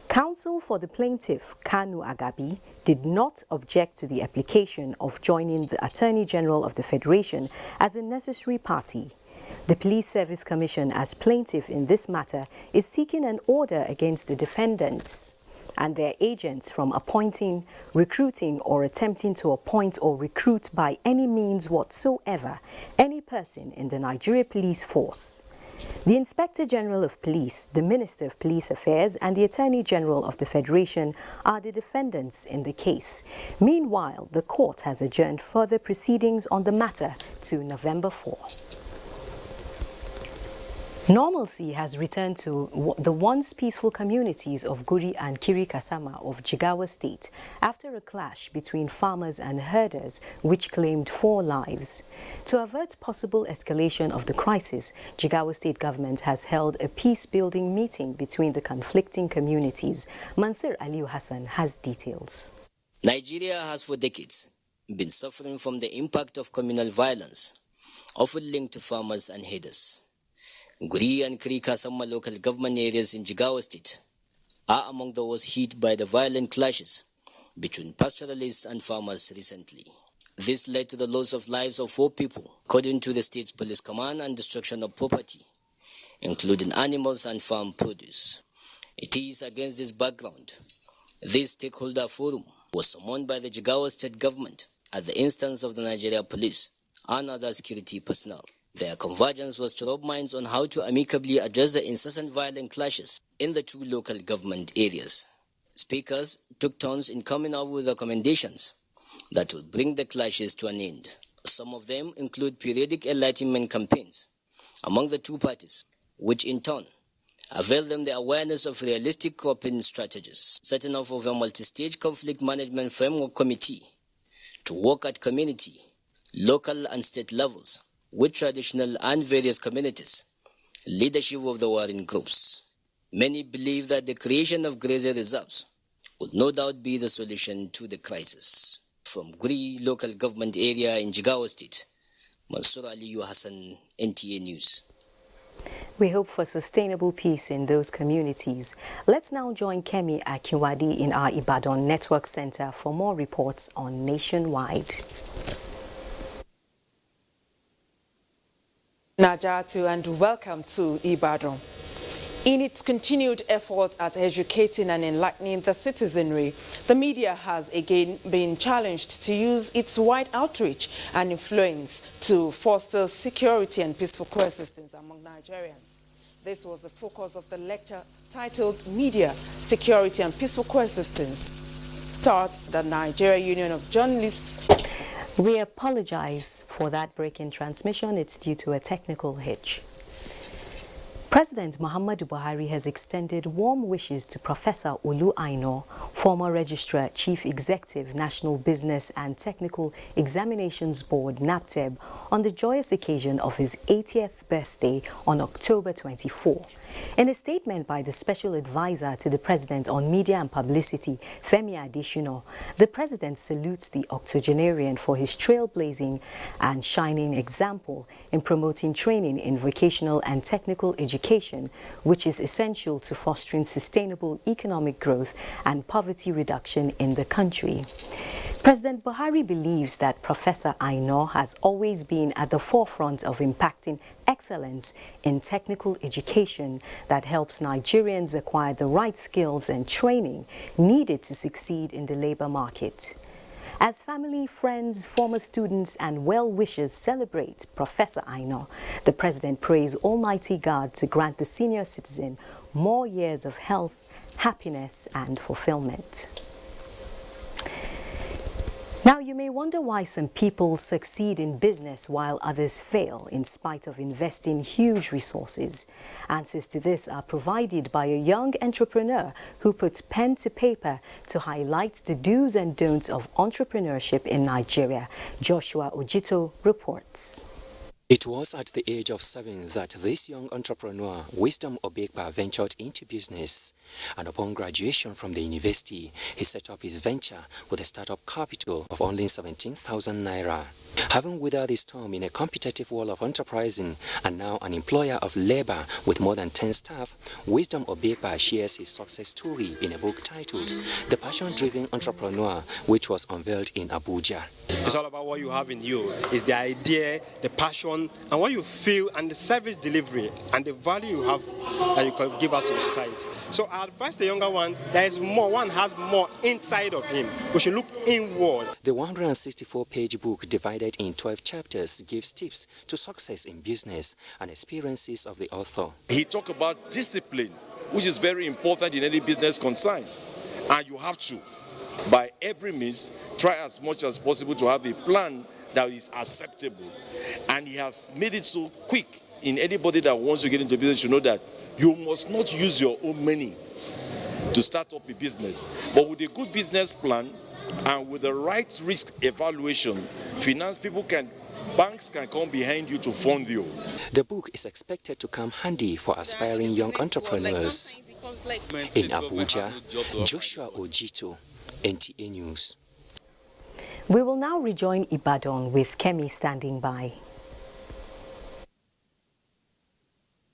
Counsel for the plaintiff, Kanu Agabi, did not object to the application of joining the Attorney General of the Federation as a necessary party. The Police Service Commission, as plaintiff in this matter, is seeking an order against the defendants and their agents from appointing, recruiting, or attempting to appoint or recruit by any means whatsoever any person in the Nigeria Police Force. The Inspector General of Police, the Minister of Police Affairs, and the Attorney General of the Federation are the defendants in the case. Meanwhile, the court has adjourned further proceedings on the matter to November 4. Normalcy has returned to the once peaceful communities of Guri and Kirikasama of Jigawa State after a clash between farmers and herders which claimed 4 lives. To avert possible escalation of the crisis, Jigawa State government has held a peace-building meeting between the conflicting communities. Mansur Aliu Hassan has details. Nigeria has for decades been suffering from the impact of communal violence, often linked to farmers and herders. Guri and Kirikasama local government areas in Jigawa State are among those hit by the violent clashes between pastoralists and farmers recently. This led to the loss of lives of 4 people, according to the state's police command, and destruction of property, including animals and farm produce. It is against this background, this stakeholder forum was summoned by the Jigawa State government at the instance of the Nigeria police and other security personnel. Their convergence was to rub minds on how to amicably address the incessant violent clashes in the 2 local government areas. Speakers took turns in coming up with recommendations that will bring the clashes to an end. Some of them include periodic enlightenment campaigns among the 2 parties, which in turn avail them the awareness of realistic coping strategies, setting up of a multi-stage conflict management framework committee to work at community, local and state levels with traditional and various communities, leadership of the warring groups. Many believe that the creation of grazer reserves will no doubt be the solution to the crisis. From Guri local government area in Jigawa State, Mansur Aliu Hassan, NTA News. We hope for sustainable peace in those communities. Let's now join Kemi Akinwadi in our Ibadan Network Center for more reports on Nationwide. Najatu, and welcome to Ibadan. In its continued effort at educating and enlightening the citizenry, the media has again been challenged to use its wide outreach and influence to foster security and peaceful coexistence among Nigerians. This was the focus of the lecture titled Media, Security and Peaceful Coexistence. Start the Nigeria Union of Journalists. We apologize for that break-in transmission. It's due to a technical hitch. President Muhammadu Buhari has extended warm wishes to Professor Olu Aino, former Registrar, Chief Executive, National Business and Technical Examinations Board, NAPTEB, on the joyous occasion of his 80th birthday on October 24. In a statement by the Special Advisor to the President on Media and Publicity, Femi Adesina, the President salutes the octogenarian for his trailblazing and shining example in promoting training in vocational and technical education, which is essential to fostering sustainable economic growth and poverty reduction in the country. President Buhari believes that Professor Aino has always been at the forefront of impacting excellence in technical education that helps Nigerians acquire the right skills and training needed to succeed in the labor market. As family, friends, former students and well-wishers celebrate Professor Aino, the President prays Almighty God to grant the senior citizen more years of health, happiness and fulfillment. Now, you may wonder why some people succeed in business while others fail in spite of investing huge resources. Answers to this are provided by a young entrepreneur who puts pen to paper to highlight the do's and don'ts of entrepreneurship in Nigeria. Joshua Ojito reports. It was at the age of 7 that this young entrepreneur, Wisdom Obekpa, ventured into business. And upon graduation from the university, he set up his venture with a startup capital of only 17,000 naira. Having weathered the storm in a competitive world of enterprising and now an employer of labor with more than 10 staff, Wisdom Obekpa shares his success story in a book titled The Passion-Driven Entrepreneur, which was unveiled in Abuja. It's all about what you have in you. It's the idea, the passion, and what you feel, and the service delivery and the value you have that you can give out to the society. So I advise the younger one, there is more, one has more inside of him. We should look inward. The 164-page book, divided in 12 chapters, gives tips to success in business and experiences of the author. He talked about discipline, which is very important in any business concern. And you have to, by every means, try as much as possible to have a plan that is acceptable. And he has made it so quick in anybody that wants to get into business to know that you must not use your own money to start up a business. But with a good business plan and with the right risk evaluation, banks can come behind you to fund you. The book is expected to come handy for aspiring young entrepreneurs. In Abuja, Joshua Ojito, NTA News. We will now rejoin Ibadan with Kemi standing by.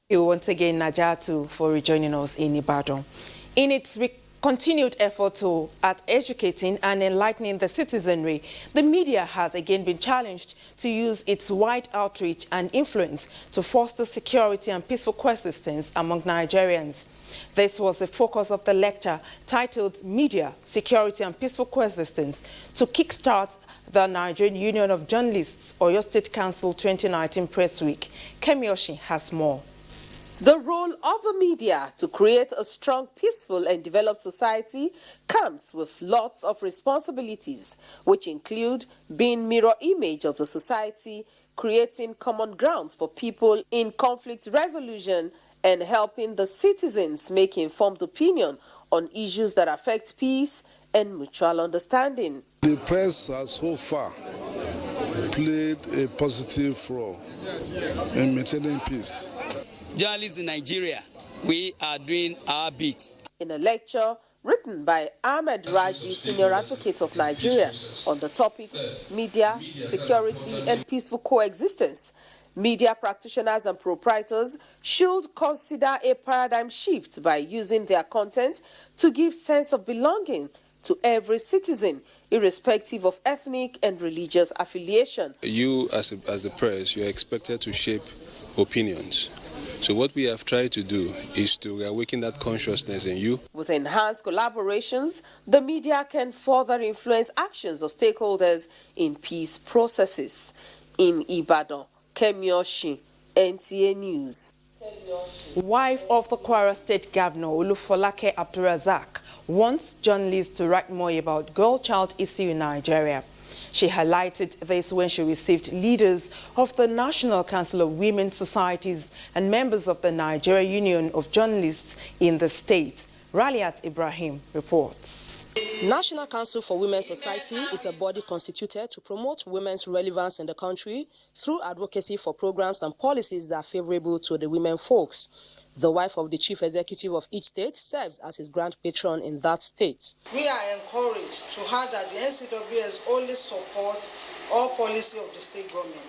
Thank you once again, Najatu, for rejoining us in Ibadan. In its continued effort at educating and enlightening the citizenry, the media has again been challenged to use its wide outreach and influence to foster security and peaceful coexistence among Nigerians. This was the focus of the lecture titled Media, Security and Peaceful Coexistence to kickstart the Nigerian Union of Journalists Oyo State Council 2019 Press Week. Kemi has more. The role of the media to create a strong, peaceful and developed society comes with lots of responsibilities, which include being mirror image of the society, creating common grounds for people in conflict resolution, and helping the citizens make informed opinion on issues that affect peace and mutual understanding. The press has so far played a positive role in maintaining peace. Journalists in Nigeria, we are doing our bit. In a lecture written by Ahmed Raji, Senior Advocate of Nigeria, on the topic Media, Security and Peaceful Coexistence, media practitioners and proprietors should consider a paradigm shift by using their content to give sense of belonging to every citizen, irrespective of ethnic and religious affiliation. You, as the press, you are expected to shape opinions. So what we have tried to do is to awaken that consciousness in you. With enhanced collaborations, the media can further influence actions of stakeholders in peace processes. In Ibadan, Kemi, NTA News. Wife of the Kwara State Governor Olufolake Abdulrazak wants journalists to write more about girl-child issue in Nigeria. She highlighted this when she received leaders of the National Council of Women's Societies and members of the Nigerian Union of Journalists in the state. Raliat Ibrahim reports. National Council for Women's Society is a body constituted to promote women's relevance in the country through advocacy for programs and policies that are favorable to the women folks. The wife of the chief executive of each state serves as his grand patron in that state. We are encouraged to have that the NCWS only supports all policy of the state government,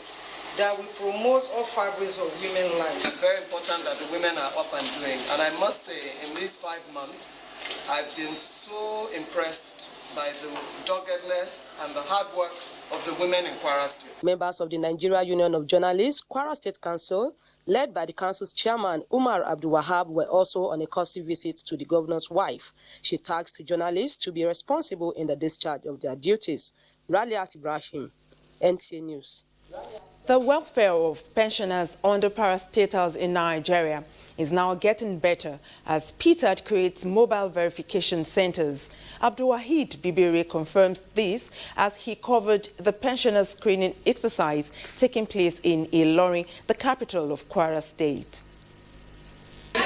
that we promote all fabrics of women's life. It's very important that the women are up and doing. And I must say, in these 5 months, I've been so impressed by the doggedness and the hard work of the women in Kwara State. Members of the Nigerian Union of Journalists, Kwara State Council, led by the council's chairman, Umar Abdul Wahab, were also on a courtesy visit to the governor's wife. She tasked journalists to be responsible in the discharge of their duties. Raliat Ibrahim, NTA News. The welfare of pensioners under parastatals in Nigeria is now getting better as PTAD creates mobile verification centers. Abdul Wahid Bibiri confirms this as he covered the pensioner screening exercise taking place in Ilorin, the capital of Kwara State.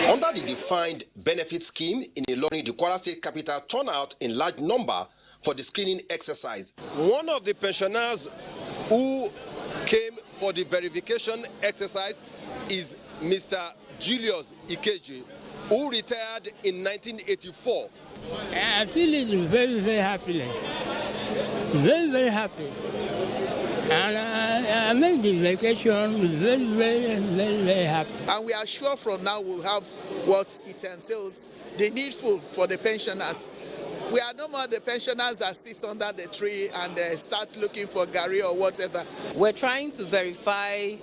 Under the defined benefit scheme in Ilorin, the Kwara State capital turned out in large number for the screening exercise. One of the pensioners who came for the verification exercise is Mr. Julius Ikeji, who retired in 1984. I feel it very, very happily. Very, very happy. And I make the vacation very, very, very, very happy. And we are sure from now we'll have what it entails, the needful for the pensioners. We are no more the pensioners that sit under the tree and start looking for Gary or whatever. We're trying to verify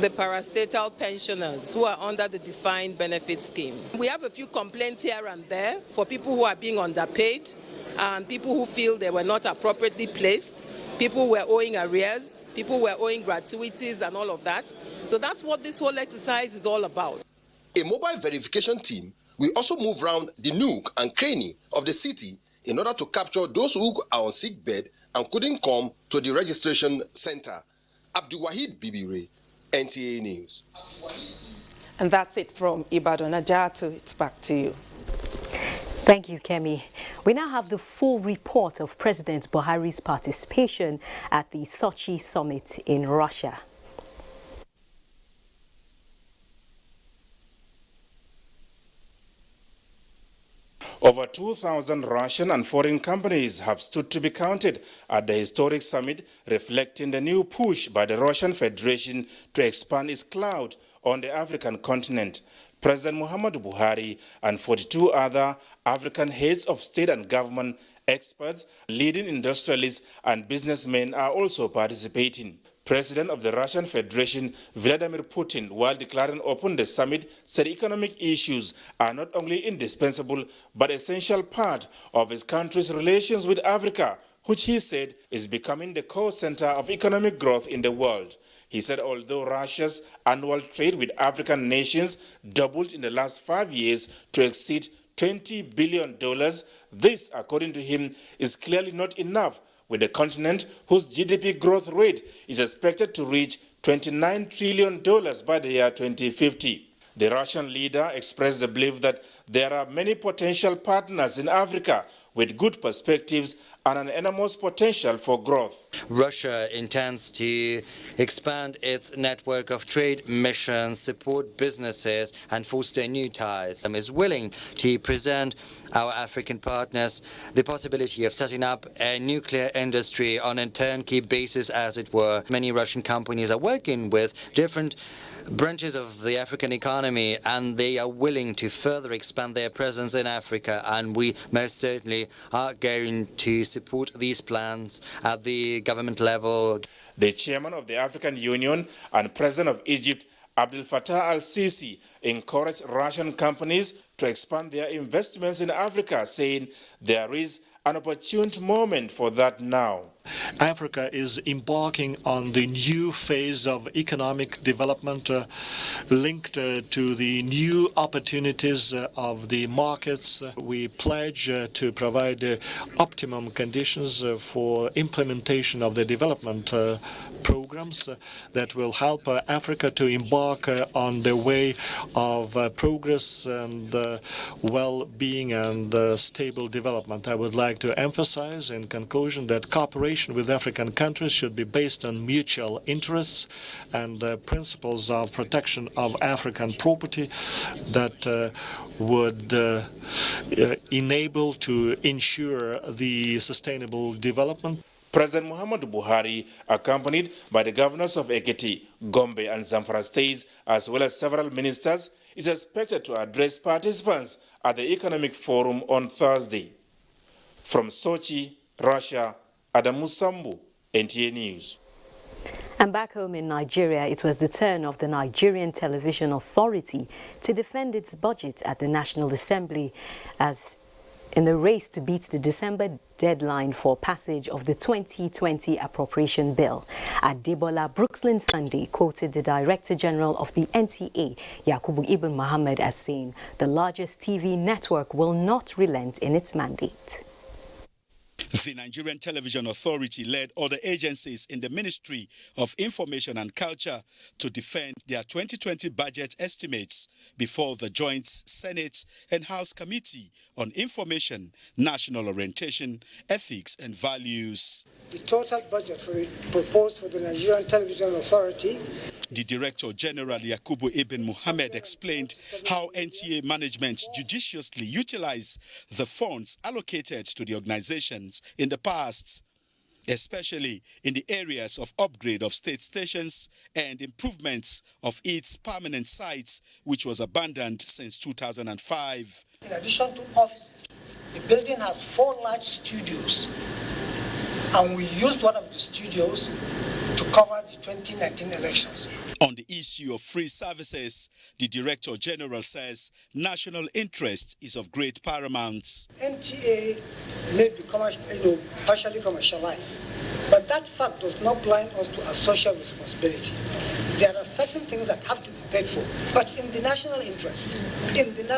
the parastatal pensioners who are under the defined benefit scheme. We have a few complaints here and there for people who are being underpaid and people who feel they were not appropriately placed. People were owing arrears, people were owing gratuities and all of that. So that's what this whole exercise is all about. A mobile verification team will also move around the nook and cranny of the city in order to capture those who are on sick bed and couldn't come to the registration center. Abdulwahid Bibire, NTA News. And that's it from Ibadan. Najatu, it's back to you. Thank you, Kemi. We now have the full report of President Buhari's participation at the Sochi summit in Russia. Over 2,000 Russian and foreign companies have stood to be counted at the historic summit, reflecting the new push by the Russian Federation to expand its clout on the African continent. President Muhammadu Buhari and 42 other African heads of state and government, experts, leading industrialists and businessmen are also participating. President of the Russian Federation, Vladimir Putin, while declaring open the summit, said economic issues are not only indispensable but essential part of his country's relations with Africa, which he said is becoming the core center of economic growth in the world. He said although Russia's annual trade with African nations doubled in the last 5 years to exceed $20 billion, this, according to him, is clearly not enough, with the continent whose GDP growth rate is expected to reach $29 trillion by the year 2050. The Russian leader expressed the belief that there are many potential partners in Africa with good perspectives and an enormous potential for growth. Russia intends to expand its network of trade missions, support businesses, and foster new ties. Is willing to present our African partners the possibility of setting up a nuclear industry on a turnkey basis, as it were. Many Russian companies are working with different branches of the African economy, and they are willing to further expand their presence in Africa, and we most certainly are going to support these plans at the government level. The chairman of the African Union and president of Egypt, Abdel Fattah al-Sisi, encouraged Russian companies to expand their investments in Africa, saying there is an opportune moment for that now. Africa is embarking on the new phase of economic development linked to the new opportunities of the markets. We pledge to provide optimum conditions for implementation of the development programs that will help Africa to embark on the way of progress and well-being and stable development. I would like to emphasize in conclusion that cooperation with African countries should be based on mutual interests and principles of protection of African property that would enable to ensure the sustainable development. President Muhammadu Buhari, accompanied by the governors of Ekiti, Gombe and Zamfara states, as well as several ministers, is expected to address participants at the Economic Forum on Thursday. From Sochi, Russia, Adamu Sambu, NTA News. And back home in Nigeria, it was the turn of the Nigerian Television Authority to defend its budget at the National Assembly as in the race to beat the December deadline for passage of the 2020 appropriation bill. Adebola Brooksland Sunday quoted the Director General of the NTA, Yakubu Ibn Muhammad, as saying the largest TV network will not relent in its mandate. The Nigerian Television Authority led other agencies in the Ministry of Information and Culture to defend their 2020 budget estimates before the Joint Senate and House Committee on Information, National Orientation, Ethics and Values. The total budget proposed for the Nigerian Television Authority. The Director General Yakubu Ibn Muhammad explained how NTA management judiciously utilized the funds allocated to the organizations in the past, especially in the areas of upgrade of state stations and improvements of its permanent sites, which was abandoned since 2005. In addition to offices, the building has 4 large studios, and we used one of the studios to cover the 2019 elections. On the issue of free services, the Director General says national interest is of great paramount. NTA may be partially commercialized, but that fact does not blind us to our social responsibility. There are certain things that have to be paid for, but in the national interest, NTA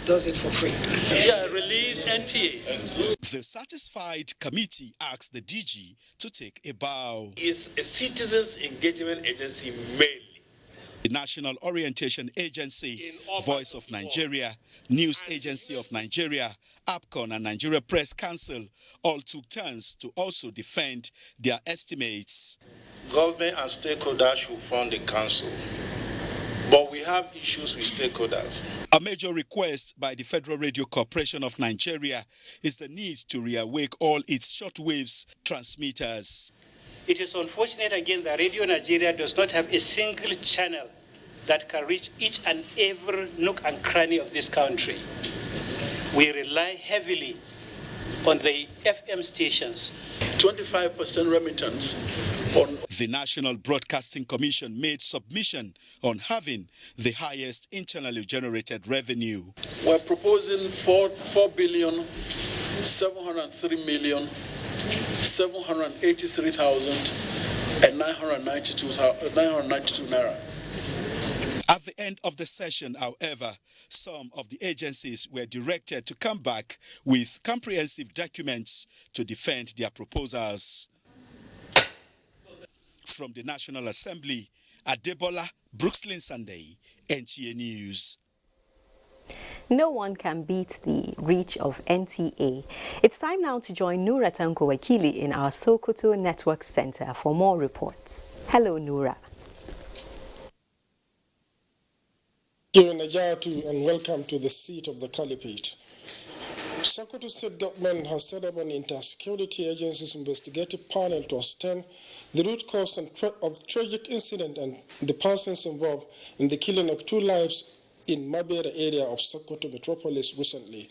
does it for free. Yeah, release NTA. The satisfied committee asked the DG to take a bow. It's a citizens engagement agency mainly. The National Orientation Agency, Voice of Nigeria, News Agency of Nigeria, APCON and Nigeria Press Council all took turns to also defend their estimates. Government and stakeholders should fund the council, but we have issues with stakeholders. A major request by the Federal Radio Corporation of Nigeria is the need to reawake all its shortwaves transmitters. It is unfortunate again that Radio Nigeria does not have a single channel that can reach each and every nook and cranny of this country. We rely heavily on the FM stations. 25% remittance on. The National Broadcasting Commission made submission on having the highest internally generated revenue. We're proposing 4,703,783,992 naira. At the end of the session, however, some of the agencies were directed to come back with comprehensive documents to defend their proposals. From the National Assembly, Adebola Brookslyn Sunday, NTA News. No one can beat the reach of NTA. It's time now to join Nura Tanko Wakili in our Sokoto Network Center for more reports. Hello, Nura. Thank you, Najatu, and welcome to the seat of the Caliphate. Sokoto State Government has set up an inter-security agency's investigative panel to ascertain the root cause of tragic incident and the persons involved in the killing of 2 lives in Mabera area of Sokoto metropolis recently.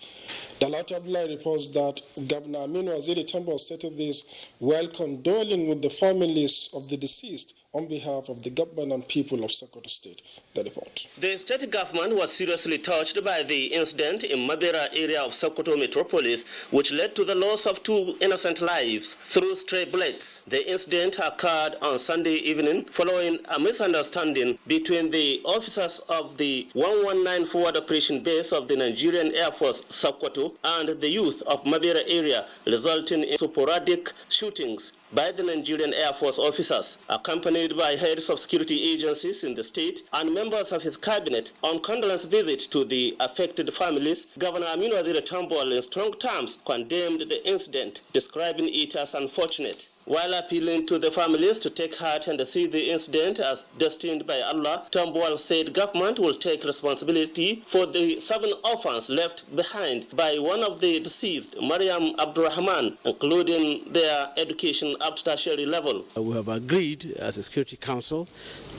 Dalata Abdullahi reports that Governor Aminu Waziri Tambo stated this while condoling with the families of the deceased on behalf of the government and people of Sokoto State. The report. The state government was seriously touched by the incident in Mabera area of Sokoto metropolis, which led to the loss of 2 innocent lives through stray bullets. The incident occurred on Sunday evening following a misunderstanding between the officers of the 119 Forward Operation Base of the Nigerian Air Force Sokoto and the youth of Mabera area, resulting in sporadic shootings by the Nigerian Air Force officers, accompanied by heads of security agencies in the state and members of his cabinet. On condolence visit to the affected families, Governor Aminu Waziri Tambol in strong terms condemned the incident, describing it as unfortunate. While appealing to the families to take heart and see the incident as destined by Allah, Tambol said government will take responsibility for the 7 orphans left behind by one of the deceased, Mariam Abdurrahman, including their education up to tertiary level. We have agreed as a Security Council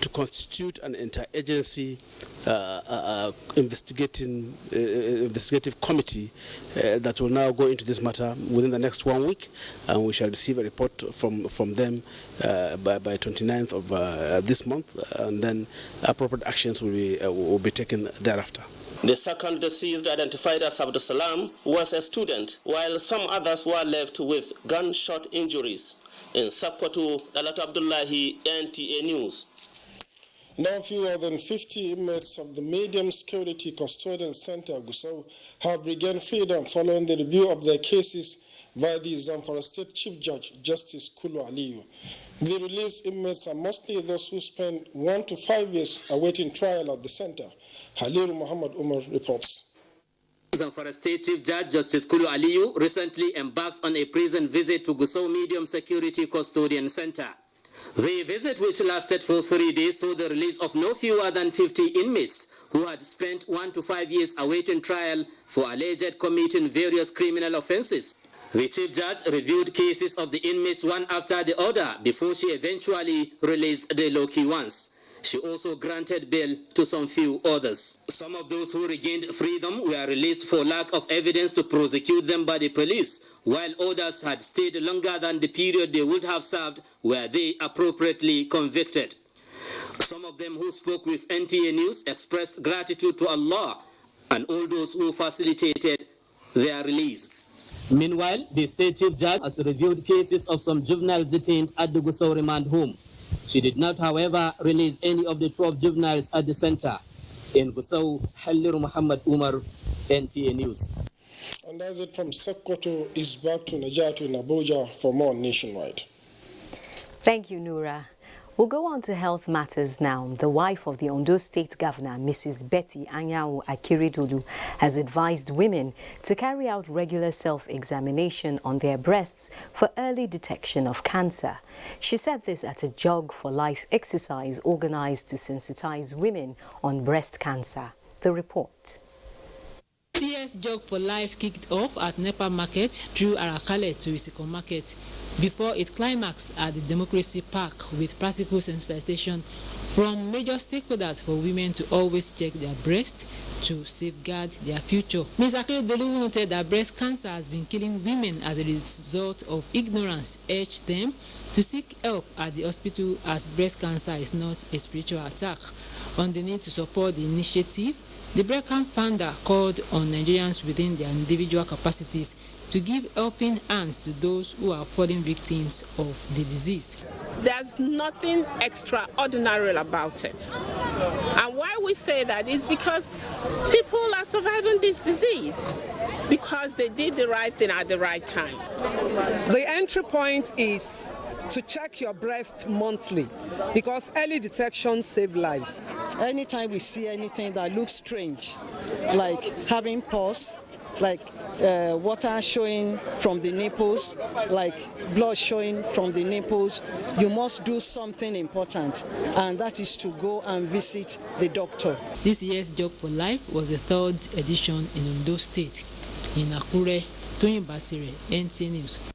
to constitute an interagency investigative committee that will now go into this matter within the next 1 week, and we shall receive a report from them by 29th of this month, and then appropriate actions will be taken thereafter. The second deceased, identified as Abdul Salam, was a student, while some others were left with gunshot injuries. In Sokoto, Dalata Abdullahi, NTA News. Now fewer than 50 inmates of the Medium Security Custodian Center, Gusau, have regained freedom following the review of their cases by the Zamfara State Chief Judge, Justice Kulu Aliyu. The released inmates are mostly those who spent 1 to 5 years awaiting trial at the center. Haliru Muhammad Umar reports. Zamfara State Chief Judge Justice Kulu Aliyu recently embarked on a prison visit to Gusau Medium Security Custodian Center. The visit, which lasted for 3 days, saw the release of no fewer than 50 inmates who had spent 1 to 5 years awaiting trial for alleged committing various criminal offenses. The Chief Judge reviewed cases of the inmates one after the other before she eventually released the low-key ones. She also granted bail to some few others. Some of those who regained freedom were released for lack of evidence to prosecute them by the police, while others had stayed longer than the period they would have served were they appropriately convicted. Some of them who spoke with NTA News expressed gratitude to Allah and all those who facilitated their release. Meanwhile, the state chief judge has reviewed cases of some juveniles detained at the Gusau remand home. She did not, however, release any of the 12 juveniles at the center. In Gusau, Halliru Muhammad Umar, NTA News. And that's it from Sokoto. Is back to Nigeria in Abuja for more Nationwide. Thank you, Noura. We'll go on to health matters now. The wife of the Ondo State Governor, Mrs. Betty Anyanwu Akeredolu, has advised women to carry out regular self-examination on their breasts for early detection of cancer. She said this at a Jog for Life exercise organized to sensitize women on breast cancer. The report. CS Jog for Life kicked off at Nepa Market through Arakale to Isiko Market before it climaxed at the Democracy Park with practical sensitization from major stakeholders for women to always check their breast to safeguard their future. Ms. Akeredolu noted that breast cancer has been killing women as a result of ignorance, urged them to seek help at the hospital as breast cancer is not a spiritual attack. On the need to support the initiative, the Breckham founder called on Nigerians within their individual capacities to give helping hands to those who are falling victims of the disease. There's nothing extraordinary about it. And why we say that is because people are surviving this disease because they did the right thing at the right time. The entry point is to check your breast monthly because early detection saves lives. Anytime we see anything that looks strange, like having pus, like water showing from the nipples, like blood showing from the nipples, you must do something important, and that is to go and visit the doctor. This year's Jog for Life was the third edition in Ondo State. In Akure, Tony Batire, NT News.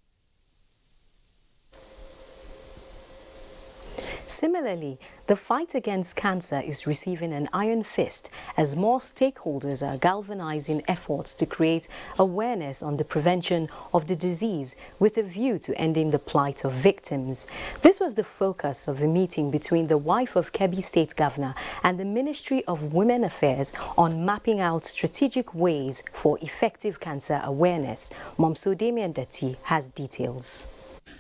Similarly, the fight against cancer is receiving an iron fist as more stakeholders are galvanizing efforts to create awareness on the prevention of the disease with a view to ending the plight of victims. This was the focus of a meeting between the wife of Kebbi State Governor and the Ministry of Women Affairs on mapping out strategic ways for effective cancer awareness. Momso Damien Dati has details.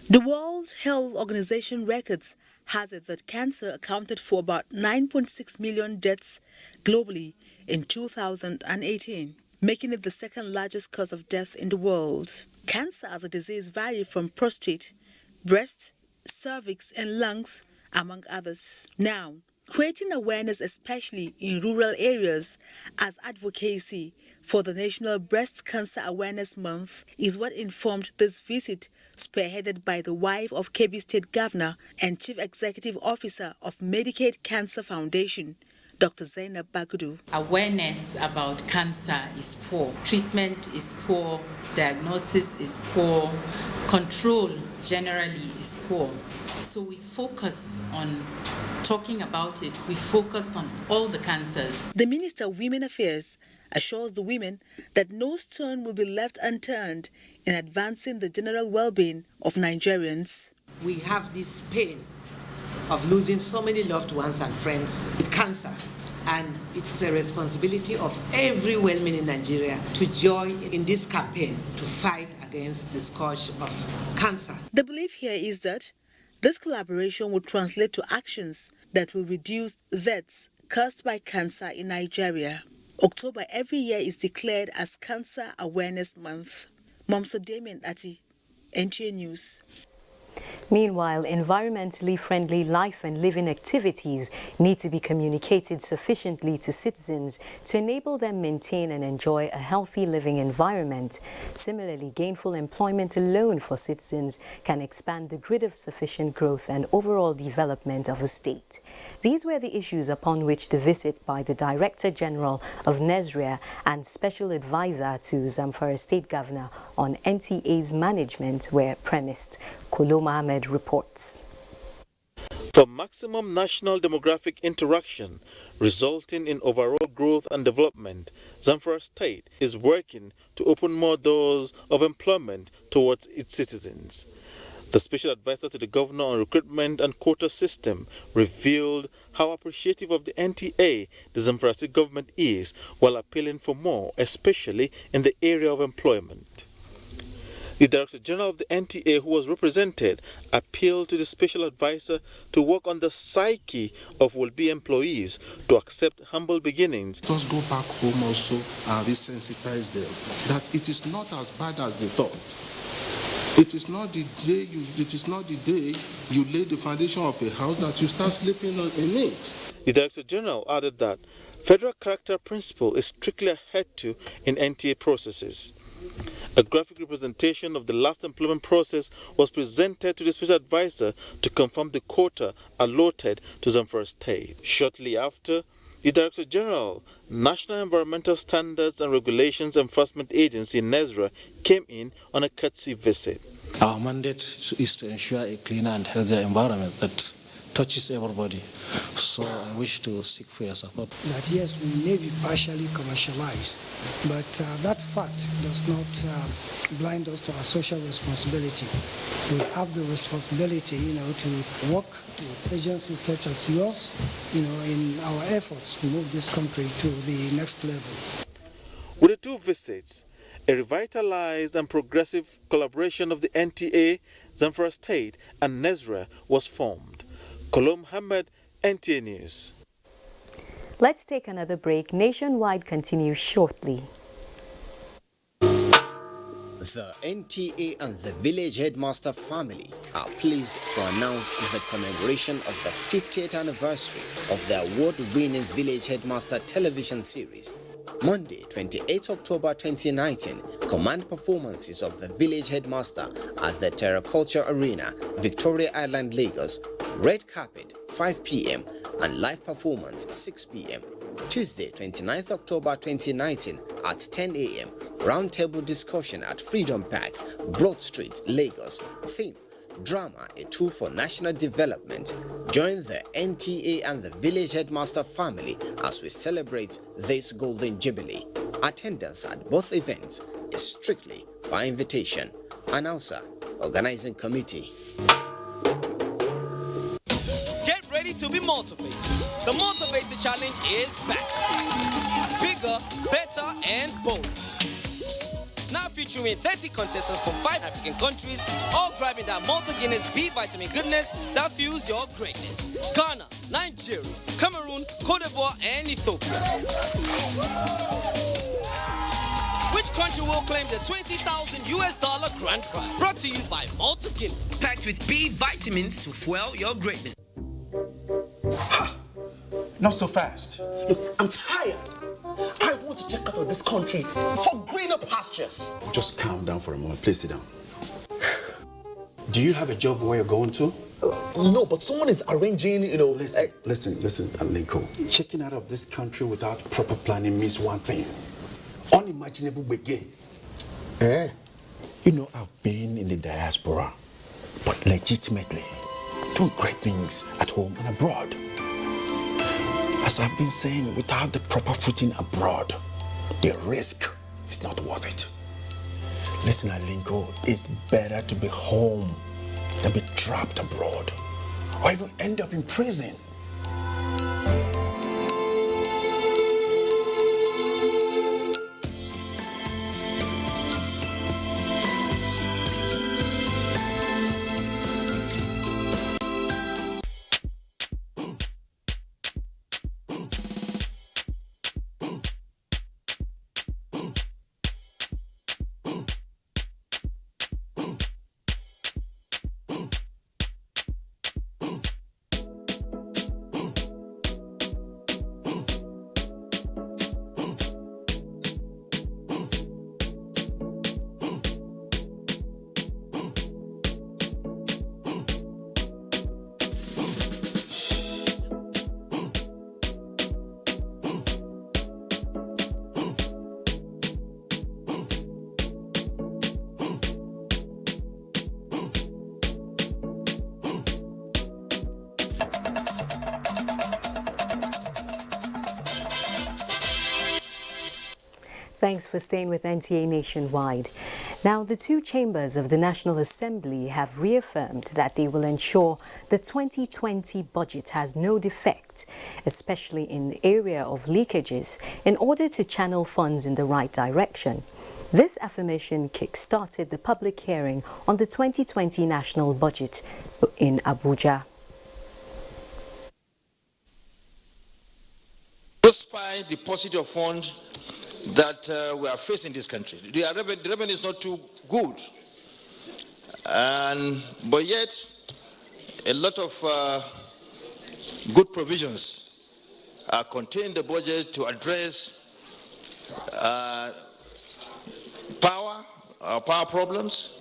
The World Health Organization records has it that cancer accounted for about 9.6 million deaths globally in 2018, making it the second largest cause of death in the world. Cancer as a disease varies from prostate, breast, cervix, and lungs, among others. Now, creating awareness, especially in rural areas, as advocacy for the National Breast Cancer Awareness Month is what informed this visit, spearheaded by the wife of Kebbi State Governor and Chief Executive Officer of Medicaid Cancer Foundation, Dr. Zainab Bagudu. Awareness about cancer is poor. Treatment is poor. Diagnosis is poor. Control generally is poor. So we focus on talking about it. We focus on all the cancers. The Minister of Women Affairs assures the women that no stone will be left unturned in advancing the general well-being of Nigerians. We have this pain of losing so many loved ones and friends with cancer, and it's a responsibility of every well-meaning Nigeria to join in this campaign to fight against the scourge of cancer. The belief here is that this collaboration will translate to actions that will reduce deaths caused by cancer in Nigeria. October every year is declared as Cancer Awareness Month. Momso Damien Ati, NTA News. Meanwhile, environmentally friendly life and living activities need to be communicated sufficiently to citizens to enable them maintain and enjoy a healthy living environment. Similarly, gainful employment alone for citizens can expand the grid of sufficient growth and overall development of a state. These were the issues upon which the visit by the Director General of NESRIA and Special Advisor to Zamfara State Governor on NTA's management were premised. Kolo Mohammed reports. For maximum national demographic interaction, resulting in overall growth and development, Zamfara State is working to open more doors of employment towards its citizens. The special advisor to the governor on recruitment and quota system revealed how appreciative of the NTA the Zamfara State government is while appealing for more, especially in the area of employment. The Director General of the NTA, who was represented, appealed to the special advisor to work on the psyche of will-be employees to accept humble beginnings. Let us go back home also and resensitize them that it is not as bad as they thought. It is not the day you lay the foundation of a house that you start sleeping in it. The Director General added that federal character principle is strictly adhered to in NTA processes. A graphic representation of the last employment process was presented to the special advisor to confirm the quota allotted to Zamfara State. Shortly after, the Director General, National Environmental Standards and Regulations Enforcement Agency, NESRA, came in on a courtesy visit. Our mandate is to ensure a cleaner and healthier environment that touches everybody. So I wish to seek for your support. That yes, we may be partially commercialized, but that fact does not blind us to our social responsibility. We have the responsibility, to work with agencies such as yours, in our efforts to move this country to the next level. With the two visits, a revitalized and progressive collaboration of the NTA, Zamfara State, and NESRA was formed. Kolom Muhammad, NTA News. Let's take another break. Nationwide continues shortly. The NTA and the village headmaster family are pleased to announce the commemoration of the 50th anniversary of the award-winning Village Headmaster television series. Monday, 28 October 2019, command performances of the Village Headmaster at the Terraculture Arena, Victoria Island, Lagos. Red carpet, 5 p.m. and live performance, 6 p.m. Tuesday, 29th October 2019 at 10 a.m. Roundtable discussion at Freedom Park, Broad Street, Lagos. Theme: Drama, a tool for national development. Join the NTA and the Village Headmaster family as we celebrate this Golden Jubilee. Attendance at both events is strictly by invitation. Announcer, Organizing Committee. Get ready to be motivated. The Motivated Challenge is back. Bigger, better, and bold. Now featuring 30 contestants from 5 African countries, all grabbing that multi-Guinness B vitamin goodness that fuels your greatness. Ghana, Nigeria, Cameroon, Cote d'Ivoire, and Ethiopia. Which country will claim the $20,000 grand prize? Brought to you by multi-Guinness, packed with B vitamins to fuel your greatness. Not so fast. Look, I'm tired. I want to check out of this country for greener pastures. Just calm down for a moment. Please sit down. Do you have a job where you're going to? No, but someone is arranging, Listen, Linko. Checking out of this country without proper planning means one thing. Unimaginable begin. I've been in the diaspora, but legitimately doing great things at home and abroad. As I've been saying, without the proper footing abroad, the risk is not worth it. Listen, Alinko, it's better to be home than be trapped abroad, or even end up in prison. Thanks for staying with NTA Nationwide. Now, the two chambers of the National Assembly have reaffirmed that they will ensure the 2020 budget has no defect, especially in the area of leakages, in order to channel funds in the right direction. This affirmation kick-started the public hearing on the 2020 national budget in Abuja. Despite the paucity of funds that we are facing in this country, the revenue is not too good, but yet a lot of good provisions are contained in the budget to address power problems,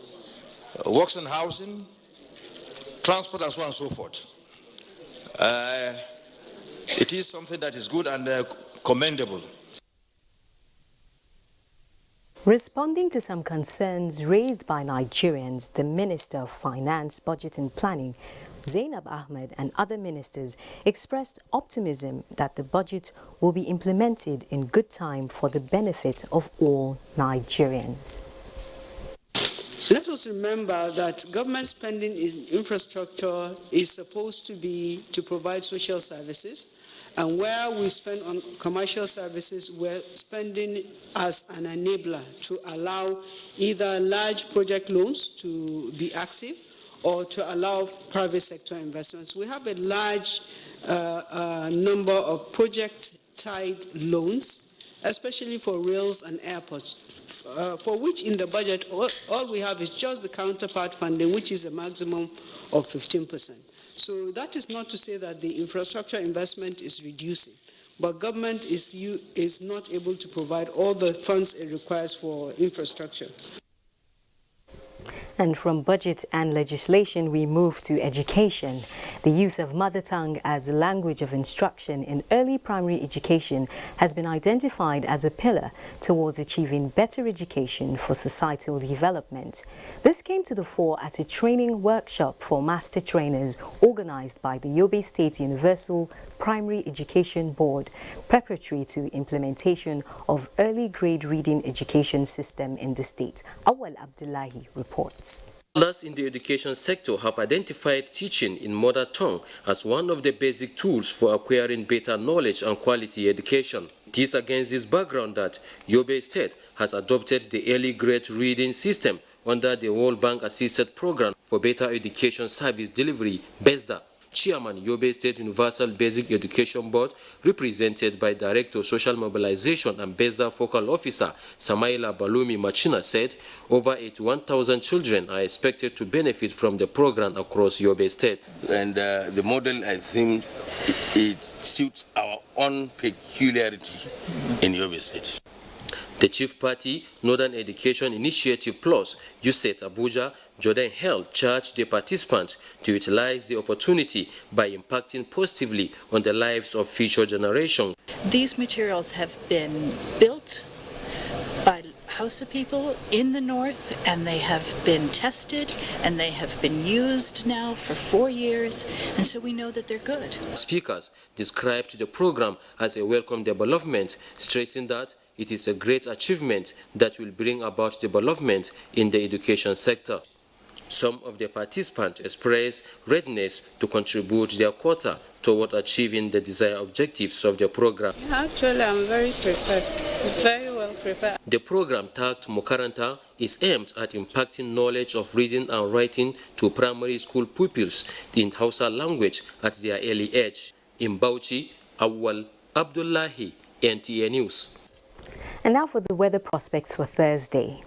works and housing, transport, and so on and so forth. It is something that is good and commendable. Responding to some concerns raised by Nigerians, the Minister of Finance, Budget and Planning, Zainab Ahmed, and other ministers expressed optimism that the budget will be implemented in good time for the benefit of all Nigerians. Let us remember that government spending in infrastructure is supposed to be to provide social services, and where we spend on commercial services, we're spending as an enabler to allow either large project loans to be active or to allow private sector investments. We have a large number of project-tied loans, especially for rails and airports, for which in the budget, all we have is just the counterpart funding, which is a maximum of 15%. So that is not to say that the infrastructure investment is reducing, but government is not able to provide all the funds it requires for infrastructure. And from budget and legislation, we move to education. The use of mother tongue as a language of instruction in early primary education has been identified as a pillar towards achieving better education for societal development. This came to the fore at a training workshop for master trainers organized by the Yobe State Universal Primary Education Board, preparatory to implementation of early grade reading education system in the state. Awal Abdullahi reports. Others in the education sector have identified teaching in mother tongue as one of the basic tools for acquiring better knowledge and quality education. It is against this background that Yobe State has adopted the early grade reading system under the World Bank Assisted Program for Better Education Service Delivery, BESDA. Chairman, Yobe State Universal Basic Education Board, represented by Director Social Mobilization and BESDA Focal Officer Samaila Balumi Machina, said over 81,000 children are expected to benefit from the program across Yobe State. And the model, I think, it suits our own peculiarity in Yobe State. The chief party, Northern Education Initiative Plus, USET Abuja, Jordan Health, charged the participants to utilize the opportunity by impacting positively on the lives of future generations. These materials have been built by Hausa people in the north, and they have been tested and they have been used now for 4 years, and so we know that they're good. Speakers described the program as a welcome development, stressing that it is a great achievement that will bring about development in the education sector. Some of the participants expressed readiness to contribute their quota toward achieving the desired objectives of the program. Actually, I'm very prepared. It's very well prepared. The program tagged Mokaranta is aimed at impacting knowledge of reading and writing to primary school pupils in Hausa language at their early age. In Bauchi, Awal Abdullahi, NTA News. And now for the weather prospects for Thursday.